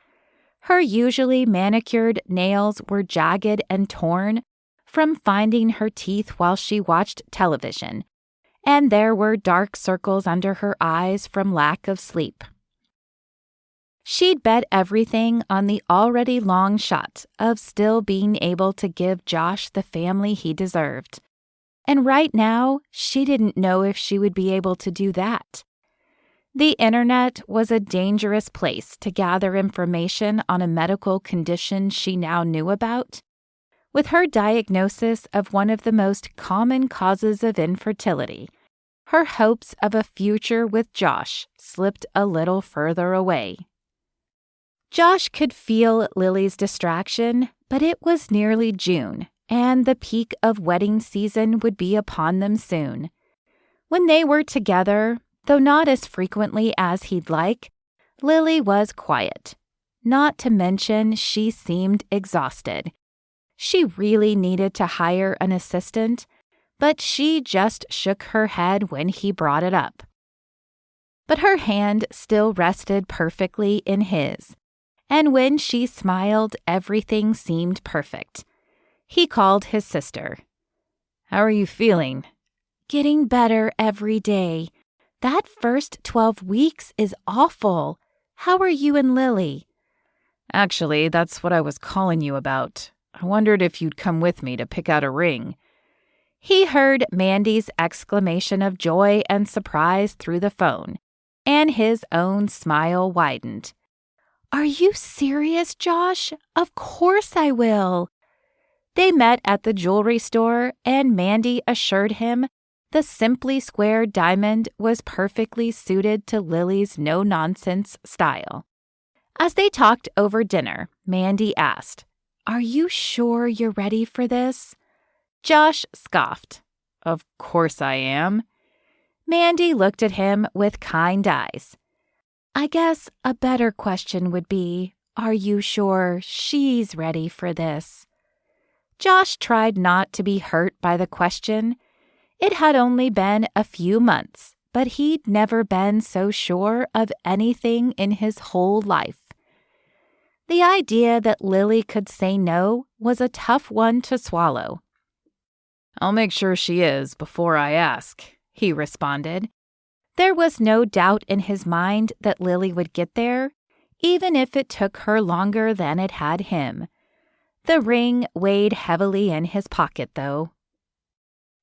Her usually manicured nails were jagged and torn from finding her teeth while she watched television, and there were dark circles under her eyes from lack of sleep. She'd bet everything on the already long shot of still being able to give Josh the family he deserved. And right now, she didn't know if she would be able to do that. The internet was a dangerous place to gather information on a medical condition she now knew about. With her diagnosis of one of the most common causes of infertility, her hopes of a future with Josh slipped a little further away. Josh could feel Lily's distraction, but it was nearly June, and the peak of wedding season would be upon them soon. When they were together, though not as frequently as he'd like, Lily was quiet. Not to mention she seemed exhausted. She really needed to hire an assistant, but she just shook her head when he brought it up. But her hand still rested perfectly in his, and when she smiled, everything seemed perfect. He called his sister. "How are you feeling?" "Getting better every day. That first 12 weeks is awful. How are you and Lily?" "Actually, that's what I was calling you about. I wondered if you'd come with me to pick out a ring." He heard Mandy's exclamation of joy and surprise through the phone, and his own smile widened. "Are you serious, Josh? Of course I will." They met at the jewelry store, and Mandy assured him the simply squared diamond was perfectly suited to Lily's no-nonsense style. As they talked over dinner, Mandy asked, "Are you sure you're ready for this?" Josh scoffed. "Of course I am." Mandy looked at him with kind eyes. "I guess a better question would be, are you sure she's ready for this?" Josh tried not to be hurt by the question. It had only been a few months, but he'd never been so sure of anything in his whole life. The idea that Lily could say no was a tough one to swallow. "I'll make sure she is before I ask," he responded. There was no doubt in his mind that Lily would get there, even if it took her longer than it had him. The ring weighed heavily in his pocket, though.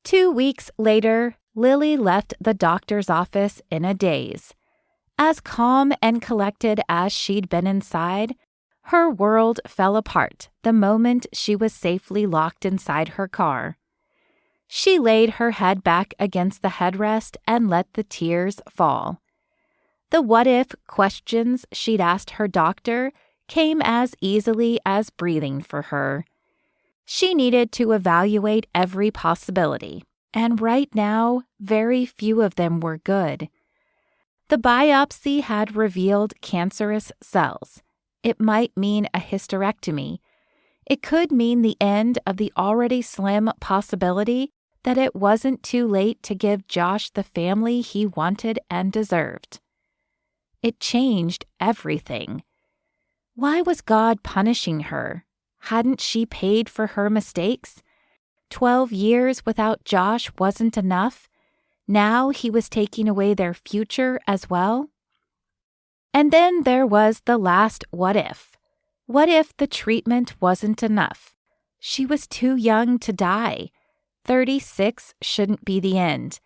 2 weeks later, Lily left the doctor's office in a daze. As calm and collected as she'd been inside, her world fell apart the moment she was safely locked inside her car. She laid her head back against the headrest and let the tears fall. The what-if questions she'd asked her doctor came as easily as breathing for her. She needed to evaluate every possibility, and right now, very few of them were good. The biopsy had revealed cancerous cells. It might mean a hysterectomy. It could mean the end of the already slim possibility that it wasn't too late to give Josh the family he wanted and deserved. It changed everything. Why was God punishing her? Hadn't she paid for her mistakes? 12 years without Josh wasn't enough. Now he was taking away their future as well? And then there was the last what if. What if the treatment wasn't enough? She was too young to die. 36 shouldn't be the end.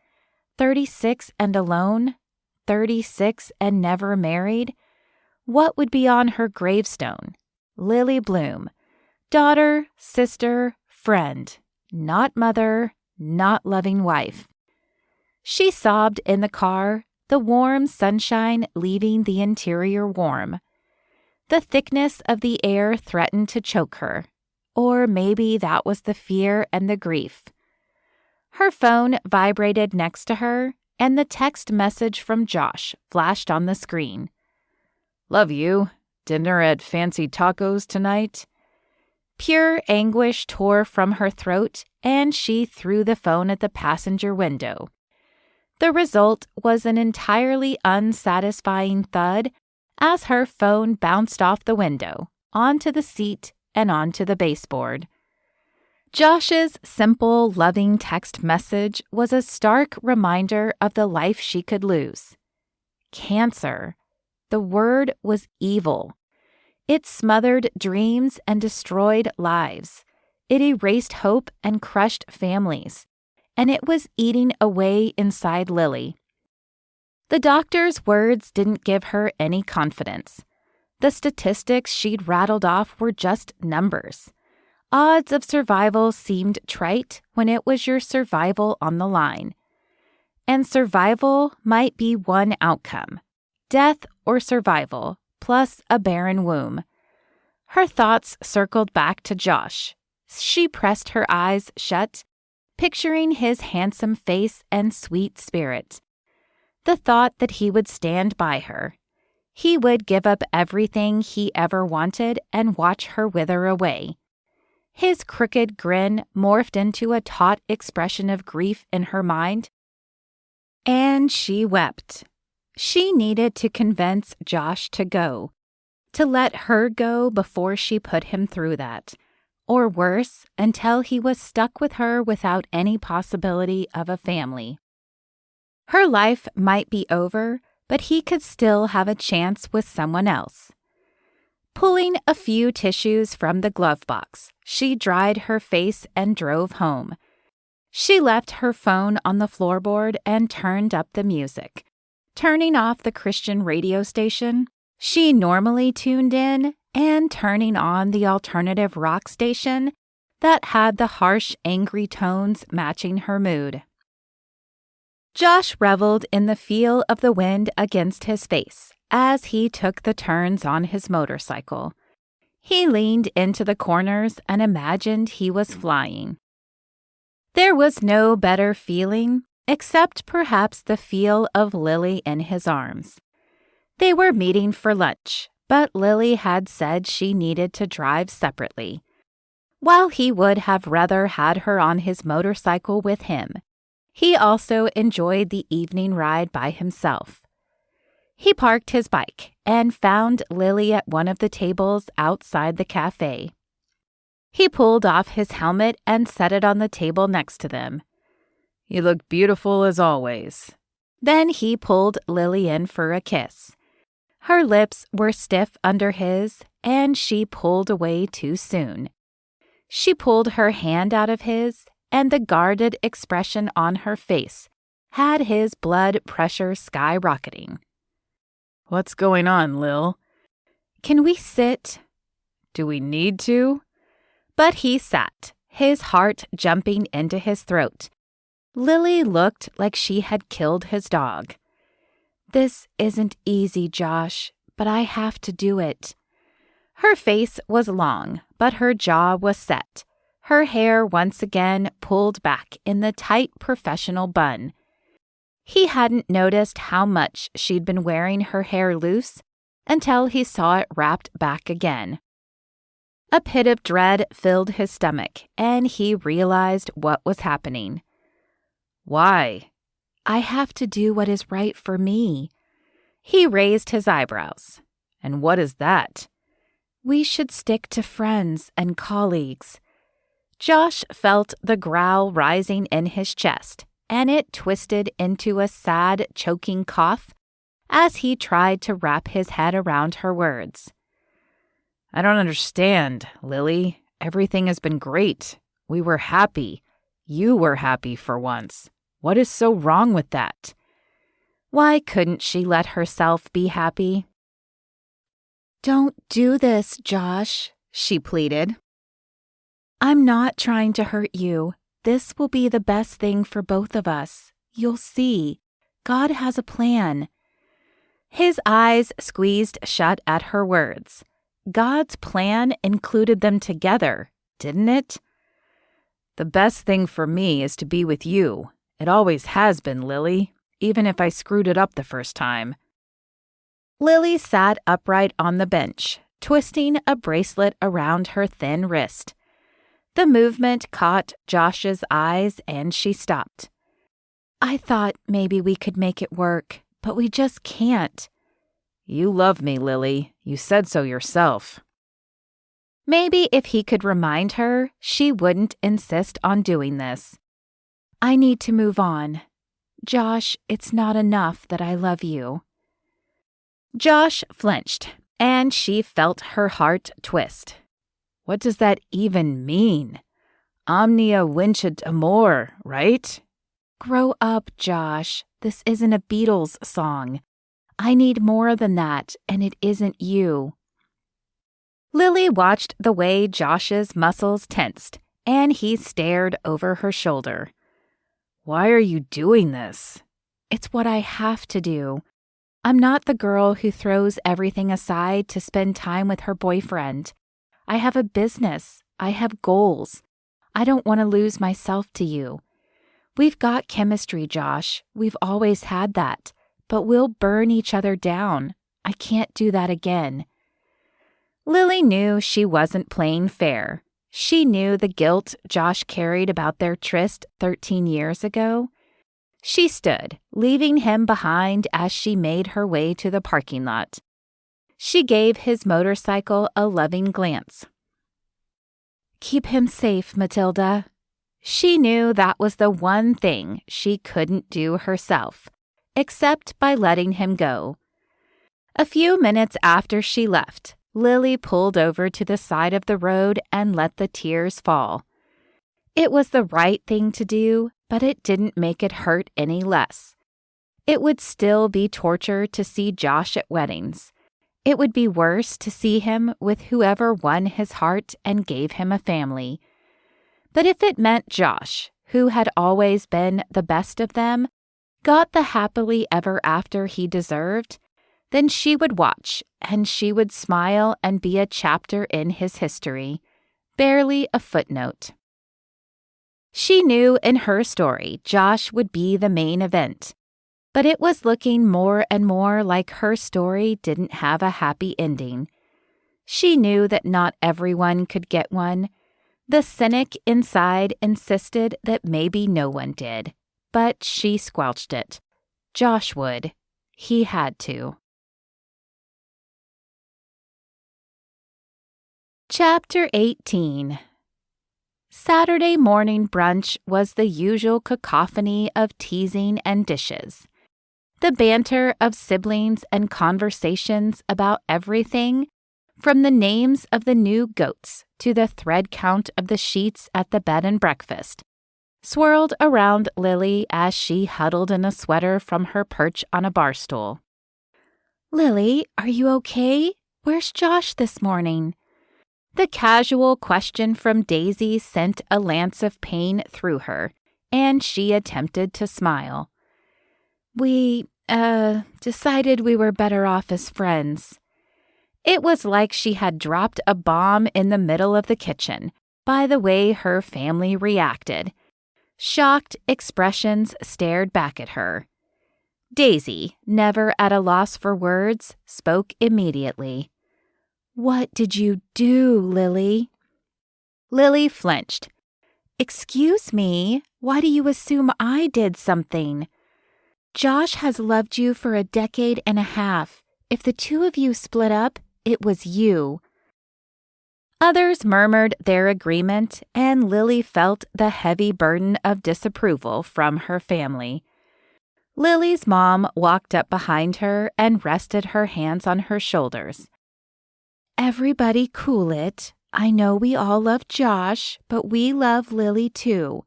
36 and alone? 36 and never married? What would be on her gravestone? Lily Bloom. Daughter, sister, friend. Not mother, not loving wife. She sobbed in the car, the warm sunshine leaving the interior warm. The thickness of the air threatened to choke her. Or maybe that was the fear and the grief. Her phone vibrated next to her, and the text message from Josh flashed on the screen. Love you. Dinner at Fancy Tacos tonight? Pure anguish tore from her throat, and she threw the phone at the passenger window. The result was an entirely unsatisfying thud as her phone bounced off the window, onto the seat, and onto the baseboard. Josh's simple, loving text message was a stark reminder of the life she could lose. Cancer. The word was evil. It smothered dreams and destroyed lives. It erased hope and crushed families. And it was eating away inside Lily. The doctor's words didn't give her any confidence. The statistics she'd rattled off were just numbers. Odds of survival seemed trite when it was your survival on the line. And survival might be one outcome. Death or survival, plus a barren womb. Her thoughts circled back to Josh. She pressed her eyes shut, picturing his handsome face and sweet spirit. The thought that he would stand by her. He would give up everything he ever wanted and watch her wither away. His crooked grin morphed into a taut expression of grief in her mind. And she wept. She needed to convince Josh to go, to let her go before she put him through that, or worse, until he was stuck with her without any possibility of a family. Her life might be over, but he could still have a chance with someone else. Pulling a few tissues from the glove box, she dried her face and drove home. She left her phone on the floorboard and turned up the music. Turning off the Christian radio station she normally tuned in and turning on the alternative rock station that had the harsh, angry tones matching her mood. Josh reveled in the feel of the wind against his face as he took the turns on his motorcycle. He leaned into the corners and imagined he was flying. There was no better feeling, except perhaps the feel of Lily in his arms. They were meeting for lunch, but Lily had said she needed to drive separately. While he would have rather had her on his motorcycle with him, he also enjoyed the evening ride by himself. He parked his bike and found Lily at one of the tables outside the cafe. He pulled off his helmet and set it on the table next to them. You look beautiful as always. Then he pulled Lily in for a kiss. Her lips were stiff under his, and she pulled away too soon. She pulled her hand out of his, and the guarded expression on her face had his blood pressure skyrocketing. What's going on, Lil? Can we sit? Do we need to? But he sat, his heart jumping into his throat. Lily looked like she had killed his dog. This isn't easy, Josh, but I have to do it. Her face was long, but her jaw was set. Her hair once again pulled back in the tight professional bun. He hadn't noticed how much she'd been wearing her hair loose until he saw it wrapped back again. A pit of dread filled his stomach, and he realized what was happening. Why? I have to do what is right for me. He raised his eyebrows. And what is that? We should stick to friends and colleagues. Josh felt the growl rising in his chest, and it twisted into a sad, choking cough as he tried to wrap his head around her words. I don't understand, Lily. Everything has been great. We were happy. You were happy for once. What is so wrong with that? Why couldn't she let herself be happy? Don't do this, Josh, she pleaded. I'm not trying to hurt you. This will be the best thing for both of us. You'll see. God has a plan. His eyes squeezed shut at her words. God's plan included them together, didn't it? The best thing for me is to be with you. It always has been, Lily, even if I screwed it up the first time. Lily sat upright on the bench, twisting a bracelet around her thin wrist. The movement caught Josh's eyes and she stopped. I thought maybe we could make it work, but we just can't. You love me, Lily. You said so yourself. Maybe if he could remind her, she wouldn't insist on doing this. I need to move on. Josh, it's not enough that I love you. Josh flinched, and she felt her heart twist. What does that even mean? Omnia vincit amor, right? Grow up, Josh. This isn't a Beatles song. I need more than that, and it isn't you. Lily watched the way Josh's muscles tensed, and he stared over her shoulder. Why are you doing this? It's what I have to do. I'm not the girl who throws everything aside to spend time with her boyfriend. I have a business. I have goals. I don't want to lose myself to you. We've got chemistry, Josh. We've always had that. But we'll burn each other down. I can't do that again. Lily knew she wasn't playing fair. She knew the guilt Josh carried about their tryst 13 years ago. She stood, leaving him behind as she made her way to the parking lot. She gave his motorcycle a loving glance. Keep him safe, Matilda. She knew that was the one thing she couldn't do herself, except by letting him go. A few minutes after she left, Lily pulled over to the side of the road and let the tears fall. It was the right thing to do, but it didn't make it hurt any less. It would still be torture to see Josh at weddings. It would be worse to see him with whoever won his heart and gave him a family. But if it meant Josh, who had always been the best of them, got the happily ever after he deserved, then she would watch, and she would smile and be a chapter in his history, barely a footnote. She knew in her story Josh would be the main event, but it was looking more and more like her story didn't have a happy ending. She knew that not everyone could get one. The cynic inside insisted that maybe no one did, but she squelched it. Josh would. He had to. Chapter 18. Saturday morning brunch was the usual cacophony of teasing and dishes. The banter of siblings and conversations about everything, from the names of the new goats to the thread count of the sheets at the bed and breakfast, swirled around Lily as she huddled in a sweater from her perch on a bar stool. Lily, are you okay? Where's Josh this morning? The casual question from Daisy sent a lance of pain through her, and she attempted to smile. We, decided we were better off as friends. It was like she had dropped a bomb in the middle of the kitchen by the way her family reacted. Shocked expressions stared back at her. Daisy, never at a loss for words, spoke immediately. What did you do, Lily? Lily flinched. Excuse me, why do you assume I did something? Josh has loved you for a decade and a half. If the two of you split up, it was you. Others murmured their agreement, and Lily felt the heavy burden of disapproval from her family. Lily's mom walked up behind her and rested her hands on her shoulders. "Everybody cool it. I know we all love Josh, but we love Lily too,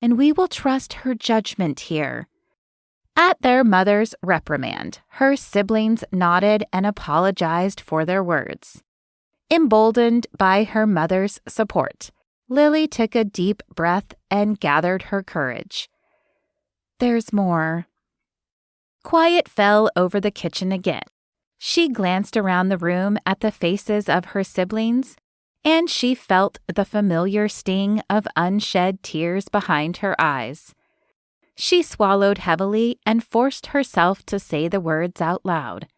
and we will trust her judgment here." At their mother's reprimand, her siblings nodded and apologized for their words. Emboldened by her mother's support, Lily took a deep breath and gathered her courage. "There's more." Quiet fell over the kitchen again. She glanced around the room at the faces of her siblings, and she felt the familiar sting of unshed tears behind her eyes. She swallowed heavily and forced herself to say the words out loud.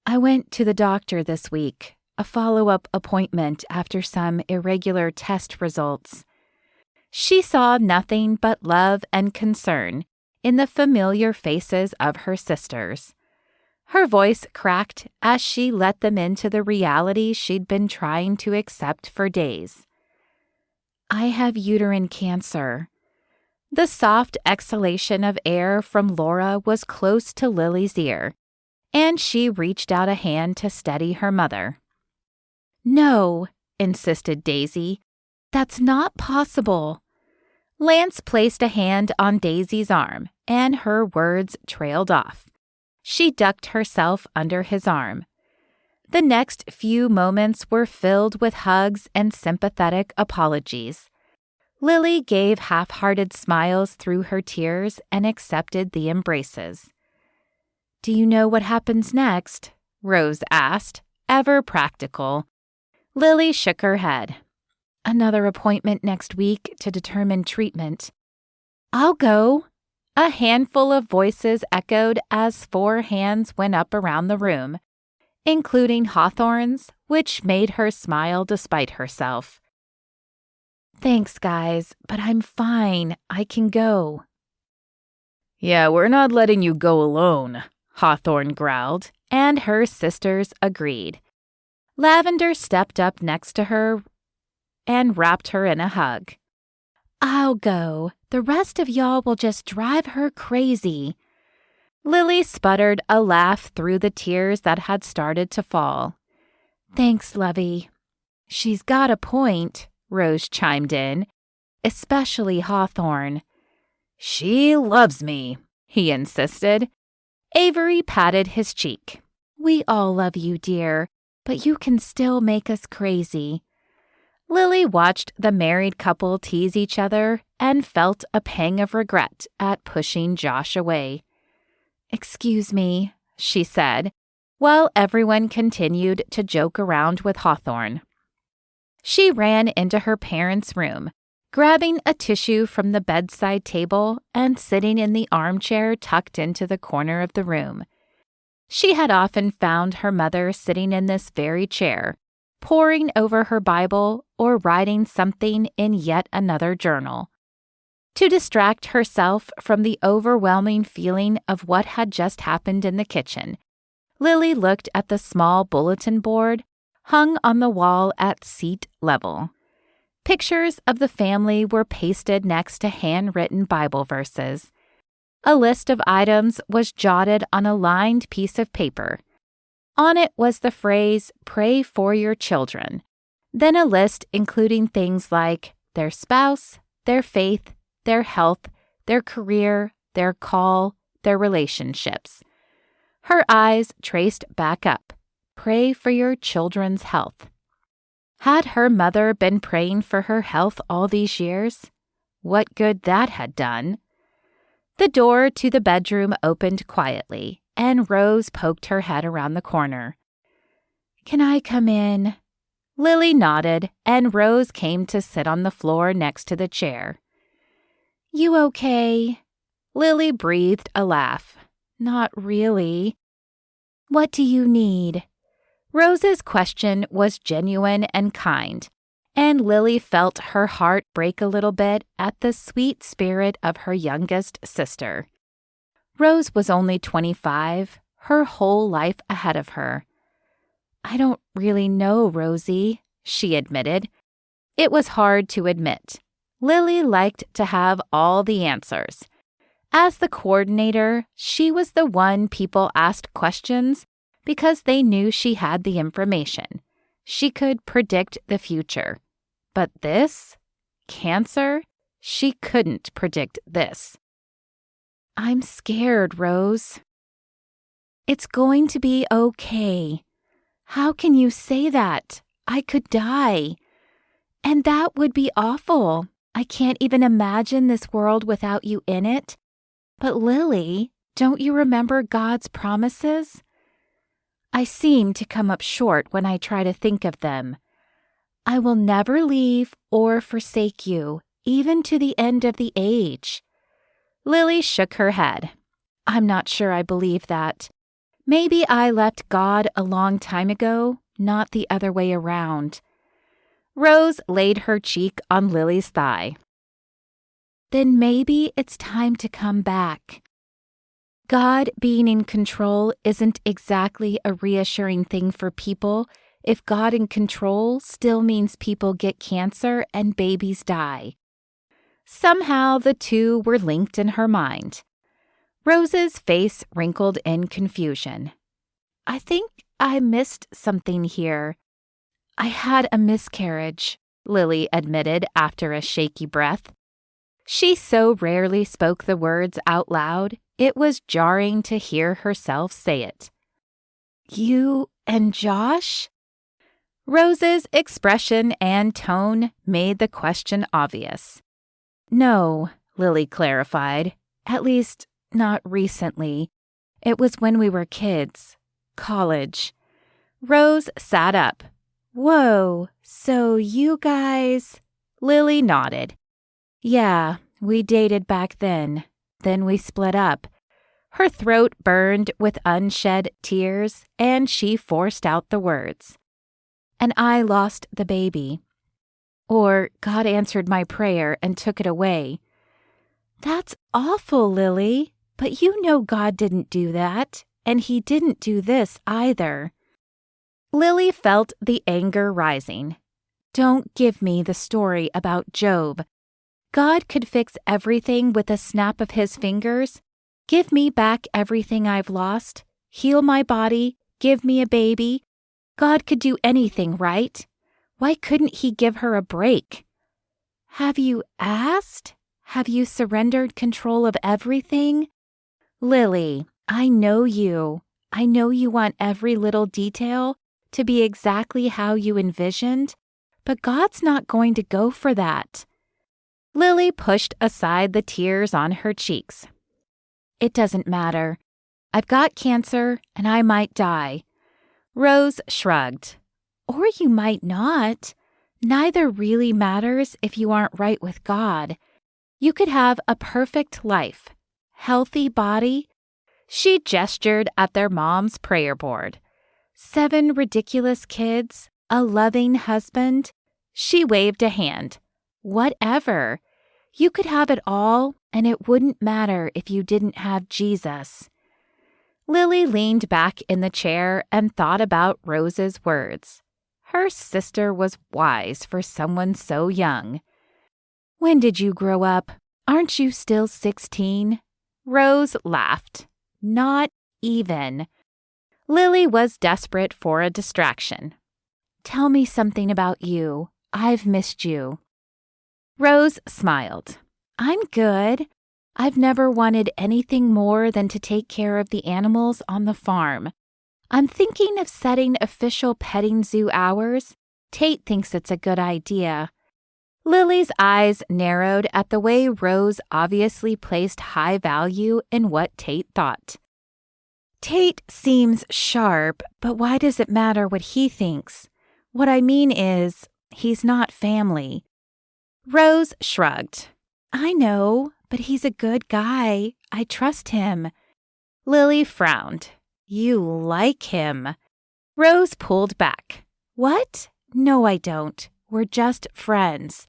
"I went to the doctor this week, a follow-up appointment after some irregular test results." She saw nothing but love and concern in the familiar faces of her sisters. Her voice cracked as she let them into the reality she'd been trying to accept for days. "I have uterine cancer." The soft exhalation of air from Laura was close to Lily's ear, and she reached out a hand to steady her mother. "No," insisted Daisy. "That's not possible." Lance placed a hand on Daisy's arm, and her words trailed off. She ducked herself under his arm. The next few moments were filled with hugs and sympathetic apologies. Lily gave half-hearted smiles through her tears and accepted the embraces. "Do you know what happens next?" Rose asked, ever practical. Lily shook her head. "Another appointment next week to determine treatment." "I'll go." A handful of voices echoed as 4 hands went up around the room, including Hawthorne's, which made her smile despite herself. "Thanks, guys, but I'm fine. I can go." "Yeah, we're not letting you go alone," Hawthorne growled, and her sisters agreed. Lavender stepped up next to her and wrapped her in a hug. "I'll go. The rest of y'all will just drive her crazy." Lily sputtered a laugh through the tears that had started to fall. "Thanks, Lovey." "She's got a point," Rose chimed in, "especially Hawthorne." "She loves me," he insisted. Avery patted his cheek. "We all love you, dear, but you can still make us crazy." Lily watched the married couple tease each other and felt a pang of regret at pushing Josh away. "Excuse me," she said, while everyone continued to joke around with Hawthorne. She ran into her parents' room, grabbing a tissue from the bedside table and sitting in the armchair tucked into the corner of the room. She had often found her mother sitting in this very chair, poring over her Bible or writing something in yet another journal. To distract herself from the overwhelming feeling of what had just happened in the kitchen, Lily looked at the small bulletin board hung on the wall at seat level. Pictures of the family were pasted next to handwritten Bible verses. A list of items was jotted on a lined piece of paper. On it was the phrase, "Pray for your children," then a list including things like their spouse, their faith, their health, their career, their call, their relationships. Her eyes traced back up. Pray for your children's health. Had her mother been praying for her health all these years? What good that had done. The door to the bedroom opened quietly, and Rose poked her head around the corner. "Can I come in?" Lily nodded, and Rose came to sit on the floor next to the chair. "You okay?" Lily breathed a laugh. "Not really." "What do you need?" Rose's question was genuine and kind, and Lily felt her heart break a little bit at the sweet spirit of her youngest sister. Rose was only 25, her whole life ahead of her. "I don't really know, Rosie," she admitted. It was hard to admit. Lily liked to have all the answers. As the coordinator, she was the one people asked questions because they knew she had the information. She could predict the future. But this? Cancer? She couldn't predict this. I'm scared, Rose. It's going to be okay. How can you say that? I could die. And that would be awful. I can't even imagine this world without you in it. But Lily, don't you remember God's promises? I seem to come up short when I try to think of them. I will never leave or forsake you, even to the end of the age. Lily shook her head. I'm not sure I believe that. Maybe I left God a long time ago, not the other way around. Rose laid her cheek on Lily's thigh. Then maybe it's time to come back. God being in control isn't exactly a reassuring thing for people if God in control still means people get cancer and babies die. Somehow the two were linked in her mind. Rose's face wrinkled in confusion. I think I missed something here. I had a miscarriage, Lily admitted after a shaky breath. She so rarely spoke the words out loud, it was jarring to hear herself say it. You and Josh? Rose's expression and tone made the question obvious. No, Lily clarified. At least, not recently. It was when we were kids. College. Rose sat up. Whoa, so you guys... Lily nodded. Yeah, we dated back then. Then we split up. Her throat burned with unshed tears, and she forced out the words. And I lost the baby. Or God answered my prayer and took it away. That's awful, Lily, but you know God didn't do that, and He didn't do this either. Lily felt the anger rising. Don't give me the story about Job. God could fix everything with a snap of His fingers, give me back everything I've lost, heal my body, give me a baby. God could do anything, right? Why couldn't He give her a break? Have you asked? Have you surrendered control of everything? Lily, I know you. I know you want every little detail to be exactly how you envisioned, but God's not going to go for that. Lily pushed aside the tears on her cheeks. It doesn't matter. I've got cancer and I might die. Rose shrugged. Or you might not. Neither really matters if you aren't right with God. You could have a perfect life, healthy body. She gestured at their mom's prayer board. 7 ridiculous kids, a loving husband. She waved a hand. Whatever. You could have it all, and it wouldn't matter if you didn't have Jesus. Lily leaned back in the chair and thought about Rose's words. Her sister was wise for someone so young. When did you grow up? Aren't you still 16? Rose laughed. Not even. Lily was desperate for a distraction. Tell me something about you. I've missed you. Rose smiled. I'm good. I've never wanted anything more than to take care of the animals on the farm. I'm thinking of setting official petting zoo hours. Tate thinks it's a good idea. Lily's eyes narrowed at the way Rose obviously placed high value in what Tate thought. Tate seems sharp, but why does it matter what he thinks? What I mean is, he's not family. Rose shrugged. I know, but he's a good guy. I trust him. Lily frowned. You like him. Rose pulled back. What? No, I don't. We're just friends.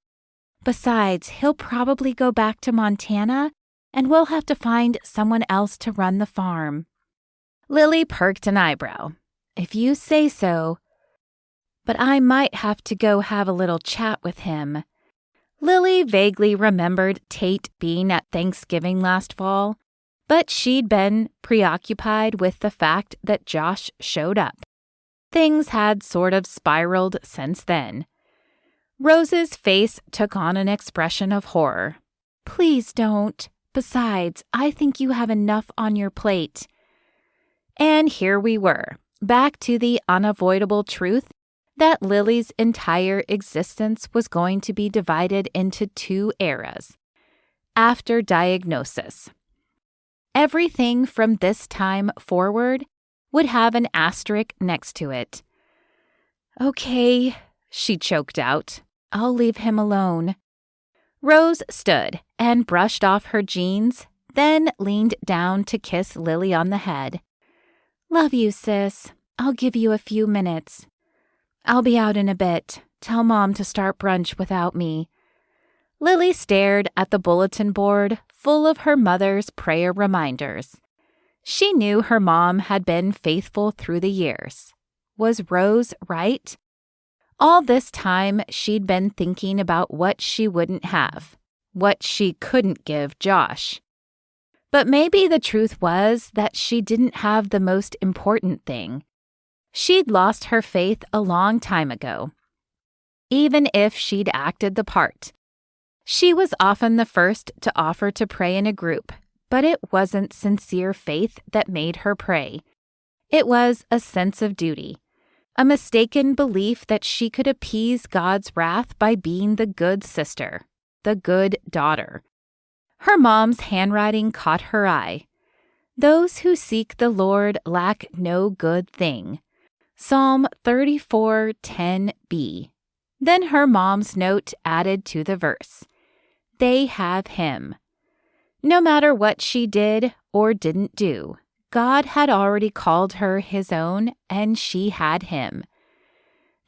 Besides, he'll probably go back to Montana, and we'll have to find someone else to run the farm. Lily perked an eyebrow. If you say so. but I might have to go have a little chat with him. Lily vaguely remembered Tate being at Thanksgiving last fall, but she'd been preoccupied with the fact that Josh showed up. Things had sort of spiraled since then. Rose's face took on an expression of horror. Please don't. Besides, I think you have enough on your plate. And here we were, back to the unavoidable truth that Lily's entire existence was going to be divided into 2 eras. After diagnosis. Everything from this time forward would have an asterisk next to it. Okay, she choked out. I'll leave him alone. Rose stood and brushed off her jeans, then leaned down to kiss Lily on the head. Love you, sis. I'll give you a few minutes. I'll be out in a bit. Tell Mom to start brunch without me. Lily stared at the bulletin board full of her mother's prayer reminders. She knew her mom had been faithful through the years. Was Rose right? All this time, she'd been thinking about what she wouldn't have, what she couldn't give Josh. But maybe the truth was that she didn't have the most important thing. She'd lost her faith a long time ago. Even if she'd acted the part. She was often the first to offer to pray in a group, but it wasn't sincere faith that made her pray. It was a sense of duty. A mistaken belief that she could appease God's wrath by being the good sister, the good daughter. Her mom's handwriting caught her eye. Those who seek the Lord lack no good thing. Psalm 34:10b. Then her mom's note added to the verse. They have him. No matter what she did or didn't do, God had already called her his own, and she had him.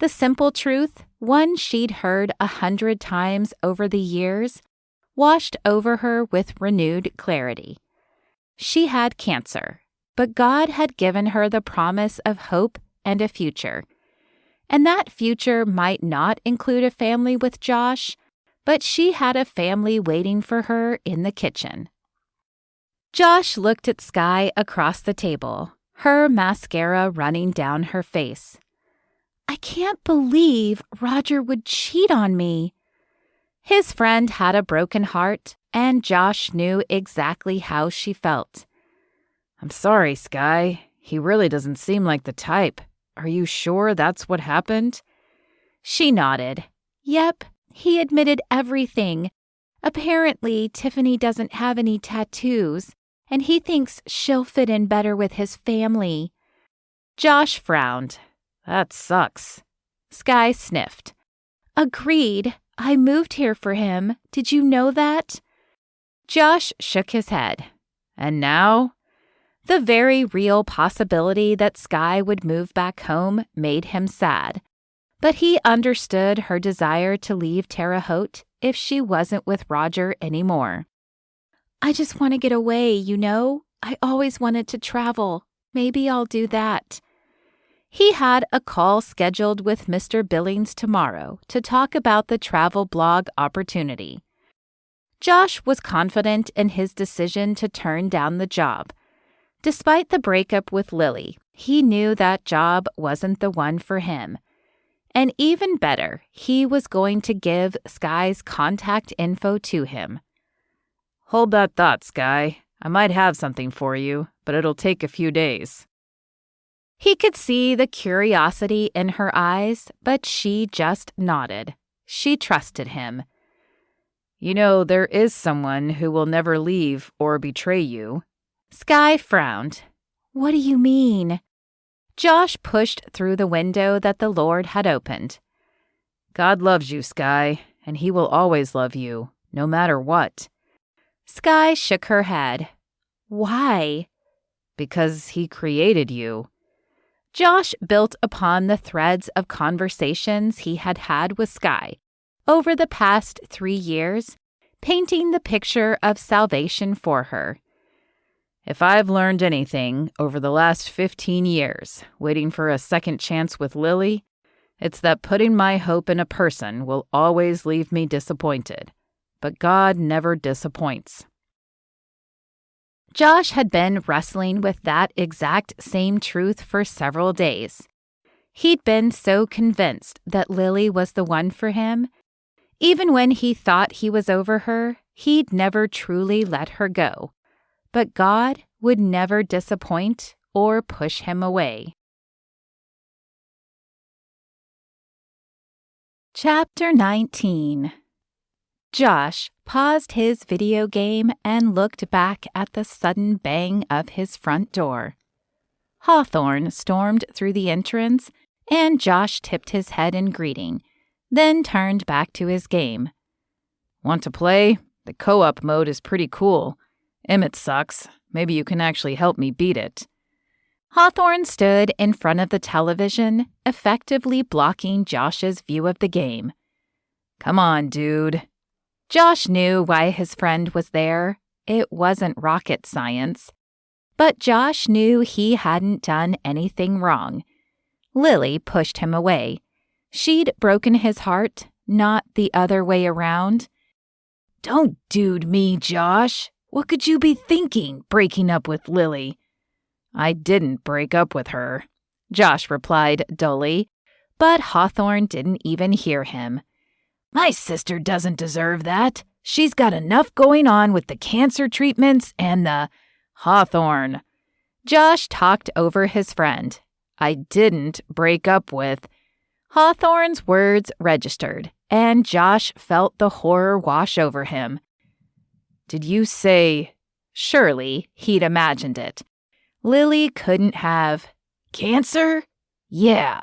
The simple truth, one she'd heard 100 times over the years, washed over her with renewed clarity. She had cancer, but God had given her the promise of hope and a future. And that future might not include a family with Josh, but she had a family waiting for her in the kitchen. Josh looked at Skye across the table, her mascara running down her face. I can't believe Roger would cheat on me. His friend had a broken heart, and Josh knew exactly how she felt. I'm sorry, Skye. He really doesn't seem like the type. Are you sure that's what happened? She nodded. Yep, he admitted everything. Apparently, Tiffany doesn't have any tattoos, and he thinks she'll fit in better with his family. Josh frowned. That sucks. Skye sniffed. Agreed. I moved here for him. Did you know that? Josh shook his head. And now? The very real possibility that Skye would move back home made him sad. But he understood her desire to leave Terre Haute if she wasn't with Roger anymore. I just want to get away, you know? I always wanted to travel. Maybe I'll do that. He had a call scheduled with Mr. Billings tomorrow to talk about the travel blog opportunity. Josh was confident in his decision to turn down the job. Despite the breakup with Lily, he knew that job wasn't the one for him. And even better, he was going to give Skye's contact info to him. Hold that thought, Skye. I might have something for you, but it'll take a few days. He could see the curiosity in her eyes, but she just nodded. She trusted him. You know, there is someone who will never leave or betray you. Skye frowned. What do you mean? Josh pushed through the window that the Lord had opened. God loves you, Skye, and he will always love you, no matter what. Skye shook her head. Why? Because he created you. Josh built upon the threads of conversations he had had with Skye over the past 3 years, painting the picture of salvation for her. If I've learned anything over the last 15 years, waiting for a second chance with Lily, It's that putting my hope in a person will always leave me disappointed. But God never disappoints. Josh had been wrestling with that exact same truth for several days. He'd been so convinced that Lily was the one for him. Even when he thought he was over her, he'd never truly let her go. But God would never disappoint or push him away. Chapter 19. Josh paused his video game and looked back at the sudden bang of his front door. Hawthorne stormed through the entrance, and Josh tipped his head in greeting, then turned back to his game. Want to play? The co-op mode is pretty cool. Emmett sucks. Maybe you can actually help me beat it. Hawthorne stood in front of the television, effectively blocking Josh's view of the game. Come on, dude. Josh knew why his friend was there. It wasn't rocket science. But Josh knew he hadn't done anything wrong. Lily pushed him away. She'd broken his heart, not the other way around. Don't dude me, Josh. What could you be thinking, breaking up with Lily? I didn't break up with her, Josh replied dully, but Hawthorne didn't even hear him. My sister doesn't deserve that. She's got enough going on with the cancer treatments and the... Hawthorne. Josh talked over his friend. I didn't break up with... Hawthorne's words registered, and Josh felt the horror wash over him. Did you say... Surely he'd imagined it. Lily couldn't have... Cancer? Yeah.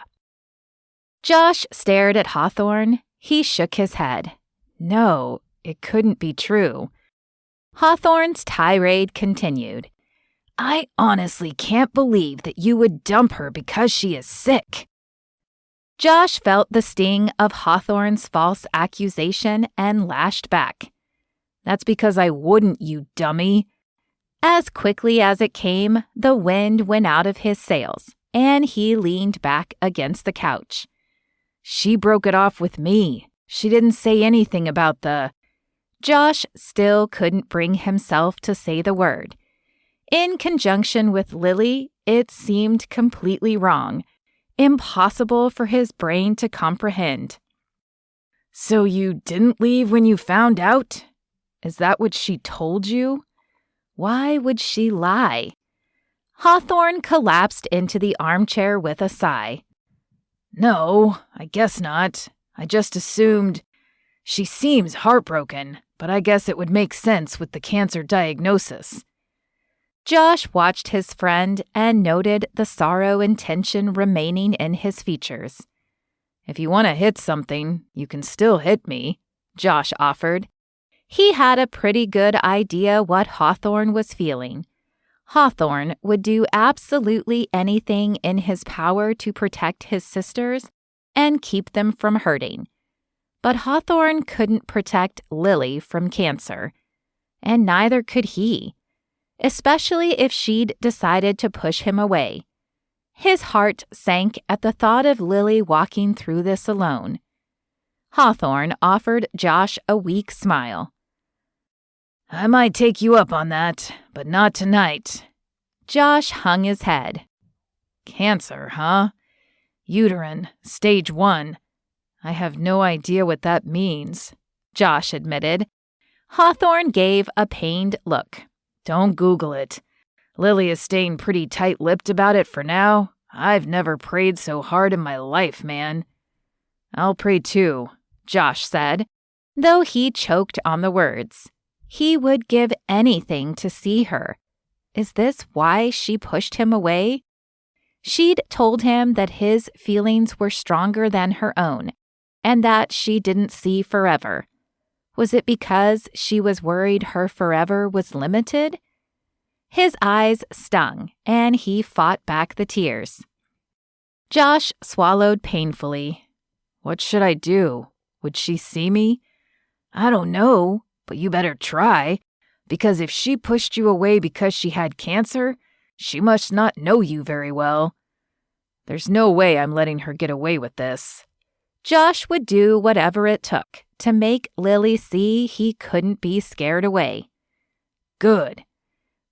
Josh stared at Hawthorne. He shook his head. No, it couldn't be true. Hawthorne's tirade continued. I honestly can't believe that you would dump her because she is sick. Josh felt the sting of Hawthorne's false accusation and lashed back. That's because I wouldn't, you dummy. As quickly as it came, the wind went out of his sails, and he leaned back against the couch. She broke it off with me. She didn't say anything about the... Josh still couldn't bring himself to say the word. In conjunction with Lily, it seemed completely wrong, impossible for his brain to comprehend. So you didn't leave when you found out? Is that what she told you? Why would she lie? Hawthorne collapsed into the armchair with a sigh. No, I guess not. I just assumed. She seems heartbroken, but I guess it would make sense with the cancer diagnosis. Josh watched his friend and noted the sorrow and tension remaining in his features. If you want to hit something, you can still hit me, Josh offered. He had a pretty good idea what Hawthorne was feeling. Hawthorne would do absolutely anything in his power to protect his sisters and keep them from hurting. But Hawthorne couldn't protect Lily from cancer, and neither could he, especially if she'd decided to push him away. His heart sank at the thought of Lily walking through this alone. Hawthorne offered Josh a weak smile. I might take you up on that, but not tonight. Josh hung his head. Cancer, huh? Uterine, stage 1. I have no idea what that means, Josh admitted. Hawthorne gave a pained look. Don't Google it. Lily is staying pretty tight-lipped about it for now. I've never prayed so hard in my life, man. I'll pray too, Josh said, though he choked on the words. He would give anything to see her. Is this why she pushed him away? She'd told him that his feelings were stronger than her own, and that she didn't see forever. Was it because she was worried her forever was limited? His eyes stung, and he fought back the tears. Josh swallowed painfully. What should I do? Would she see me? I don't know, but you better try, because if she pushed you away because she had cancer, she must not know you very well. There's no way I'm letting her get away with this. Josh would do whatever it took to make Lily see he couldn't be scared away. Good.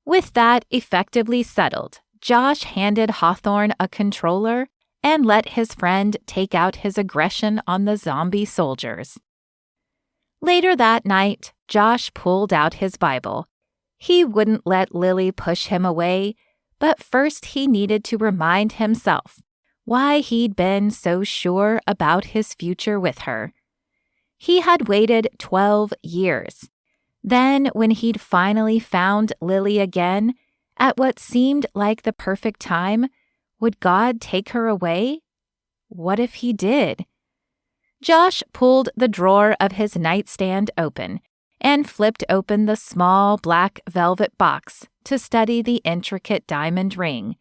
With that effectively settled, Josh handed Hawthorne a controller and let his friend take out his aggression on the zombie soldiers. Later that night, Josh pulled out his Bible. He wouldn't let Lily push him away, but first he needed to remind himself why he'd been so sure about his future with her. He had waited 12 years. Then, when he'd finally found Lily again, at what seemed like the perfect time, would God take her away? What if he did? Josh pulled the drawer of his nightstand open and flipped open the small black velvet box to study the intricate diamond ring.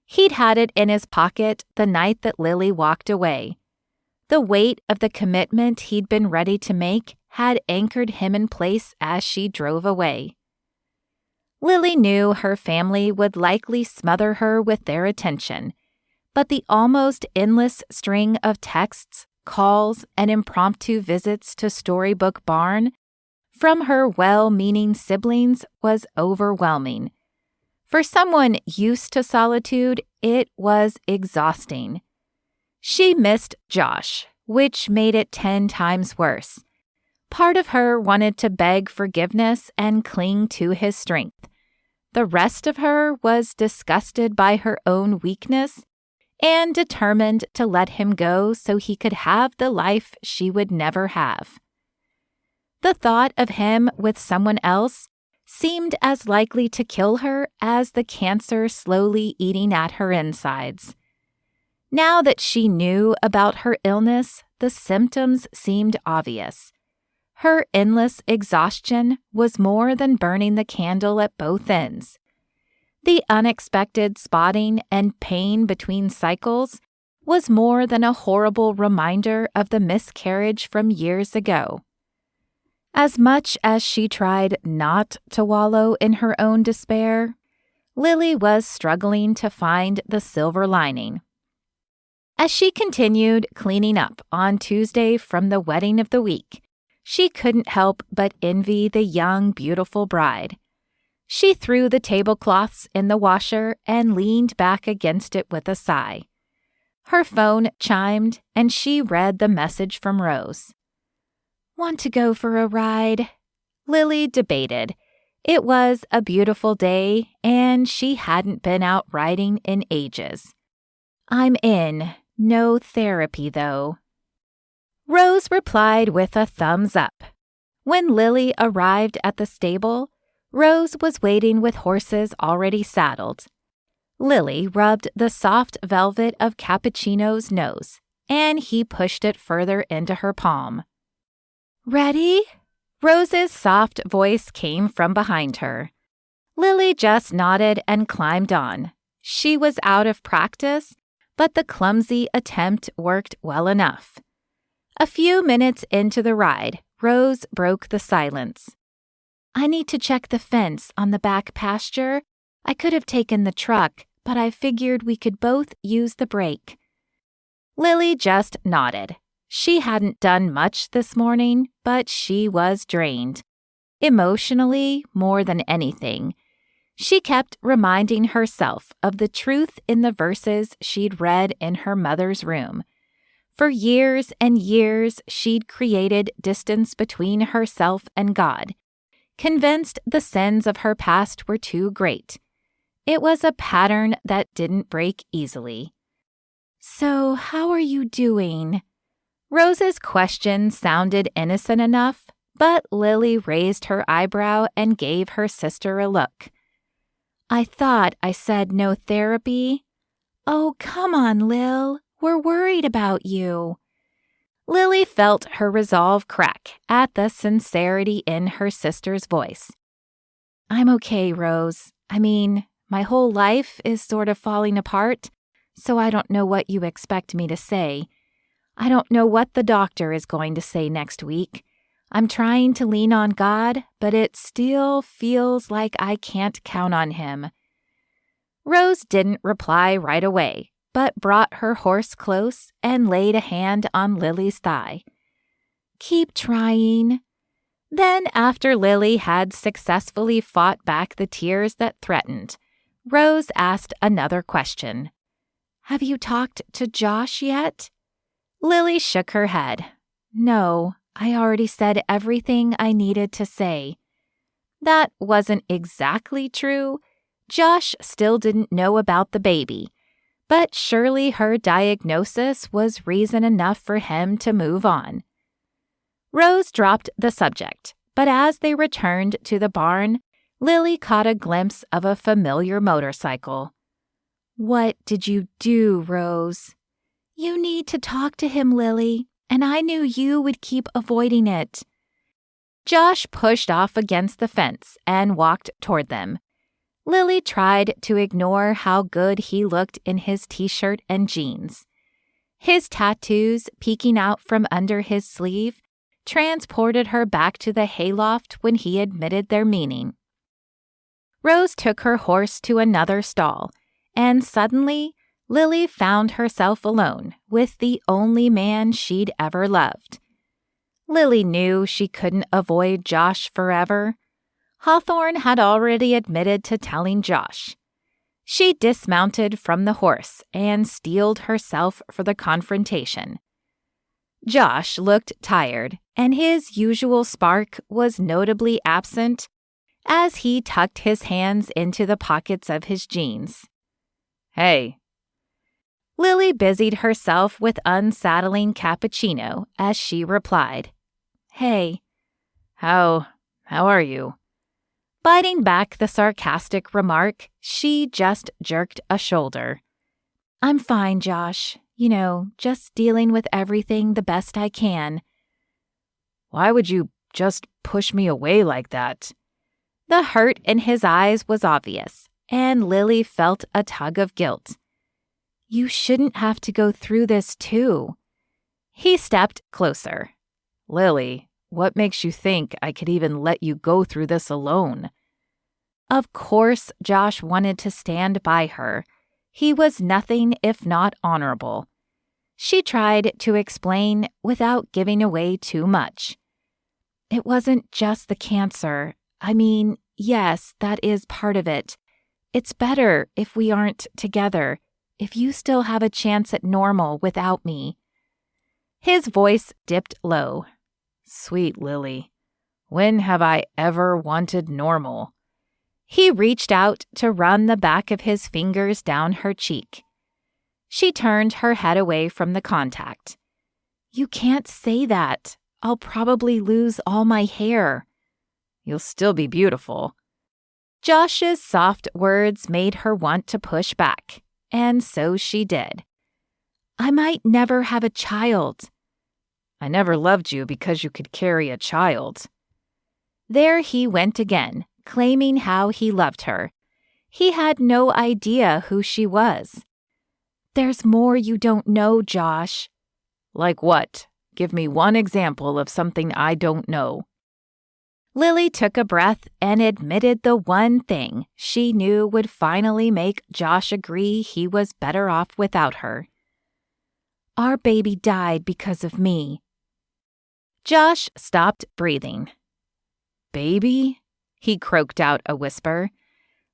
He'd had it in his pocket the night that Lily walked away. The weight of the commitment he'd been ready to make had anchored him in place as she drove away. Lily knew her family would likely smother her with their attention, but the almost endless string of texts, calls, and impromptu visits to Storybook Barn from her well-meaning siblings was overwhelming. For someone used to solitude, it was exhausting. She missed Josh, which made it 10 times worse. Part of her wanted to beg forgiveness and cling to his strength. The rest of her was disgusted by her own weakness and determined to let him go so he could have the life she would never have. The thought of him with someone else seemed as likely to kill her as the cancer slowly eating at her insides. Now that she knew about her illness, the symptoms seemed obvious. Her endless exhaustion was more than burning the candle at both ends. The unexpected spotting and pain between cycles was more than a horrible reminder of the miscarriage from years ago. As much as she tried not to wallow in her own despair, Lily was struggling to find the silver lining. As she continued cleaning up on Tuesday from the wedding of the week, she couldn't help but envy the young, beautiful bride. She threw the tablecloths in the washer and leaned back against it with a sigh. Her phone chimed, and she read the message from Rose. "Want to go for a ride?" Lily debated. It was a beautiful day, and she hadn't been out riding in ages. "I'm in. No therapy, though." Rose replied with a thumbs up. When Lily arrived at the stable, Rose was waiting with horses already saddled. Lily rubbed the soft velvet of Cappuccino's nose, and he pushed it further into her palm. "Ready?" Rose's soft voice came from behind her. Lily just nodded and climbed on. She was out of practice, but the clumsy attempt worked well enough. A few minutes into the ride, Rose broke the silence. "I need to check the fence on the back pasture. I could have taken the truck, but I figured we could both use the brake." Lily just nodded. She hadn't done much this morning, but she was drained. Emotionally, more than anything. She kept reminding herself of the truth in the verses she'd read in her mother's room. For years and years, she'd created distance between herself and God, convinced the sins of her past were too great. It was a pattern that didn't break easily. "So, how are you doing?" Rose's question sounded innocent enough, but Lily raised her eyebrow and gave her sister a look. "I thought I said no therapy." "Oh, come on, Lil. We're worried about you." Lily felt her resolve crack at the sincerity in her sister's voice. "I'm okay, Rose. I mean, my whole life is sort of falling apart, so I don't know what you expect me to say. I don't know what the doctor is going to say next week. I'm trying to lean on God, but it still feels like I can't count on him." Rose didn't reply right away, but brought her horse close and laid a hand on Lily's thigh. "Keep trying." Then, after Lily had successfully fought back the tears that threatened, Rose asked another question. "Have you talked to Josh yet?" Lily shook her head. "No, I already said everything I needed to say." That wasn't exactly true. Josh still didn't know about the baby, but surely her diagnosis was reason enough for him to move on. Rose dropped the subject, but as they returned to the barn, Lily caught a glimpse of a familiar motorcycle. "What did you do, Rose?" "You need to talk to him, Lily, and I knew you would keep avoiding it." Josh pushed off against the fence and walked toward them. Lily tried to ignore how good he looked in his t-shirt and jeans. His tattoos peeking out from under his sleeve transported her back to the hayloft when he admitted their meaning. Rose took her horse to another stall, and suddenly Lily found herself alone with the only man she'd ever loved. Lily knew she couldn't avoid Josh forever. Hawthorne had already admitted to telling Josh. She dismounted from the horse and steeled herself for the confrontation. Josh looked tired, and his usual spark was notably absent as he tucked his hands into the pockets of his jeans. "Hey." Lily busied herself with unsaddling Cappuccino as she replied, "Hey." How are you?" Biting back the sarcastic remark, she just jerked a shoulder. "I'm fine, Josh. Just dealing with everything the best I can." "Why would you just push me away like that?" The hurt in his eyes was obvious, and Lily felt a tug of guilt. "You shouldn't have to go through this too." He stepped closer. "Lily, what makes you think I could even let you go through this alone?" Of course, Josh wanted to stand by her. He was nothing if not honorable. She tried to explain without giving away too much. "It wasn't just the cancer. I mean, yes, that is part of it. It's better if we aren't together, if you still have a chance at normal without me." His voice dipped low. "Sweet Lily, when have I ever wanted normal?" He reached out to run the back of his fingers down her cheek. She turned her head away from the contact. "You can't say that. I'll probably lose all my hair." "You'll still be beautiful." Josh's soft words made her want to push back, and so she did. "I might never have a child." "I never loved you because you could carry a child." There he went again, claiming how he loved her. He had no idea who she was. "There's more you don't know, Josh." "Like what? Give me one example of something I don't know." Lily took a breath and admitted the one thing she knew would finally make Josh agree he was better off without her. "Our baby died because of me." Josh stopped breathing. "Baby?" He croaked out a whisper.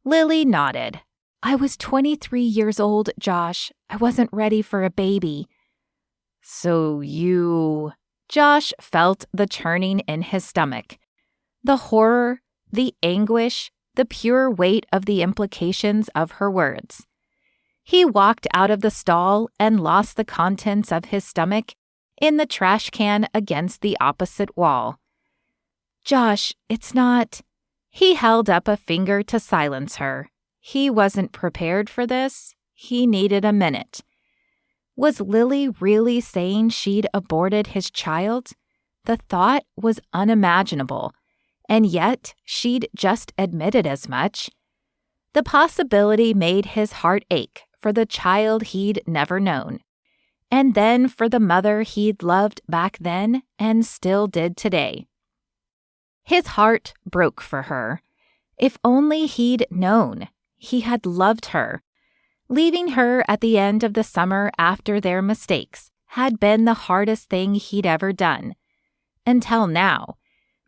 Lily nodded. "I was 23 years old, Josh. I wasn't ready for a baby." "So you—" Josh felt the churning in his stomach. The horror, the anguish, the pure weight of the implications of her words. He walked out of the stall and lost the contents of his stomach in the trash can against the opposite wall. "Josh, it's not—" He held up a finger to silence her. He wasn't prepared for this. He needed a minute. Was Lily really saying she'd aborted his child? The thought was unimaginable, and yet she'd just admitted as much. The possibility made his heart ache for the child he'd never known, and then for the mother he'd loved back then and still did today. His heart broke for her. If only he'd known. He had loved her. Leaving her at the end of the summer after their mistakes had been the hardest thing he'd ever done. Until now,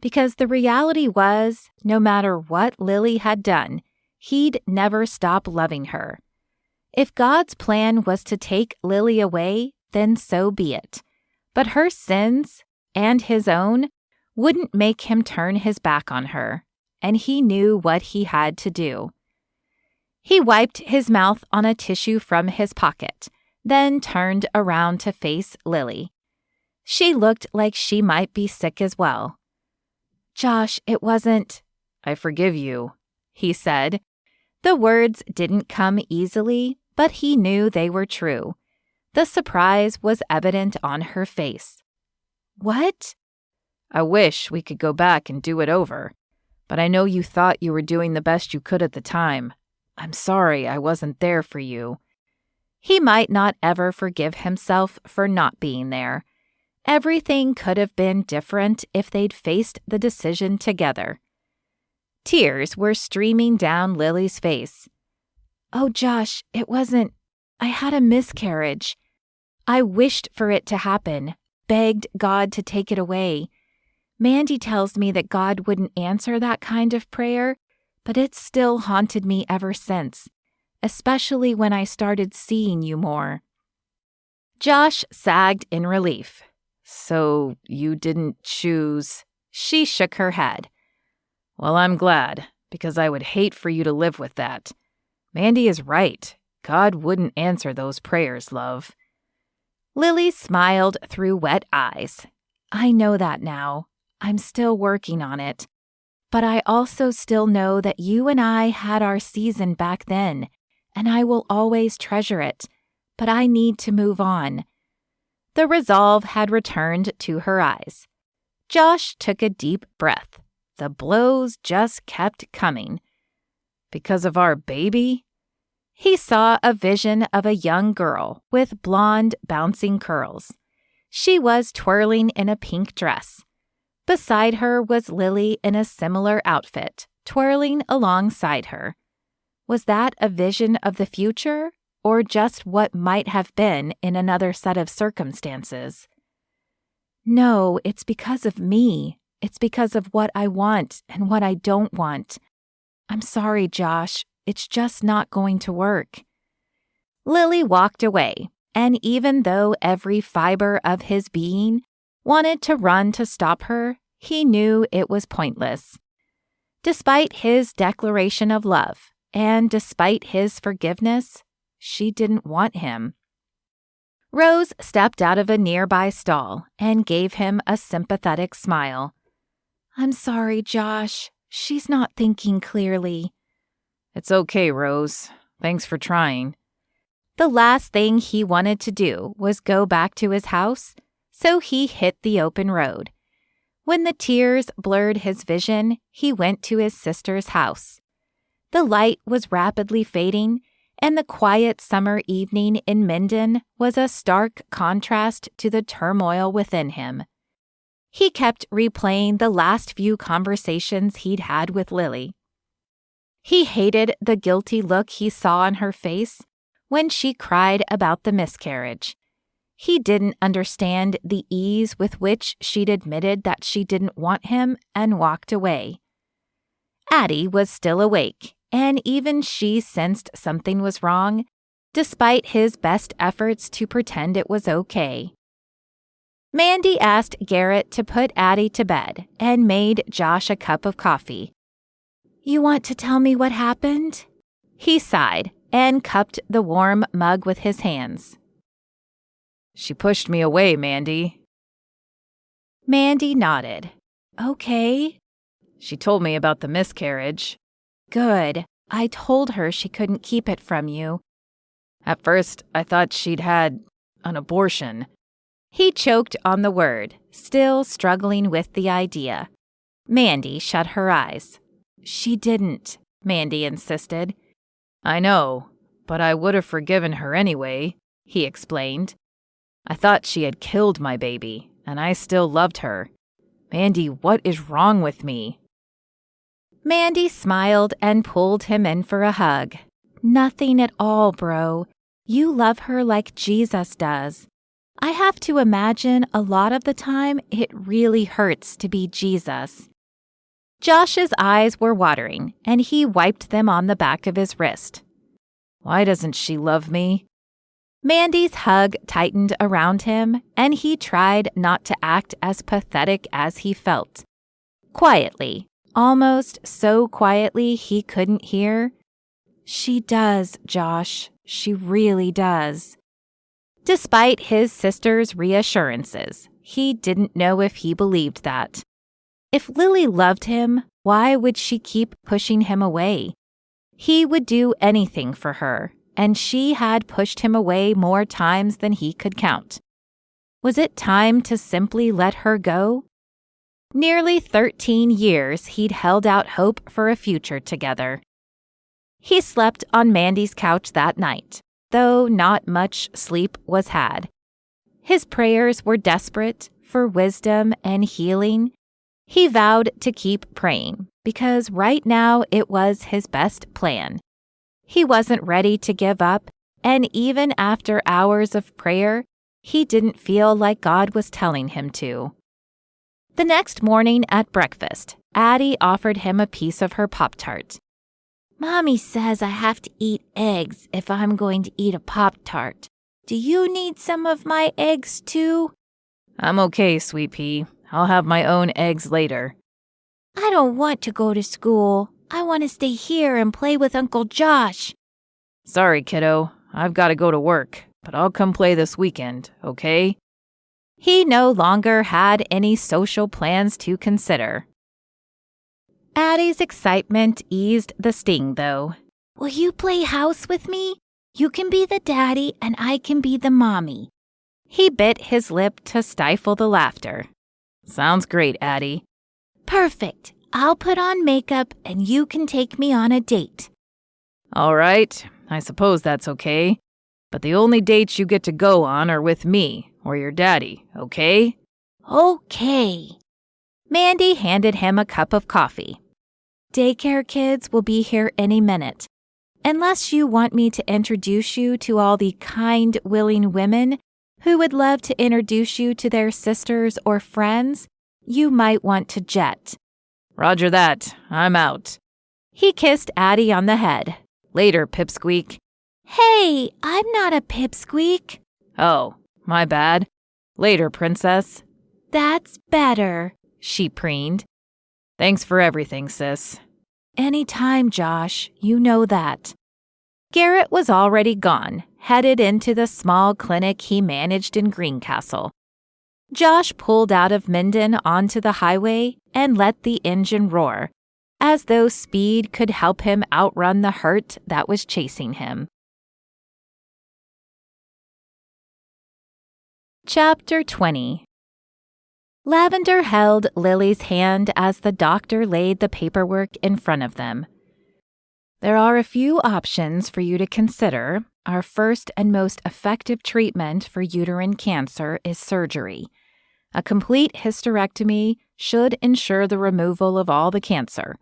because the reality was, no matter what Lily had done, he'd never stop loving her. If God's plan was to take Lily away, then so be it. But her sins, and his own, wouldn't make him turn his back on her, and he knew what he had to do. He wiped his mouth on a tissue from his pocket, then turned around to face Lily. She looked like she might be sick as well. "Josh, it wasn't—" "I forgive you," he said. The words didn't come easily, but he knew they were true. The surprise was evident on her face. "What?" "I wish we could go back and do it over, but I know you thought you were doing the best you could at the time. I'm sorry I wasn't there for you." He might not ever forgive himself for not being there. Everything could have been different if they'd faced the decision together. Tears were streaming down Lily's face. "Oh, Josh, it wasn't. I had a miscarriage. I wished for it to happen, begged God to take it away. Mandy tells me that God wouldn't answer that kind of prayer, but it's still haunted me ever since, especially when I started seeing you more." Josh sagged in relief. "So you didn't choose—" She shook her head. "Well, I'm glad, because I would hate for you to live with that. Mandy is right. God wouldn't answer those prayers, love." Lily smiled through wet eyes. "I know that now. I'm still working on it. But I also still know that you and I had our season back then, and I will always treasure it. But I need to move on." The resolve had returned to her eyes. Josh took a deep breath. The blows just kept coming. "Because of our baby?" He saw a vision of a young girl with blonde, bouncing curls. She was twirling in a pink dress. Beside her was Lily in a similar outfit, twirling alongside her. Was that a vision of the future, or just what might have been in another set of circumstances? "No, it's because of me. It's because of what I want and what I don't want. I'm sorry, Josh. It's just not going to work." Lily walked away, and even though every fiber of his being wanted to run to stop her, he knew it was pointless. Despite his declaration of love, and despite his forgiveness, she didn't want him. Rose stepped out of a nearby stall and gave him a sympathetic smile. "I'm sorry, Josh. She's not thinking clearly." "It's okay, Rose. Thanks for trying." The last thing he wanted to do was go back to his house, so he hit the open road. When the tears blurred his vision, he went to his sister's house. The light was rapidly fading, and the quiet summer evening in Minden was a stark contrast to the turmoil within him. He kept replaying the last few conversations he'd had with Lily. He hated the guilty look he saw on her face when she cried about the miscarriage. He didn't understand the ease with which she'd admitted that she didn't want him and walked away. Addie was still awake, and even she sensed something was wrong, despite his best efforts to pretend it was okay. Mandy asked Garrett to put Addie to bed and made Josh a cup of coffee. "You want to tell me what happened?" He sighed and cupped the warm mug with his hands. "She pushed me away, Mandy." Mandy nodded. "Okay." "She told me about the miscarriage." "Good. I told her she couldn't keep it from you." "At first, I thought she'd had an abortion." He choked on the word, still struggling with the idea. Mandy shut her eyes. "She didn't," Mandy insisted. "I know, but I would have forgiven her anyway," he explained. "I thought she had killed my baby, and I still loved her. Mandy, what is wrong with me?" Mandy smiled and pulled him in for a hug. Nothing at all, bro. You love her like Jesus does. I have to imagine a lot of the time it really hurts to be Jesus." Josh's eyes were watering, and he wiped them on the back of his wrist. "Why doesn't she love me?" Mandy's hug tightened around him, and he tried not to act as pathetic as he felt. Quietly, almost so quietly he couldn't hear, "She does, Josh. She really does." Despite his sister's reassurances, he didn't know if he believed that. If Lily loved him, why would she keep pushing him away? He would do anything for her, and she had pushed him away more times than he could count. Was it time to simply let her go? Nearly 13 years he'd held out hope for a future together. He slept on Mandy's couch that night, though not much sleep was had. His prayers were desperate for wisdom and healing. He vowed to keep praying because right now it was his best plan. He wasn't ready to give up, and even after hours of prayer, he didn't feel like God was telling him to. The next morning at breakfast, Addie offered him a piece of her Pop-Tart. "Mommy says I have to eat eggs if I'm going to eat a Pop-Tart. Do you need some of my eggs too?" "I'm okay, Sweet Pea. I'll have my own eggs later." "I don't want to go to school. I want to stay here and play with Uncle Josh." "Sorry, kiddo. I've got to go to work, but I'll come play this weekend, okay?" He no longer had any social plans to consider. Addie's excitement eased the sting, though. "Will you play house with me? You can be the daddy and I can be the mommy." He bit his lip to stifle the laughter. "Sounds great, Addie." "Perfect. I'll put on makeup and you can take me on a date." "All right, I suppose that's okay. But the only dates you get to go on are with me or your daddy, okay?" "Okay." Mandy handed him a cup of coffee. "Daycare kids will be here any minute. Unless you want me to introduce you to all the kind, willing women who would love to introduce you to their sisters or friends, you might want to jet." "Roger that. I'm out." He kissed Addie on the head. "Later, Pipsqueak." "Hey, I'm not a pipsqueak." "Oh, my bad. Later, Princess." "That's better," she preened. "Thanks for everything, sis." "Anytime, Josh. You know that." Garrett was already gone, headed into the small clinic he managed in Greencastle. Josh pulled out of Minden onto the highway and let the engine roar, as though speed could help him outrun the hurt that was chasing him. Chapter 20. Lavender held Lily's hand as the doctor laid the paperwork in front of them. "There are a few options for you to consider. Our first and most effective treatment for uterine cancer is surgery. A complete hysterectomy should ensure the removal of all the cancer,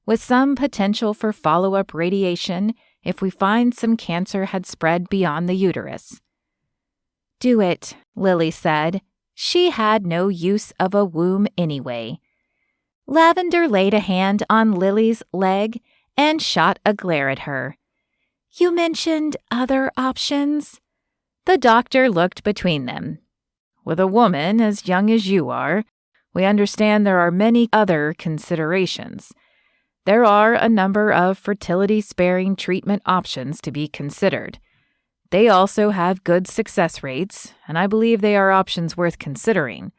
with some potential for follow-up radiation if we find some cancer had spread beyond the uterus." "Do it," Lily said. She had no use of a womb anyway. Lavender laid a hand on Lily's leg and shot a glare at her. "You mentioned other options?" The doctor looked between them. "With a woman as young as you are, we understand there are many other considerations. There are a number of fertility-sparing treatment options to be considered. They also have good success rates, and I believe they are options worth considering.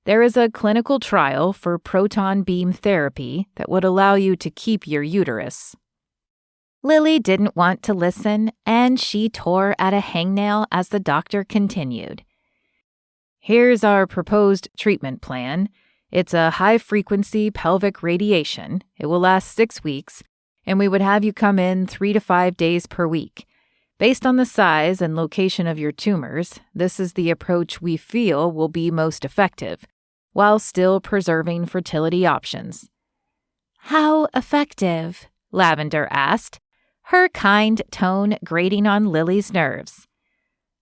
There is a clinical trial for proton beam therapy that would allow you to keep your uterus." Lily didn't want to listen, and she tore at a hangnail as the doctor continued. "Here's our proposed treatment plan. It's a high-frequency pelvic radiation. It will last 6 weeks, and we would have you come in 3 to 5 days per week. Based on the size and location of your tumors, this is the approach we feel will be most effective, while still preserving fertility options." "How effective?" Lavender asked. her kind tone grating on Lily's nerves.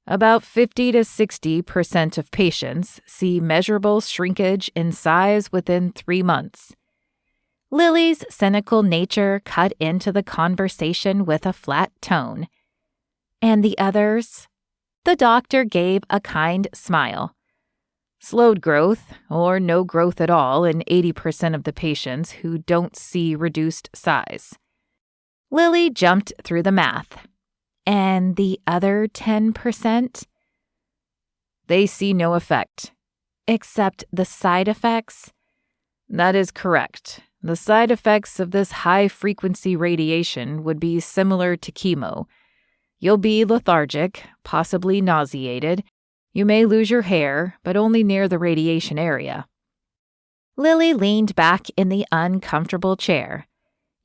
About 50 to 60% of patients see measurable shrinkage in size within 3 months. Lily's cynical nature cut into the conversation with a flat tone. And the others? The doctor gave a kind smile. Slowed growth, or no growth at all in 80% of the patients who don't see reduced size. Lily jumped through the math. And the other 10%? They see no effect. Except the side effects? That is correct. The side effects of this high-frequency radiation would be similar to chemo. You'll be lethargic, possibly nauseated. You may lose your hair, but only near the radiation area. Lily leaned back in the uncomfortable chair.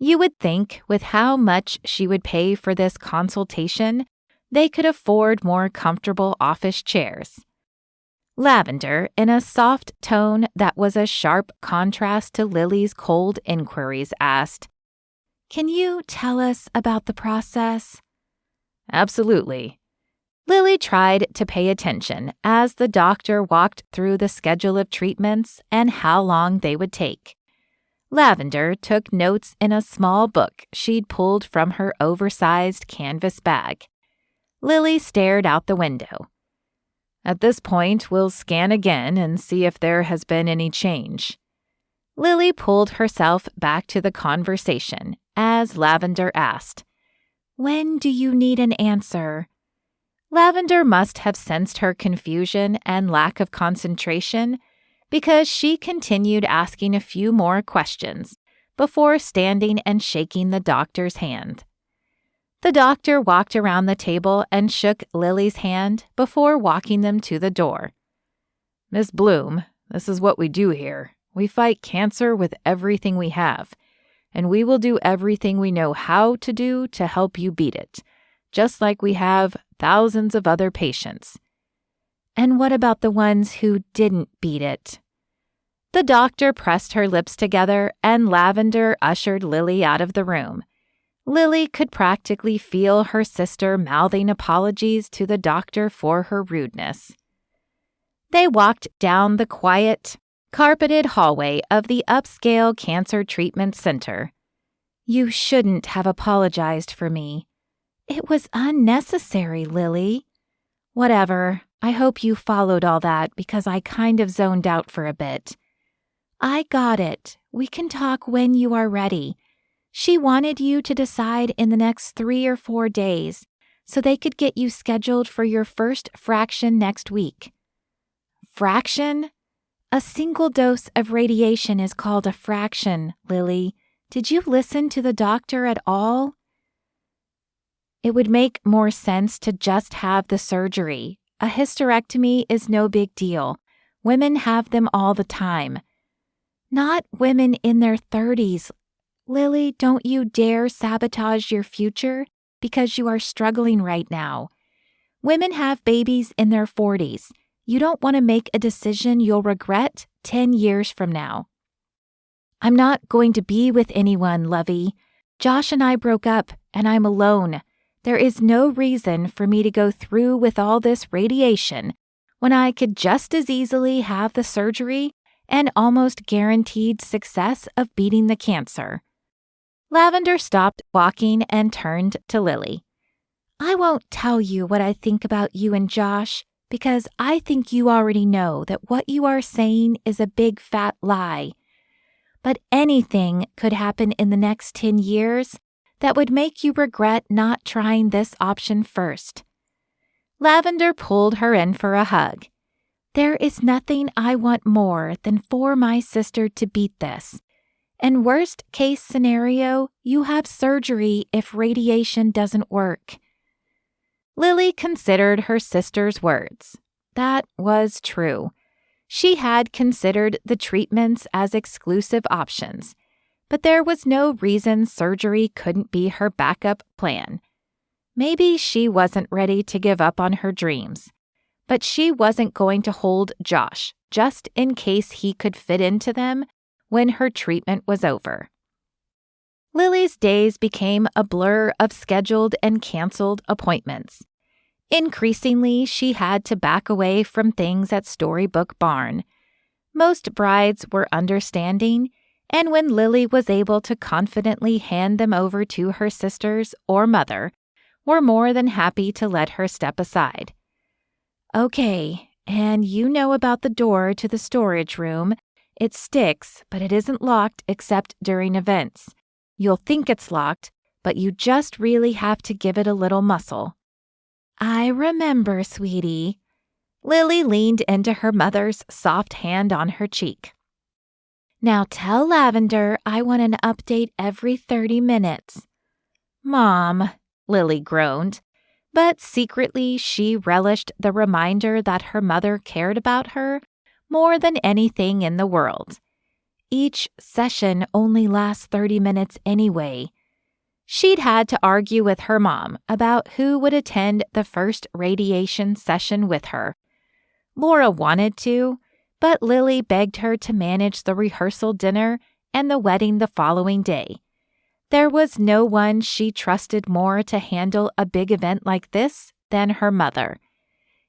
You would think, with how much she would pay for this consultation, they could afford more comfortable office chairs. Lavender, in a soft tone that was a sharp contrast to Lily's cold inquiries, asked, "Can you tell us about the process?" Absolutely. Lily tried to pay attention as the doctor walked through the schedule of treatments and how long they would take. Lavender took notes in a small book she'd pulled from her oversized canvas bag. Lily stared out the window. At this point, we'll scan again and see if there has been any change. Lily pulled herself back to the conversation as Lavender asked, "When do you need an answer?" Lavender must have sensed her confusion and lack of concentration because she continued asking a few more questions before standing and shaking the doctor's hand. The doctor walked around the table and shook Lily's hand before walking them to the door. Miss Bloom, this is what we do here. We fight cancer with everything we have, and we will do everything we know how to do to help you beat it, just like we have thousands of other patients. And what about the ones who didn't beat it? The doctor pressed her lips together and Lavender ushered Lily out of the room. Lily could practically feel her sister mouthing apologies to the doctor for her rudeness. They walked down the quiet, carpeted hallway of the upscale cancer treatment center. "You shouldn't have apologized for me." "It was unnecessary, Lily." "Whatever. I hope you followed all that because I kind of zoned out for a bit." "I got it. We can talk when you are ready." She wanted you to decide in the next 3 or 4 days so they could get you scheduled for your first fraction next week. Fraction? A single dose of radiation is called a fraction, Lily. Did you listen to the doctor at all? It would make more sense to just have the surgery. A hysterectomy is no big deal. Women have them all the time. Not women in their 30s. Lily, don't you dare sabotage your future because you are struggling right now. Women have babies in their 40s. You don't want to make a decision you'll regret 10 years from now. I'm not going to be with anyone, Lovey. Josh and I broke up, and I'm alone. There is no reason for me to go through with all this radiation when I could just as easily have the surgery and almost guaranteed success of beating the cancer. Lavender stopped walking and turned to Lily. I won't tell you what I think about you and Josh because I think you already know that what you are saying is a big fat lie. But anything could happen in the next 10 years that would make you regret not trying this option first. Lavender pulled her in for a hug. There is nothing I want more than for my sister to beat this. And worst case scenario, you have surgery if radiation doesn't work. Lily considered her sister's words. That was true. She had considered the treatments as exclusive options, but there was no reason surgery couldn't be her backup plan. Maybe she wasn't ready to give up on her dreams, but she wasn't going to hold Josh just in case he could fit into them when her treatment was over. Lily's days became a blur of scheduled and canceled appointments. Increasingly, she had to back away from things at Storybook Barn. Most brides were understanding, and when Lily was able to confidently hand them over to her sisters or mother, were more than happy to let her step aside. "Okay, and you know about the door to the storage room. It sticks, but it isn't locked except during events. You'll think it's locked, but you just really have to give it a little muscle." "I remember, sweetie." Lily leaned into her mother's soft hand on her cheek. "Now tell Lavender I want an update every 30 minutes. "Mom," Lily groaned, but secretly she relished the reminder that her mother cared about her more than anything in the world. Each session only lasts 30 minutes anyway. She'd had to argue with her mom about who would attend the first radiation session with her. Laura wanted to, but Lily begged her to manage the rehearsal dinner and the wedding the following day. There was no one she trusted more to handle a big event like this than her mother,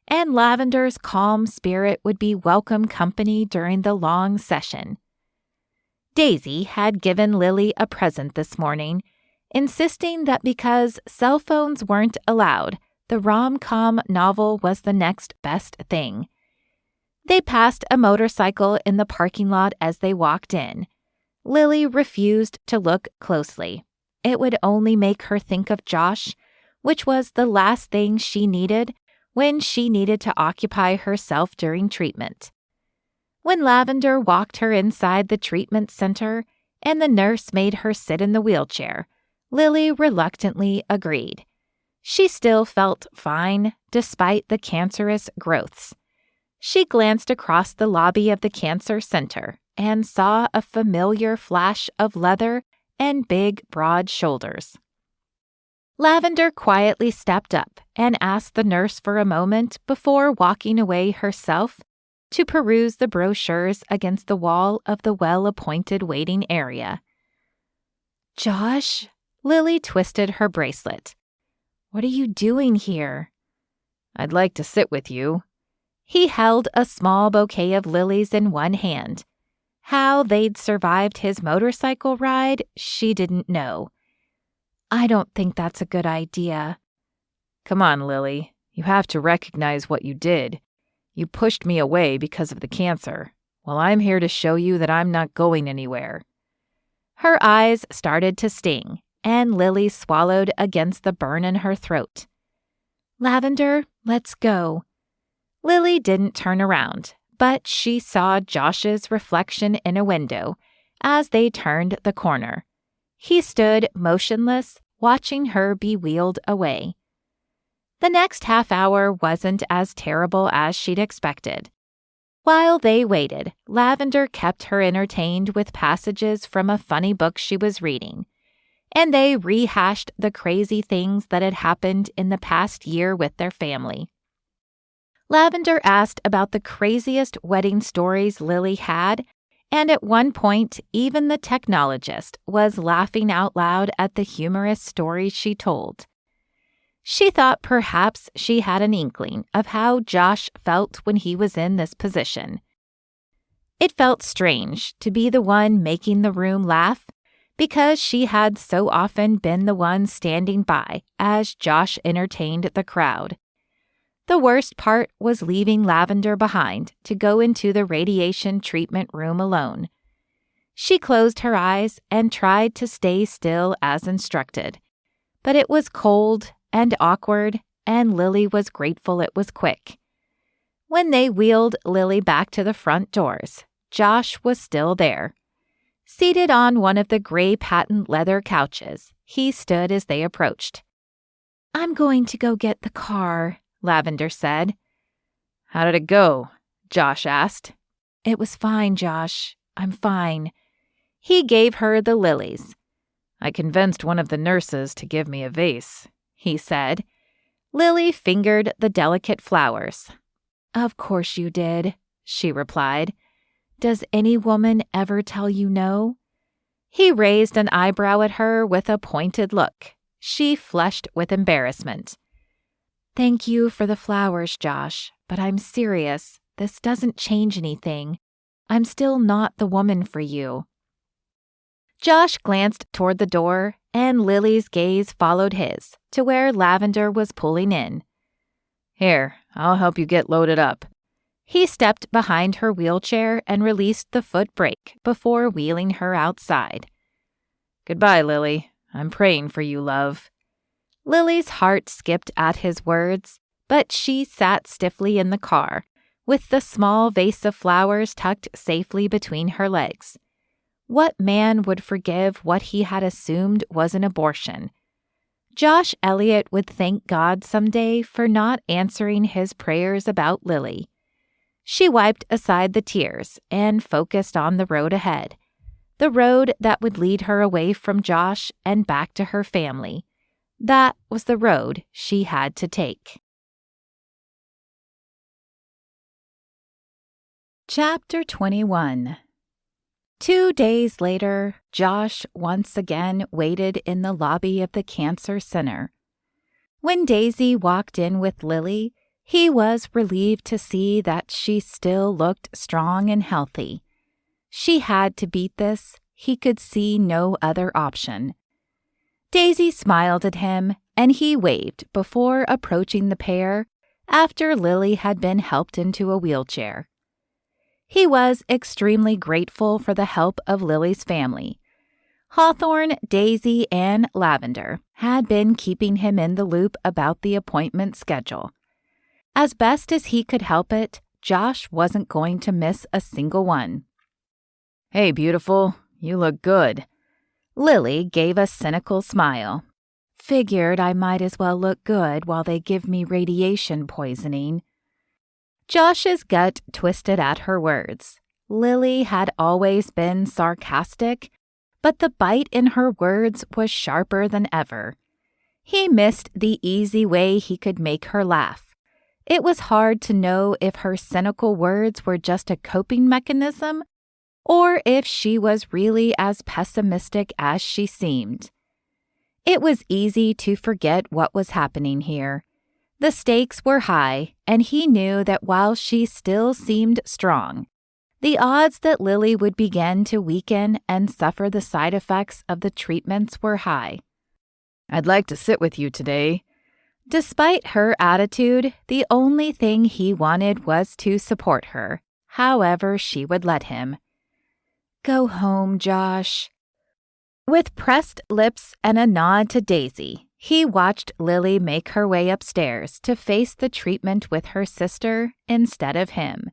and Lavender's calm spirit would be welcome company during the long session. Daisy had given Lily a present this morning, insisting that because cell phones weren't allowed, the rom-com novel was the next best thing. They passed a motorcycle in the parking lot as they walked in. Lily refused to look closely. It would only make her think of Josh, which was the last thing she needed when she needed to occupy herself during treatment. When Lavender walked her inside the treatment center and the nurse made her sit in the wheelchair, Lily reluctantly agreed. She still felt fine despite the cancerous growths. She glanced across the lobby of the cancer center and saw a familiar flash of leather and big, broad shoulders. Lavender quietly stepped up and asked the nurse for a moment before walking away herself to peruse the brochures against the wall of the well-appointed waiting area. "Josh?" Lily twisted her bracelet. "What are you doing here?" "I'd like to sit with you." He held a small bouquet of lilies in one hand. How they'd survived his motorcycle ride, she didn't know. "I don't think that's a good idea." "Come on, Lily. You have to recognize what you did. You pushed me away because of the cancer. Well, I'm here to show you that I'm not going anywhere." Her eyes started to sting, and Lily swallowed against the burn in her throat. "Lavender, let's go." Lily didn't turn around, but she saw Josh's reflection in a window as they turned the corner. He stood motionless, watching her be wheeled away. The next half hour wasn't as terrible as she'd expected. While they waited, Lavender kept her entertained with passages from a funny book she was reading, and they rehashed the crazy things that had happened in the past year with their family. Lavender asked about the craziest wedding stories Lily had, and at one point, even the technologist was laughing out loud at the humorous stories she told. She thought perhaps she had an inkling of how Josh felt when he was in this position. It felt strange to be the one making the room laugh, because she had so often been the one standing by as Josh entertained the crowd. The worst part was leaving Lavender behind to go into the radiation treatment room alone. She closed her eyes and tried to stay still as instructed, but it was cold and awkward, and Lily was grateful it was quick. When they wheeled Lily back to the front doors, Josh was still there. Seated on one of the gray patent leather couches, he stood as they approached. "I'm going to go get the car," Lavender said. "How did it go?" Josh asked. "It was fine, Josh. I'm fine." He gave her the lilies. "I convinced one of the nurses to give me a vase," he said. Lily fingered the delicate flowers. "Of course you did," she replied. "Does any woman ever tell you no?" He raised an eyebrow at her with a pointed look. She flushed with embarrassment. Thank you for the flowers, Josh, but I'm serious. This doesn't change anything. I'm still not the woman for you. Josh glanced toward the door, and Lily's gaze followed his to where Lavender was pulling in. Here, I'll help you get loaded up. He stepped behind her wheelchair and released the foot brake before wheeling her outside. Goodbye, Lily. I'm praying for you, love. Lily's heart skipped at his words, but she sat stiffly in the car, with the small vase of flowers tucked safely between her legs. What man would forgive what he had assumed was an abortion? Josh Elliot would thank God someday for not answering his prayers about Lily. She wiped aside the tears and focused on the road ahead, the road that would lead her away from Josh and back to her family. That was the road she had to take. Chapter 21. 2 days later, Josh once again waited in the lobby of the Cancer Center. When Daisy walked in with Lily, he was relieved to see that she still looked strong and healthy. She had to beat this. He could see no other option. Daisy smiled at him, and he waved before approaching the pair after Lily had been helped into a wheelchair. He was extremely grateful for the help of Lily's family. Hawthorne, Daisy, and Lavender had been keeping him in the loop about the appointment schedule. As best as he could help it, Josh wasn't going to miss a single one. Hey, beautiful, you look good. Lily gave a cynical smile. Figured I might as well look good while they give me radiation poisoning. Josh's gut twisted at her words. Lily had always been sarcastic, but the bite in her words was sharper than ever. He missed the easy way he could make her laugh. It was hard to know if her cynical words were just a coping mechanism or if she was really as pessimistic as she seemed. It was easy to forget what was happening here. The stakes were high, and he knew that while she still seemed strong, the odds that Lily would begin to weaken and suffer the side effects of the treatments were high. I'd like to sit with you today. Despite her attitude, the only thing he wanted was to support her, however she would let him. Go home, Josh. With pressed lips and a nod to Daisy, he watched Lily make her way upstairs to face the treatment with her sister instead of him.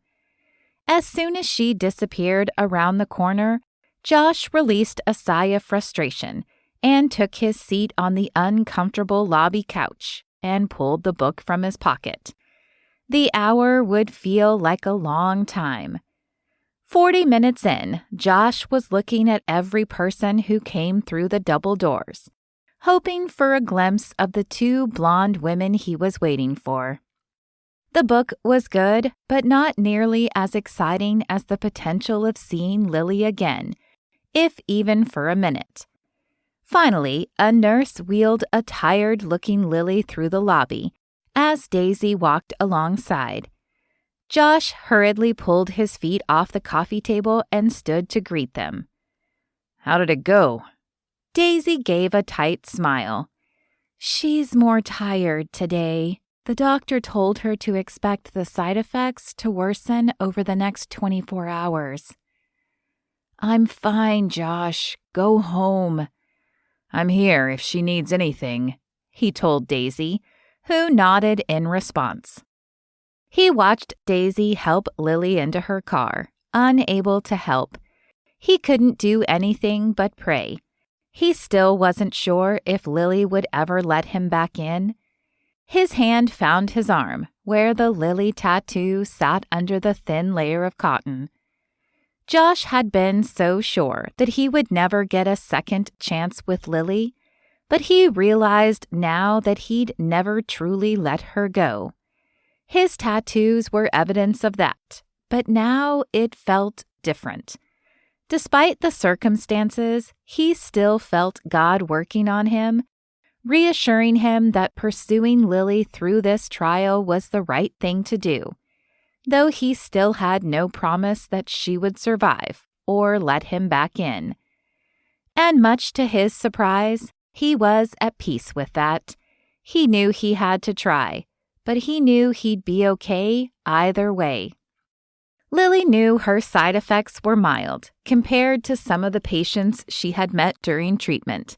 As soon as she disappeared around the corner, Josh released a sigh of frustration and took his seat on the uncomfortable lobby couch and pulled the book from his pocket. The hour would feel like a long time. 40 minutes in, Josh was looking at every person who came through the double doors, hoping for a glimpse of the 2 blonde women he was waiting for. The book was good, but not nearly as exciting as the potential of seeing Lily again, if even for a minute. Finally, a nurse wheeled a tired-looking Lily through the lobby as Daisy walked alongside. Josh hurriedly pulled his feet off the coffee table and stood to greet them. How did it go? Daisy gave a tight smile. She's more tired today. The doctor told her to expect the side effects to worsen over the next 24 hours. I'm fine, Josh. Go home. I'm here if she needs anything, he told Daisy, who nodded in response. He watched Daisy help Lily into her car, unable to help. He couldn't do anything but pray. He still wasn't sure if Lily would ever let him back in. His hand found his arm, where the Lily tattoo sat under the thin layer of cotton. Josh had been so sure that he would never get a second chance with Lily, but he realized now that he'd never truly let her go. His tattoos were evidence of that, but now it felt different. Despite the circumstances, he still felt God working on him, reassuring him that pursuing Lily through this trial was the right thing to do, though he still had no promise that she would survive or let him back in. And much to his surprise, he was at peace with that. He knew he had to try, but he knew he'd be okay either way. Lily knew her side effects were mild compared to some of the patients she had met during treatment,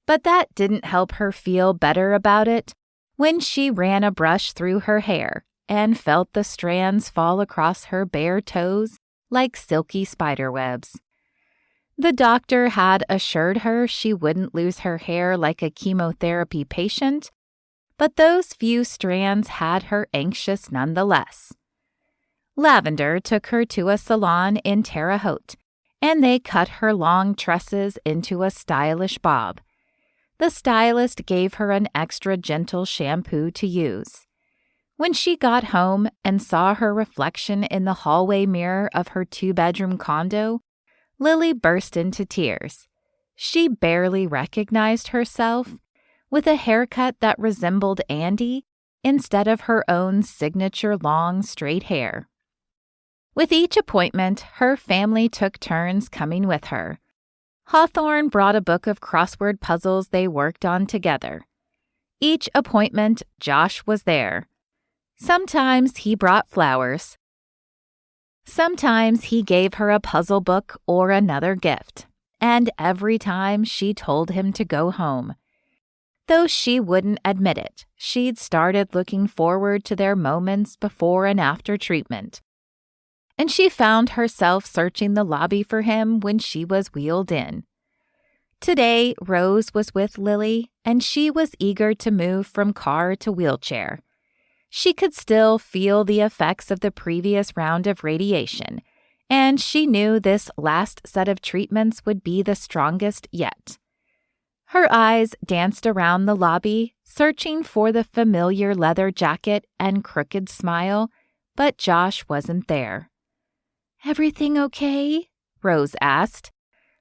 but that didn't help her feel better about it when she ran a brush through her hair and felt the strands fall across her bare toes like silky spiderwebs. The doctor had assured her she wouldn't lose her hair like a chemotherapy patient, but those few strands had her anxious nonetheless. Lavender took her to a salon in Terre Haute, and they cut her long tresses into a stylish bob. The stylist gave her an extra gentle shampoo to use. When she got home and saw her reflection in the hallway mirror of her 2-bedroom condo, Lily burst into tears. She barely recognized herself, with a haircut that resembled Andy instead of her own signature long, straight hair. With each appointment, her family took turns coming with her. Hawthorne brought a book of crossword puzzles they worked on together. Each appointment, Josh was there. Sometimes he brought flowers. Sometimes he gave her a puzzle book or another gift, and every time she told him to go home. Though she wouldn't admit it, she'd started looking forward to their moments before and after treatment. And she found herself searching the lobby for him when she was wheeled in. Today, Rose was with Lily, and she was eager to move from car to wheelchair. She could still feel the effects of the previous round of radiation, and she knew this last set of treatments would be the strongest yet. Her eyes danced around the lobby, searching for the familiar leather jacket and crooked smile, but Josh wasn't there. "Everything okay?" Rose asked.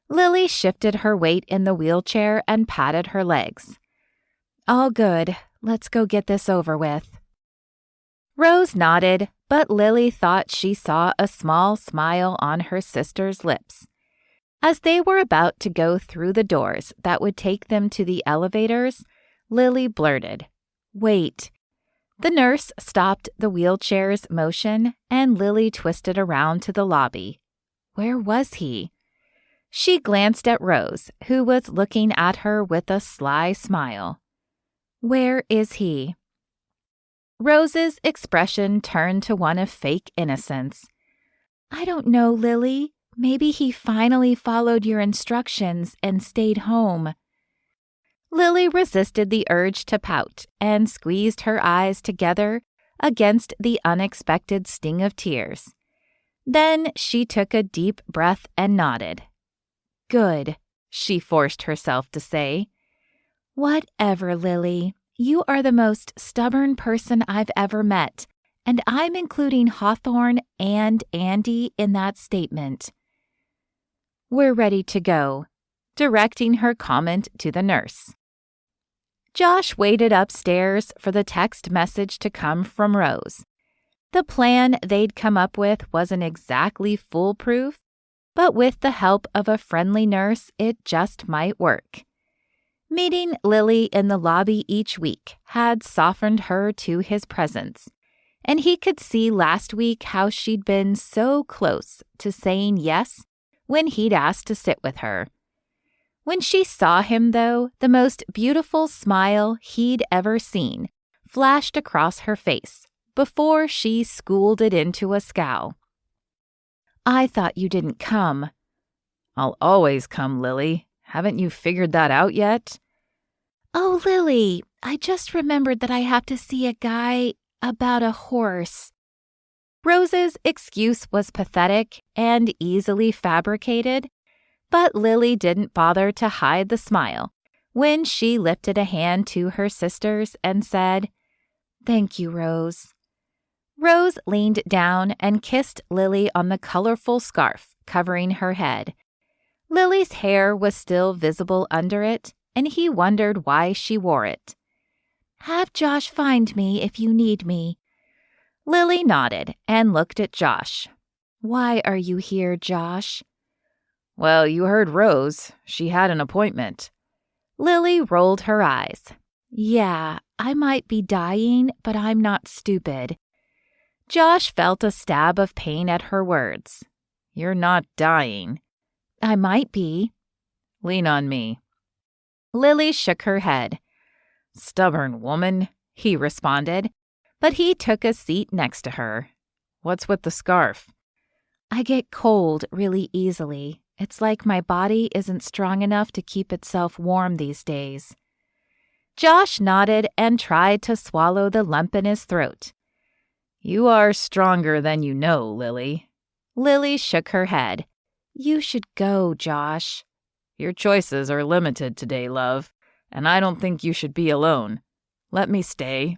Lily shifted her weight in the wheelchair and patted her legs. "All good. Let's go get this over with." Rose nodded, but Lily thought she saw a small smile on her sister's lips. As they were about to go through the doors that would take them to the elevators, Lily blurted, "Wait." The nurse stopped the wheelchair's motion, and Lily twisted around to the lobby. Where was he? She glanced at Rose, who was looking at her with a sly smile. "Where is he?" Rose's expression turned to one of fake innocence. "I don't know, Lily. Maybe he finally followed your instructions and stayed home." Lily resisted the urge to pout and squeezed her eyes together against the unexpected sting of tears. Then she took a deep breath and nodded. "Good," she forced herself to say. "Whatever, Lily. You are the most stubborn person I've ever met, and I'm including Hawthorne and Andy in that statement." "We're ready to go," directing her comment to the nurse. Josh waited upstairs for the text message to come from Rose. The plan they'd come up with wasn't exactly foolproof, but with the help of a friendly nurse, it just might work. Meeting Lily in the lobby each week had softened her to his presence, and he could see last week how she'd been so close to saying yes when he'd asked to sit with her. When she saw him, though, the most beautiful smile he'd ever seen flashed across her face before she schooled it into a scowl. "I thought you didn't come." "I'll always come, Lily. Haven't you figured that out yet?" "Oh, Lily, I just remembered that I have to see a guy about a horse." Rose's excuse was pathetic and easily fabricated, but Lily didn't bother to hide the smile when she lifted a hand to her sisters and said, "Thank you, Rose." Rose leaned down and kissed Lily on the colorful scarf covering her head. Lily's hair was still visible under it, and he wondered why she wore it. "Have Josh find me if you need me." Lily nodded and looked at Josh. "Why are you here, Josh?" "Well, you heard Rose. She had an appointment." Lily rolled her eyes. "Yeah, I might be dying, but I'm not stupid." Josh felt a stab of pain at her words. "You're not dying." "I might be." "Lean on me." Lily shook her head. "Stubborn woman," he responded, but he took a seat next to her. "What's with the scarf?" "I get cold really easily. It's like my body isn't strong enough to keep itself warm these days." Josh nodded and tried to swallow the lump in his throat. "You are stronger than you know, Lily." Lily shook her head. "You should go, Josh." "Your choices are limited today, love, and I don't think you should be alone. Let me stay."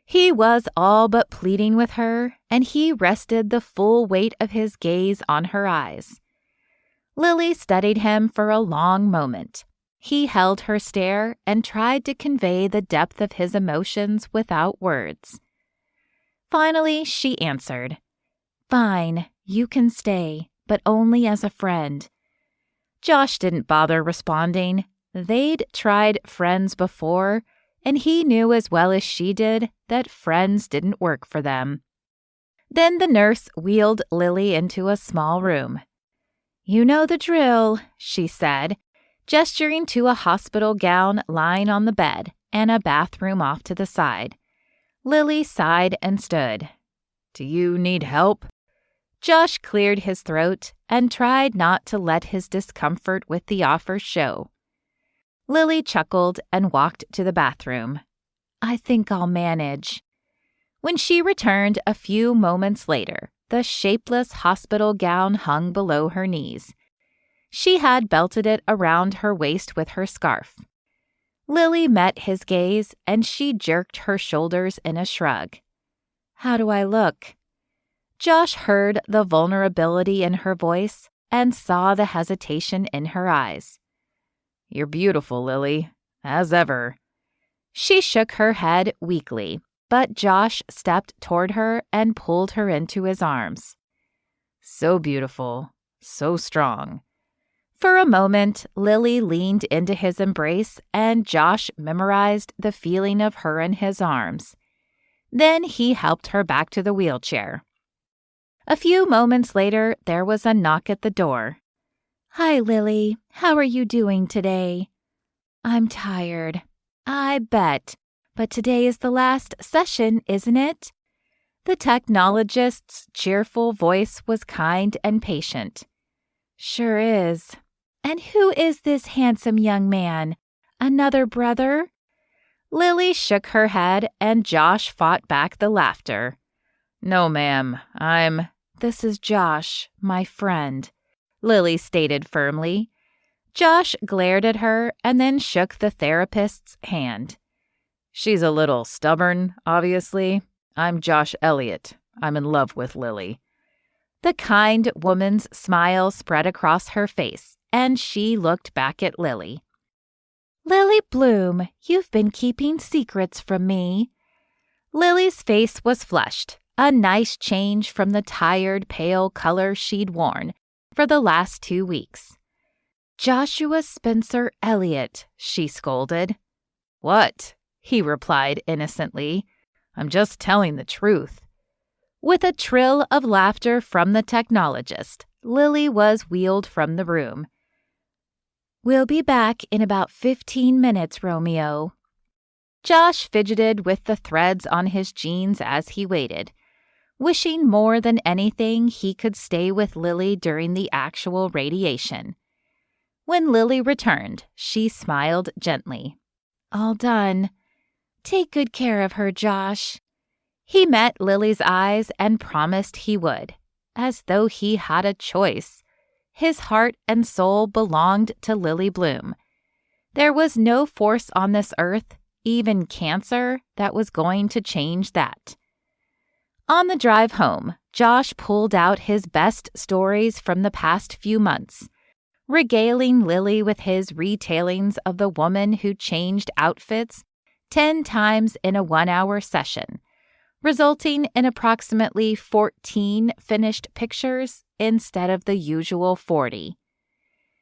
He was all but pleading with her, and he rested the full weight of his gaze on her eyes. Lily studied him for a long moment. He held her stare and tried to convey the depth of his emotions without words. Finally, she answered, "Fine, you can stay, but only as a friend." Josh didn't bother responding. They'd tried friends before, and he knew as well as she did that friends didn't work for them. Then the nurse wheeled Lily into a small room. "You know the drill," she said, gesturing to a hospital gown lying on the bed and a bathroom off to the side. Lily sighed and stood. "Do you need help?" Josh cleared his throat and tried not to let his discomfort with the offer show. Lily chuckled and walked to the bathroom. "I think I'll manage." When she returned a few moments later, the shapeless hospital gown hung below her knees. She had belted it around her waist with her scarf. Lily met his gaze, and she jerked her shoulders in a shrug. "How do I look?" Josh heard the vulnerability in her voice and saw the hesitation in her eyes. "You're beautiful, Lily, as ever." She shook her head weakly, but Josh stepped toward her and pulled her into his arms. "So beautiful, so strong." For a moment, Lily leaned into his embrace, and Josh memorized the feeling of her in his arms. Then he helped her back to the wheelchair. A few moments later, there was a knock at the door. "Hi, Lily. How are you doing today?" "I'm tired." "I bet. But today is the last session, isn't it?" The technologist's cheerful voice was kind and patient. "Sure is." "And who is this handsome young man? Another brother?" Lily shook her head, and Josh fought back the laughter. "No, ma'am. This is Josh, my friend," Lily stated firmly. Josh glared at her and then shook the therapist's hand. She's a little stubborn, obviously. I'm Josh Elliot. I'm in love with Lily." The kind woman's smile spread across her face, and she looked back at Lily. "Lily Bloom, you've been keeping secrets from me." Lily's face was flushed, a nice change from the tired, pale color she'd worn for the last 2 weeks. "Joshua Spencer Elliot," she scolded. "What?" he replied innocently. "I'm just telling the truth." With a trill of laughter from the technologist, Lily was wheeled from the room. "We'll be back in about 15 minutes, Romeo." Josh fidgeted with the threads on his jeans as he waited, wishing more than anything he could stay with Lily during the actual radiation. When Lily returned, she smiled gently. "All done. Take good care of her, Josh." He met Lily's eyes and promised he would, as though he had a choice. His heart and soul belonged to Lily Bloom. There was no force on this earth, even cancer, that was going to change that. On the drive home, Josh pulled out his best stories from the past few months, regaling Lily with his retellings of the woman who changed outfits 10 times in a 1-hour session, resulting in approximately 14 finished pictures instead of the usual 40.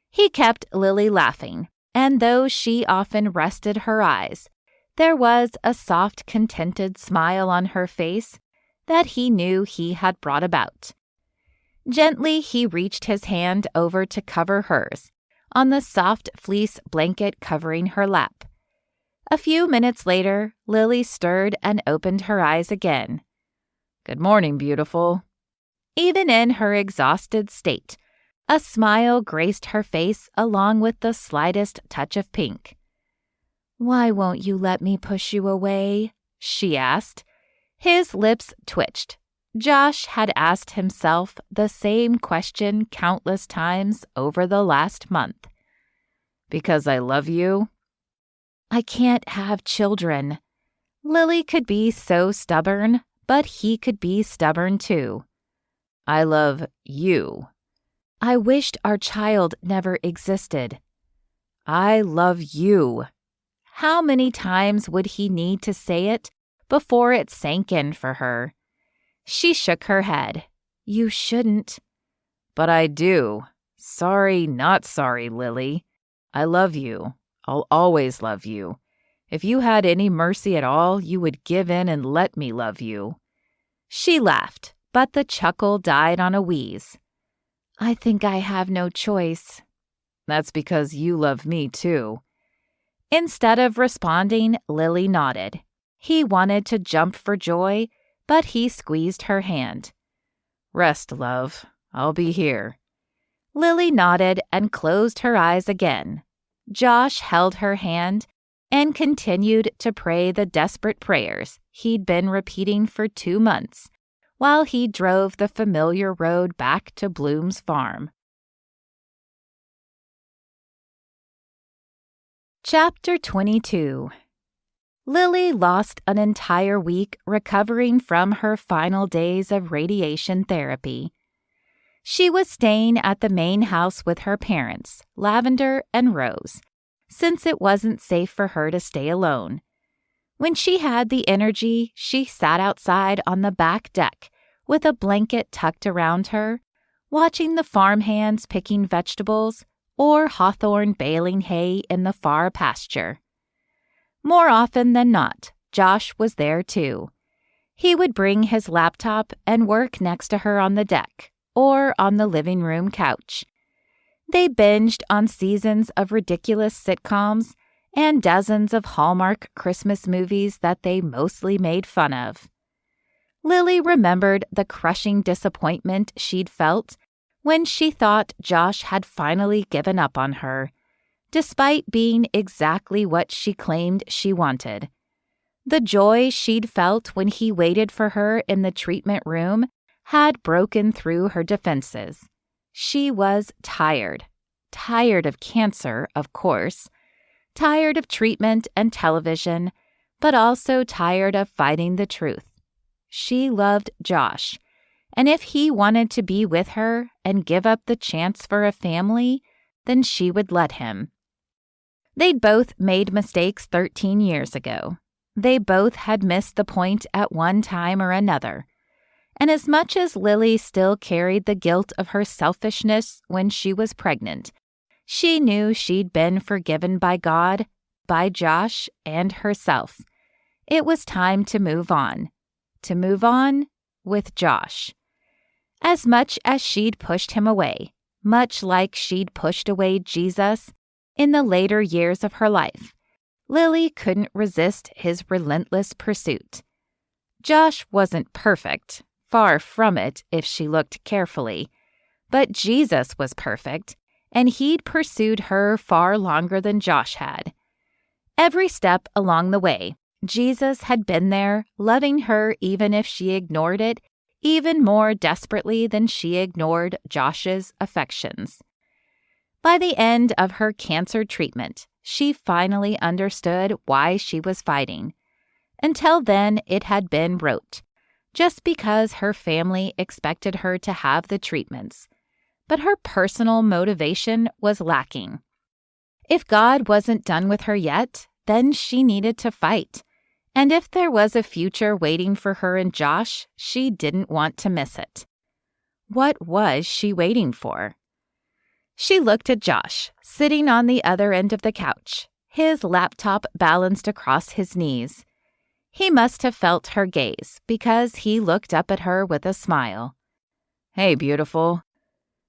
He kept Lily laughing, and though she often rested her eyes, there was a soft, contented smile on her face that he knew he had brought about. Gently, he reached his hand over to cover hers on the soft fleece blanket covering her lap. A few minutes later, Lily stirred and opened her eyes again. "Good morning, beautiful." Even in her exhausted state, a smile graced her face along with the slightest touch of pink. "Why won't you let me push you away?" she asked. His lips twitched. Josh had asked himself the same question countless times over the last month. "Because I love you." "I can't have children." Lily could be so stubborn, but he could be stubborn too. "I love you." "I wished our child never existed." "I love you." How many times would he need to say it before it sank in for her? She shook her head. "You shouldn't." "But I do. Sorry, not sorry, Lily. I love you. I'll always love you. If you had any mercy at all, you would give in and let me love you." She laughed, but the chuckle died on a wheeze. "I think I have no choice." "That's because you love me too." Instead of responding, Lily nodded. He wanted to jump for joy, but he squeezed her hand. "Rest, love. I'll be here." Lily nodded and closed her eyes again. Josh held her hand and continued to pray the desperate prayers he'd been repeating for 2 months while he drove the familiar road back to Bloom's farm. Chapter 22. Lily lost an entire week recovering from her final days of radiation therapy. She was staying at the main house with her parents, Lavender and Rose, since it wasn't safe for her to stay alone. When she had the energy, she sat outside on the back deck with a blanket tucked around her, watching the farmhands picking vegetables or Hawthorne baling hay in the far pasture. More often than not, Josh was there too. He would bring his laptop and work next to her on the deck or on the living room couch. They binged on seasons of ridiculous sitcoms and dozens of Hallmark Christmas movies that they mostly made fun of. Lily remembered the crushing disappointment she'd felt when she thought Josh had finally given up on her, despite being exactly what she claimed she wanted. The joy she'd felt when he waited for her in the treatment room had broken through her defenses. She was tired. Tired of cancer, of course. Tired of treatment and television, but also tired of fighting the truth. She loved Josh, and if he wanted to be with her and give up the chance for a family, then she would let him. They'd both made mistakes 13 years ago. They both had missed the point at one time or another. And as much as Lily still carried the guilt of her selfishness when she was pregnant, she knew she'd been forgiven by God, by Josh, and herself. It was time to move on. To move on with Josh. As much as she'd pushed him away, much like she'd pushed away Jesus in the later years of her life, Lily couldn't resist his relentless pursuit. Josh wasn't perfect, far from it if she looked carefully, but Jesus was perfect, and he'd pursued her far longer than Josh had. Every step along the way, Jesus had been there, loving her even if she ignored it, even more desperately than she ignored Josh's affections. By the end of her cancer treatment, she finally understood why she was fighting. Until then, it had been rote. just because her family expected her to have the treatments. But her personal motivation was lacking. If God wasn't done with her yet, then she needed to fight. And if there was a future waiting for her and Josh, she didn't want to miss it. What was she waiting for? She looked at Josh, sitting on the other end of the couch, his laptop balanced across his knees. He must have felt her gaze because he looked up at her with a smile. "Hey, beautiful."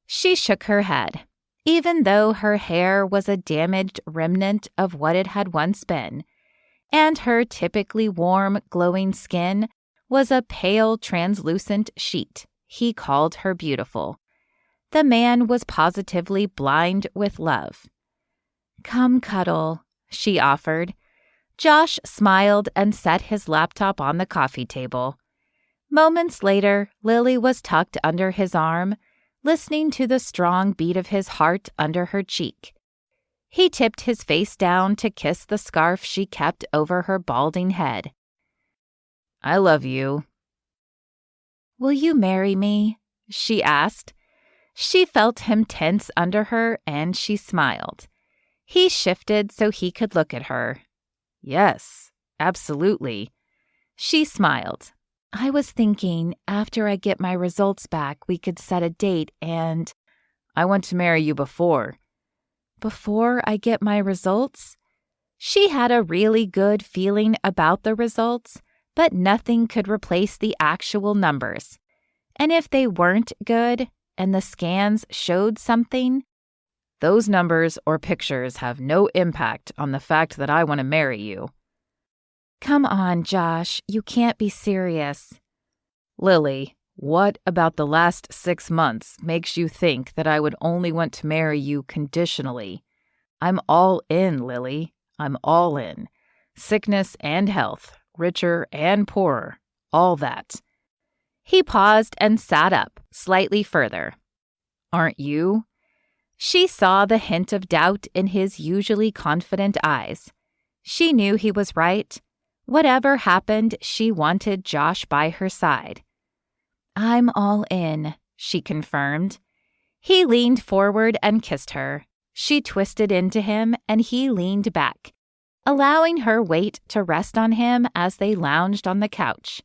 She shook her head, even though her hair was a damaged remnant of what it had once been, and her typically warm, glowing skin was a pale, translucent sheet. He called her beautiful. The man was positively blind with love. "Come cuddle," she offered. Josh smiled and set his laptop on the coffee table. Moments later, Lily was tucked under his arm, listening to the strong beat of his heart under her cheek. He tipped his face down to kiss the scarf she kept over her balding head. "I love you." "Will you marry me?" she asked. She felt him tense under her, and she smiled. He shifted so he could look at her. "Yes, absolutely." She smiled. "I was thinking after I get my results back, we could set a date and—" "I want to marry you before." "Before I get my results?" She had a really good feeling about the results, but nothing could replace the actual numbers. And if they weren't good, and the scans showed something, "Those numbers or pictures have no impact on the fact that I want to marry you." "Come on, Josh, you can't be serious." "Lily, what about the last 6 months makes you think that I would only want to marry you conditionally? I'm all in, Lily. I'm all in. Sickness and health, richer and poorer, all that." He paused and sat up slightly further. "Aren't you?" She saw the hint of doubt in his usually confident eyes. She knew he was right. Whatever happened, she wanted Josh by her side. "I'm all in," she confirmed. He leaned forward and kissed her. She twisted into him, and he leaned back, allowing her weight to rest on him as they lounged on the couch.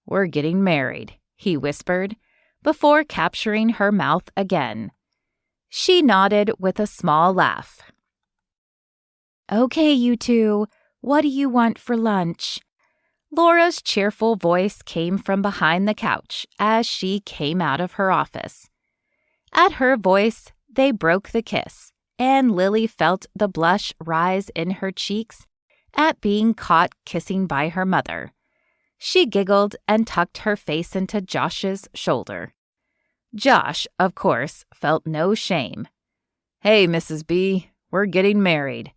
"We're getting married," he whispered, before capturing her mouth again. She nodded with a small laugh. "Okay, you two, what do you want for lunch?" Laura's cheerful voice came from behind the couch as she came out of her office. At her voice, they broke the kiss, and Lily felt the blush rise in her cheeks at being caught kissing by her mother. She giggled and tucked her face into Josh's shoulder. Josh, of course, felt no shame. "Hey, Mrs. B, we're getting married."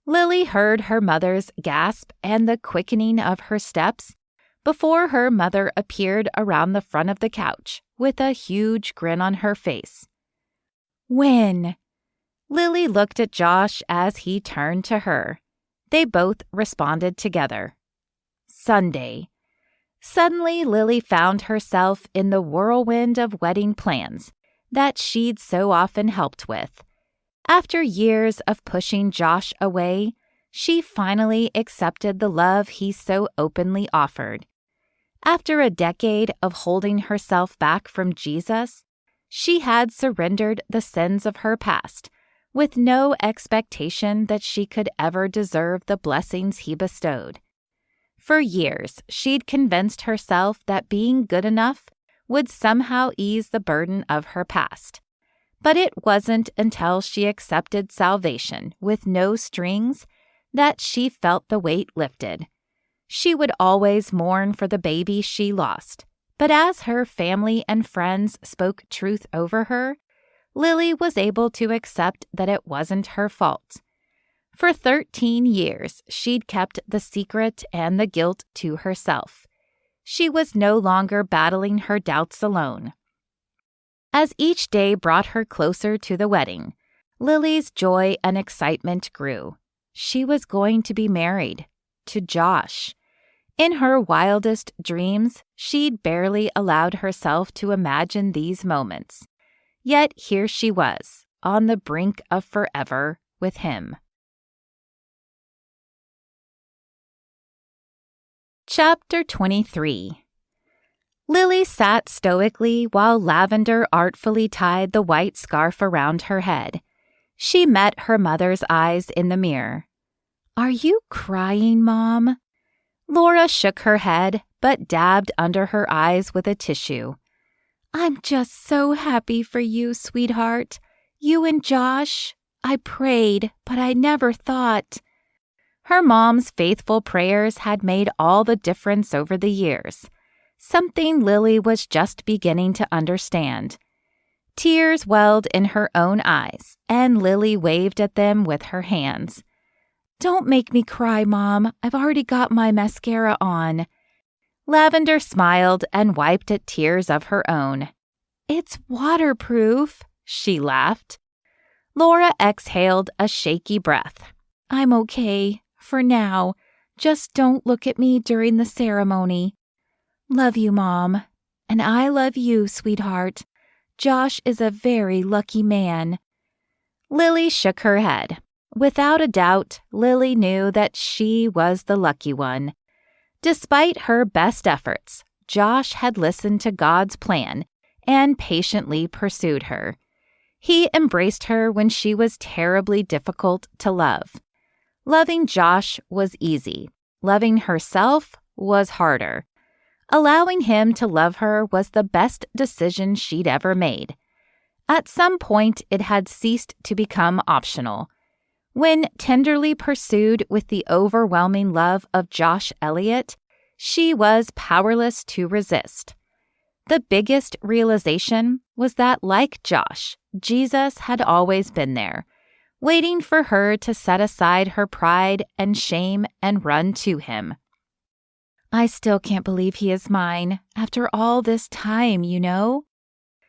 Lily heard her mother's gasp and the quickening of her steps before her mother appeared around the front of the couch with a huge grin on her face. "When?" Lily looked at Josh as he turned to her. They both responded together. "Sunday." Suddenly, Lily found herself in the whirlwind of wedding plans that she'd so often helped with. After years of pushing Josh away, she finally accepted the love he so openly offered. After a decade of holding herself back from Jesus, she had surrendered the sins of her past, with no expectation that she could ever deserve the blessings he bestowed. For years, she'd convinced herself that being good enough would somehow ease the burden of her past. But it wasn't until she accepted salvation with no strings that she felt the weight lifted. She would always mourn for the baby she lost, but as her family and friends spoke truth over her, Lily was able to accept that it wasn't her fault. For 13 years, she'd kept the secret and the guilt to herself. She was no longer battling her doubts alone. As each day brought her closer to the wedding, Lily's joy and excitement grew. She was going to be married to Josh. In her wildest dreams, she'd barely allowed herself to imagine these moments. Yet here she was, on the brink of forever with him. Chapter 23. Lily sat stoically while Lavender artfully tied the white scarf around her head. She met her mother's eyes in the mirror. "Are you crying, Mom?" Laura shook her head, but dabbed under her eyes with a tissue. "I'm just so happy for you, sweetheart. You and Josh. I prayed, but I never thought." Her mom's faithful prayers had made all the difference over the years, something Lily was just beginning to understand. Tears welled in her own eyes, and Lily waved at them with her hands. "Don't make me cry, Mom. I've already got my mascara on." Lavender smiled and wiped at tears of her own. "It's waterproof," she laughed. Laura exhaled a shaky breath. "I'm okay, for now. Just don't look at me during the ceremony." "Love you, Mom. And I love you, sweetheart. Josh is a very lucky man." Lily shook her head. Without a doubt, Lily knew that she was the lucky one. Despite her best efforts, Josh had listened to God's plan and patiently pursued her. He embraced her when she was terribly difficult to love. Loving Josh was easy. Loving herself was harder. Allowing him to love her was the best decision she'd ever made. At some point, it had ceased to become optional. When tenderly pursued with the overwhelming love of Josh Elliot, she was powerless to resist. The biggest realization was that, like Josh, Jesus had always been there, waiting for her to set aside her pride and shame and run to him. "I still can't believe he is mine, after all this time, you know."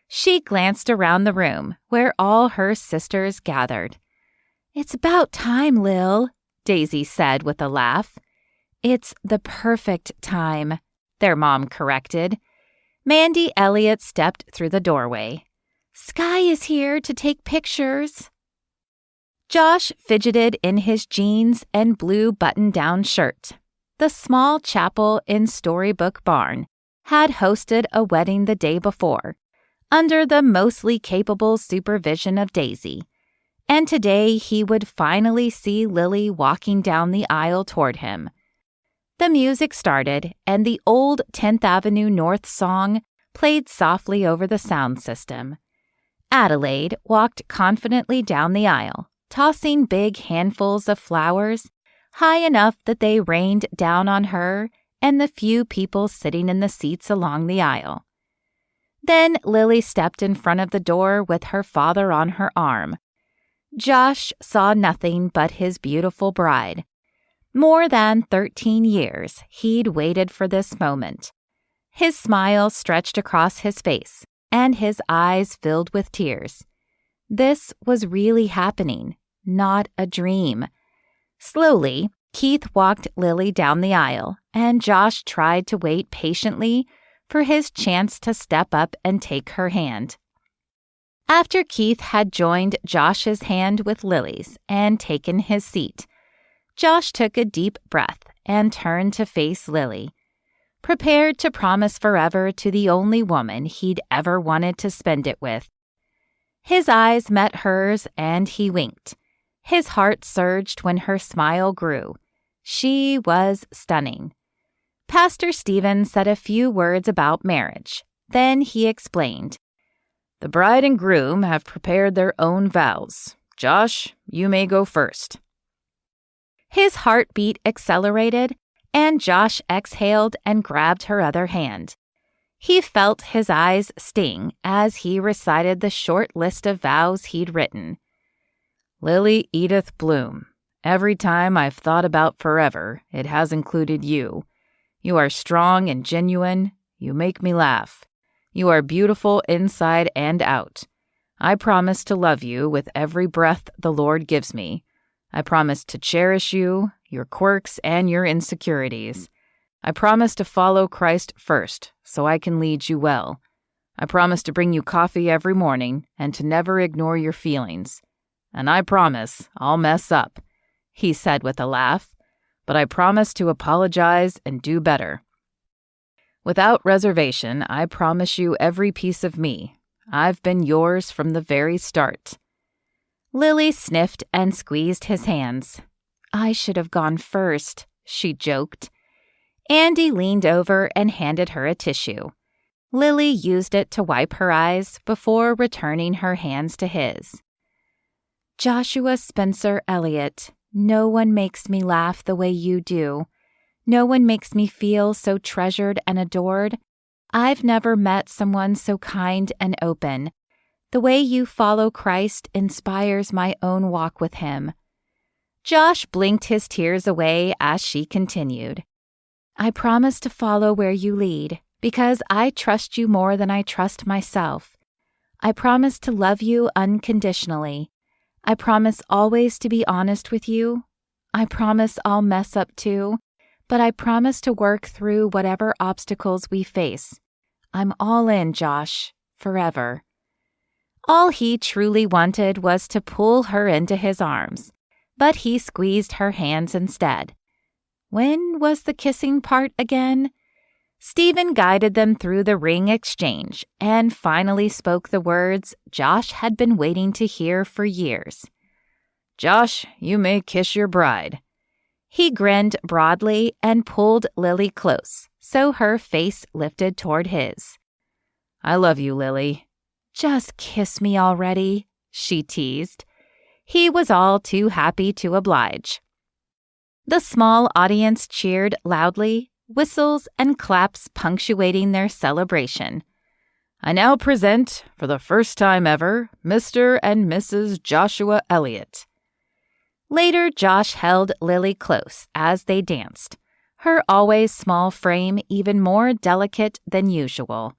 She glanced around the room, where all her sisters gathered. "It's about time, Lil," Daisy said with a laugh. "It's the perfect time," their mom corrected. Mandy Elliott stepped through the doorway. "Sky is here to take pictures." Josh fidgeted in his jeans and blue button-down shirt. The small chapel in Storybook Barn had hosted a wedding the day before, under the mostly capable supervision of Daisy. And today he would finally see Lily walking down the aisle toward him. The music started, and the old 10th Avenue North song played softly over the sound system. Adelaide walked confidently down the aisle, tossing big handfuls of flowers, high enough that they rained down on her and the few people sitting in the seats along the aisle. Then Lily stepped in front of the door with her father on her arm. Josh saw nothing but his beautiful bride. More than 13 years he'd waited for this moment. His smile stretched across his face, and his eyes filled with tears. This was really happening, not a dream. Slowly, Keith walked Lily down the aisle, and Josh tried to wait patiently for his chance to step up and take her hand. After Keith had joined Josh's hand with Lily's and taken his seat, Josh took a deep breath and turned to face Lily, prepared to promise forever to the only woman he'd ever wanted to spend it with. His eyes met hers and he winked. His heart surged when her smile grew. She was stunning. Pastor Stephen said a few words about marriage. Then he explained. "The bride and groom have prepared their own vows. Josh, you may go first." His heartbeat accelerated, and Josh exhaled and grabbed her other hand. He felt his eyes sting as he recited the short list of vows he'd written. "Lily Edith Bloom, every time I've thought about forever, it has included you. You are strong and genuine. You make me laugh. You are beautiful inside and out. I promise to love you with every breath the Lord gives me. I promise to cherish you, your quirks, and your insecurities. I promise to follow Christ first, so I can lead you well. I promise to bring you coffee every morning and to never ignore your feelings. And I promise I'll mess up," he said with a laugh, "but I promise to apologize and do better. Without reservation, I promise you every piece of me. I've been yours from the very start." Lily sniffed and squeezed his hands. "I should have gone first," she joked. Andy leaned over and handed her a tissue. Lily used it to wipe her eyes before returning her hands to his. "Joshua Spencer Elliot, no one makes me laugh the way you do. No one makes me feel so treasured and adored. I've never met someone so kind and open. The way you follow Christ inspires my own walk with him." Josh blinked his tears away as she continued. "I promise to follow where you lead, because I trust you more than I trust myself. I promise to love you unconditionally. I promise always to be honest with you. I promise I'll mess up too, but I promise to work through whatever obstacles we face. I'm all in, Josh, forever." All he truly wanted was to pull her into his arms, but he squeezed her hands instead. When was the kissing part again? Stephen guided them through the ring exchange and finally spoke the words Josh had been waiting to hear for years. "Josh, you may kiss your bride." He grinned broadly and pulled Lily close, so her face lifted toward his. "I love you, Lily." "Just kiss me already," she teased. He was all too happy to oblige. The small audience cheered loudly, whistles and claps punctuating their celebration. "I now present, for the first time ever, Mr. and Mrs. Joshua Elliot." Later, Josh held Lily close as they danced, her always small frame even more delicate than usual.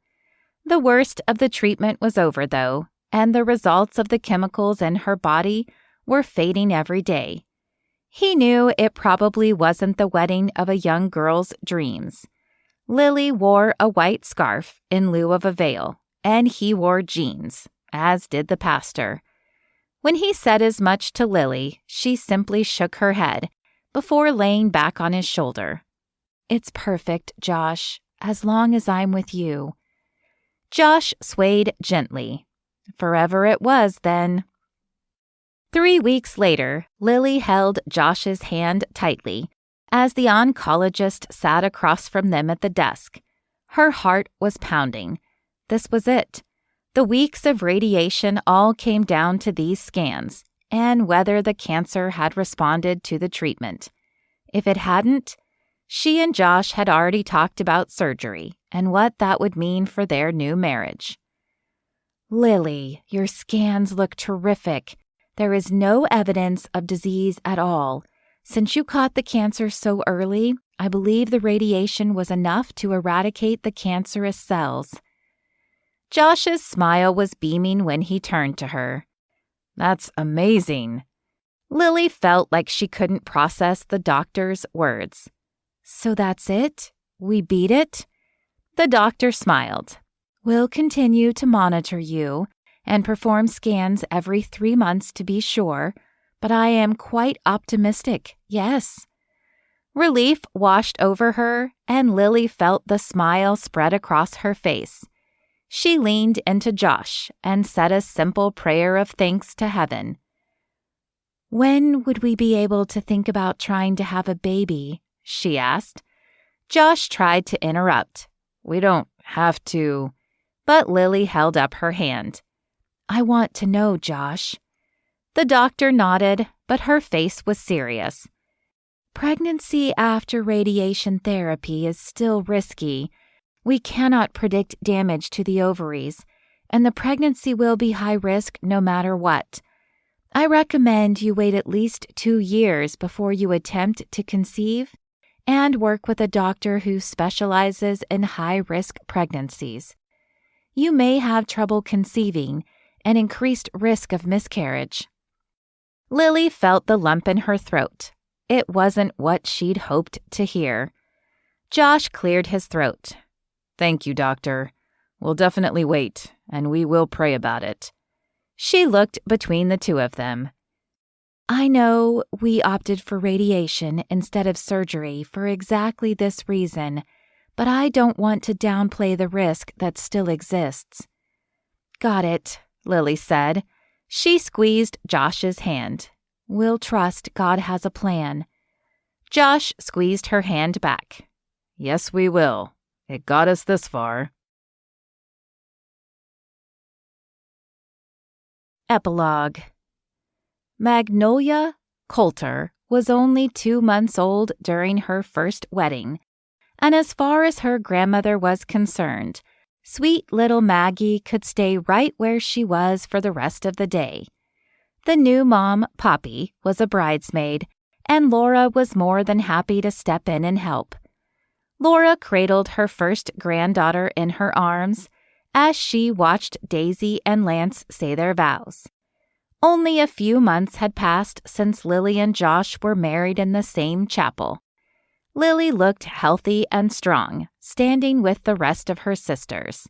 The worst of the treatment was over, though, and the results of the chemicals in her body were fading every day. He knew it probably wasn't the wedding of a young girl's dreams. Lily wore a white scarf in lieu of a veil, and he wore jeans, as did the pastor. When he said as much to Lily, she simply shook her head before laying back on his shoulder. "It's perfect, Josh, as long as I'm with you." Josh swayed gently. Forever it was, then. 3 weeks later, Lily held Josh's hand tightly as the oncologist sat across from them at the desk. Her heart was pounding. This was it. The weeks of radiation all came down to these scans and whether the cancer had responded to the treatment. If it hadn't, she and Josh had already talked about surgery and what that would mean for their new marriage. "Lily, your scans look terrific. There is no evidence of disease at all. Since you caught the cancer so early, I believe the radiation was enough to eradicate the cancerous cells." Josh's smile was beaming when he turned to her. "That's amazing." Lily felt like she couldn't process the doctor's words. "So that's it? We beat it?" The doctor smiled. "We'll continue to monitor you and perform scans every 3 months to be sure, but I am quite optimistic, yes." Relief washed over her, and Lily felt the smile spread across her face. She leaned into Josh and said a simple prayer of thanks to heaven. "When would we be able to think about trying to have a baby?" she asked. Josh tried to interrupt. "We don't have to." But Lily held up her hand. "I want to know, Josh." The doctor nodded, but her face was serious. "Pregnancy after radiation therapy is still risky. We cannot predict damage to the ovaries, and the pregnancy will be high risk no matter what. I recommend you wait at least 2 years before you attempt to conceive and work with a doctor who specializes in high-risk pregnancies. You may have trouble conceiving and increased risk of miscarriage." Lily felt the lump in her throat. It wasn't what she'd hoped to hear. Josh cleared his throat. Thank you, Doctor. We'll definitely wait, and we will pray about it. She looked between the two of them. I know we opted for radiation instead of surgery for exactly this reason, but I don't want to downplay the risk that still exists. Got it, Lily said. She squeezed Josh's hand. We'll trust God has a plan. Josh squeezed her hand back. Yes, we will. It got us this far. Epilogue. Magnolia Coulter was only 2 months old during her first wedding, and as far as her grandmother was concerned, sweet little Maggie could stay right where she was for the rest of the day. The new mom, Poppy, was a bridesmaid, and Laura was more than happy to step in and help. Laura cradled her first granddaughter in her arms as she watched Daisy and Lance say their vows. Only a few months had passed since Lily and Josh were married in the same chapel. Lily looked healthy and strong, standing with the rest of her sisters.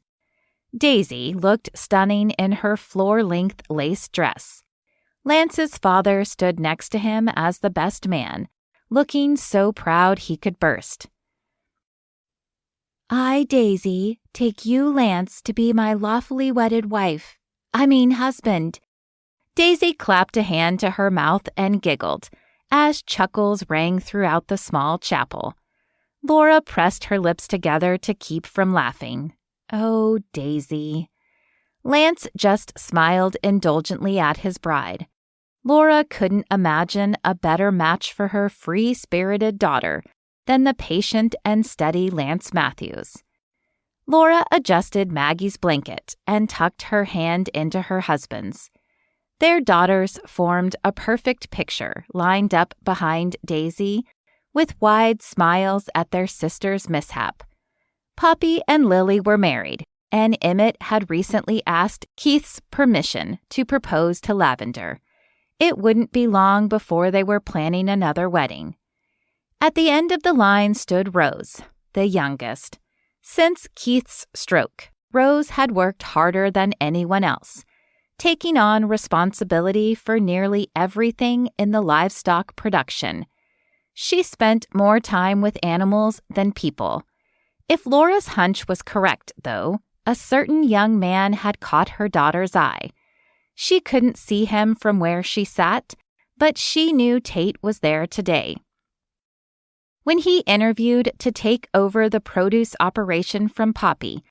Daisy looked stunning in her floor-length lace dress. Lance's father stood next to him as the best man, looking so proud he could burst. I, Daisy, take you, Lance, to be my lawfully wedded husband. Daisy clapped a hand to her mouth and giggled, as chuckles rang throughout the small chapel. Laura pressed her lips together to keep from laughing. Oh, Daisy. Lance just smiled indulgently at his bride. Laura couldn't imagine a better match for her free-spirited daughter than the patient and steady Lance Matthews. Laura adjusted Maggie's blanket and tucked her hand into her husband's. Their daughters formed a perfect picture lined up behind Daisy, with wide smiles at their sister's mishap. Poppy and Lily were married, and Emmett had recently asked Keith's permission to propose to Lavender. It wouldn't be long before they were planning another wedding. At the end of the line stood Rose, the youngest. Since Keith's stroke, Rose had worked harder than anyone else, taking on responsibility for nearly everything in the livestock production. She spent more time with animals than people. If Laura's hunch was correct, though, a certain young man had caught her daughter's eye. She couldn't see him from where she sat, but she knew Tate was there today. When he interviewed to take over the produce operation from Poppy,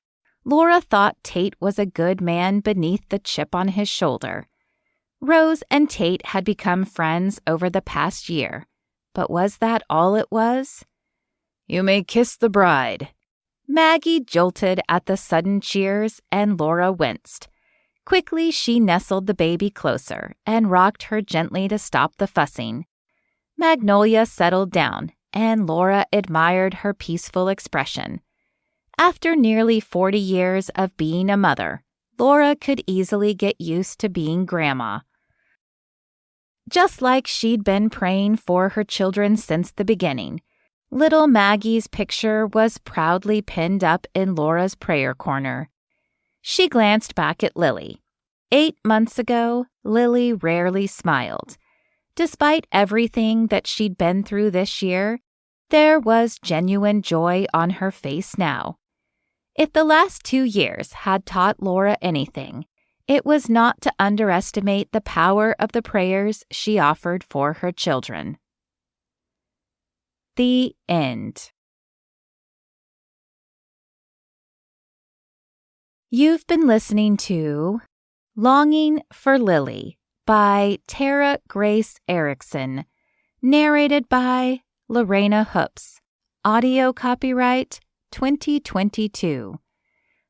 Laura thought Tate was a good man beneath the chip on his shoulder. Rose and Tate had become friends over the past year, but was that all it was? You may kiss the bride. Maggie jolted at the sudden cheers, and Laura winced. Quickly, she nestled the baby closer and rocked her gently to stop the fussing. Magnolia settled down, and Laura admired her peaceful expression. After nearly 40 years of being a mother, Laura could easily get used to being grandma. Just like she'd been praying for her children since the beginning, little Maggie's picture was proudly pinned up in Laura's prayer corner. She glanced back at Lily. 8 months ago, Lily rarely smiled. Despite everything that she'd been through this year, there was genuine joy on her face now. If the last 2 years had taught Laura anything, it was not to underestimate the power of the prayers she offered for her children. The end. You've been listening to Longing for Lily by Tara Grace Erickson, narrated by Lorena Hoops. Audio copyright 2022.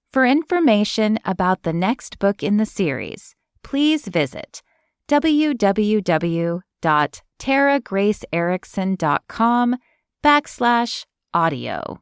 For information about the next book in the series, please visit www.taragraceerickson.com/audio.